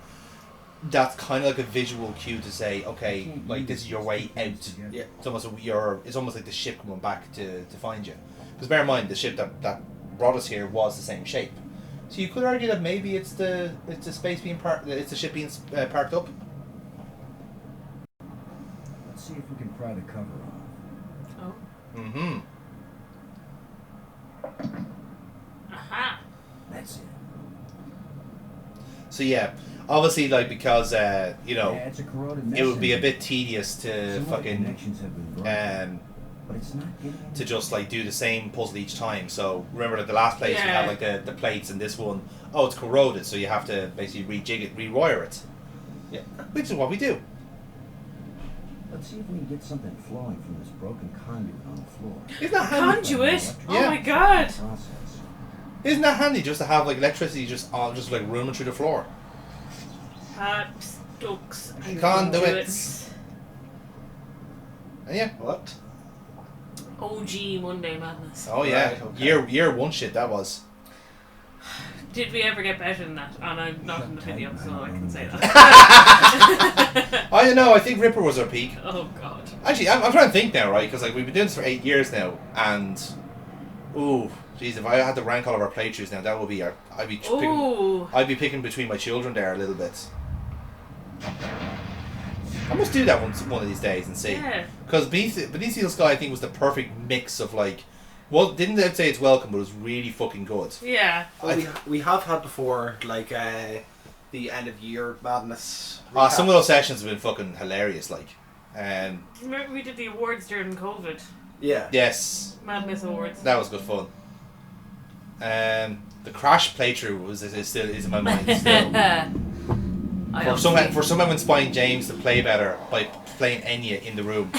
that's kind of like a visual cue to say, okay, like this is your way out. Yeah. It's almost like the ship coming back to find you. Because bear in mind, the ship that brought us here was the same shape, So you could argue that maybe it's the space being it's the ship being parked up. Let's see if we can pry the cover off. Oh. Mm-hmm. Aha. That's it. So yeah, obviously, like, because you know, Yeah, it's a corroded mess it would be a in bit tedious to Some of the fucking connections have been broken, but it's not getting any to just like do the same puzzle each time. So remember, like the last place we Yeah. had like the plates, and this one, oh, it's corroded, so you have to basically rejig it, rewire it. Yeah, which is what we do. Let's see if we can get something flowing from this broken conduit on the floor. Isn't that handy? Conduit? Oh Yeah. my god. Process. Isn't that handy just to have like electricity just like roaming through the floor? Taps, ducks, and Conduits. Yeah. What? OG Monday Madness. Oh yeah. Right, okay. Year one shit that was. Did we ever get better than that? And I'm not in the video, so I can say that. I don't know. I think Ripper was our peak. Oh god. Actually, I'm trying to think now, right? Because like we've been doing this for 8 years now, and ooh, jeez, if I had to rank all of our playthroughs now, that would be I'd be picking between my children there a little bit. I must do that one of these days and see. Yeah. Because Beneath Steel Sky, I think, was the perfect mix of like, well, didn't I'd say it's welcome, but it was really fucking good. Yeah. Well, we have had before, like, the end of year madness. Some of those sessions have been fucking hilarious, like. Remember we did the awards during COVID? Yeah. Yes. Madness Awards. That was good fun. The Crash playthrough is in my mind still. For someone inspiring James to play better by playing Enya in the room,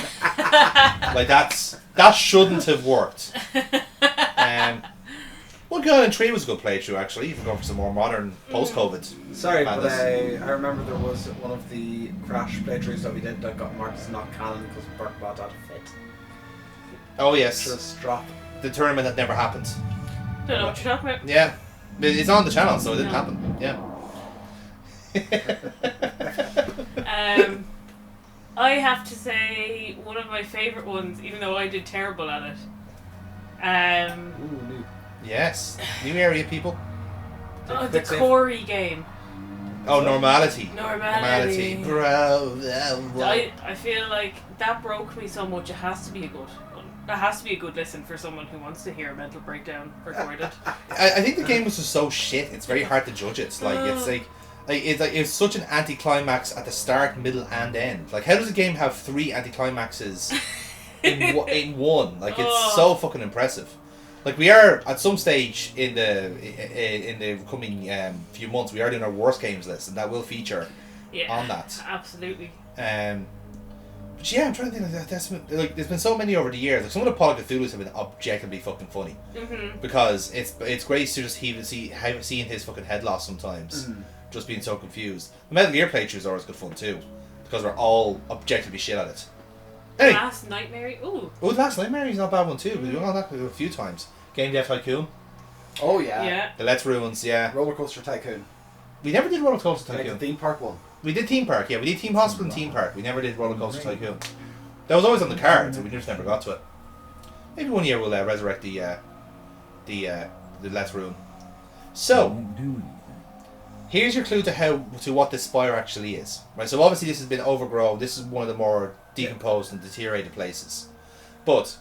like that shouldn't have worked. Well, God and 3 was a good playthrough actually. If we're going for some more modern post-COVID. Sorry, madness. but I remember there was one of the Crash playthroughs that we did that got marked as not canon because Burkbot had a fit. Oh yes. Just drop. The tournament that never happened. Don't know what you're talking about. Yeah, it's on the channel, so it didn't happen. Yeah. I have to say one of my favourite ones, even though I did terrible at it. Yes, new area people. The Corey game. Oh, normality. Normality. Bro. I feel like that broke me so much. It has to be a good one. It has to be a good listen for someone who wants to hear a mental breakdown recorded. I think the game was just so shit. It's very hard to judge it. It's it's such an anticlimax at the start, middle, and end. Like, how does a game have 3 anticlimaxes in one? Like, it's so fucking impressive. Like, we are at some stage in the coming few months, we are doing our worst games list, and that will feature on that. Absolutely. But yeah, I'm trying to think like that. Like, there's been so many over the years. Like, some of the Call of Cthulhu's have been objectively fucking funny because it's great to just seeing his fucking head loss sometimes, just being so confused. The Metal Gear playthroughs are always good fun too because we're all objectively shit at it. Hey. Last Nightmare. Ooh. Oh, Last Nightmare is not a bad one too. We've done that a few times. Game Dev Tycoon. Oh yeah. Yeah. The Let's Ruins. Yeah. Roller Coaster Tycoon. We never did Roller Coaster Tycoon. Like the theme park one. We did Theme Park. Yeah, we did Team Hospital and Theme Park. We never did Roller Coaster Tycoon. That was always on the cards, and we just never got to it. Maybe one year we'll resurrect the Let's Ruin. So. Here's your clue to what this spire actually is. Right, so obviously this has been overgrown. This is one of the more decomposed and deteriorated places. But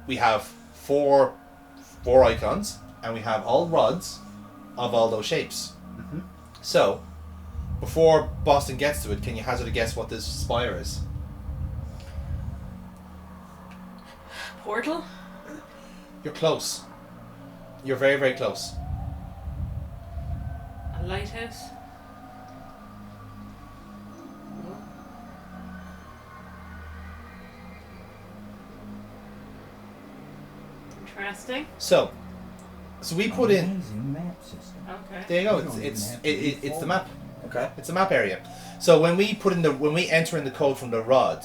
we have four icons, and we have all rods of all those shapes. So, before Boston gets to it, can you hazard a guess what this spire is? Portal? You're close. You're very, very close. A lighthouse? No. Interesting. So we put in. Map system. Okay. There you go. It's the map. Okay. It's the map area. So when we enter in the code from the rod,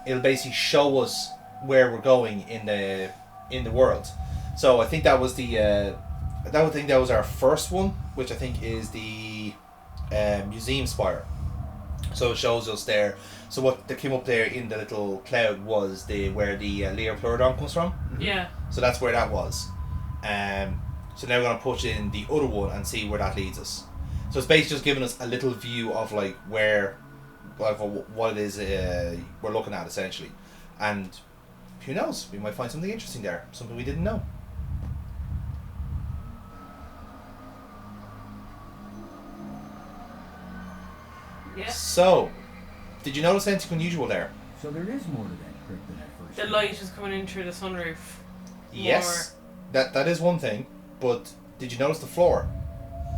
it'll basically show us where we're going in the world. So I think that was that was our first one, which I think is the museum spire. So it shows us there. So what that came up there in the little cloud was where the Leo Pleurodon comes from. Yeah. So that's where that was. So now we're going to push in the other one and see where that leads us. So it's basically just giving us a little view of like where, what it is we're looking at essentially. And who knows, we might find something interesting there, something we didn't know. Yeah. So, did you notice anything unusual there? So there is more to that crypt than I first. The light is coming in through the sunroof. Yes, that is one thing. But did you notice the floor?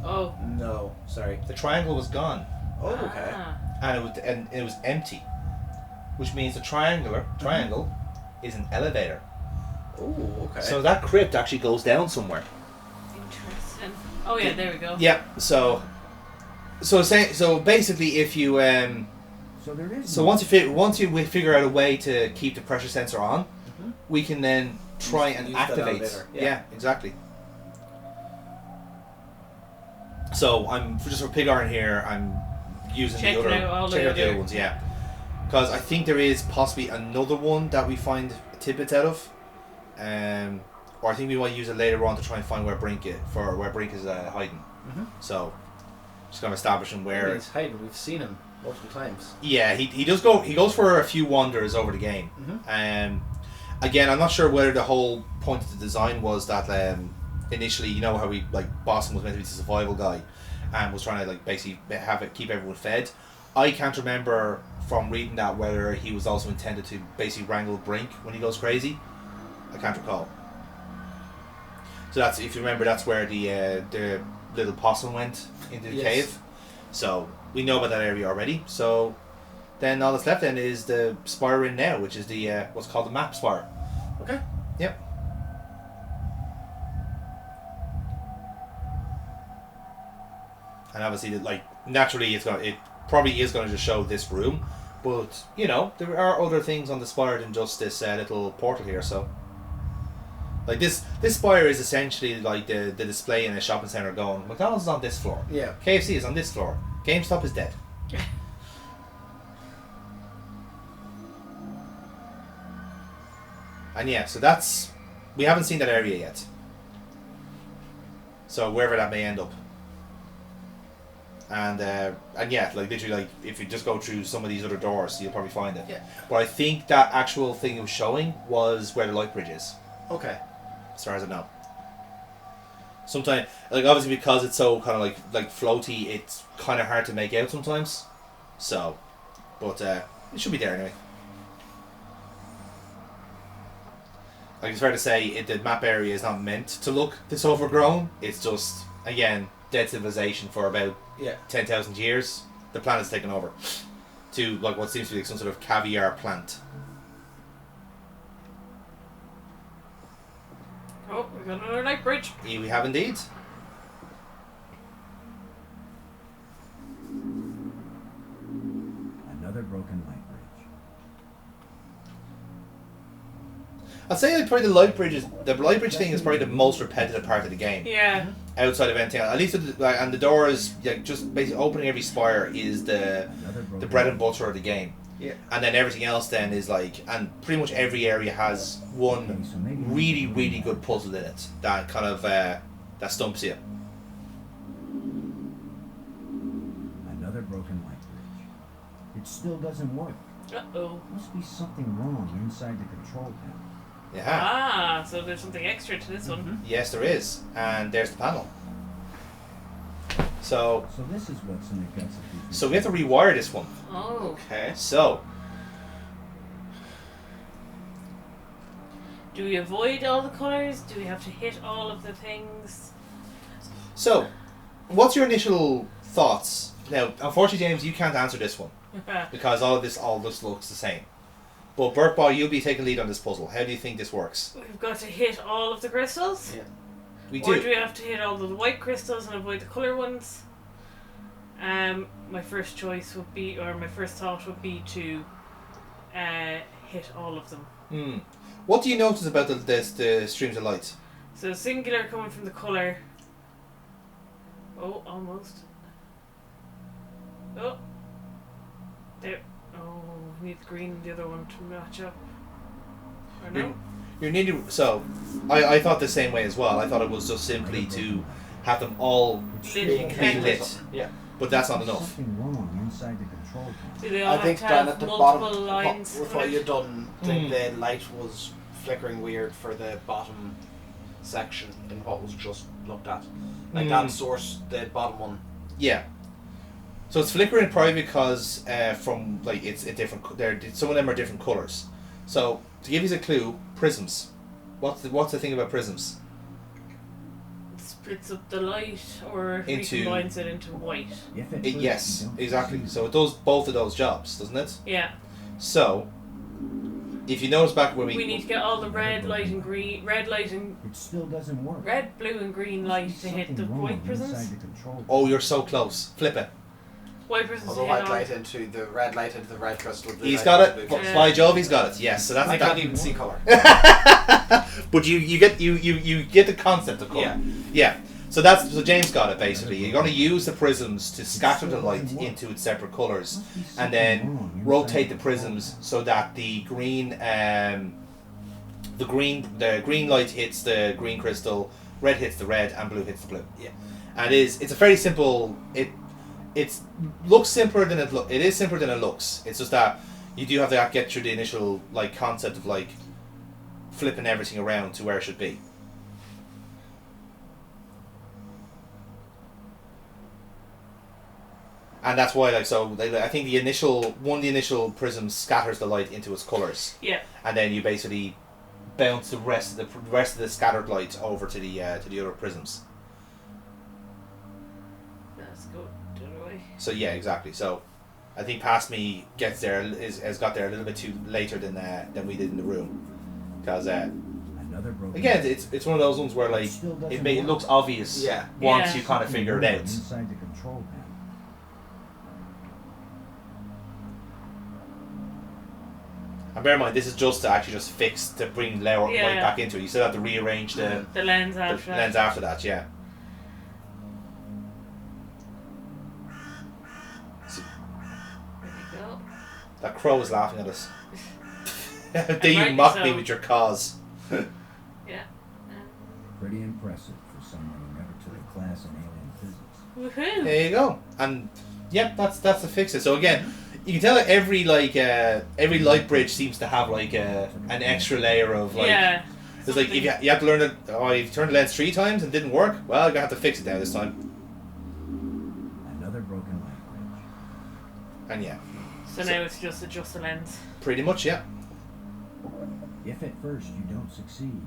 Oh. No, sorry. The triangle was gone. Oh, okay. Ah. And it was empty, which means the triangle is an elevator. Oh, okay. So that crypt actually goes down somewhere. Interesting. Oh yeah, there we go. Yeah. So basically, if you once we figure out a way to keep the pressure sensor on, we can then try and use that activate. elevator. Yeah, exactly. So I'm just for pig iron here. I'm using Checking the out all other the check out the other other- ones. Yeah, because I think there is possibly another one that we find tidbits out of, or I think we might use it later on to try and find where Brink is hiding. So just kind of establishing where he's hiding. We've seen him multiple times. Yeah, he does go. He goes for a few wanders over the game. Again, I'm not sure whether the whole point of the design was that initially, you know how we like Boston was meant to be the survival guy, and was trying to like basically keep everyone fed. I can't remember from reading that whether he was also intended to basically wrangle Brink when he goes crazy. I can't recall. So that's, if you remember, that's where the little possum went into the cave. So we know about that area already. So then all that's left then is the spire we're in now, which is the what's called the map spire. Okay. Yep. And obviously, like naturally, it probably is going to just show this room, but you know there are other things on the spire than just this little portal here. So, like this spire is essentially like the display in a shopping center going, McDonald's is on this floor. Yeah. KFC is on this floor. GameStop is dead. And yeah, so we haven't seen that area yet. So wherever that may end up. And yeah, like literally, like if you just go through some of these other doors, you'll probably find it. Yeah. But I think that actual thing it was showing was where the light bridge is. Okay. As far as I know. Sometimes, like obviously because it's so kind of like floaty, it's kind of hard to make out sometimes. So, but it should be there anyway. Like it's fair to say, the map area is not meant to look this overgrown. It's just, again, dead civilization for about 10,000 years. The planet's taken over to like what seems to be like some sort of caviar plant. Oh, we got another light bridge. Yeah, we have indeed. Another broken light bridge. I'd say like probably the light bridge thing is probably the most repetitive part of the game. Yeah. Outside of anything else, at least and the doors, like just basically opening every spire is the bread and butter of the game. Yeah. And then everything else then is like, and pretty much every area has one really, really good puzzle in it that kind of that stumps you. Another broken light bridge. It still doesn't work. Uh-oh. Must be something wrong inside the control panel. Yeah. Ah, so there's something extra to this one. Yes, there is, and there's the panel. So this is what's in the guts of these. So we have to rewire this one. Oh. Okay. So do we avoid all the colours? Do we have to hit all of the things? So, what's your initial thoughts? Now, unfortunately, James, you can't answer this one because all this looks the same. But Burtball, you'll be taking lead on this puzzle. How do you think this works? We've got to hit all of the crystals? Yeah. We Or do. do we have to hit all of the white crystals and avoid the colour ones? My first choice would be, or my first thought would be to hit all of them. What do you notice about the streams of light? So singular coming from the colour. Oh, almost. Oh. There. Oh, we need the green and the other one to match up. Or no? You're needing so. I thought the same way as well. I thought it was just simply to have them all be lit. Yeah. But that's not enough. Something wrong inside the control panel. Do they all I think have to down have at the multiple bottom, lines? with what you've done, I think Mm. the light was flickering weird for the bottom section in what was just looked at. Like that source, the bottom one. Yeah. So it's flickering probably because from like it's a different. Some of them are different colors. So to give you a clue, prisms. What's the thing about prisms? It splits up the light, or Into- recombines it into white. Yes, exactly. So it does both of those jobs, doesn't it? Yeah. So if you notice back when We need to get all the red light and green, red, blue, and green light to hit the white prisms. Oh, you're so close. Flip it. White prisms Or to the hit white on. light into the red light into the red crystal. the He's red got into it. the blue By crystal. by Jove, he's got it. Yes. So that's I that. can't even see colour. But you get the concept of colour. Yeah. So James got it basically. You're going to use the prisms to scatter the light into its separate colours, and then rotate the prisms so that the green light hits the green crystal, red hits the red, and blue hits the blue. Yeah. And it's a very simple. It looks simpler than it is simpler than it looks. It's just that you do have to get through the initial like concept of like flipping everything around to where it should be. And that's why, like, so I think the initial prism scatters the light into its colors. Yeah. And then you basically bounce the rest of the scattered light over to the other prisms. Let's go the other way. So yeah, exactly. So I think Past Me has got there a little bit too later than we did in the room, because again it's one of those ones where like it looks obvious once you kind of figure it out. Inside the control panel. And bear in mind, this is just to actually just fix to bring light back into it. You still have to rearrange the lens after that. lens after that, yeah. There you go. That crow is laughing at us. And They you rightly mock so. me with your cause. Yeah. Pretty impressive for someone who never took a class in alien physics. Woohoo! There you go. And yep, that's to fix it. So again, you can tell that every light bridge seems to have like an extra layer of like. Yeah. It's like if you have to learn it. Oh, you've turned the lens 3 times and it didn't work. Well, you're gonna have to fix it now this time. Another broken light bridge. And yeah. So now it's just adjust the lens. Pretty much, yeah. If at first you don't succeed.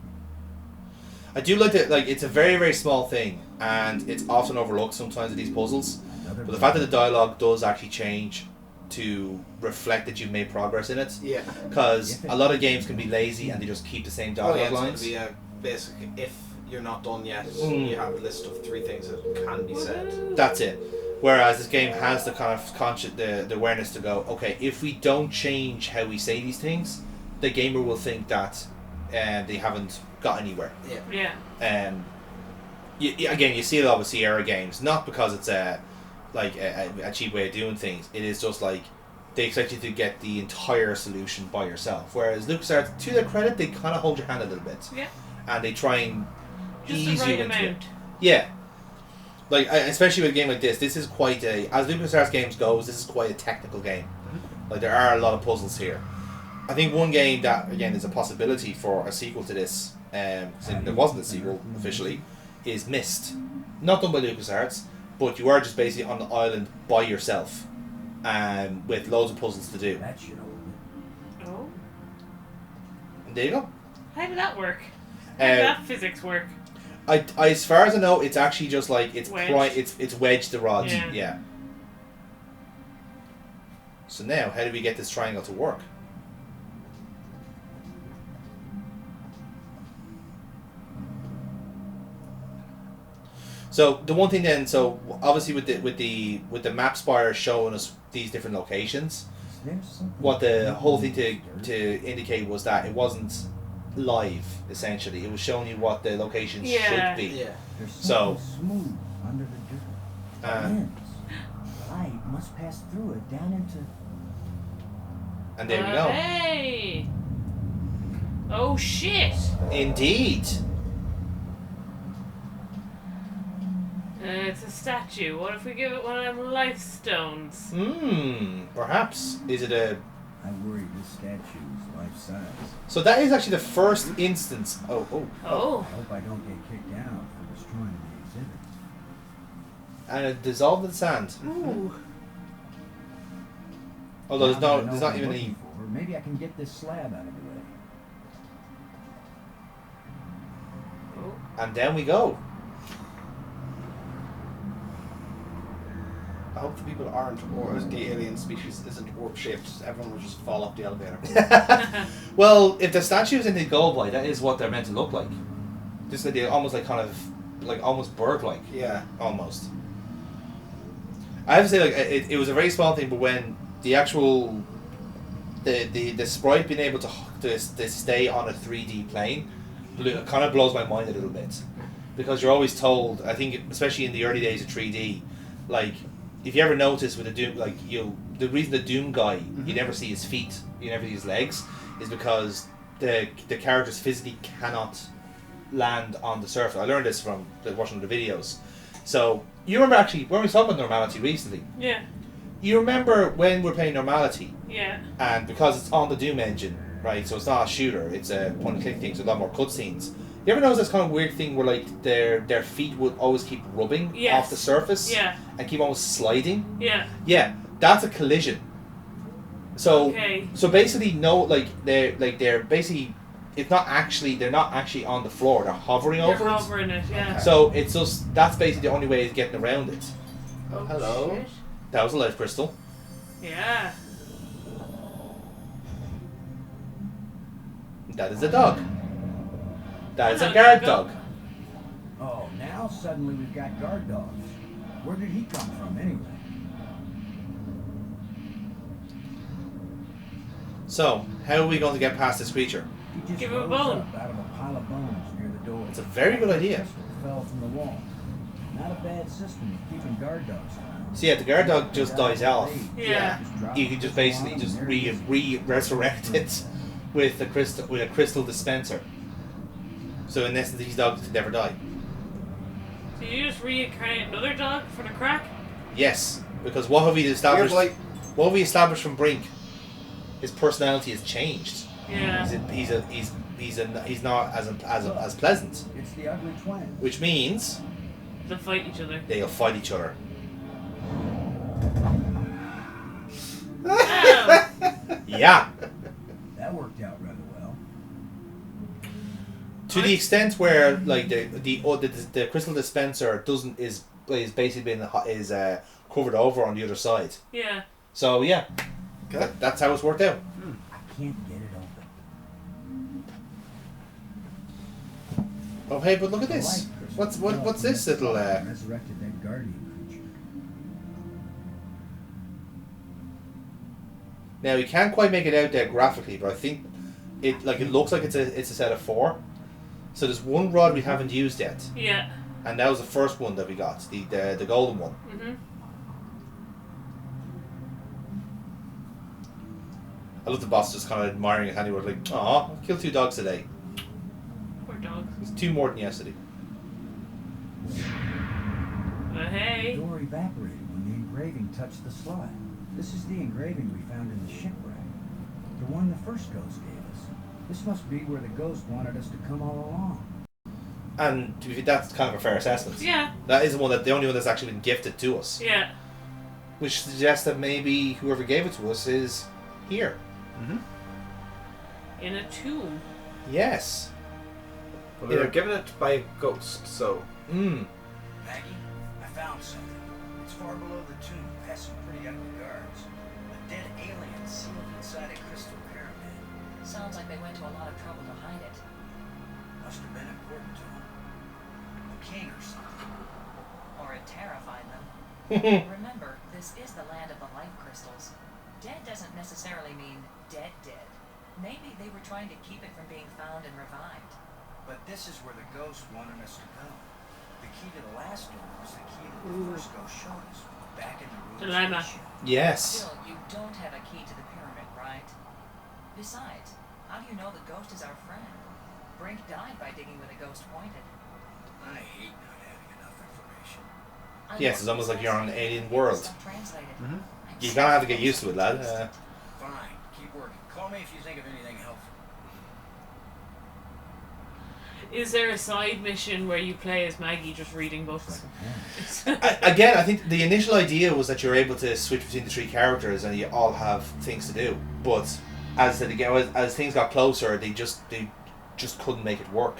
I do like that. Like, it's a very, very small thing, and it's often overlooked sometimes in these puzzles. But the fact that the dialogue does actually change to reflect that you've made progress in it. Yeah. Because a lot of games can be lazy and they just keep the same dialogue lines. It's going to be a basic, if you're not done yet, you have a list of 3 things that can be said. That's it. Whereas this game has the kind of the awareness to go, okay, if we don't change how we say these things, the gamer will think that they haven't got anywhere. Yeah. Again, you see it with Sierra games, not because it's a cheap way of doing things. It is just like they expect you to get the entire solution by yourself. Whereas LucasArts, to their credit, they kind of hold your hand a little bit. Yeah. And they try and Just ease the right you into amount. it. Yeah. Like, especially with a game like this is quite as LucasArts games goes, this is quite a technical game. Like, there are a lot of puzzles here. I think one game that, again, is a possibility for a sequel to this, since there wasn't a sequel officially, is Myst. Not done by LucasArts, but you are just basically on the island by yourself, with loads of puzzles to do. Oh. And there you go. How did that work? How did that physics work? I, as far as I know, it's actually just like it's Wedged. it's wedged the rods. Yeah. Yeah. So now, how do we get this triangle to work? So the one thing then, so obviously with the map spire showing us these different locations, what the whole thing to indicate was that it wasn't live. Essentially, it was showing you what the locations should be. Yeah. So. Smooth under the dirt. Lens. Light must pass through it down into. And there we go. Hey. Oh shit! Indeed. It's a statue. What if we give it one of them life stones? Perhaps. Is it a... I worry this statue's life size. So that is actually the first instance... Oh. I hope I don't get kicked out for destroying the exhibit. And it dissolved in sand. Ooh. Although there's not even any... Or maybe I can get this slab out of the way. And down we go. I hope the people aren't, or the alien species isn't warp shaped. Everyone will just fall off the elevator. Well, if the statues in the go by, that is what they're meant to look like. Just like they almost like kind of like almost bird-like. Yeah. Almost. I have to say, like it was a very small thing, but when the actual the sprite being able to stay on a 3D plane, it kind of blows my mind a little bit, because you're always told, I think especially in the early days of 3D, like. If you ever notice with the Doom, like the reason the Doom guy, you never see his feet, you never see his legs, is because the characters physically cannot land on the surface. I learned this from watching the videos. So you remember actually when we talked about normality recently. Yeah. You remember when we're playing normality? Yeah. And because it's on the Doom engine, right? So it's not a shooter; it's a point and click thing. So a lot more cutscenes. You ever notice this kind of weird thing where like their feet would always keep rubbing off the surface, and keep almost sliding? Yeah. Yeah, that's a collision. So Okay. so basically they're basically they're not actually on the floor. They're hovering over it. They're hovering it, yeah. So it's just that's basically the only way of getting around it. Oh, hello. shit. That was a life crystal. Yeah. That is a dog. That is a guard dog. Oh, now suddenly we've got guard dogs. Where did he come from anyway? So, how are we going to get past this creature? He just Give him a rose bone. up out of a pile of bones near the door. It's a very good idea. Crystal fell from the wall. Not a bad system of keeping guard dogs around. So yeah, the guard dog just dies off. Yeah. You can just basically just resurrect it with a crystal dispenser. So in essence, these dogs can never die. So you just reincarnate another dog for the crack? Yes, because what have we established? What have we established from Brink? His personality has changed. Yeah. He's not as pleasant. It's the ugly twin. Which means they'll fight each other. They'll fight each other. Yeah. That worked out rather well. To the extent where like the crystal dispenser is basically covered over on the other side. Yeah. So yeah, that's how it's worked out. I can't get it open. Oh hey, but look at this. What's this little? Resurrected that guardian creature. Now you can't quite make it out there graphically, but I think it looks like it's a set of 4. So there's one rod we haven't used yet. Yeah. And that was the first one that we got, the golden one. Mhm. I love the boss just kind of admiring it handiwork, like, aw, killed 2 dogs today. Poor dogs. It's 2 more than yesterday. But hey. The door evaporated when the engraving touched the slide. This is the engraving we found in the shipwreck. The one the first ghost gave us. This must be where the ghost wanted us to come all along. And that's kind of a fair assessment. Yeah. That is the only one that's actually been gifted to us. Yeah. Which suggests that maybe whoever gave it to us is here. In a tomb. Yes. Well, they were given it by a ghost, so. Maggie, I found something. It's far below the tomb, past some pretty ugly guards. A dead alien sealed inside a crystal pyramid. Sounds like they went to a lot of trouble to hide it. Must have been important to them. A king or something. Or it terrified them. Remember, this is the land of the life crystals. Dead doesn't necessarily mean dead. Maybe they were trying to keep it from being found and revived. But this is where the ghost wanted us to go. The key to the last door was the key that the first ghost showed us. Back in the room. Dilemma. Yes. Still, you don't have a key to the pyramid, right? Besides, How do you know the ghost is our friend? Brink died by digging where the ghost pointed. I hate not having enough information. Yes, it's almost like you're on an alien world. Mm-hmm. You're gonna have to get used to it, lad. Fine, keep working. Call me if you think of anything helpful. Is there a side mission where you play as Maggie just reading books? Again, I think the initial idea was that you're able to switch between the three characters and you all have things to do. But as things got closer, they just couldn't make it work.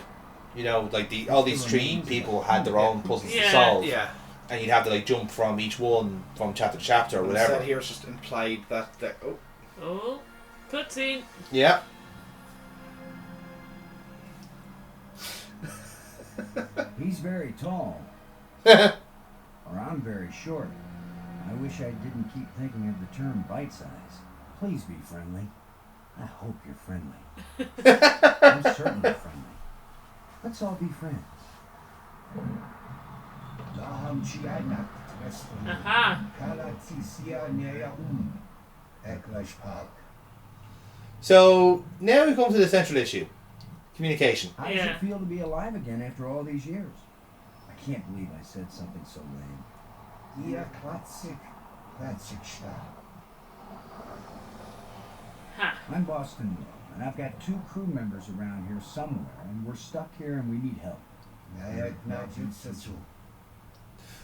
You know, like all these three people had their own puzzles to solve. Yeah. And you'd have to like jump from each one from chapter to chapter or whatever. Instead here it's just implied that Oh, cutscene. Yeah. He's very tall. Or I'm very short. I wish I didn't keep thinking of the term bite size. Please be friendly. I hope you're friendly. I'm certainly friendly. Let's all be friends. Aha. So now we come to the central issue. Communication. How does it feel to be alive again after all these years? I can't believe I said something so lame. I'm Boston Will, and I've got 2 crew members around here somewhere, and we're stuck here and we need help.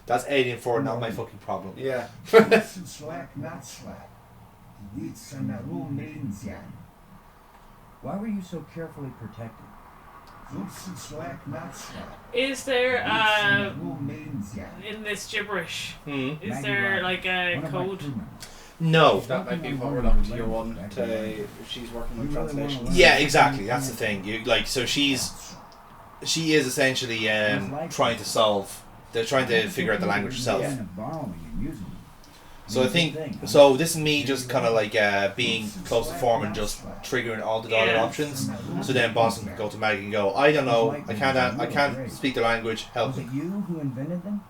That's Alien 4, not my fucking problem. Yeah. Why were you so carefully protected? Is there in this gibberish? Is there like a code? No. That might be what we're looking to your one to if she's working with translations. Yeah, exactly. That's the thing. She is essentially trying to solve. They're trying to figure out the language herself. So I think this is me just kind of like being close to form and just triggering all the other options. So then Boston can go to Maggie and go, I don't know, I can't speak the language. Help me. Was it you who invented them?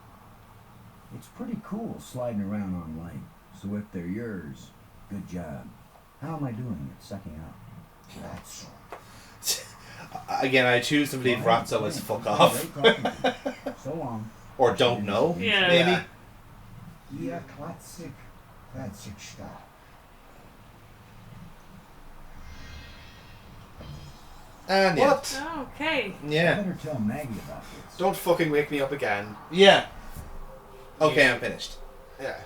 It's pretty cool sliding around on light. So if they're yours, good job. How am I doing at sucking up? Again, I choose to believe Ratso is fuck off. So long. Or don't know. Yeah. Maybe. And yeah. What? Okay. Yeah. Better tell Maggie about this. Don't fucking wake me up again. Yeah. Okay, I'm finished. Yeah.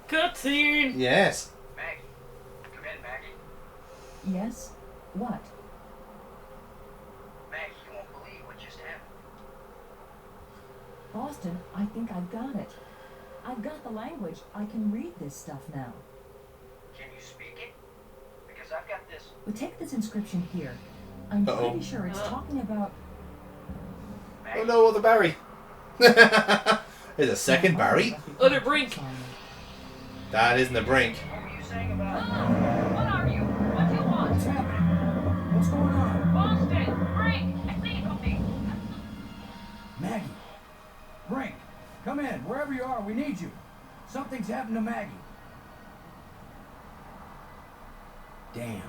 Cutscene. Yes. Maggie. Come in, Maggie. Yes? What? Maggie, you won't believe what just happened. Boston, I think I've got it. I've got the language. I can read this stuff now. Can you speak it? Because I've got this. But take this inscription here. I'm pretty sure it's talking about... Oh no, the Barry. There's a second Barry? Other Brink. That isn't a Brink. What were you saying about... What are you? What do you want? What's happening? What's going on? Boston! Brink! I think it'll be... Maggie. Brink. Come in. Wherever you are, we need you. Something's happened to Maggie. Damn.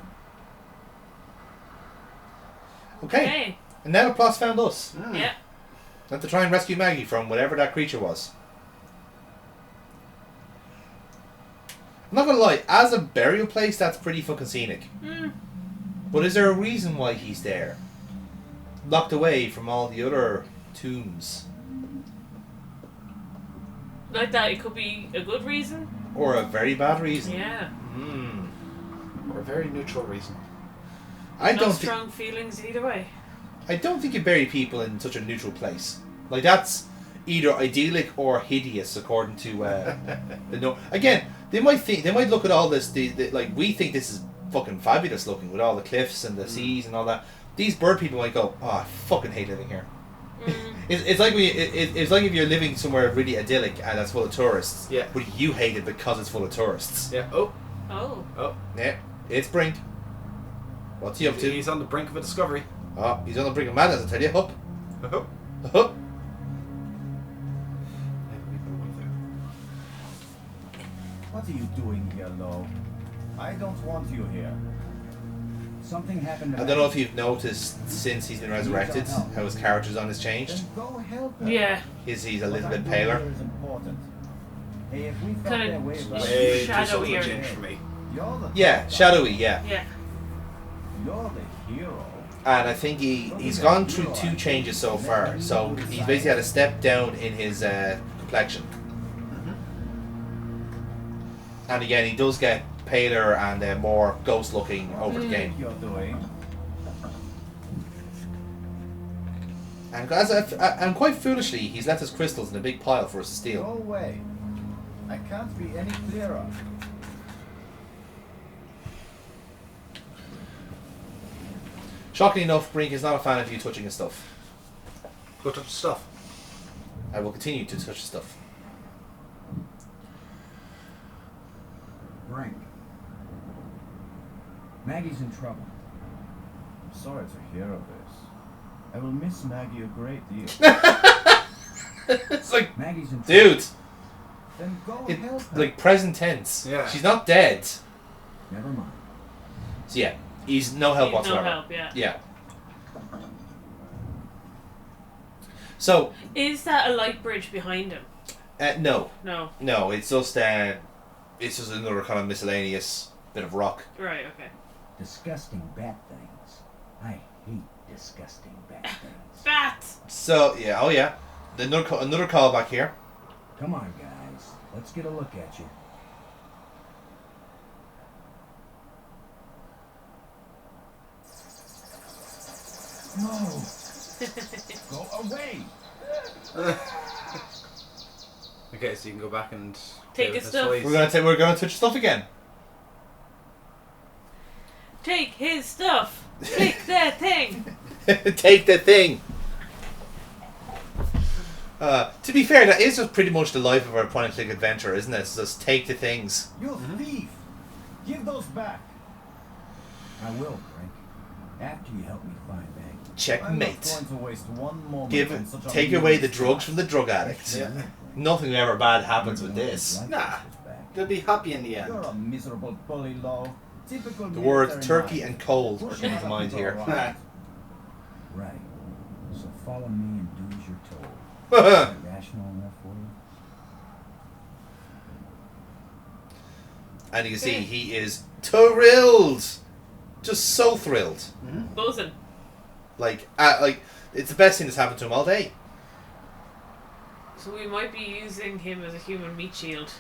Okay. And now the plot's found us. Yeah. Have to try and rescue Maggie from whatever that creature was. I'm not gonna lie, as a burial place, that's pretty fucking scenic. But is there a reason why he's there? Locked away from all the other tombs. Like that, it could be a good reason. Or a very bad reason. Yeah. Or a very neutral reason. I No don't strong feelings either way. I don't think you bury people in such a neutral place. Like, that's either idyllic or hideous, according to the no. Again, they might look at all this. Like, we think this is fucking fabulous looking with all the cliffs and the seas and all that. These bird people might go, oh, I fucking hate living here. It's like it's like if you're living somewhere really idyllic and that's full of tourists. Yeah. But you hate it because it's full of tourists. Yeah. Oh. Yeah. It's Brink. What's he up to? He's on the brink of a discovery. Oh, he's on the brink of madness, I tell you. Hup. Oh. Hup. What are you doing here, Lo? I don't want you here. Something happened. I don't know if you've noticed since he's been resurrected how his character's on has changed. Go help her. Yeah. He's a little bit paler. Hey, if we felt Kind that of way about Way too shadowy. subtle a change for me. You're the Yeah, shadowy, yeah. Yeah. You're the hero. And I think he's gone through 2 changes so far. So he's basically had a step down in his complexion. And again, he does get paler and more ghost looking over the game. You're doing. And quite foolishly, he's left his crystals in a big pile for us to No steal. way. I can't be any clearer. Shockingly enough, Brink is not a fan of you touching his stuff. Go touch the stuff. I will continue to touch his stuff. Brink. Maggie's in trouble. I'm sorry to hear of this. I will miss Maggie a great deal. It's like, Maggie's in trouble. dude, Then go help her. like present tense. Yeah. She's not dead. Never mind. So yeah, he's no help He's whatsoever. no help, yeah. Yeah. So Is that a light bridge behind him? no, No. it's just another kind of miscellaneous bit of rock. Right, okay. Disgusting bad things. I hate disgusting bad things. Bats! So yeah, oh yeah, another callback here. Come on, guys. Let's get a look at you. No! Go away! Okay, so you can go back and Take play with his the stuff. toys. We're gonna touch stuff again. Take his stuff! Take that thing! Take the thing. To be fair, that is just pretty much the life of our point-and-click adventure, isn't it? It's just take the things. You thief! Give those back! I will, Frank. After you help me find Maggie. Checkmate. I'm not going to waste one moment on such a Take away the meaningless drugs from the drug addict. Yeah. Nothing ever bad happens with this. Nah, they'll be happy in the end. You're a miserable bully, Low. Typical The words military turkey mind. and cold are Pushing coming to mind buttons here. all right. Right. So follow me and do as you're told. Is that rational enough for you? And you can see he is thrilled. Just so thrilled. Buzzing. Like it's the best thing that's happened to him all day. So we might be using him as a human meat shield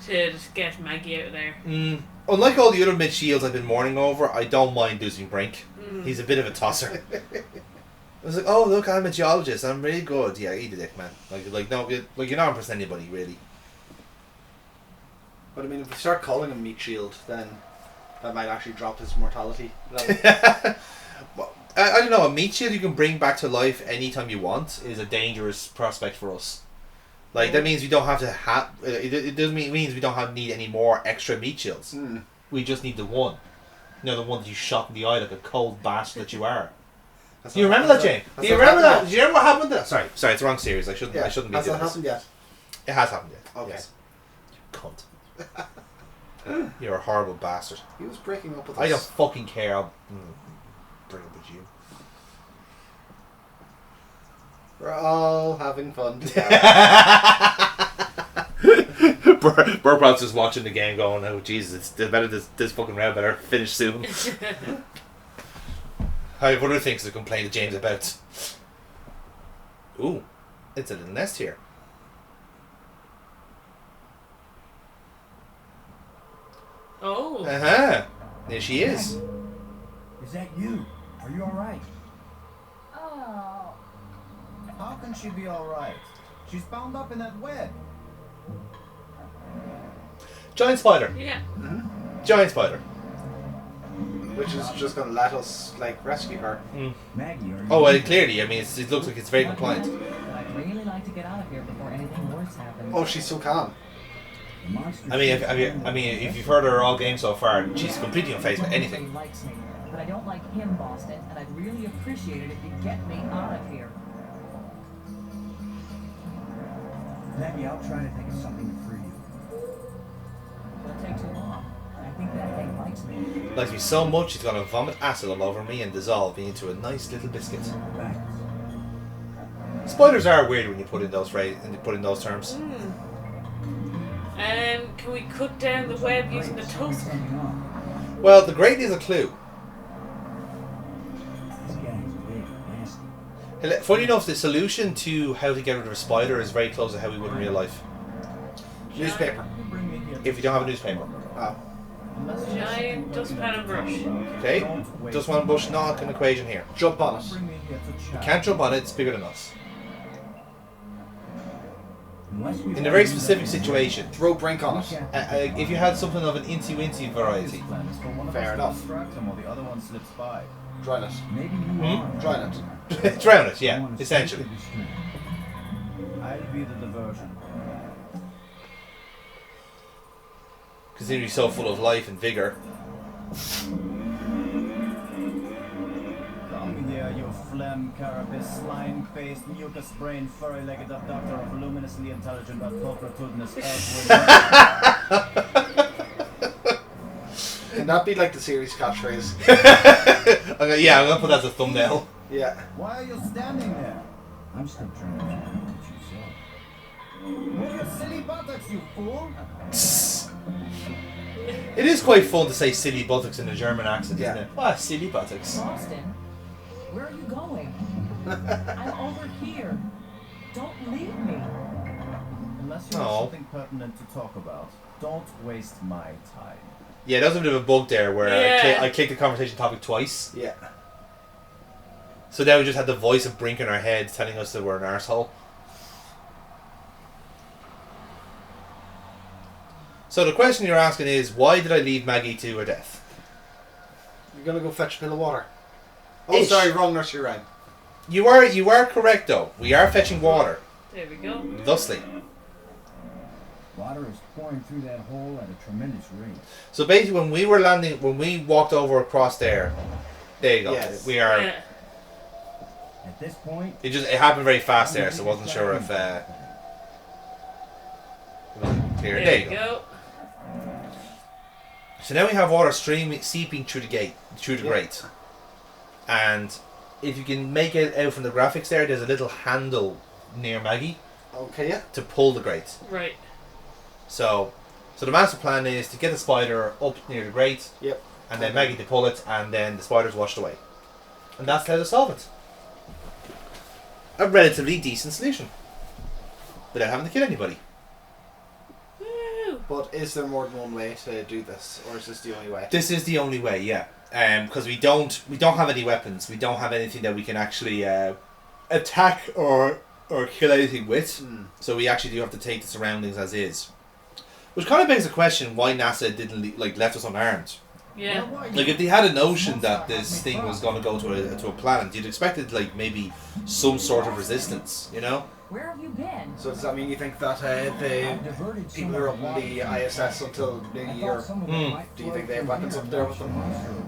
to get Maggie out of there. Unlike all the other mid shields I've been mourning over, I don't mind losing Brink. He's a bit of a tosser. I was like, oh look, I'm a geologist. I'm really good. Yeah, eat a dick, man. Like no, you're not impressing anybody really. But I mean, if we start calling him Meat Shield, then that might actually drop his mortality level. Well, I don't know. A meat shield you can bring back to life anytime you want is a dangerous prospect for us. Like that means we don't have to have. It doesn't mean it means we don't need any more extra meat shields. We just need the one. You know, the one that you shot in the eye like a cold bastard that you are. Do you remember that, Jane? Do you remember that? Do you remember what happened there? Sorry, it's the wrong series. I shouldn't. I shouldn't be Has doing that this. happened yet? It has happened yet. Okay. Yes. Cunt. You're a horrible bastard. He was breaking up with us. I don't fucking care. I'll bring up with you. We're all having fun. Burpot's just watching the game going, oh Jesus, it's better this fucking round better finish soon. I have other things to complain to James about. Ooh, it's a little nest here. Oh. Uh-huh. There she is. Is that you? Are you alright? Oh. How can she be alright? She's bound up in that web. Giant spider. Yeah. Giant spider. Which is just going to let us, like, rescue her. Maggie, are you... Oh, well, clearly, I mean, it looks like it's very compliant. But I'd really like to get out of here before anything worse happens. Oh, she's so calm. I mean, if you've heard her all game so far, she's completely unfazed by anything. He likes me, but I don't like him, Boston, and I'd really appreciate it if you'd get me out of here. Maggie, I'll try to think of something to free you. It'll take too long. I think that thing likes me? Likes me so much, it's gonna vomit acid all over me and dissolve me into a nice little biscuit. Spiders are weird when you put in those terms. Can we cut down the web using the tusk? Well, the grate is a clue. Funny enough, the solution to how to get rid of a spider is very close to how we would in real life. Newspaper. If you don't have a newspaper. Oh. Giant dustpan and brush. Okay, dustpan and brush, not an equation here. Jump on it. We can't jump on it, it's bigger than us. In a very specific situation. Throw Brink on it. If you had something of an incy-wincy variety. Fair enough. Drown it. Drown it. Drown it, yeah, essentially. I'll be the diversion. Considering he's so full of life and vigour. Come here, you phlegm, carapace, slime-faced, mucus-brained, furry-legged abductor of luminously intelligent but pulchritudinous earthworm. Can that be like the series catchphrase? Okay, yeah, I'm gonna put that as a thumbnail. Yeah. Why are you standing there? I'm still trying to figure out what you saw. Move your silly buttocks, you fool! It is quite fun to say silly buttocks in a German accent, yeah. Isn't it? Ah, silly buttocks. Austin, where are you going? I'm over here. Don't leave me. Unless you have something pertinent to talk about, don't waste my time. Yeah, that was a bit of a bug there where I clicked the conversation topic twice. Yeah. So now we just had the voice of Brink in our head telling us that we're an arsehole. So the question you're asking is, why did I leave Maggie to her death? You're gonna go fetch a pill of water. Oh, sorry, wrong nursery rhyme. You are correct though. We are fetching water. There we go. Thusly. Water is pouring through that hole at a tremendous rate. So basically, when we walked over across there you go. Yes. We are. Yeah. At this point, It happened very fast there, so I wasn't sure if it wasn't clear. There you go. So now we have water seeping through the grate, and if you can make it out from the graphics there's a little handle near Maggie. Okay, yeah. To pull the grate. Right. So the master plan is to get the spider up near the grate. Yep. And then Maggie to pull it, and then the spider's washed away, and that's how to solve it. A relatively decent solution, without having to kill anybody. But is there more than one way to do this, or is this the only way? This is the only way, yeah. Because we don't have any weapons. We don't have anything that we can actually attack or kill anything with. So we actually do have to take the surroundings as is. Which kind of begs the question why NASA didn't left us unarmed. Yeah. Like if they had a notion that this thing was going to go to a planet, you'd expect it maybe some sort of resistance, you know? Where have you been? So does that mean you think that the people who are up in the ISS until New Year, do you think they have weapons up there with them?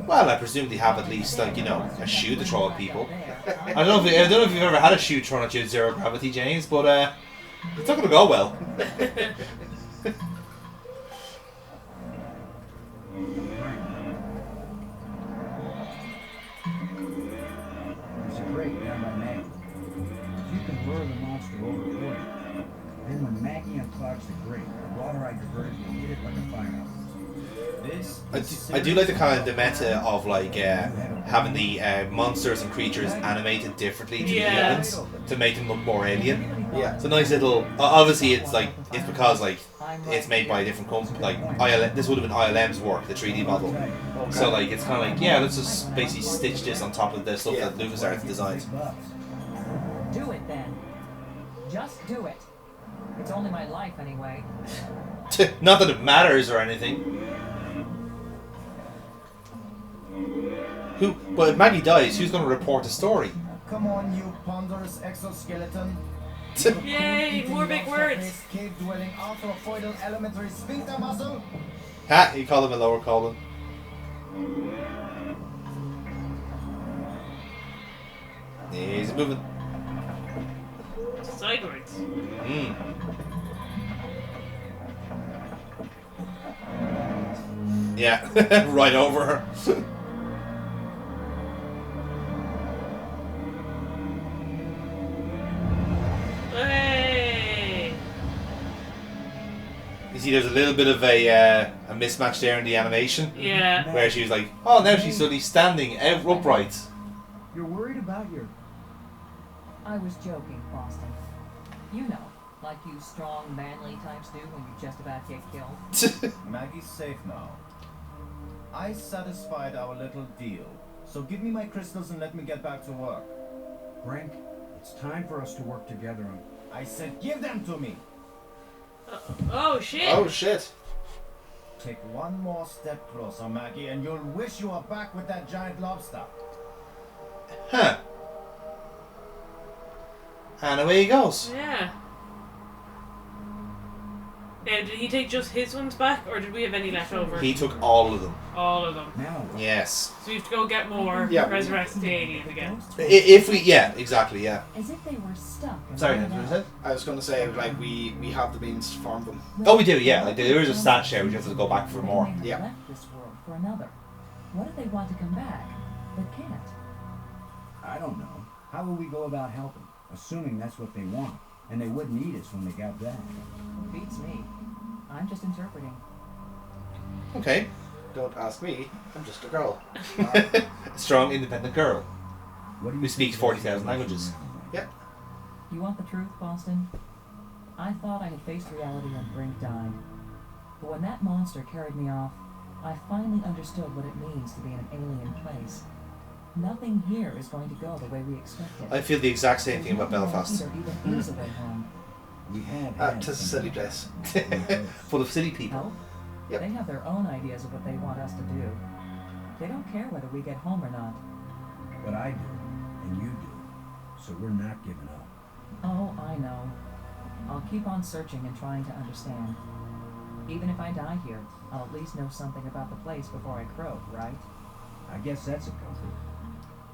Well, I presume they have at least a shoe to throw at people. I don't know if you've ever had a shoe thrown at you at zero gravity, James, but it's not going to go well. there's a break down by Maggie. You can lure the monster over the point. Then when Maggie unclogs the grate, the water I diverted will hit it like a firehouse. I do like the meta of having the monsters and creatures animated differently to the humans to make them look more alien. Yeah, it's a nice little. Obviously, it's because it's made by a different company. This would have been ILM's work, the 3D model. So it's kind of let's just basically stitch this on top of the stuff that LucasArts designed. Do it then. Just do it. It's only my life anyway. Not that it matters or anything. But if Maggie dies, who's going to report the story? Come on, you ponderous exoskeleton. Yay, more big words. Cave-dwelling arthropoidal elementary sphincter muscle. Ha! You call him a lower colon. He's moving. Sideways. Yeah, right over her. Hey! You see, there's a little bit of a mismatch there in the animation. Yeah. Where she was like, oh, now she's suddenly standing upright. You're worried about your... I was joking, Boston. You know, like you strong, manly types do when you just about get killed. Maggie's safe now. I satisfied our little deal. So give me my crystals and let me get back to work. Brink, it's time for us to work together on... I said give them to me! Oh, shit! Oh, shit. Take one more step closer, Maggie, and you'll wish you were back with that giant lobster. Huh. And away he goes. Yeah. Now, did he take just his ones back, or did we have any left over? He took all of them. All of them. Yes. So we have to go get more, Yeah. resurrect the aliens again. If we, yeah, exactly, yeah. As if they were stuck. Sorry, what was it? I was going to say, like, we have the means to farm them. Oh, we do, yeah. Like there is a stat share. We just have to go back for more. They have left this world for another. What if they want to come back, but can't? I don't know. How will we go about helping? Assuming that's what they want. And they wouldn't eat us when they got back. Beats me. I'm just interpreting. Okay. Don't ask me. I'm just a girl. A strong, independent girl What do you who speaks think 40,000 languages. Yeah. You want the truth, Boston? I thought I had faced reality when Brink died. But when that monster carried me off, I finally understood what it means to be in an alien place. Nothing here is going to go the way we expected. I feel the exact same thing about Belfast. There even is a way home. We had Tis a silly place. Full of silly people. Help? Yep. They have their own ideas of what they want us to do. They don't care whether we get home or not. But I do, and you do. So we're not giving up. Oh, I know. I'll keep on searching and trying to understand. Even if I die here, I'll at least know something about the place before I croak, right? I guess that's a comfort.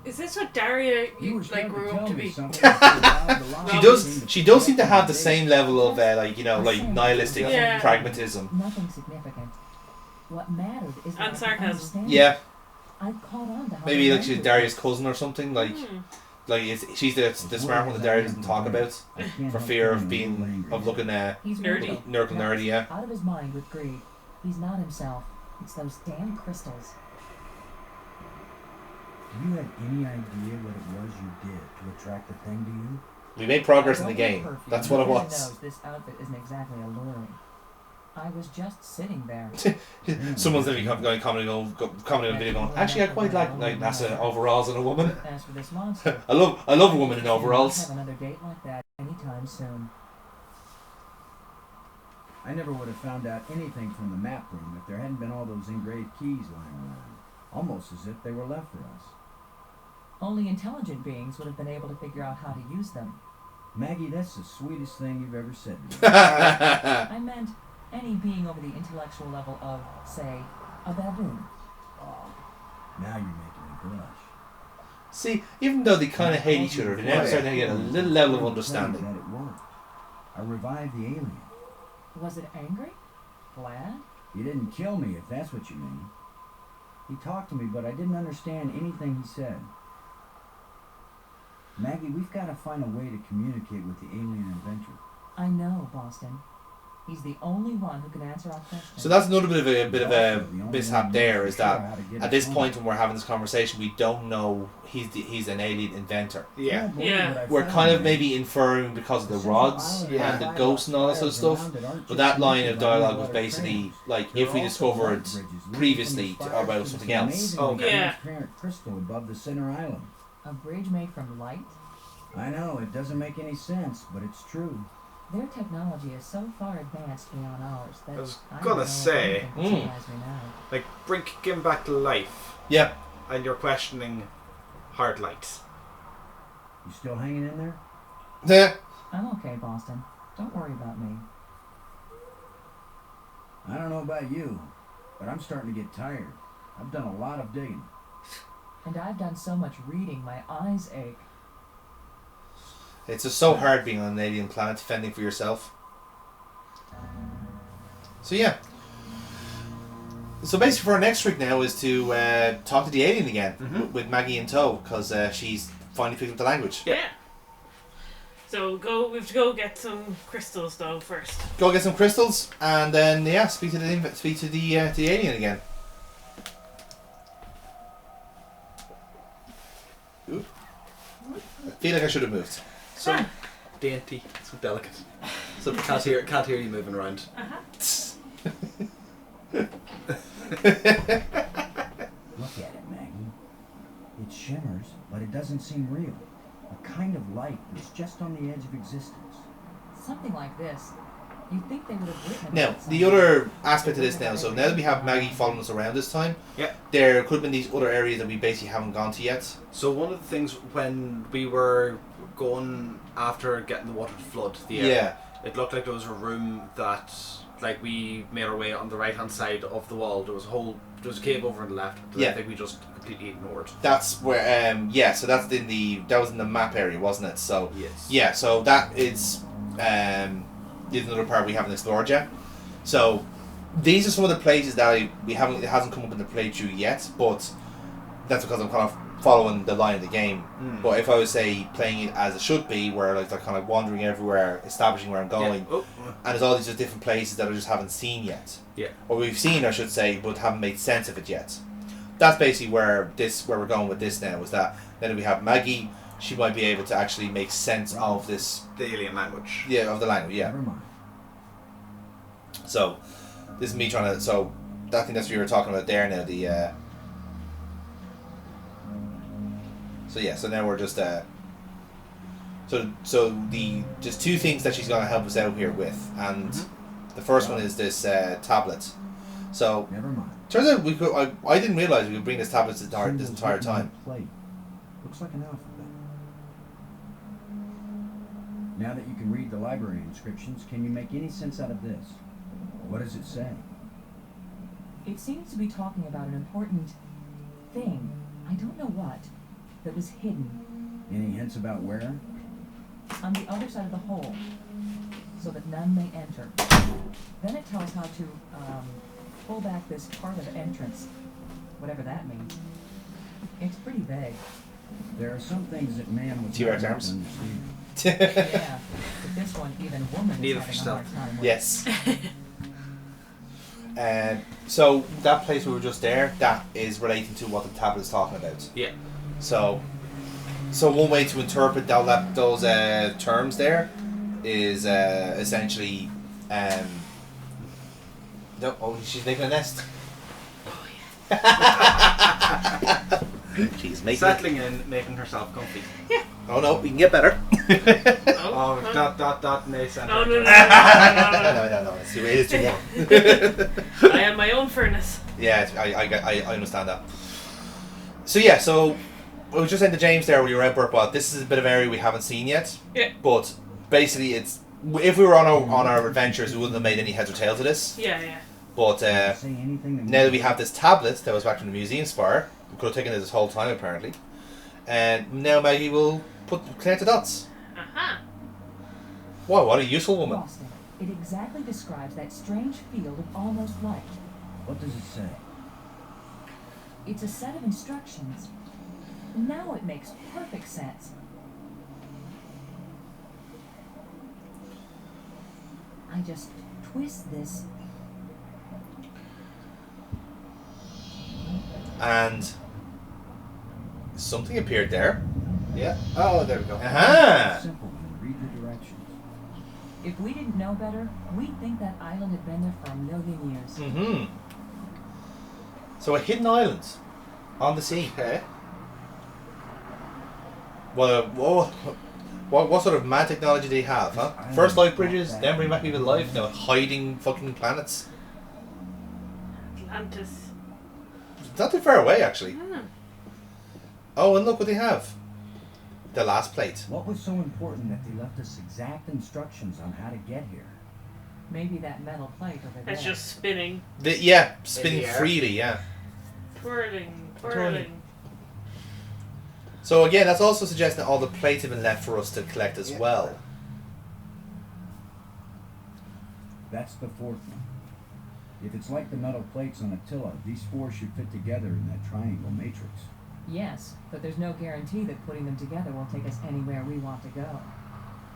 Is this what Daria You were like starting grew to up tell to me be? something about the lie. She does seem to have the same level of like nihilistic Yeah. pragmatism. Nothing significant. What mattered is that And I could sarcasm. understand. Yeah. I caught on to how Maybe they like she's language Daria's is. cousin or something. Like she's the smart one that Daria doesn't talk about for fear of being looking He's nerdy. nerdy. Yeah. Out of his mind with greed. He's not himself. It's those damn crystals. Do you have any idea what it was you did to attract the thing to you? We made progress in the I don't wear game. perfume, That's what it but everyone was. knows this outfit isn't exactly alluring. I was just sitting there. Someone's going to be commenting on a video going, actually I quite like NASA overalls on a woman. As for this monster, I love a woman in I'll overalls. have another date like that anytime soon. I never would have found out anything from the map room if there hadn't been all those engraved keys lying around. Almost as if they were left for us. Only intelligent beings would have been able to figure out how to use them. Maggie, that's the sweetest thing you've ever said to me. I meant any being over the intellectual level of, say, a baboon. Oh, now you're making me blush. See, even though they kind of hate each other, they're now starting to get a little level of understanding. That it worked. I revived the alien. Was it angry? Glad? He didn't kill me, if that's what you mean. He talked to me, but I didn't understand anything he said. Maggie, we've got to find a way to communicate with the alien inventor. I know, Boston. He's the only one who can answer our questions. So that's another bit of a mishap there, is that at this point when we're having this conversation, we don't know he's an alien inventor. Yeah. Yeah. We're kind of maybe inferring because of the rods and the ghosts and all that sort of stuff. But that line of dialogue was basically like if we discovered previously about something else. Okay. Yeah. Transparent crystal above the center island. A bridge made from light? I know, it doesn't make any sense, but it's true. Their technology is so far advanced beyond ours that I was don't gonna know if say, anything can surprise me now. like Brink came back to life. Yeah. And you're questioning hard lights. You still hanging in there? Yeah. I'm okay, Boston. Don't worry about me. I don't know about you, but I'm starting to get tired. I've done a lot of digging. And I've done so much reading, my eyes ache. It's just so hard being on an alien planet, fending for yourself. So yeah. So basically, for our next trick now is to talk to the alien again with Maggie in tow, because she's finally picked up the language. Yeah. So we have to go get some crystals though first. Go get some crystals, and then speak to the alien again. Ooh. I feel like I should have moved. So dainty, so delicate. So can't hear you moving around. Look at it, Maggie. It shimmers, but it doesn't seem real. A kind of light that's just on the edge of existence. Something like this. You'd think they would have written about Now, the other aspect of this now, so now that we have Maggie following us around this time, there could have been these other areas that we basically haven't gone to yet. So one of the things when we were going after getting the water to flood the area, it looked like there was a room that, like, we made our way on the right hand side of the wall. There was a cave over on the left that I think we just completely ignored. That's where so that was in the map area, wasn't it? So so that is another part we haven't explored yet. So these are some of the places that it hasn't come up in the playthrough yet, but that's because I'm kind of following the line of the game. But if I was playing it as it should be, where like they're kind of wandering everywhere, establishing where I'm going, and there's all these different places that I just haven't seen yet. Or we've seen, I should say, but haven't made sense of it yet. That's basically where we're going with this now, is that then we have Maggie, she might be able to actually make sense of the alien language. Yeah, of the language, So this is me trying to, so I think that's what you were talking about there now, so now we're just just two things that she's going to help us out here with, and the first one is this tablet. So turns out I didn't realize we could bring this tablet this entire time. Looks like an alphabet. Now that you can read the library inscriptions, can you make any sense out of this? What does it say? It seems to be talking about an important thing. I don't know what. That was hidden. Any hints about where? On the other side of the hole, so that none may enter. Then it tells how to pull back this part of entrance, whatever that means. It's pretty vague. There are some things that man would T-Rex arms. Yeah, but this one, even woman is having a hard time with. Yes. So that place we were just there, that is relating to what the tablet is talking about. Yeah. So one way to interpret those terms there is essentially she's making a nest. Oh yeah. She's settling in, making herself comfy. Yeah. Oh no, we can get better. That may sound. No. No. It's too, it is too warm. I have my own furnace. Yeah, I understand that. So I was just saying to James there when you were out, Burpbot, this is a bit of area we haven't seen yet. Yeah. But basically, if we were on our adventures, we wouldn't have made any heads or tails of this. Yeah. But now that we have this tablet that was back from the museum spire, we could have taken it this whole time apparently. And now Maggie will connect the dots. Wow, what a useful woman. Boston. It exactly describes that strange field of almost light. What does it say? It's a set of instructions. Now it makes perfect sense. I just twist this. And something appeared there. Yeah. Oh, there we go. Aha! Simple. Read the directions. If we didn't know better, we'd think that island had been there for 1,000,000 years. Mm-hmm. So a hidden island on the sea. Okay. Well, what sort of mad technology do they have, huh? First light bridges, then bring back people to life, now hiding fucking planets. Atlantis. It's not too far away, actually. Oh, and look what they have. The last plate. What was so important that they left us exact instructions on how to get here? Maybe that metal plate over there. It's just spinning. Spinning freely, yeah. Twirling. So again, that's also suggesting that all the plates have been left for us to collect as well. That's the fourth one. If it's like the metal plates on Attila, these four should fit together in that triangle matrix. Yes, but there's no guarantee that putting them together will take us anywhere we want to go.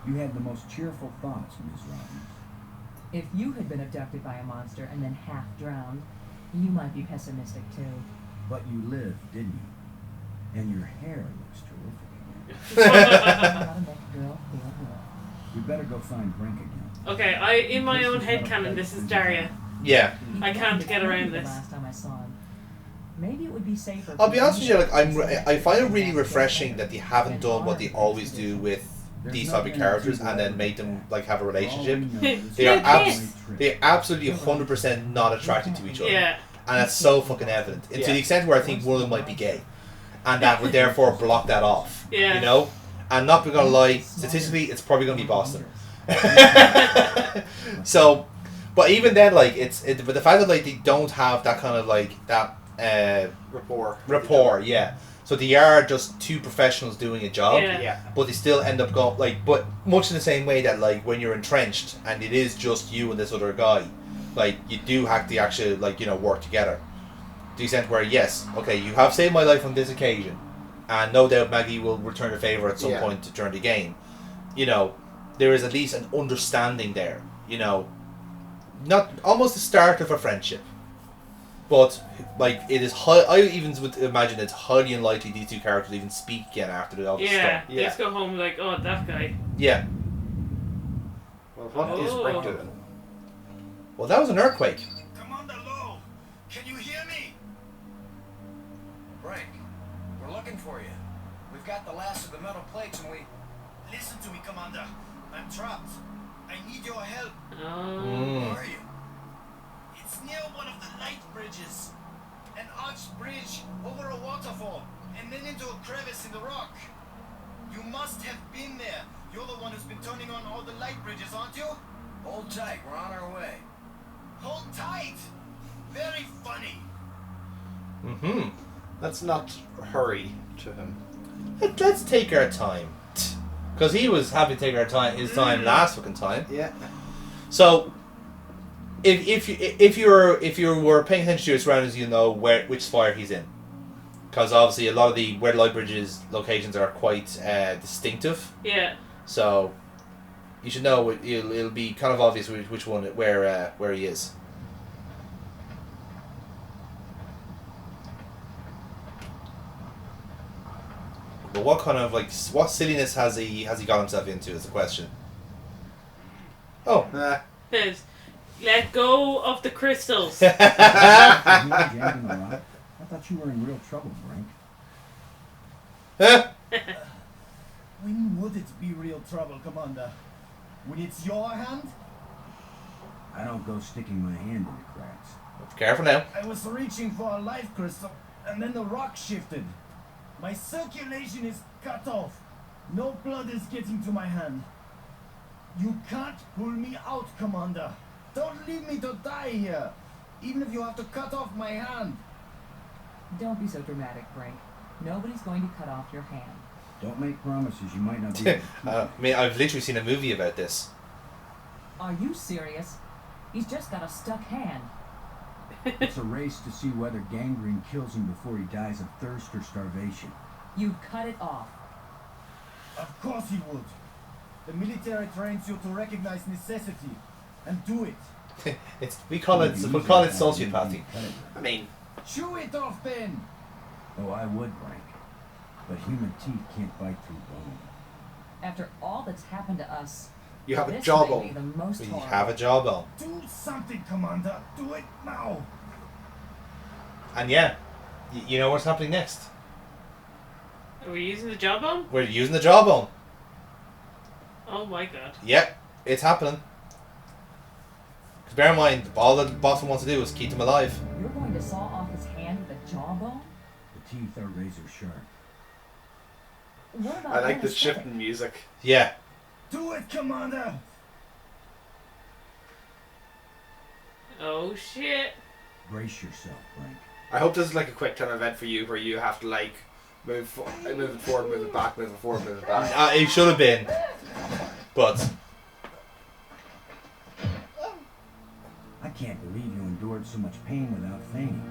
You have the most cheerful thoughts, Ms. Robbins. If you had been abducted by a monster and then half drowned, you might be pessimistic too. But you lived, didn't you? And your hair looks terrific again. We better go find Brink again. Okay, in my own headcanon, this is Daria. Yeah. I can't get around this. Last time I saw him. Maybe it would be safer. I'll be honest with you, like I find it really refreshing that they haven't done what they always do with these type of characters and then make them like have a relationship. They're absolutely 100% not attracted to each other. Yeah. And that's so fucking evident. And to the extent where I think one of them might be gay. And that would therefore block that off. Yeah. You know? And not gonna lie, statistically it's probably gonna be Boston. So but even then, like but the fact that like they don't have that kind of like that rapport, yeah. So they are just two professionals doing a job, but they still end up going like, but much in the same way that like when you're entrenched and it is just you and this other guy, like you do have to actually like work together. To the extent where yes, okay, you have saved my life on this occasion, and no doubt Maggie will return the favor at some point during the game. There is at least an understanding there. Not almost the start of a friendship. But like it is, I even would imagine it's highly unlikely these two characters even speak again after all this stuff. Yeah, just go home like, oh, that guy. Yeah. Well, what is Brink doing? Well, that was an earthquake. Commander Lowe, can you hear me? Brink, we're looking for you. We've got the last of the metal plates and we... Listen to me, Commander. I'm trapped. I need your help. Where are you? It's near one of the light bridges. An arched bridge over a waterfall, and then into a crevice in the rock. You must have been there. You're the one who's been turning on all the light bridges, aren't you? Hold tight, we're on our way. Hold tight! Very funny. Let's not hurry to him. Let's take our time. Because he was happy to take his time last fucking time. Yeah. So if you were paying attention to your surroundings, you know which spire he's in, because obviously a lot of the where light bridges locations are quite distinctive. Yeah. So you should know it'll be kind of obvious which one where he is. But what silliness has he got himself into is the question. Oh. Let go of the crystals. I thought you were in real trouble, Brink. When would it be real trouble, Commander? When it's your hand? I don't go sticking my hand in the cracks. Careful now. I was reaching for a life crystal, and then the rock shifted. My circulation is cut off. No blood is getting to my hand. You can't pull me out, Commander. Don't leave me to die here, even if you have to cut off my hand. Don't be so dramatic, Brink. Nobody's going to cut off your hand. Don't make promises you might not be able to keep. I've literally seen a movie about this. Are you serious? He's just got a stuck hand. It's a race to see whether gangrene kills him before he dies of thirst or starvation. You'd cut it off. Of course he would. The military trains you to recognize necessity and do it. we call it sociopathy. I mean, chew it off then. Oh, I would, Brink. But human teeth can't bite through bone. After all that's happened to us, you have a this jawbone. may be the most You horrible. have a jawbone. Do something, Commander. Do it now. And yeah, you know what's happening next. Are we using the jawbone? We're using the jawbone. Oh my god. Yep, it's happening. Because bear in mind, all that Boston wants to do is keep him alive. You're going to saw off his hand with a jawbone? The teeth are razor sharp. What about I like the anesthetic? shifting music. Yeah. Do it, Commander. Oh shit. Brace yourself, Brink. I hope this is like a quick time event for you where you have to like move it forward, move it back, move it forward, move it back. It should have been, but I can't believe you endured so much pain without fainting.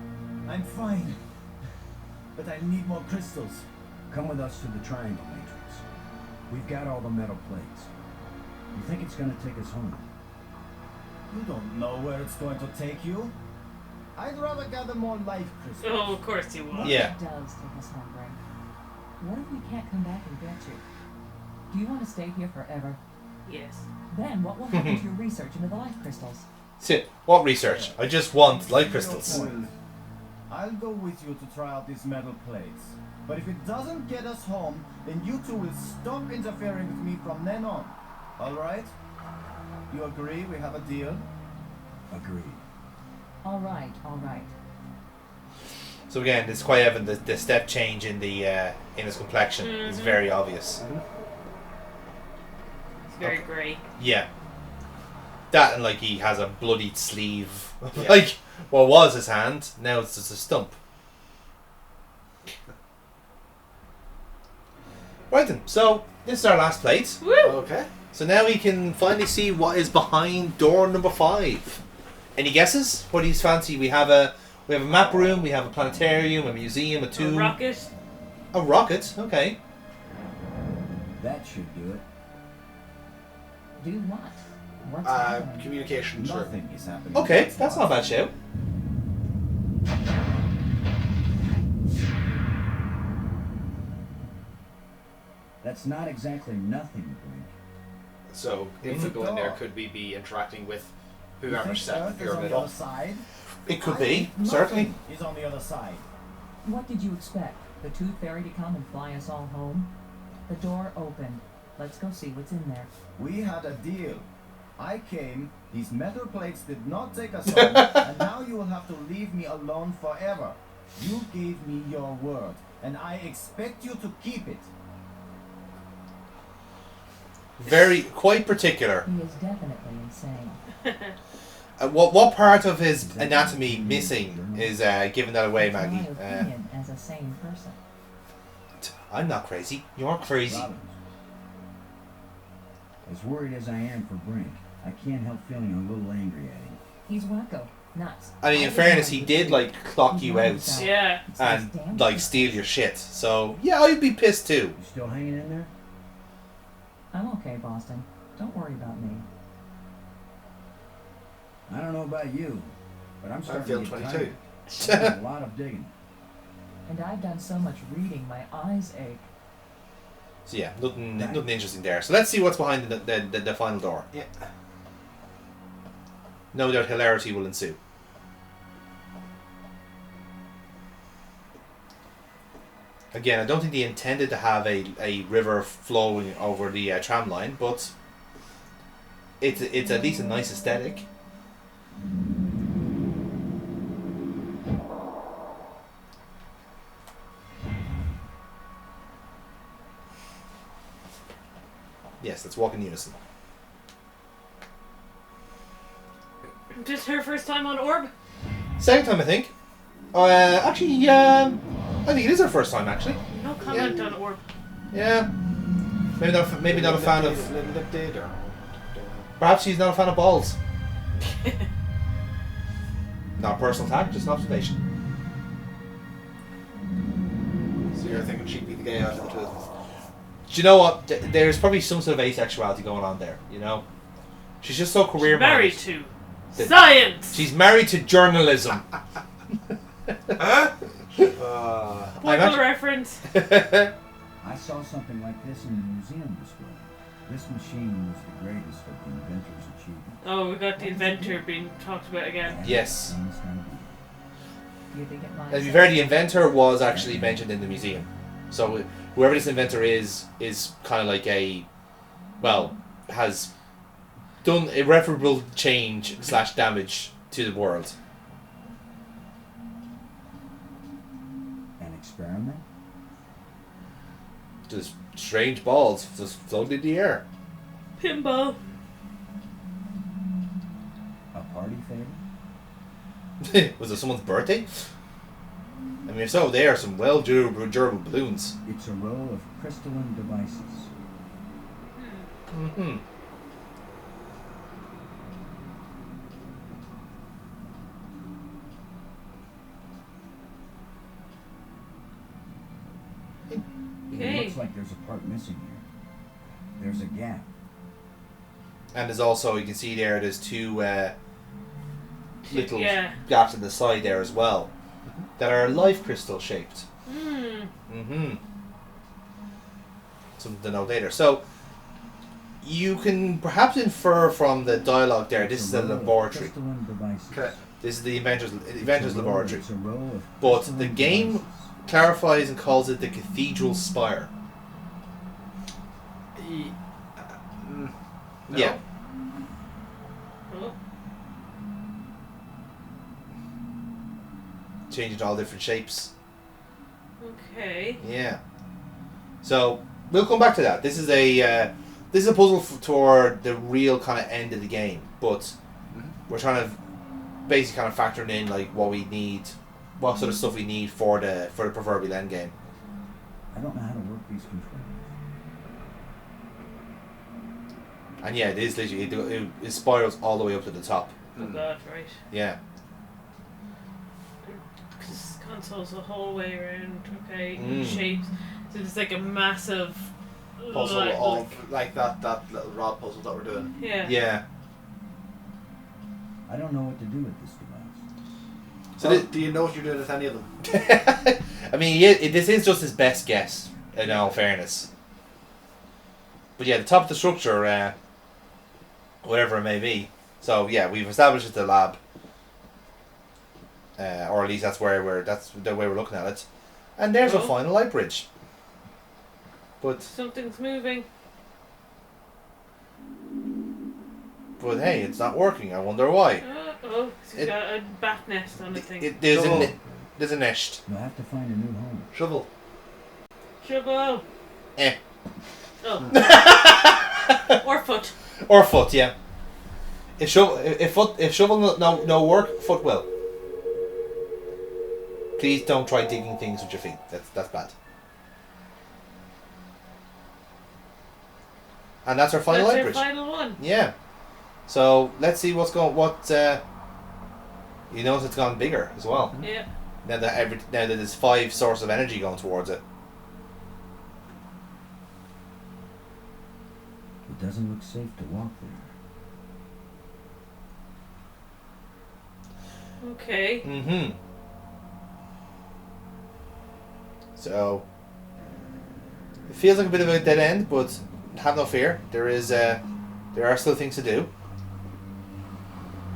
I'm fine. But I need more crystals. Come with us to the triangle matrix. We've got all the metal plates. You think it's gonna take us home? You don't know where it's going to take you. I'd rather gather more life crystals. Oh, of course you will. Yeah. It does take us home, Brink. What if we can't come back and get you? Do you want to stay here forever? Yes. Then what will happen to your research into the life crystals? Sit. What research? I just want life crystals. I'll go with you to try out these metal plates. But if it doesn't get us home, then you two will stop interfering with me from then on. All right? You agree we have a deal? Agreed. All right, all right. So again, it's quite evident that the step change in the in his complexion is very obvious. It's very grey. Yeah. That and like he has a bloodied sleeve. Like what was his hand, now it's just a stump. Right then, so this is our last plate. Woo! Okay. So now we can finally see what is behind door number 5. Any guesses? What do you fancy? We have a map room, we have a planetarium, a museum, a tomb. A rocket. A rocket, okay. That should do it. Do what? What's happening? Communications room. Nothing is happening. Okay, that's not a bad shout. That's not exactly nothing, Brink. So if we go in there, could we be interacting with whoever set the pyramid up? Side? It could be, certainly. He's on the other side. What did you expect? The tooth fairy to come and fly us all home? The door opened. Let's go see what's in there. We had a deal. I came, these metal plates did not take us home, and now you will have to leave me alone forever. You gave me your word, and I expect you to keep it. Quite particular. He is definitely insane. What part of his anatomy missing is giving that away, Maggie? My opinion as a sane person. I'm not crazy. You're crazy. Robbins, as worried as I am for Brink, I can't help feeling a little angry at him. He's wacko, nuts. I mean, in fairness, he did like clock you out Yeah. and like steal your shit. So yeah, I'd be pissed too. You still hanging in there? I'm okay, Boston. Don't worry about me. I don't know about you, but I'm starting feeling to get 22. tired. I've done a lot of digging. And I've done so much reading, my eyes ache. So yeah, nothing interesting there. So let's see what's behind the final door. Yeah. No doubt hilarity will ensue. Again, I don't think they intended to have a river flowing over the tram line, but it's at least a nice aesthetic. Yes, let's walk in unison. Just her first time on Orb? Second time, I think. Actually, I think it is her first time, actually. No comment on Orb. Yeah. Maybe not a fan of... Perhaps she's not a fan of balls. Not a personal attack, just an observation. So you're thinking she'd be the gay out of the two of them? Do you know what? There's probably some sort of asexuality going on there, you know? She's just so career Married to science! She's married to journalism. Bible reference. I saw something like this in the museum display. This machine was the greatest of the inventor's achievements. Oh, we got the inventor being talked about again. Yes. You think it might As we've heard, the inventor was actually mentioned in the museum. So whoever this inventor is kind of like has done irreparable change / damage to the world. An experiment? Just strange balls just floating in the air. Pinball. A party favor? Was it someone's birthday? I mean, if so, they are some durable balloons. It's a row of crystalline devices. Mm-hmm. Feels like there's a part missing here. There's a gap. And there's also, you can see there's two little Yeah. gaps in the side there as well that are life crystal shaped. Something to note later. So you can perhaps infer from the dialogue there, this is a laboratory. This is the inventor's laboratory. But the game clarifies and calls it the Cathedral Spire. No. Yeah. Oh. Change it to all different shapes. Okay. Yeah. So we'll come back to that. This is a puzzle toward the real kind of end of the game, but we're trying to basically kind of factoring in like what we need, what sort of stuff we need for the proverbial end game. I don't know how to work these controls. And yeah, it is literally it spirals all the way up to the top. Oh god, right. Yeah. Because console's the whole way around. Okay, shapes. So it's like a massive Puzzle of like that little rod puzzle that we're doing. Yeah. Yeah. I don't know what to do with this device. So do you know what you're doing with any of them? I mean, this is just his best guess, in all fairness. But yeah, the top of the structure, whatever it may be. So yeah, we've established it's the lab, or at least that's the way we're looking at it. And there's a final light bridge. But something's moving. But hey, it's not working. I wonder why. It's got a bat nest on the thing. There's a nest. You'll have to find a new home. Shovel. Shovel. Oh. Or foot. Or foot, yeah. If shovel no work, foot will. Please don't try digging things with your feet. That's bad. And that's our final light bridge. Final one. Yeah. So let's see what's going. You notice it's gone bigger as well. Yeah. Now that there's 5 sources of energy going towards it. It doesn't look safe to walk there. Okay. So it feels like a bit of a dead end, but have no fear. There are still things to do.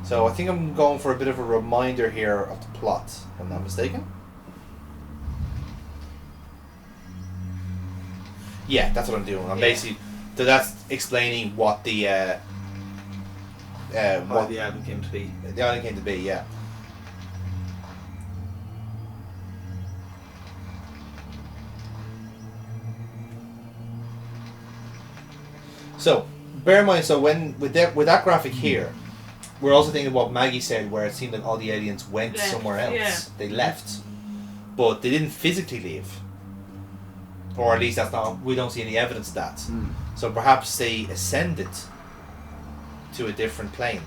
So I think I'm going for a bit of a reminder here of the plot, if I'm not mistaken. Yeah, that's what I'm doing. I'm basically that's explaining what the what the island came to be. The island came to be, yeah. So bear in mind, so with that graphic here, we're also thinking what Maggie said, where it seemed like all the aliens went somewhere else. Yeah. They left, but they didn't physically leave, or at least we don't see any evidence of that. So perhaps they ascended to a different plane.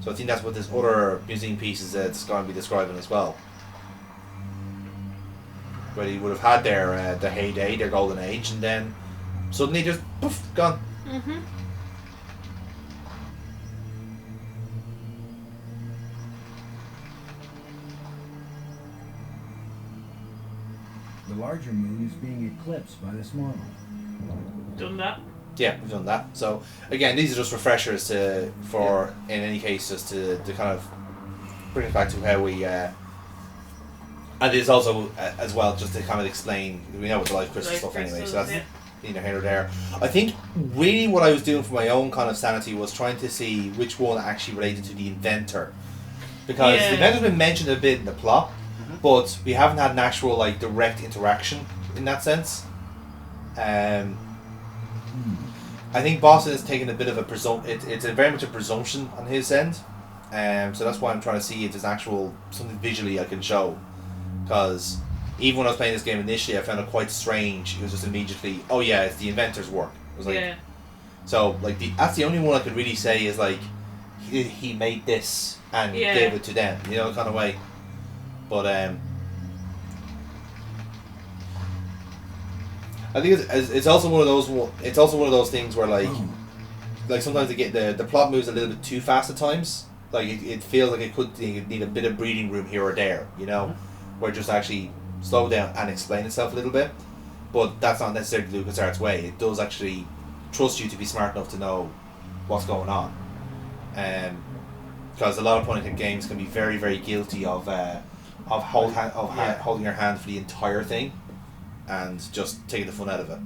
So I think that's what this other museum piece is going to be describing as well. Where they would have had their heyday, their golden age, and then suddenly just poof, gone. The larger moon is being eclipsed by the smaller one. Done that. Yeah, we've done that. So again, these are just refreshers in any case, just to kind of bring it back to how we. And it's also as well just to kind of explain. We know what the life crystal stuff anyway, so that's neither here nor there. I think really what I was doing for my own kind of sanity was trying to see which one actually related to the inventor, because the inventor's been mentioned a bit in the plot, but we haven't had an actual like direct interaction in that sense. I think Boston is taking a bit of a it's very much a presumption on his end, so that's why I'm trying to see if there's actual something visually I can show, because even when I was playing this game initially, I found it quite strange. It was just immediately, oh yeah, it's the inventor's work. It was like, so like that's the only one I could really say is like he made this and gave it to them, you know, kind of way. But I think it's also one of those. It's also one of those things where like sometimes the plot moves a little bit too fast at times. Like it feels like it could need a bit of breathing room here or there, you know, where just actually slow down and explain itself a little bit. But that's not necessarily LucasArts' way. It does actually trust you to be smart enough to know what's going on, because a lot of point-and-click games can be very, very guilty of holding your hand for the entire thing and just taking the fun out of it.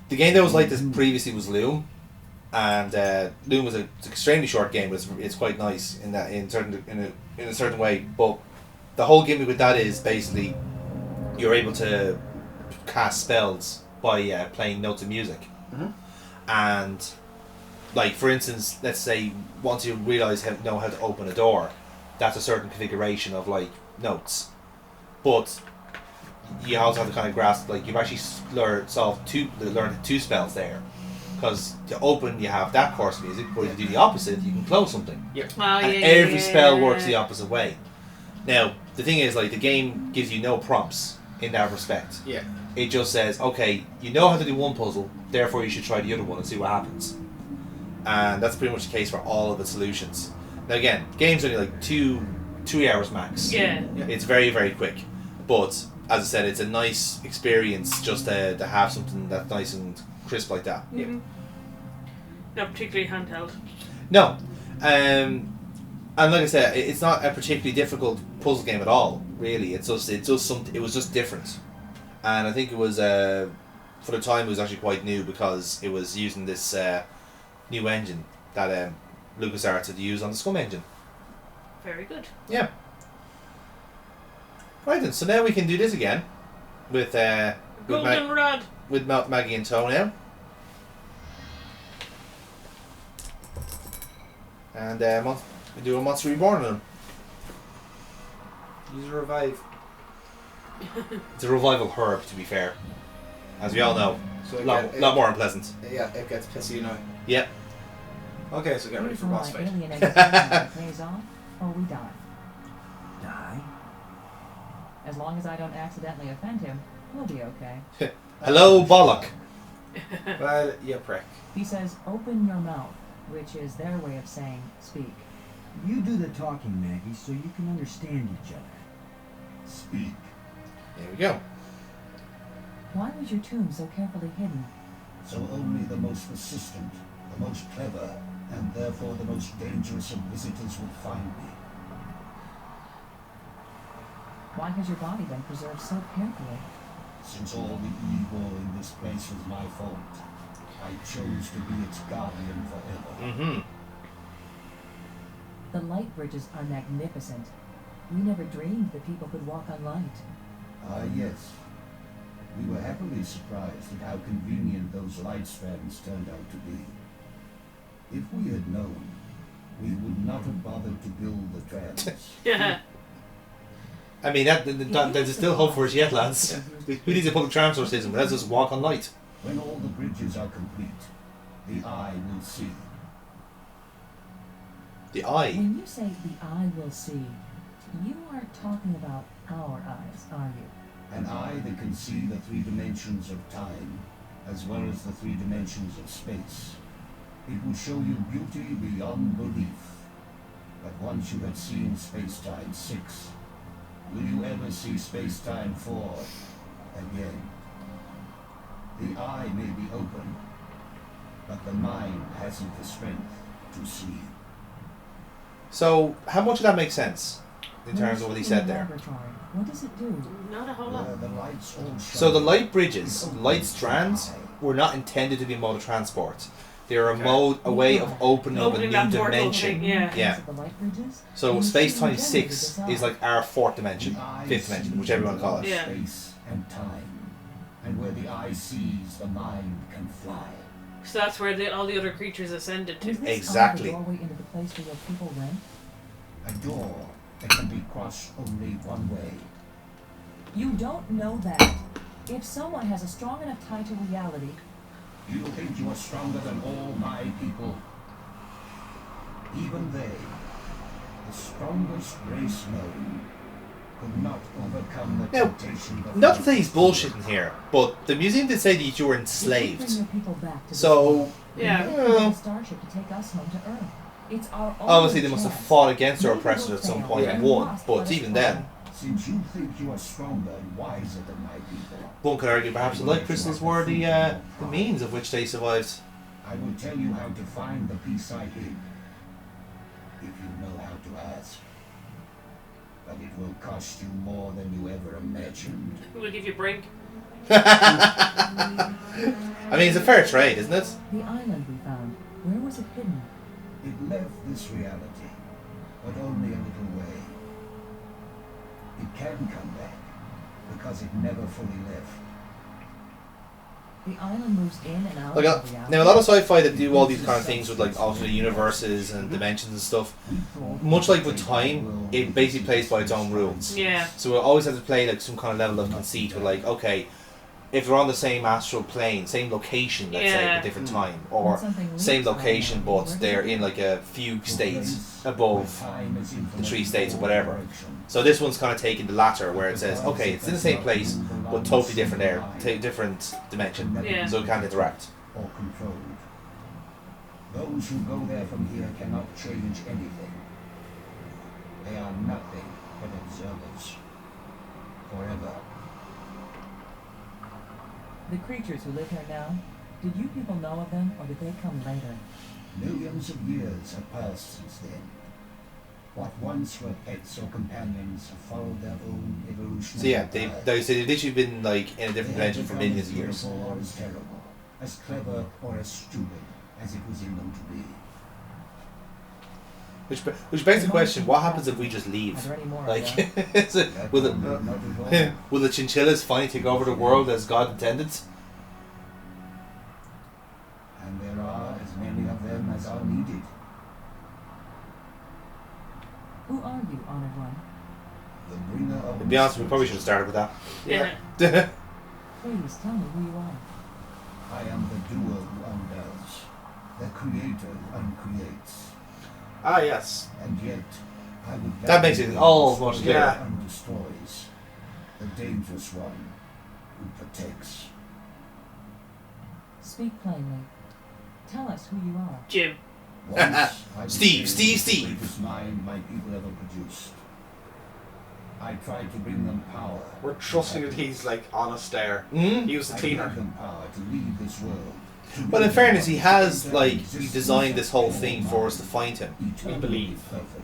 The game that was like this previously was Loom, and Loom was an extremely short game, but it's quite nice in a certain way. But the whole gimmick with that is basically you're able to cast spells by playing notes of music, and like for instance, let's say once you know how to open a door, that's a certain configuration of like notes, but you also have to kind of grasp like you've actually learned two spells there, because to open you have that course of music, but if you do the opposite you can close something. Every spell works the opposite way. Now the thing is, like, the game gives you no prompts in that respect. It just says, okay, you know how to do one puzzle, therefore you should try the other one and see what happens. And that's pretty much the case for all of the solutions. Now again, the game's only like 2 hours max. It's very, very quick, but as I said, it's a nice experience just to have something that's nice and crisp like that. Not particularly handheld. No. And like I said, it's not a particularly difficult puzzle game at all, really. It was just different. And I think it was for the time it was actually quite new, because it was using this new engine that LucasArts had used on the Scum engine. Very good. Yeah. Right then, so now we can do this again with Goldenrod. With Maggie and Toe now. And we do a Monster Reborn on them. Use a revive. It's a revival herb, to be fair, as we all know. So a lot more unpleasant. Yeah, it gets pissy now. Yep. Okay, so get ready for boss fight. Plays off, or we die. Die? As long as I don't accidentally offend him, we'll be okay. Hello, Bollock. Well, you prick. He says, open your mouth, which is their way of saying speak. You do the talking, Maggie, so you can understand each other. Speak. There we go. Why was your tomb so carefully hidden? So only the most persistent, the most clever, and therefore the most dangerous of visitors would find me. Why has your body been preserved so carefully? Since all the evil in this place was my fault, I chose to be its guardian forever. The light bridges are magnificent. We never dreamed that people could walk on light. Ah, yes. We were happily surprised at how convenient those light strands turned out to be. If we had known, we would not have bothered to build the trams. I mean, there's still hope for us yet, lads. Who needs a public transport system? Let's just walk on light. When all the bridges are complete, the eye will see. The eye? When you say the eye will see, you aren't talking about our eyes, are you? An eye that can see the 3 dimensions of time, as well as the 3 dimensions of space. It will show you beauty beyond belief. But once you have seen Space-Time 6, will you ever see Space-Time 4 again? The eye may be open, but the mind hasn't the strength to see. So, how much of that makes sense in terms of what he said there? What does it do? Not a whole lot. The lights all So the light bridges, light strands, were not intended to be a mode of transport. They're a way of opening up a new dimension. Yeah. So space-time 6 is like our 4th dimension, 5th dimension, whichever you want to call it. Space and time, and where the eye sees, the mind can fly. So that's where all the other creatures ascended to. Exactly. The doorway into the place where your people went? A door that can be crossed only one way. You don't know that. If someone has a strong enough tie to reality... You think you are stronger than all my people? Even they, the strongest race known, could not overcome overcome the Now, temptation of not to say he's bullshitting here, but the museum did say that you were enslaved. So, Yeah. Starship to take us home to Earth. It's our obviously they must have fought against their oppressors at some point and won, but even then, Since you think you are stronger and wiser than my people, one could argue perhaps the light crystals were the means of which they survived. I will tell you how to find the piece I hid, if you know how to ask. But it will cost you more than you ever imagined. We'll give you a break. I mean, it's a fair trade, isn't it? The island we found, where was it hidden? It left this reality, but only a little way. It can come back, because it never fully left. The island moves in and out Like of reality. now, a lot of sci-fi that do all these kind of things with like alternate universes and dimensions and stuff, much like with time, it basically plays by its own rules. Yeah. So it always has to play like some kind of level of conceit with like, okay, if they're on the same astral plane, same location, let's say, at a different time, or same location but they're in like a few states above the 3 states or whatever. So this one's kind of taking the latter, where it says, okay, it's in the same place, but totally different air, different dimension, so it can't interact. Or controlled. Those who go there from here cannot change anything. They are nothing but observers. Forever. The creatures who live here now, did you people know of them, or did they come later? Millions of years have passed since then. What once were pets or companions have followed their own evolutionary So yeah, path. they've literally been like in a different dimension for millions of years. Or as terrible, as clever, or as stupid as it was in them to be. Which begs the question: what happens if we just leave? Like, will the chinchillas finally take over the world as God intended? And there are as many of them as are needed. Who are you, Honored One? The bringer of To be honest, we probably should have started with that. Yeah. Please tell me who you are. I am the doer who undoes, the creator who uncreates. Ah, yes. And yet, I would That makes it all much clearer. Yeah. And destroys, the dangerous one who protects. Speak plainly. Tell us who you are. Jim. Once, I Steve. became the greatest mind my people ever produced. I tried to bring them power. We're trusting that he's like honest there. Mm-hmm. He was the I cleaner. gave them power to lead this world. But in fairness, he has like he designed this whole thing for us to find him. We believe. Perfect.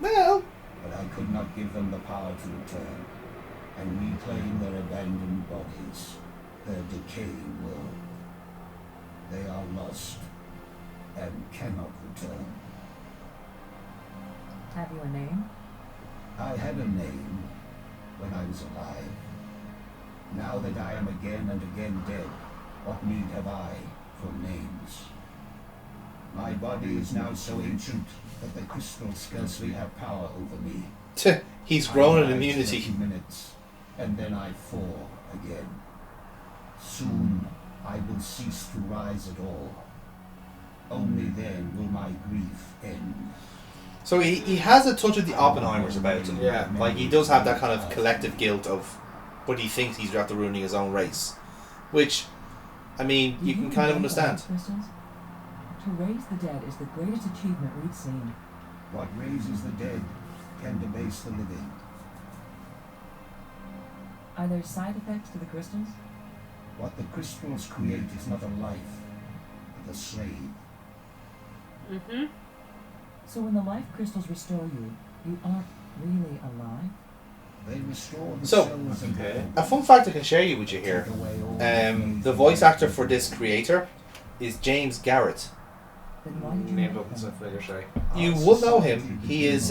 Well, But I could not give them the power to return and reclaim their abandoned bodies, their decaying world. They are lost and cannot return. Have you a name? I had a name when I was alive. Now that I am again and again dead, what need have I for names? My body is now so ancient that the crystals scarcely have power over me. he's grown an I rise immunity. in a few minutes, and then I fall again. Soon I will cease to rise at all. Only then will my grief end. So he has a touch of the Oppenheimers about him. Yeah. Like he does have that kind of collective guilt of what he thinks he's after ruining his own race. Which, I mean, you can kind of understand. Crystals? To raise the dead is the greatest achievement we've seen. What raises the dead can debase the living. Are there side effects to the crystals? What the crystals create is not a life, but a slave. Mm-hmm. So when the life crystals restore you, you aren't really alive? They restore the So, cells and a fun fact I can share you with you here. The voice actor for this creator is James Garrett. Then why did you Name make doesn't them? sound familiar, sorry. You would know him. He is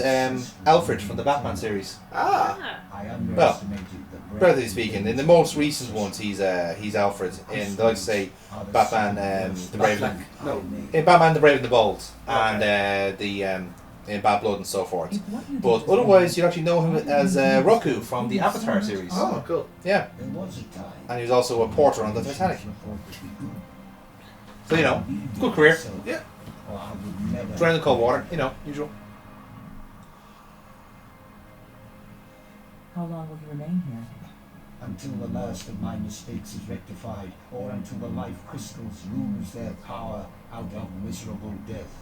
Alfred from the Batman series. Ah. I Well, underestimated the breadth relatively and speaking, in the depth most of recent the ones, he's Alfred in, like say, are the Batman, symbols the Brave, that No. I made. in Batman, the Brave and the Bold, and Okay. in Bad Blood and so forth. If what you did But was otherwise, wrong, you'd actually know him as Roku from the Avatar series. Oh, cool. Yeah, There was a time. and he was also a porter on the Titanic. Report would be good. So you know, good career. Yeah. Or I would never Drowned in cold water, you know, usual. How long will you remain here? Until the last of my mistakes is rectified, or until the life crystals lose their power out of miserable death.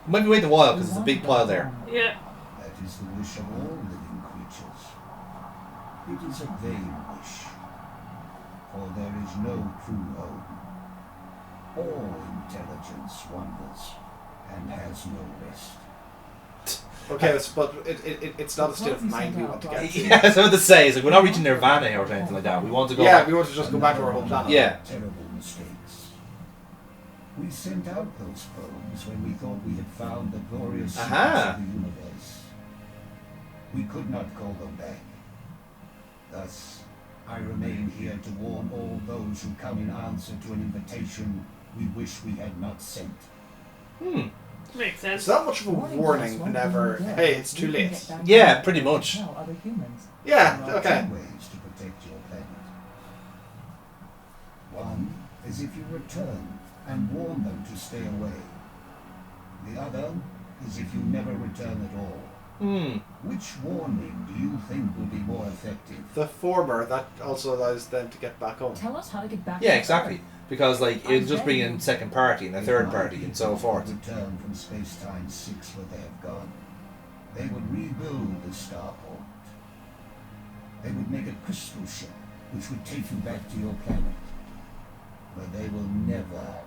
Might be waiting a while because there's a big pile there. Yeah. That is the wish of all living creatures. It is a vain wish, for there is no true home. All intelligence wanders and has no rest. Okay, but it's not a state of mind we want to get to. Yeah, that's what to say. It's like we're not reaching Nirvana or anything like that. We want to go. Yeah, we want to just go back to our home planet. Yeah. Terrible mistakes. We sent out those probes when we thought we had found the glorious secrets of the universe. We could not call them back. Thus, I remain here to warn all those who come in answer to an invitation we wish we had not sent. Makes sense. It's not much of a warning whenever, hey, it's too late. Yeah, pretty much. Yeah, There are okay. 2 ways to protect your planet. One is if you return and warn them to stay away. The other is if you never return at all. Which warning do you think will be more effective? The former, that also allows them to get back home. Tell us how to get back. Yeah, exactly. Because like it'll just bring in second party and a third party and so forth. Return from space-time 6 where they have gone. They would rebuild the starport. They would make a crystal ship which would take you back to your planet. But they will never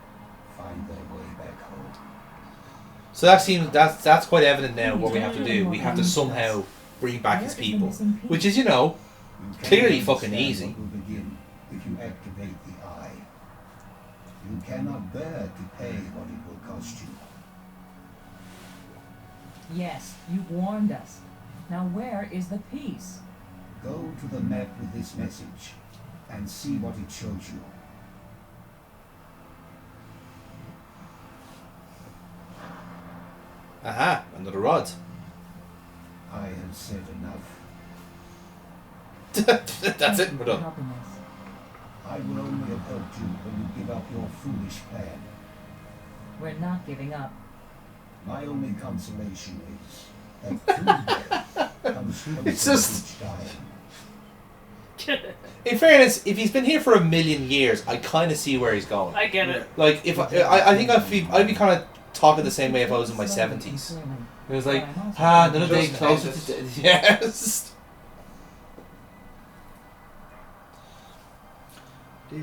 find their way back home. So that seems that's quite evident now. What we have to do, we have to somehow bring back his people, which is clearly fucking easy. Will begin if you activate the eye. You cannot bear to pay what it will cost you. Yes, you warned us. Now where is the piece? Go to the map with this message and see what it shows you. Aha, another rod. I have said enough. That's it, we're done. I will only have helped you when you give up your foolish plan. We're not giving up. My only consolation is that true death comes from It's just- dying. In fairness, if he's been here for 1,000,000 years, I kind of see where he's going. I get it. Like if I think I'd be kind of talking the same way if I was in my 70s. It was like, another day Just closer end to death. Yes. I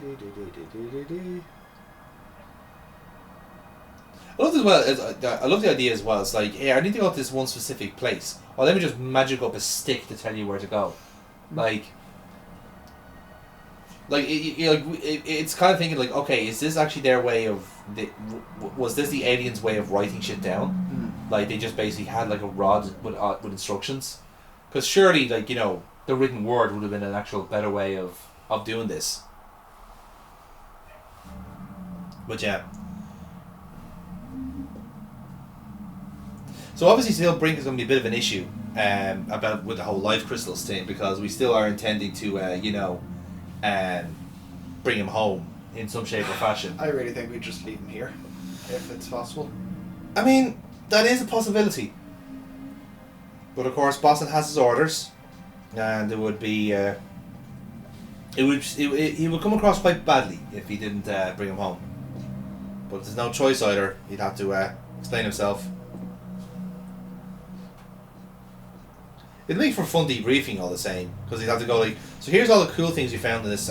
love the idea as well. It's like, hey, I need to go to this one specific place. Or let me just magic up a stick to tell you where to go. It's kind of thinking like, okay, is this actually their way of? Was this the aliens' way of writing shit down? Like they just basically had like a rod with instructions. Because surely, the written word would have been an actual better way of doing this. But yeah. So obviously still Brink is going to be a bit of an issue about with the whole life crystals thing, because we still are intending to bring him home in some shape or fashion. I really think we just leave him here, if it's possible. I mean, that is a possibility. But of course Boston has his orders, and it would be he would come across quite badly if he didn't bring him home. But there's no choice either. He'd have to explain himself. It'd make for fun debriefing all the same, because he'd have to go like, so here's all the cool things we found on this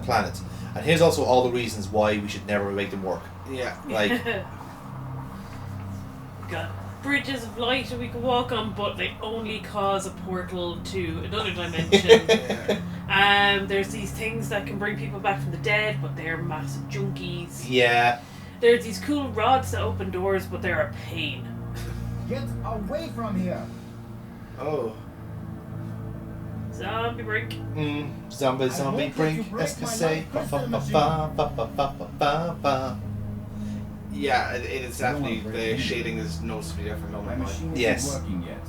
planet, and here's also all the reasons why we should never make them work. Yeah. Like, got bridges of light that we can walk on, but they only cause a portal to another dimension. There's these things that can bring people back from the dead, but they're massive junkies. Yeah. There's these cool rods that open doors, but they're a pain. Get away from here! Oh. Zombie Brink. Zombie Brink. Escasay. Yeah, it is definitely, the shading is noticeably different on my My machine mind. isn't working yet.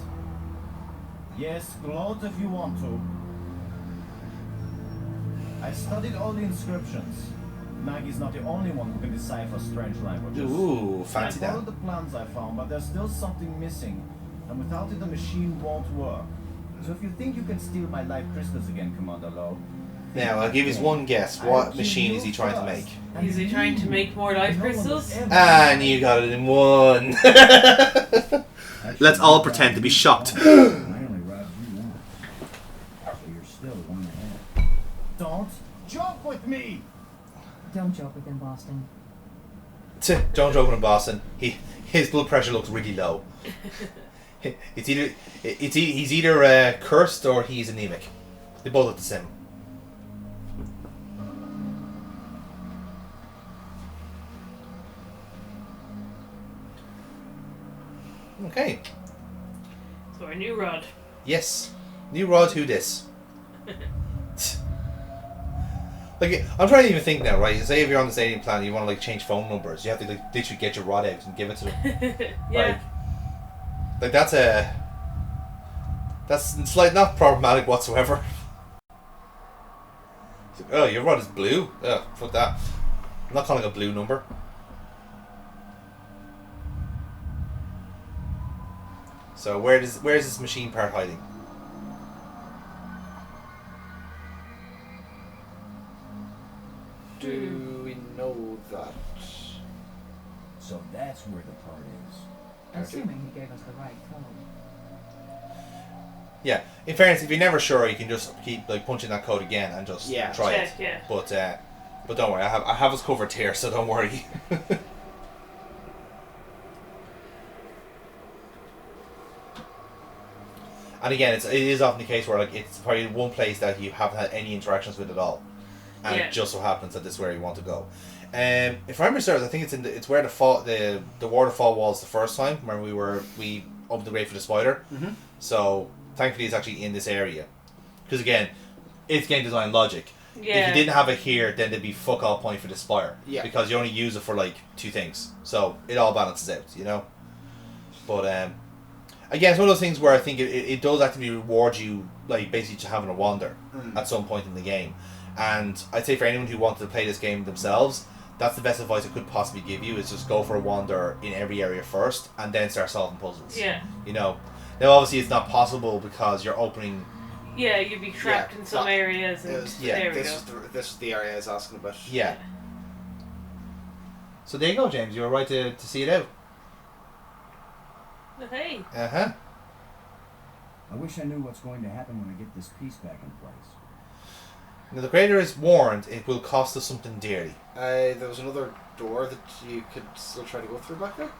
Yes, gloat if you want to. I studied all the inscriptions. Maggie's not the only one who can decipher strange languages. Ooh, fancy I that. followed the plans I found, but there's still something missing. And without it, the machine won't work. So if you think you can steal my life crystals again, Commander Lowe. Now, I'll give you one guess. What machine is he trying to make? Is he trying to make more life crystals? And you got it in one. Let's all pretend to be shocked. I only robbed you once. So you're still one ahead. Don't joke with me! Don't joke with him, Boston. Don't joke with him, Boston. His blood pressure looks really low. He's either cursed or he's anemic. They both look the same. Okay. So our new rod. Yes. New rod, who this? Like, I'm trying to even think now, right? Say if you're on this alien planet, you want to like change phone numbers, you have to like literally get your rod out and give it to them. Yeah. Like that's it's like not problematic whatsoever. It's like, oh, your rod is blue. Oh, fuck that. I'm not calling a blue number. So where's this machine part hiding? Do we know that? So that's where the part is. Assuming he gave us the right code. Yeah. In fairness, if you're never sure, you can just keep like punching that code again and just try it. Yeah. But don't worry, I have us covered here, so don't worry. And again, it is often the case where like it's probably one place that you haven't had any interactions with at all, and it just so happens that this is where you want to go. If I remember correctly, I think it's where the waterfall was the first time. Remember we opened the grave for the spider. Mm-hmm. So thankfully, it's actually in this area, because again, it's game design logic. Yeah. If you didn't have it here, then there'd be fuck all point for the spire. Yeah. Because you only use it for like 2 things, so it all balances out, you know. But again, it's one of those things where I think it does actually reward you, like basically just having a wander at some point in the game. And I'd say for anyone who wanted to play this game themselves, that's the best advice I could possibly give you, is just go for a wander in every area first and then start solving puzzles. Yeah. You know, now obviously it's not possible because you're opening. Yeah, you'd be trapped in some areas. And there we this go. this is the area I was asking about. Yeah. So there you go, James. You were right to see it out. Hey. Uh-huh. I wish I knew what's going to happen when I get this piece back in place. Now the creator is warned it will cost us something dearly. There was another door that you could still try to go through back there?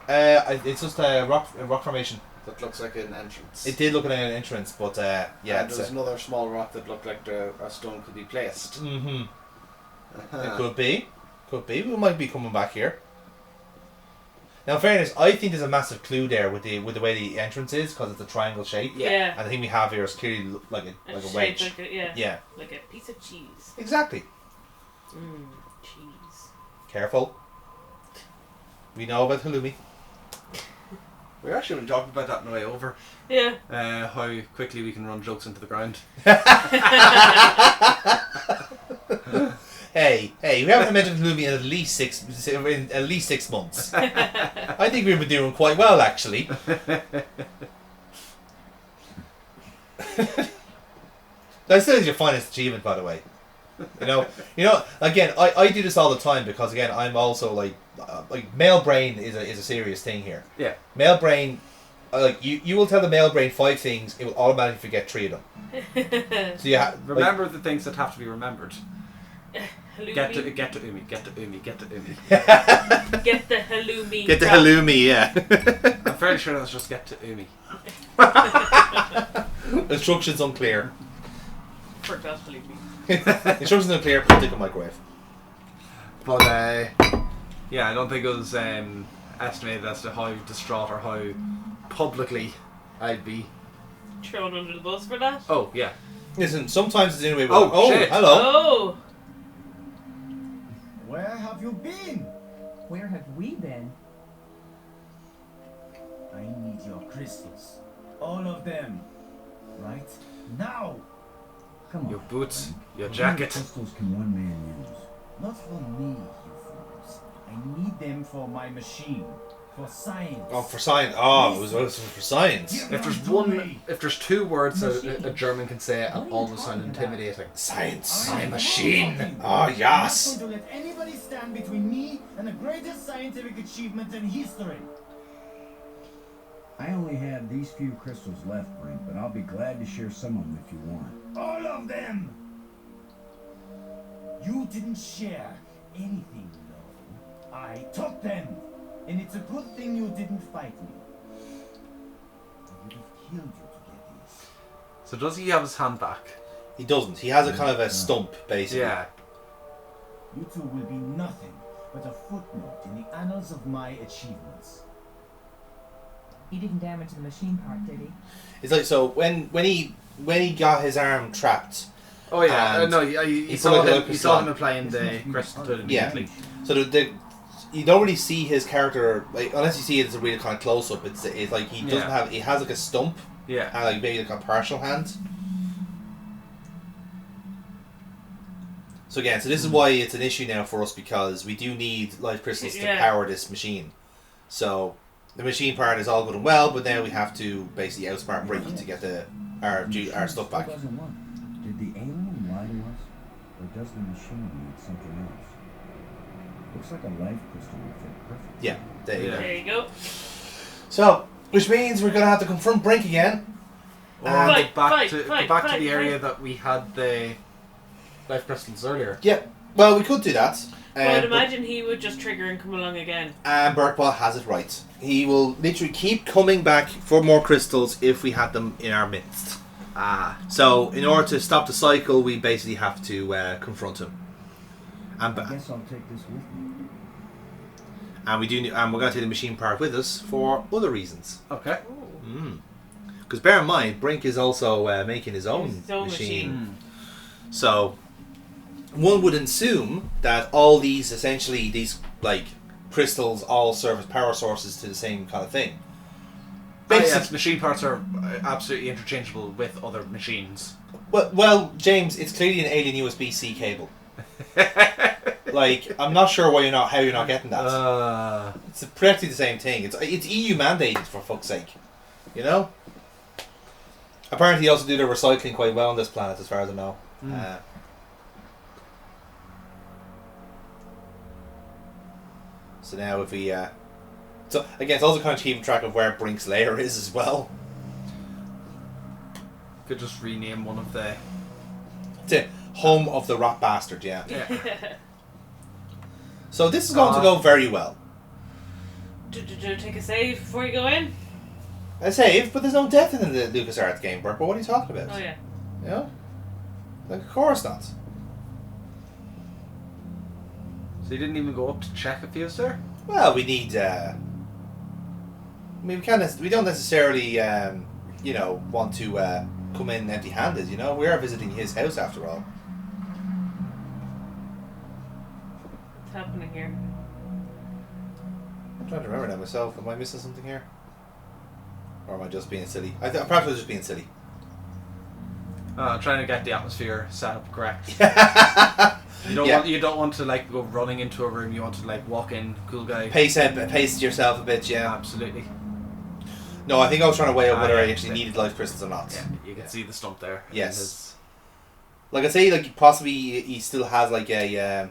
It's just a rock formation. That looks like an entrance. It did look like an entrance, but yeah. And there was another small rock that looked like a stone could be placed. Mm-hmm. It could be. Could be. We might be coming back here. Now, in fairness, I think there's a massive clue there with the way the entrance is, because it's a triangle shape. Yeah. And the thing we have here is clearly like a wedge. Like yeah. Like a piece of cheese. Exactly. Cheese. Careful. We know about halloumi. We were actually talking about that on the way over. Yeah. How quickly we can run jokes into the ground. Hey, we haven't mentioned halloumi in at least 6 months. I think we've been doing quite well, actually. That still is your finest achievement, by the way. You know. Again, I do this all the time because again, I'm also like male brain is a serious thing here. Yeah. Male brain, like you will tell the male brain 5 things, it will automatically forget 3 of them. So you remember the things that have to be remembered. Get to Umi. Get the halloumi. Get the halloumi, yeah. I'm fairly sure that's just get to Umi. Instructions unclear. Forgot, believe me. Instructions unclear, put it in the microwave. But yeah, I don't think it was estimated as to how distraught or how publicly I'd be thrown under the bus for that. Oh yeah. Listen, sometimes it's in a way. Oh shit! Hello. Oh. Where have you been? Where have we been? I need your crystals. All of them. Right now. Come on. Your boots, your How jacket. many crystals can one man use? Not for me, you fools. I need them for my machine. For science. Oh, for science. Oh, it was for science. If there's two words a German can say and almost sound intimidating. Science. I'm a machine. Oh, yes. I'm not going to let anybody stand between me and the greatest scientific achievement in history. I only have these few crystals left, Brink, but I'll be glad to share some of them if you want. All of them! You didn't share anything, though. I took them. And it's a good thing you didn't fight me. I would have killed you to get these. So does he have his hand back? He doesn't. He has a kind of a stump, basically. Yeah. You two will be nothing but a footnote in the annals of my achievements. He didn't damage the machine part, did he? It's like, so when he got his arm trapped. Oh yeah, no, he saw him applying the crystal to it immediately. So you don't really see his character, like, unless you see it as a real kind of close up. It's like he doesn't have. He has like a stump. Yeah. And like maybe like a partial hand. So again, this is why it's an issue now for us, because we do need life crystals to power this machine. So the machine part is all good and well, but now we have to basically outsmart Brink to get our stuff back. Did the alien lie to us, or does the machine need something else? Looks like a life crystal would fit perfect. Yeah, there you go. There you go. So, which means we're gonna have to confront Brink again. Or go back to the area that we had the life crystals earlier. Yeah. Well, we could do that. I would imagine he would just trigger and come along again. And Burkball has it right. He will literally keep coming back for more crystals if we had them in our midst. So in order to stop the cycle, we basically have to confront him. And I guess I'll take this with me. And we're going to take the machine part with us for other reasons. Okay. Because bear in mind, Brink is also making his own machine. So one would assume that all these like crystals all serve as power sources to the same kind of thing. Yes, machine parts are absolutely interchangeable with other machines. Well, James, it's clearly an alien USB-C cable. Like, I'm not sure how you're not getting that. It's practically the same thing. It's EU mandated, for fuck's sake. You know. Apparently, they also do their recycling quite well on this planet, as far as I know. So now, if we, so again, it's also kind of keeping track of where Brink's lair is as well. Could just rename one of the. It's it. Home of the rat bastard, yeah. So this is going to go very well. Do take a save before you go in? A save? But there's no death in the LucasArts game, Bert. But what are you talking about? Oh yeah. You know? Like, of course not. So you didn't even go up to check if he was there? Well, we need. I mean, we don't necessarily, want to come in empty-handed. You know, we are visiting his house after all. What's happening here? I'm trying to remember that myself. Am I missing something here? Or am I just being silly? Perhaps I was just being silly. I'm trying to get the atmosphere set up correct. You don't want to like go running into a room. You want to like walk in, cool guy. Pace yourself a bit, yeah. Absolutely. No, I think I was trying to weigh up whether I actually needed life crystals or not. Yeah, you can see the stump there. Yes. Like I say, like possibly he still has like a.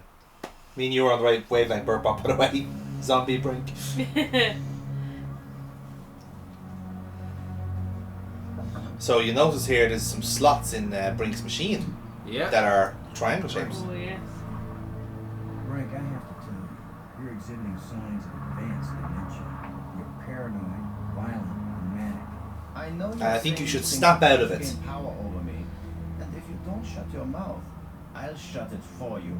Me and you were on the right wavelength, Burt, by the way. Zombie Brink. So you notice here there's some slots in Brink's machine. Yeah. That are triangle shapes. Oh yes. Brink, I have to tell you, you're exhibiting signs of advanced dementia. You're paranoid, violent, and manic. I know I think you should snap out of it. Power over me, and if you don't shut your mouth, I'll shut it for you.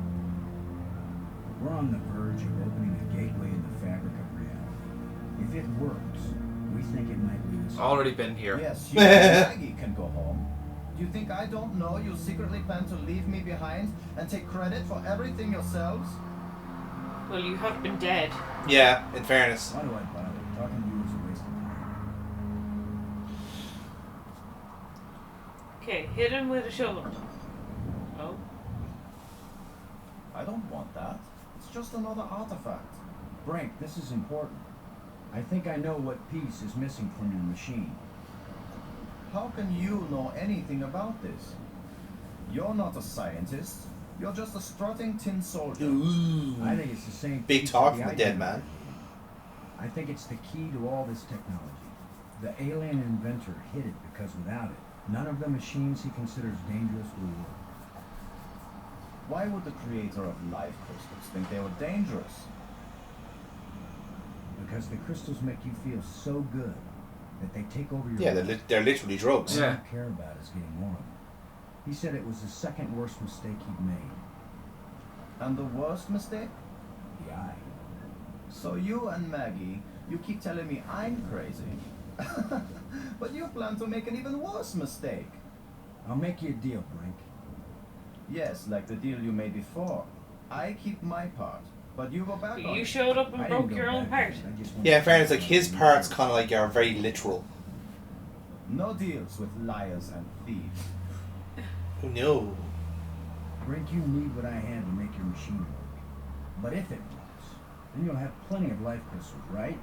We're on the verge of opening a gateway in the fabric of reality. If it works, we think it might lead us. Already been here. Yes, you and Maggie can go home. Do you think I don't know you secretly plan to leave me behind and take credit for everything yourselves? Well, you have been dead. Yeah, in fairness. Why do I bother? Talking to you is a waste of time. Okay, hit him with a shovel. Oh. I don't want that. It's just another artifact. Brink, this is important. I think I know what piece is missing from your machine. How can you know anything about this? You're not a scientist. You're just a strutting tin soldier. Ooh. I think it's the same. Big talk from the dead man. I think it's the key to all this technology. The alien inventor hid it because without it, none of the machines he considers dangerous will work. Why would the creator of life crystals think they were dangerous? Because the crystals make you feel so good that they take over your Yeah, life. they're literally drugs. All you care about is getting more of them. He said it was the second worst mistake he'd made. And the worst mistake? The eye. So you and Maggie, you keep telling me I'm crazy. But you plan to make an even worse mistake. I'll make you a deal, Brink. Yes, like the deal you made before. I keep my part, but you go back on You it. showed up and broke your own part. Yeah, in fairness, like his parts kind of like are very literal. No deals with liars and thieves. Oh no. Brink, you need what I had to make your machine work. But if it works, then you'll have plenty of life crystals, right?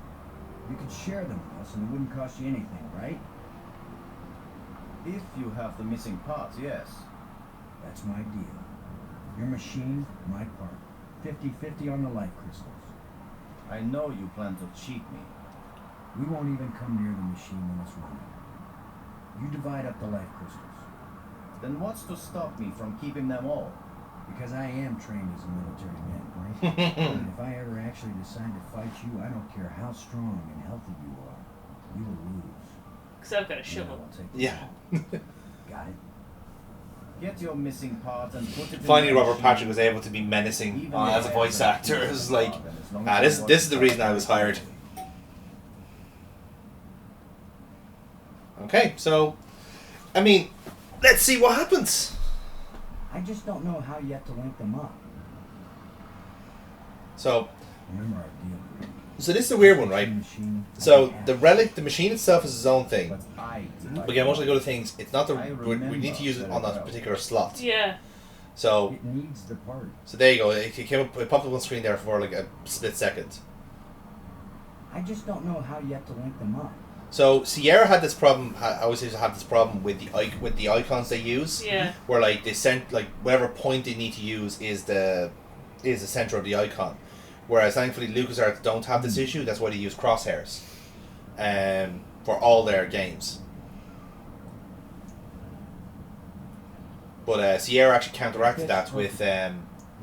You could share them with us and it wouldn't cost you anything, right? If you have the missing parts, yes. That's my deal. Your machine, my part. 50-50 on the life crystals. I know you plan to cheat me. We won't even come near the machine when it's running. You divide up the life crystals. Then what's to stop me from keeping them all? Because I am trained as a military man, right? And if I ever actually decide to fight you, I don't care how strong and healthy you are. You will lose. Because I've got a shovel. Yeah. Got it? Get your missing part and put it in Finally, the Robert machine. Patrick was able to be menacing as a voice actor. It was like, this is the reason I was hired. Okay, so, I mean, let's see what happens. I just don't know how yet to link them up. So, Remember our deal, Brink. so this is a weird one, right? So the relic, the machine itself is its own thing. But again, once I go to things, it's not the. We need to use it on that particular slot. Yeah. So. It needs the part. So there you go. It came up. It popped up on screen there for like a split second. I just don't know how yet to link them up. So Sierra had this problem. I always used to have this problem with the icons they use. Yeah. Where like they sent like whatever point they need to use is the center of the icon. Whereas thankfully LucasArts don't have this issue. That's why they use crosshairs, for all their games. But Sierra actually counteracted that with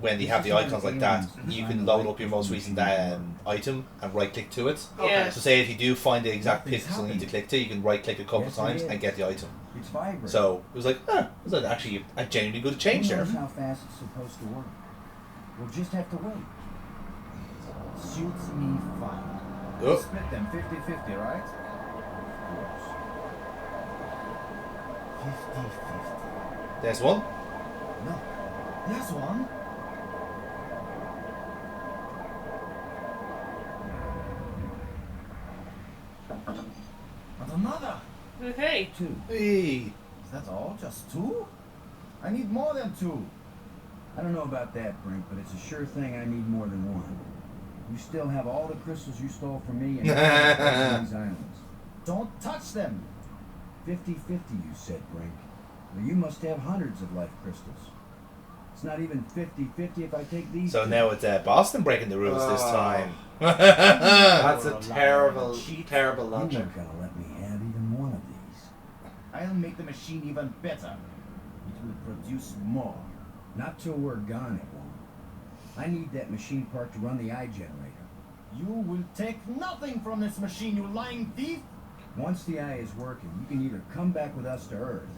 when they have the icons like that, you can load up your most recent item and right click to it. Yeah. So say if you do find the exact pixel you need to click to, you can right click a couple of times and get the item. It's vibrant. So it was like, it was actually a genuinely good change Who there. knows how fast it's supposed to work? We'll just have to wait. Suits me fine. Oh. Split them 50-50, right? Of course. 50-50. There's one. No. There's one. And another. Okay. 2. Hey. Is that all? Just 2? I need more than 2. I don't know about that, Brink, but it's a sure thing I need more than one. You still have all the crystals you stole from me and all the these islands. Don't touch them. 50-50, you said, Brink. Well, you must have hundreds of life crystals. It's not even 50-50 if I take these. So two. now it's Boston breaking the rules this time. That's a terrible, terrible You're logic. not gonna let me have even one of these. I'll make the machine even better. It will produce more. Not till we're gone, it won't. I need that machine part to run the eye generator. You will take nothing from this machine, you lying thief! Once the eye is working, you can either come back with us to Earth,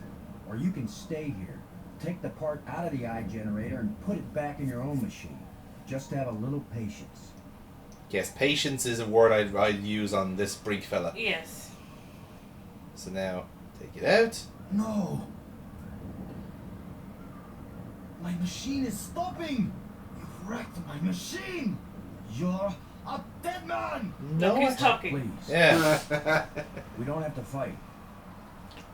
or you can stay here, take the part out of the eye generator and put it back in your own machine. Just have a little patience. Yes, patience is a word I'd use on this Brink fella. Yes. So now, take it out. No! My machine is stopping! You've wrecked my machine! You're a dead man! No, Look who's talking. Please. Yeah. We don't have to fight.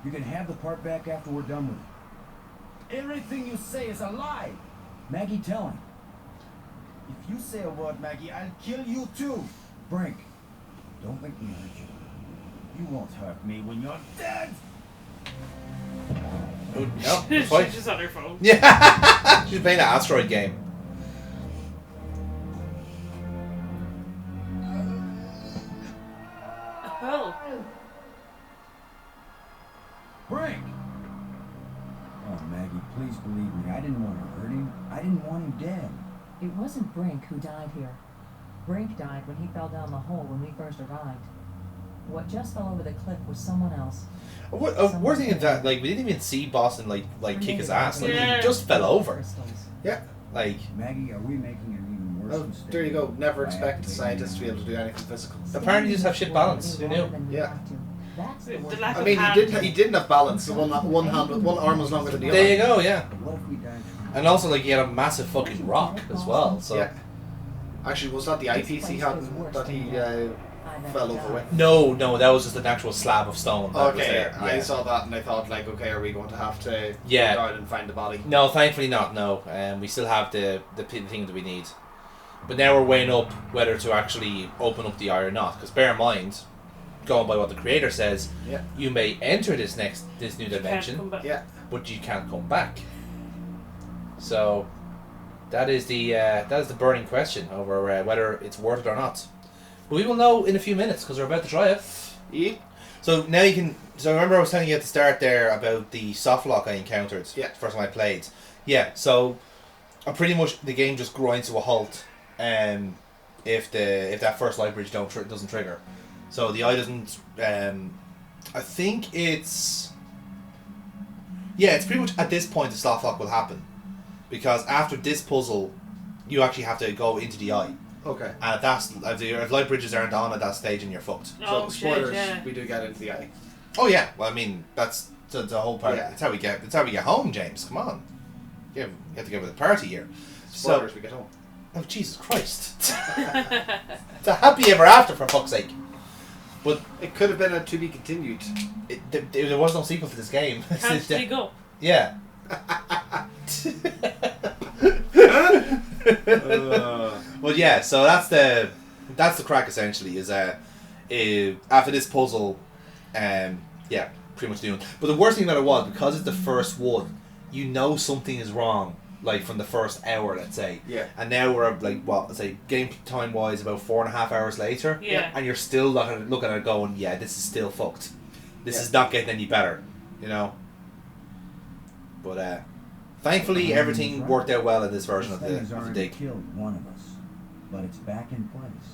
You can have the part back after we're done with it. Everything you say is a lie! Maggie, tell him. If you say a word, Maggie, I'll kill you too! Brink, Don't make me hurt you. You won't hurt me when you're dead. Oh, no, She's fine. just on her phone. Yeah, she's playing an asteroid game. Oh. Brink! Oh, Maggie, please believe me. I didn't want to hurt him. I didn't want him dead. It wasn't Brink who died here. Brink died when he fell down the hole when we first arrived. What just fell over the cliff was someone else. We're thinking that, like, we didn't even see Boston like kick his ass. Like, Yeah. he just fell over. Yeah. Like, Maggie, are we making an even worse Oh, mistake? there you go. Never by expect activating scientists to the be able to do anything physical. apparently, you just have shit balance. Who knew? Yeah. That's the The worst lack I of mean, hand. he didn't have balance. One hand, one arm was longer than the other. There you go. Yeah. What if we died? And also, like, he had a massive fucking rock as well. So. Yeah. Actually, was that the eyepiece he had that he fell over with? No, that was just an actual slab of stone. That was Okay, there. I Yeah. saw that and I thought, like, okay, are we going to have to go Yeah. down and find the body? No, thankfully not. No, we still have the thing that we need. But now we're weighing up whether to actually open up the eye or not. Because bear in mind, going by what the creator says, Yeah. you may enter this new Can't dimension, come back. Yeah. but you can't come back. So that is the burning question over whether it's worth it or not. But we will know in a few minutes because we're about to try it. Yeah. So now you can. So remember I was telling you at the start there about the soft lock I encountered. Yeah. The first time I played. Yeah. So, pretty much the game just grinds to a halt, if that first light bridge doesn't trigger. So the eye doesn't. I think it's. Yeah, it's pretty much at this point the soft lock will happen, because after this puzzle, you actually have to go into the eye. Okay. And if light bridges aren't on at that stage, and you're fucked. Oh, So spoilers, shit, yeah. we do get into the eye. Oh yeah, well I mean that's the whole part. Yeah. That's how we get home, James. Come on, you have to go with the party here. Spoilers, we get home. Oh Jesus Christ! It's a happy ever after, for fuck's sake. But it could have been a to be continued. There was no sequel to this game. Can't dig up. Yeah. Well, yeah. So that's the crack essentially. Is after this puzzle, yeah, pretty much doing. But the worst thing about it was, because it's the first one, you know something is wrong, like from the first hour, let's say. Yeah. And now we're like, what, let's say game time wise, about 4.5 hours later. Yeah. And you're still looking at it going, yeah, this is still fucked. This is not getting any better, you know. But thankfully everything worked out well in this version of This thing has the already dig. killed one of us, but it's back in place.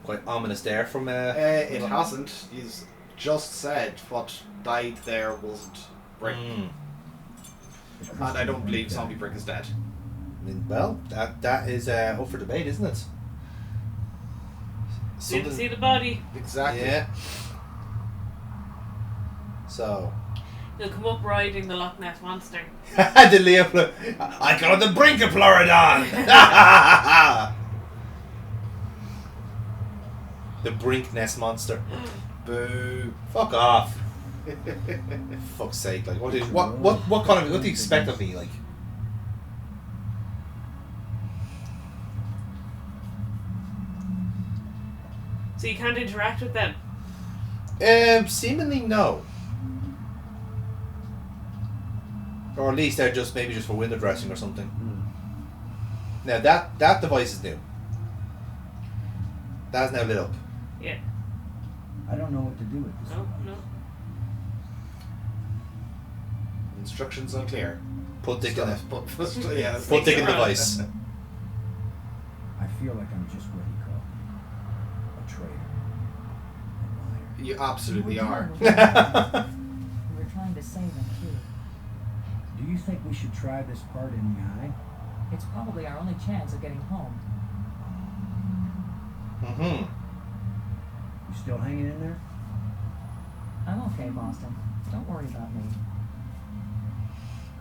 Quite ominous there from. It hasn't. He's just said what died there wasn't Brink. And I don't believe Zombie Brink is dead. I mean, well, that is up for debate, isn't it? Didn't see the body. Exactly. Yeah. So. He'll come up riding the Loch Ness Monster. The Leo. I got on the brink of Floridon! The Brink Ness Monster. Boo. Fuck off. Fuck's sake, like what kind of what do you expect of me, like? So you can't interact with them? Seemingly no. Or at least they're maybe just for window dressing or something. Now that device is new. That's now lit up. Yeah. I don't know what to do with this. No. Instructions unclear. Put dick in it. Put dick in device. I feel like I'm just what he called me. A traitor. A liar. You absolutely are. We were trying to save him too. Do you think we should try this part in the eye? It's probably our only chance of getting home. Mm-hmm. You still hanging in there? I'm okay, Boston. Don't worry about me.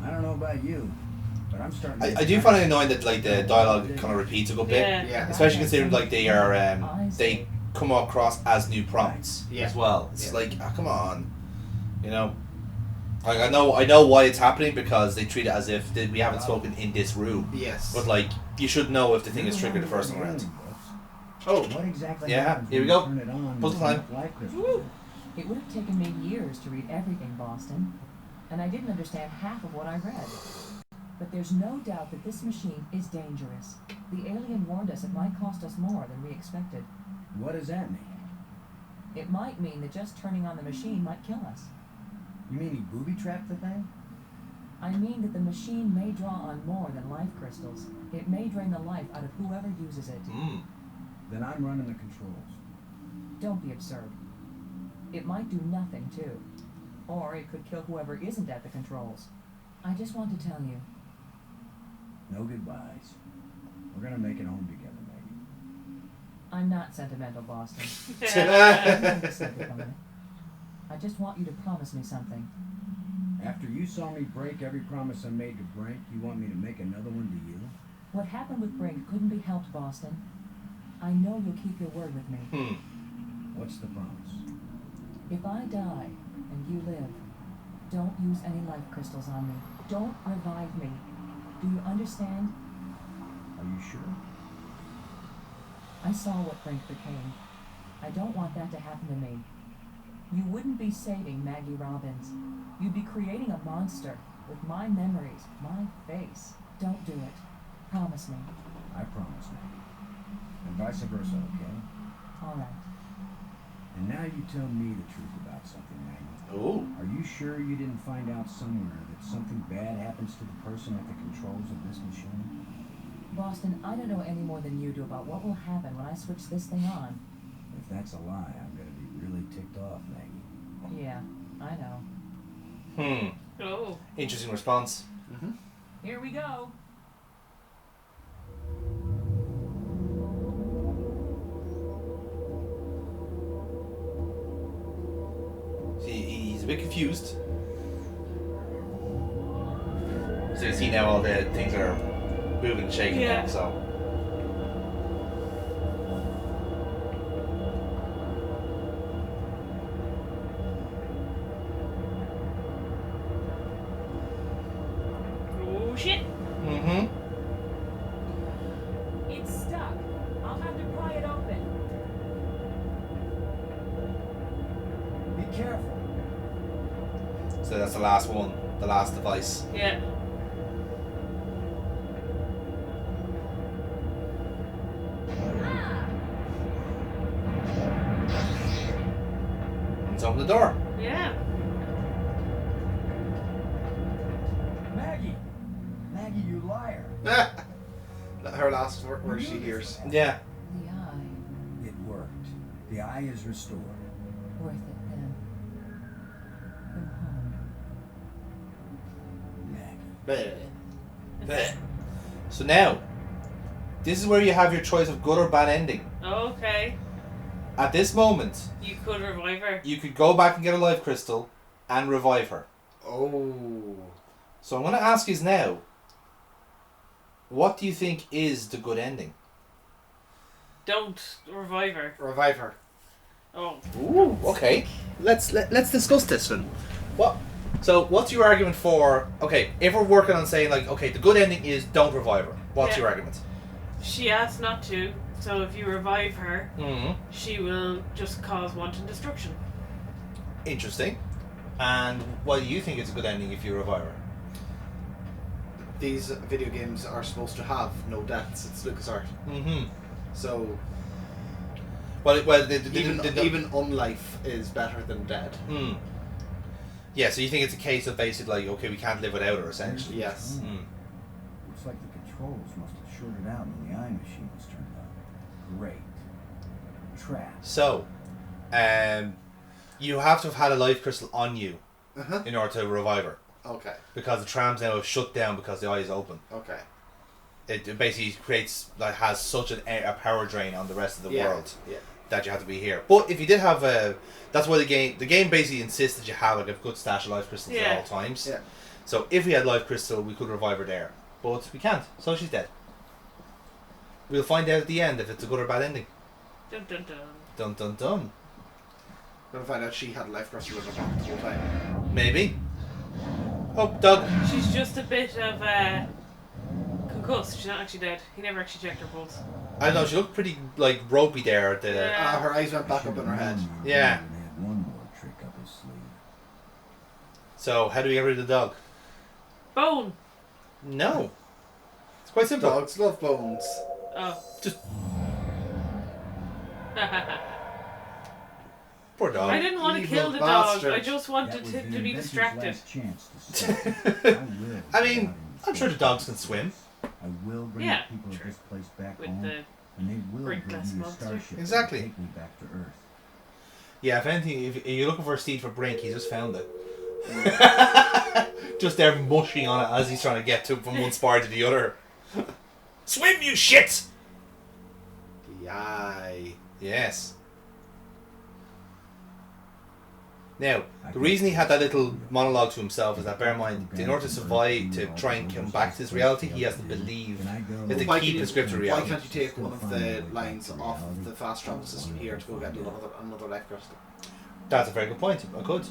I don't know about you, but I'm starting to I do find it annoying that like the dialogue kind of repeats a good bit. Yeah. Especially considering like they are they come across as new prompts as well. It's like, oh, come on, you know. Like I know why it's happening, because they treat it as if we haven't spoken in this room. Yes. But like you should know if the thing is triggered the first time around. Oh. What exactly Yeah, happens here we when go. you turn it on Puzzle with time. enough life crystals? It would have taken me years to read everything, Boston, and I didn't understand half of what I read. But there's no doubt that this machine is dangerous. The alien warned us it might cost us more than we expected. What does that mean? It might mean that just turning on the machine might kill us. You mean he booby-trapped the thing? I mean that the machine may draw on more than life crystals. It may drain the life out of whoever uses it. Then I'm running the controls. Don't be absurd. It might do nothing, too. Or it could kill whoever isn't at the controls. I just want to tell you. No goodbyes. We're gonna make it home together, Maggie. I'm not sentimental, Boston. I just want you to promise me something. After you saw me break every promise I made to Brink, you want me to make another one to you? What happened with Brink couldn't be helped, Boston. I know you'll keep your word with me. What's the promise? If I die and you live, don't use any life crystals on me. Don't revive me. Do you understand? Are you sure? I saw what Brink became. I don't want that to happen to me. You wouldn't be saving Maggie Robbins. You'd be creating a monster with my memories, my face. Don't do it. Promise me. I promise, Maggie. And vice versa, okay? All right. And now you tell me the truth about something, Maggie. Oh. Are you sure you didn't find out somewhere that something bad happens to the person at the controls of this machine? Boston, I don't know any more than you do about what will happen when I switch this thing on. If that's a lie, I'm gonna be really ticked off, Maggie. Yeah, I know. Oh. Interesting response. Here we go. He's a bit confused. So you see now all the things are moving and shaking now, so. Oh shit. It's stuck. I'll have to pry it open. Be careful. So that's the last one, the last device. Yeah. Let's open the door. Yeah. Maggie! Maggie, you liar! Her last word she hears. Yeah. The eye. It worked. The eye is restored. Worth it then. Go home. Maggie. So now, this is where you have your choice of good or bad ending. Okay. At this moment, You could revive her. you could go back and get a life crystal and revive her. Oh. So I'm going to ask you now, what do you think is the good ending? Don't revive her. Revive her. Oh. Ooh, okay. Let's discuss this one. What? So what's your argument for? Okay, if we're working on saying like, okay, the good ending is don't revive her. What's your argument? She asked not to, so if you revive her, Mm-hmm. she will just cause wanton destruction. Interesting. And why do you think it's a good ending if you revive her? These video games are supposed to have no deaths. It's LucasArts. Mm-hmm. So. Well, even unlife is better than dead. Hmm. Yeah, so you think it's a case of basically like, okay, we can't live without her, essentially. Yes. Looks like the controls must have shorted out when the eye machine was turned on. Great. Trap. So, you have to have had a life crystal on you in order to revive her. Okay. Because the trams now have shut down because the eye is open. Okay. It basically creates, like, has such a power drain on the rest of the world that you have to be here. But if you did have that's why the game basically insists that you have like a good stash of life crystals at all times. Yeah. So if we had life crystal, we could revive her there, but we can't. So she's dead. We'll find out at the end if it's a good or bad ending. Dun dun dun. Dun dun dun. Gonna find out she had a life crystal in her pocket the whole time. Maybe. Oh, Doug. She's just a bit of Of course, she's not actually dead. He never actually checked her pulse. I don't know, she looked pretty, like, ropey there at the... Yeah. Her eyes went back up in her head. Yeah. He had one more trick up his sleeve. So, how do we get rid of the dog? Bone! No. It's quite simple. Dogs love bones. Oh. Just... Poor dog. I didn't want to kill the dog. I just wanted him to be distracted. I mean, I'm sure the dogs can swim. I will bring Yeah, the people of this place back With home, the and they will bring Brinkless me a monster. starship that will Exactly. take me back to Earth. Yeah, if anything, if you're looking for a steed for Brink, he just found it. Just there mushing on it as he's trying to get to from one spar to the other. Swim, you shit! Yay. Yes. Now, the reason he had that little monologue to himself is that, bear in mind, in order to survive, to try and come back to this reality, he has to believe, he has to keep the scripted reality. Why can't you take one of the lines off of the fast travel system here to go get another life crystal? That's a very good point. I could,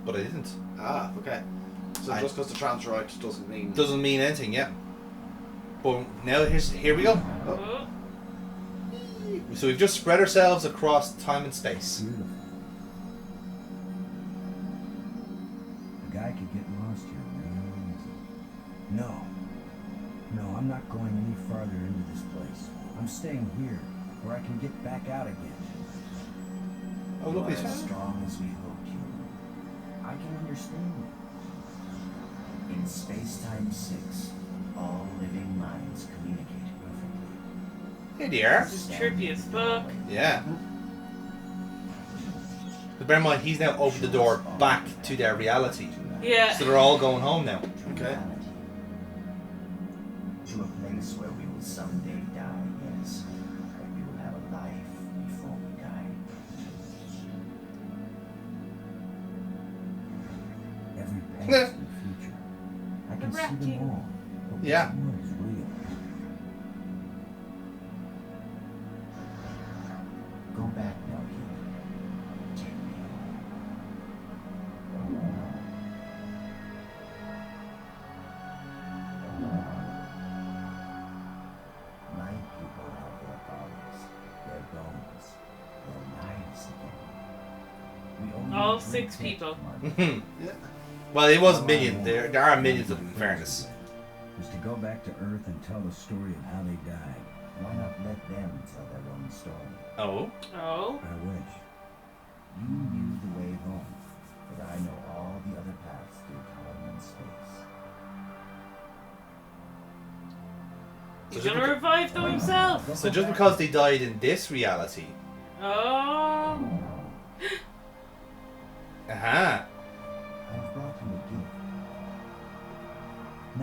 but I didn't. Ah, okay. So just because the transroid doesn't mean anything, yeah. But now here we go. Oh. So we've just spread ourselves across time and space. A guy could get lost here real easy. No, I'm not going any farther into this place. I'm staying here, where I can get back out again. Oh, look, he's as strong as we hoped you. I can understand you. In Space-Time 6, all living minds communicate perfectly. Hey, dear. This is trippy as fuck. Yeah. But bear in mind, he's now opened the door back to their reality. Yeah. So they're all going home now. Okay. To a place where we will someday die, yes. But we will have a life before we die. Every past and future. I can see them all. But which Yeah. one is real? Go back now, kid. Take me My people have their bodies, their bones, their lives again. We only All drink 6 death people. from our Well, it was million. There are millions of them, in fairness. was to go back to Earth and tell the story of how they died. Why not let them tell their own story? Oh? Oh? I wish. You knew the way home, but I know all the other paths through time and space. He's gonna revive them himself. So just because they died in this reality. Oh. Aha. I've brought you a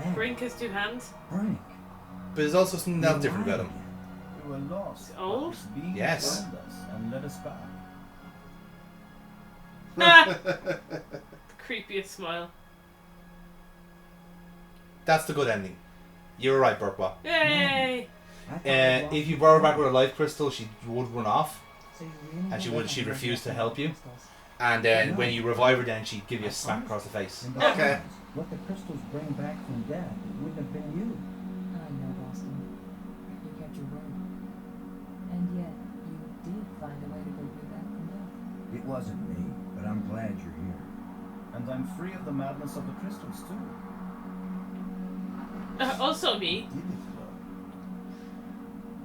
gift. Brink has 2 hands. Brink. But there's also something else different about him. We were lost. He's old? This being Yes. found us and led us back. The creepiest smile. That's the good ending. You're right, Burkwa. Yay! If you brought her back with a life crystal, she would run off. So you really And believe she'd in refuse to the help you. crystals? And then when you revive her, then she'd give you a smack across the face. Okay. What the crystals bring back from death, it wouldn't have been you. I know, Boston. You kept your word. And yet, you did find a way to bring me back from death. It wasn't me, but I'm glad you're here. And I'm free of the madness of the crystals too. Also me.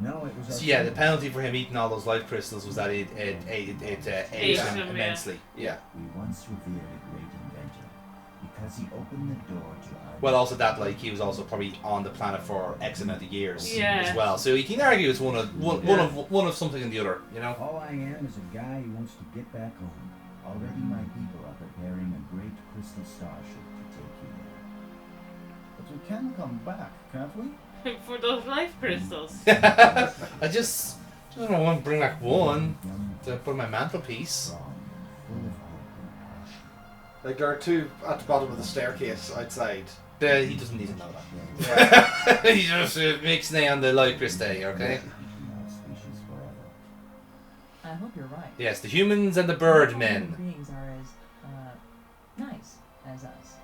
No, it was. So yeah, the penalty for him eating all those life crystals was that it aged him him, immensely. Yeah. We once revered a great inventor because he opened the door to our Well, also that like he was also probably on the planet for X amount of years Yeah. as well. So you can argue it's one of something and the other. You know. All I am is a guy who wants to get back home. Already my people are preparing a great crystal starship to take you there. But we can come back, can't we? For those life crystals. I just don't want to bring back one to put on my mantelpiece. Like there are 2 at the bottom of the staircase outside. He doesn't need to know that. He just makes nay on the life crystal, okay? I hope you're right. Yes, the humans and the bird men. Human beings are as, nice as us.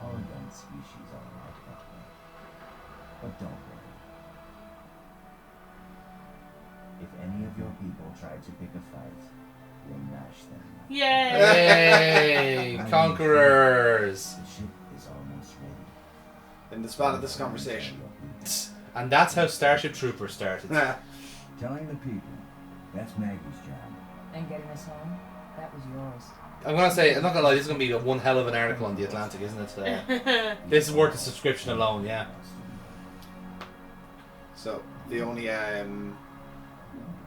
polygon species all right that way. But don't worry. If any of your people try to pick a fight, we'll mash them. Yay! Conquerors! The ship is almost ready. In the span of this conversation. And that's how Starship Troopers started. Telling the people, that's Maggie's job. And getting us home, that was yours. I'm not gonna lie, this is gonna be one hell of an article on The Atlantic, isn't it? This is worth the subscription alone, yeah. So, the only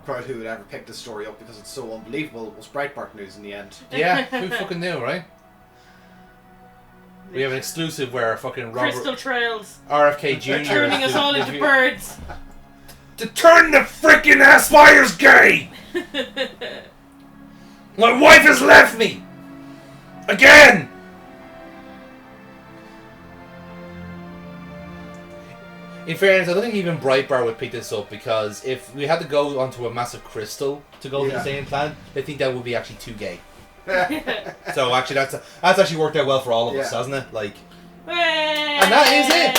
crowd who would ever pick this story up because it's so unbelievable was Breitbart News in the end. Yeah, who fucking knew, right? We have an exclusive where fucking Robert... Crystal Trails. RFK Jr. Turning us all into birds. To turn the freaking Aspires gay! My wife has left me! Again! In fairness, I don't think even Breitbart would pick this up because if we had to go onto a massive crystal to go to the same planet, they think that would be actually too gay. So actually, that's actually worked out well for all of us, hasn't it? Like, and that is it.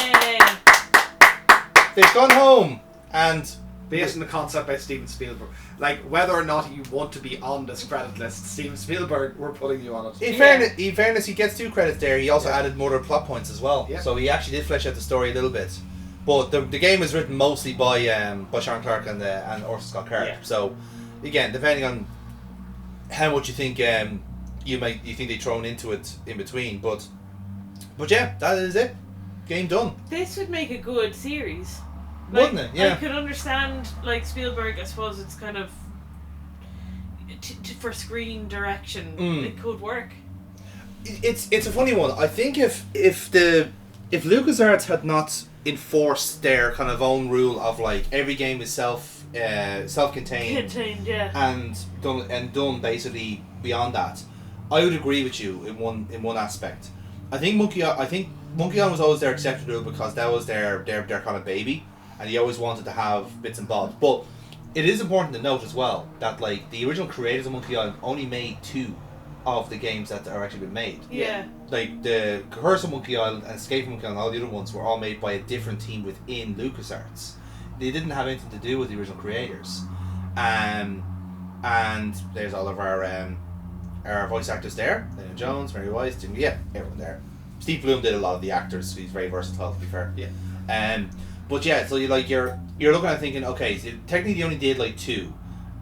They've gone home, and based on the concept by Steven Spielberg, like whether or not you want to be on this credit list, Steven Spielberg, we're putting you on it. In fairness, he gets 2 credits there. He also added more plot points as well, so he actually did flesh out the story a little bit. But the game is written mostly by Sean Clark and Orson Scott Card. So again, depending on how much you think you think they thrown into it in between, but yeah, that is it. Game done. This would make a good series. Wouldn't it? Yeah. I could understand, like, Spielberg, I suppose it's kind of for screen direction. It could work. It's a funny one. I think if LucasArts had not enforced their kind of own rule of like every game is self-contained, and done basically beyond that, I would agree with you in one aspect. I think Monkey Island was always their exception rule because that was their kind of baby, and he always wanted to have bits and bobs. But it is important to note as well that like the original creators of Monkey Island only made 2 of the games that are actually been made. Yeah. Like the Curse of Monkey Island and Escape from Monkey Island, all the other ones were all made by a different team within LucasArts. They didn't have anything to do with the original creators. And there's all of our voice actors there. Daniel Jones, Mary Wise, everyone there. Steve Bloom did a lot of the actors. He's very versatile, to be fair. Yeah. But yeah, so you're looking at thinking, okay, so technically they only did like 2.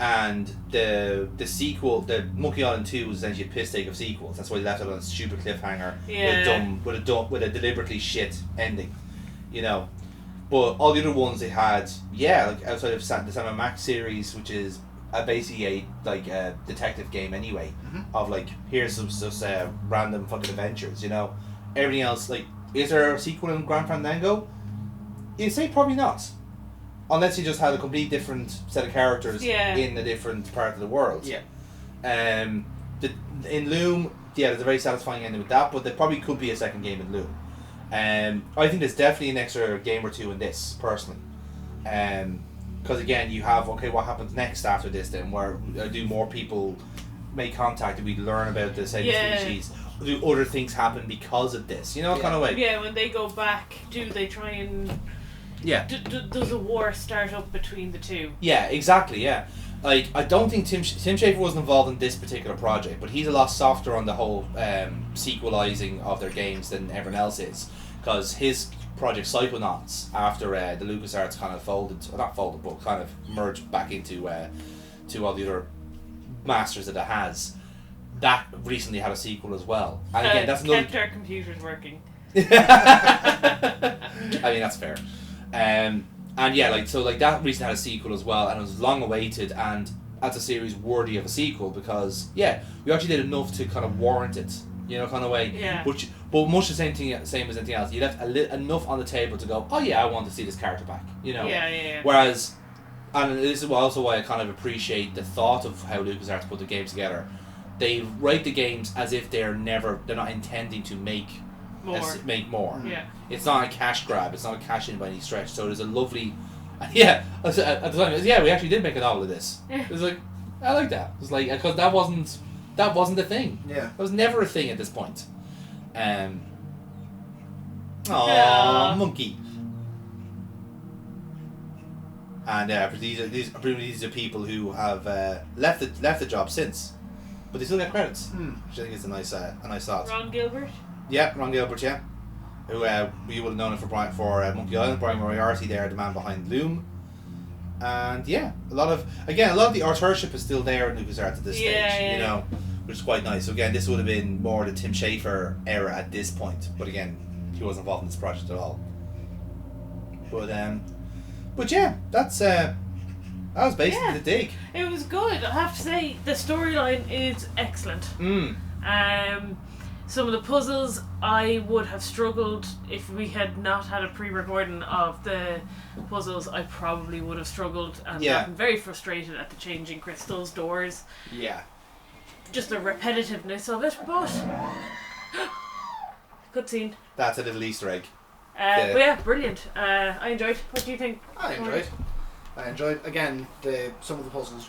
And the sequel, the Monkey Island 2 was essentially a piss take of sequels. That's why they left it on a stupid cliffhanger with a deliberately shit ending, you know. But all the other ones they had, like outside of the Sam & Max series, which is basically a detective game anyway, of like here's some just random fucking adventures, you know. Everything else, like, is there a sequel in Grand Fandango? You'd say probably not. Unless you just had a completely different set of characters in a different part of the world. Yeah. In Loom, there's a very satisfying ending with that, but there probably could be a second game in Loom. I think there's definitely an extra game or 2 in this, personally. Because again, you have, okay, what happens next after this then? Where do more people make contact? Do we learn about the same species? Do other things happen because of this? You know, kind of way. Yeah, when they go back, do they try and... Yeah. Does a war start up between the 2? Yeah, exactly, yeah. Like, I don't think Tim Schafer wasn't involved in this particular project, but he's a lot softer on the whole sequelizing of their games than everyone else is. Because his project Psychonauts, after the LucasArts kind of kind of merged back into all the other masters that it has, that recently had a sequel as well. And again, that's another... Kept our computers working. I mean, that's fair. And yeah, that recently had a sequel as well, and it was long awaited, and that's a series worthy of a sequel because we actually did enough to kind of warrant it, you know, kind of way. Yeah. But much the same as anything else, you left enough on the table to go, oh yeah, I want to see this character back, you know. Yeah. Whereas, and this is also why I kind of appreciate the thought of how LucasArts put the games together. They write the games as if they're not intending to make more. Yeah. It's not a cash grab. It's not a cash in by any stretch. So there's a lovely, at the time, we actually did make a novel of this. It was like, I like that. It was like, because that wasn't a thing. Yeah. It was never a thing at this point. Aww, monkey. And these are people who have left the job since, but they still get credits, which I think is a nice thought. Ron Gilbert. Yeah, Ron Gilbert. Yeah, who we would have known him for Monkey Island. Brian Moriarty there, the man behind Loom. And yeah, a lot of the authorship is still there in LucasArts at this stage, you know, which is quite nice. So again, this would have been more the Tim Schafer era at this point, but again, he wasn't involved in this project at all. But yeah, that was basically the dig. It was good. I have to say, the storyline is excellent. Some of the puzzles I would have struggled if we had not had a pre-recording of the puzzles. I probably would have struggled and gotten very frustrated at the changing crystals, doors. Yeah. Just the repetitiveness of it, but cutscene. That's a little Easter egg. But yeah, brilliant. I enjoyed. What do you think? I enjoyed. Again, some of the puzzles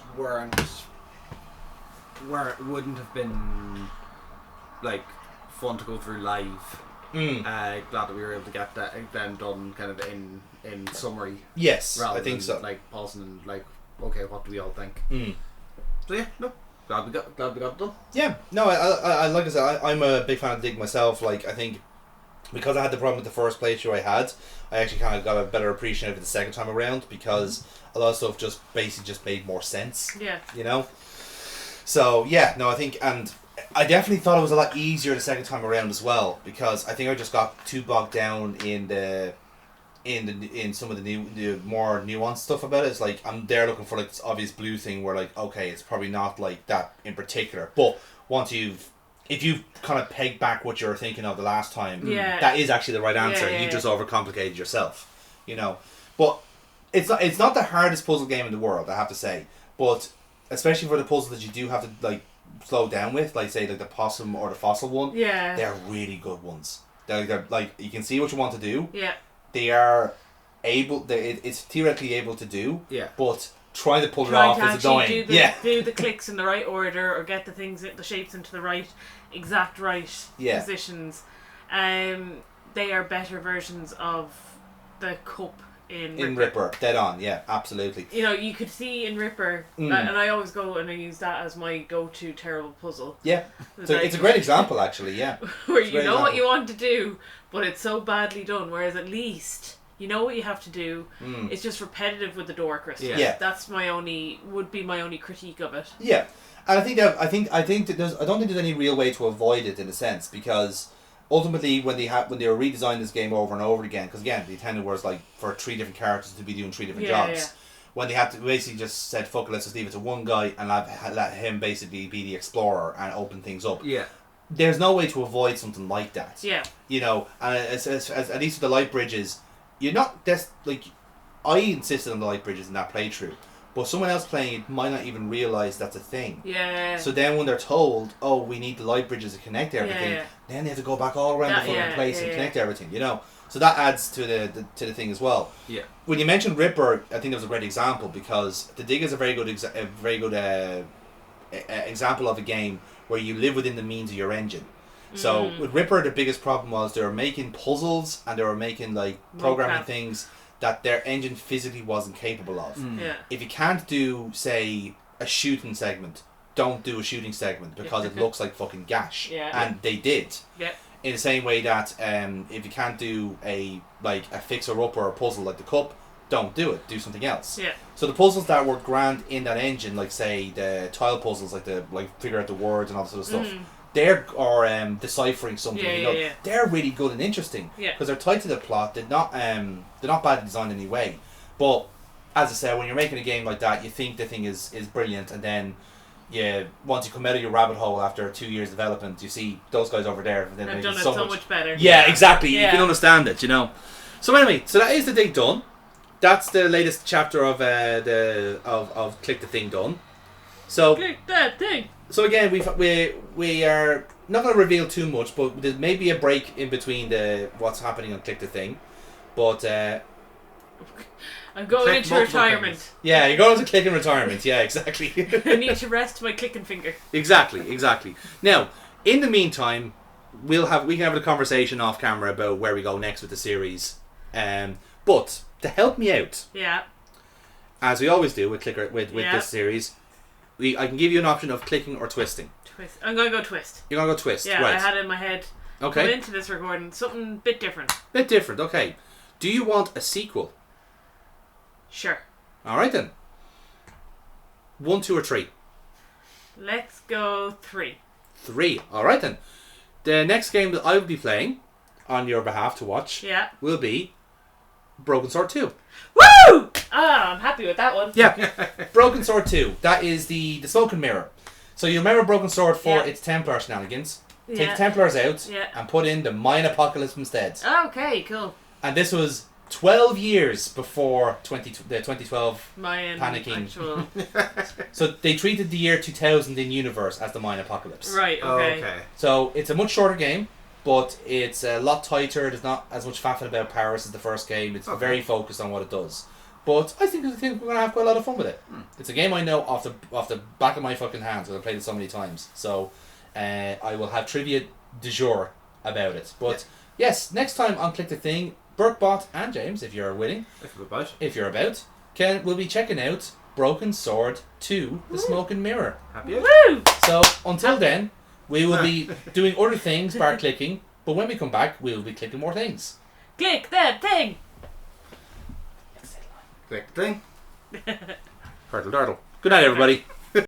wouldn't have been like fun to go through live. Glad that we were able to get that then done kind of in summary. Yes, rather I think than, so. Like pausing and like, okay, what do we all think? So yeah, no. Glad we got it done. Yeah, no, I like I said, I'm a big fan of Dig myself. Like, I think because I had the problem with the first playthrough I had, I actually kind of got a better appreciation of it the second time around, because a lot of stuff just made more sense. Yeah. You know? So, yeah, no, I think, and I definitely thought it was a lot easier the second time around as well, because I think I just got too bogged down in some of the more nuanced stuff about it. It's like I'm there looking for like this obvious blue thing where like, okay, it's probably not like that in particular, but if you've kind of pegged back what you were thinking of the last time, that is actually the right answer. You just overcomplicated yourself, you know. But it's not the hardest puzzle game in the world, I have to say. But especially for the puzzles that you do have to like slow down with, like say like the possum or the fossil one, they're really good ones. They're like you can see what you want to do. Yeah. They are able. It's theoretically able to do. Yeah. But trying to pull it off is annoying. Do the clicks in the right order, or get the shapes into the exact positions. They are better versions of the cup in Ripper. Dead on. Yeah, absolutely. You know, you could see in Ripper, and I always go and I use that as my go-to terrible puzzle. Yeah, it's a great example actually. Yeah, where you know what you want to do, but it's so badly done. Whereas at least you know what you have to do. It's just repetitive with the door crystals. Yeah. That's would be my only critique of it. Yeah, and I think that I don't think there's any real way to avoid it in a sense, because ultimately when they were redesigning this game over and over again, because again the intended was like for 3 different characters to be doing 3 different jobs. When they had to basically just said, fuck it, let's just leave it to one guy and let him basically be the explorer and open things up. Yeah. There's no way to avoid something like that. Yeah. You know, and as at least with the light bridges, you're not like I insisted on the light bridges in that playthrough, but someone else playing it might not even realise that's a thing. Yeah. So then when they're told, oh, we need the light bridges to connect everything, then they have to go back all around the fucking place and connect everything, you know. So that adds to the thing as well. Yeah. When you mentioned Ripper, I think that was a great example, because the Dig is a very good example of a game where you live within the means of your engine. So with Ripper, the biggest problem was they were making puzzles and they were making like programming things that their engine physically wasn't capable of. If you can't do, say, a shooting segment, don't do a shooting segment, because it looks like fucking gash. And they did. In the same way that if you can't do a fixer-upper or a puzzle like the cup, don't do it. Do something else. So the puzzles that were grand in that engine, like say the tile puzzles, like figure out the words and all that sort of stuff, they're deciphering something. You know, they're really good and interesting because they're tied to the plot. They're not badly designed in any way. But as I said, when you're making a game like that, you think the thing is brilliant, and then once you come out of your rabbit hole after 2 years development, you see those guys over there. And then they've done it so much better. Yeah, exactly. You can understand it, you know. So anyway, so that is the Dig done. That's the latest chapter of of Click the Thing done. So Click that thing. So again, we are not going to reveal too much, but there may be a break in between what's happening on Click the Thing, but I'm going into retirement. Things. Yeah, you're going to click in retirement. Yeah, exactly. I need to rest my clicking finger. Exactly. Now, in the meantime, we can have a conversation off camera about where we go next with the series. But to help me out, as we always do with this series, I can give you an option of clicking or twisting. Twist. I'm gonna go twist. You're gonna go twist. Yeah, right. I had it in my head. Okay. Going into this recording, something a bit different. Bit different. Okay. Do you want a sequel? Sure. All right then. 1, 2, or 3. Let's go 3. 3. All right then. The next game that I will be playing on your behalf to watch will be Broken Sword 2. Woo! I'm happy with that one. Yeah. Broken Sword 2. That is the Smoke and Mirror. So you remember Broken Sword for its Templar shenanigans. Take the Templars out and put in the Mayan Apocalypse instead. Okay, cool. And this was 12 years before the 2012 Mayan panicking. actual. So they treated the year 2000 in universe as the Mayan Apocalypse. Right, okay. So it's a much shorter game, but it's a lot tighter. There's not as much faffing about powers as the first game. It's very focused on what it does. But I think we're going to have quite a lot of fun with it. It's a game I know off the back of my fucking hands because I've played it so many times. So I will have trivia du jour about it. But yes, next time on Click the Thing, Burkbot and James, if you're willing, if you're about, we'll be checking out Broken Sword 2, The Smoke and Mirror. Happy Woo! So until then, we will be doing other things, bar clicking, but when we come back, we will be clicking more things. Click that thing! Click the thing. Hurtle, dartle. Good night, everybody.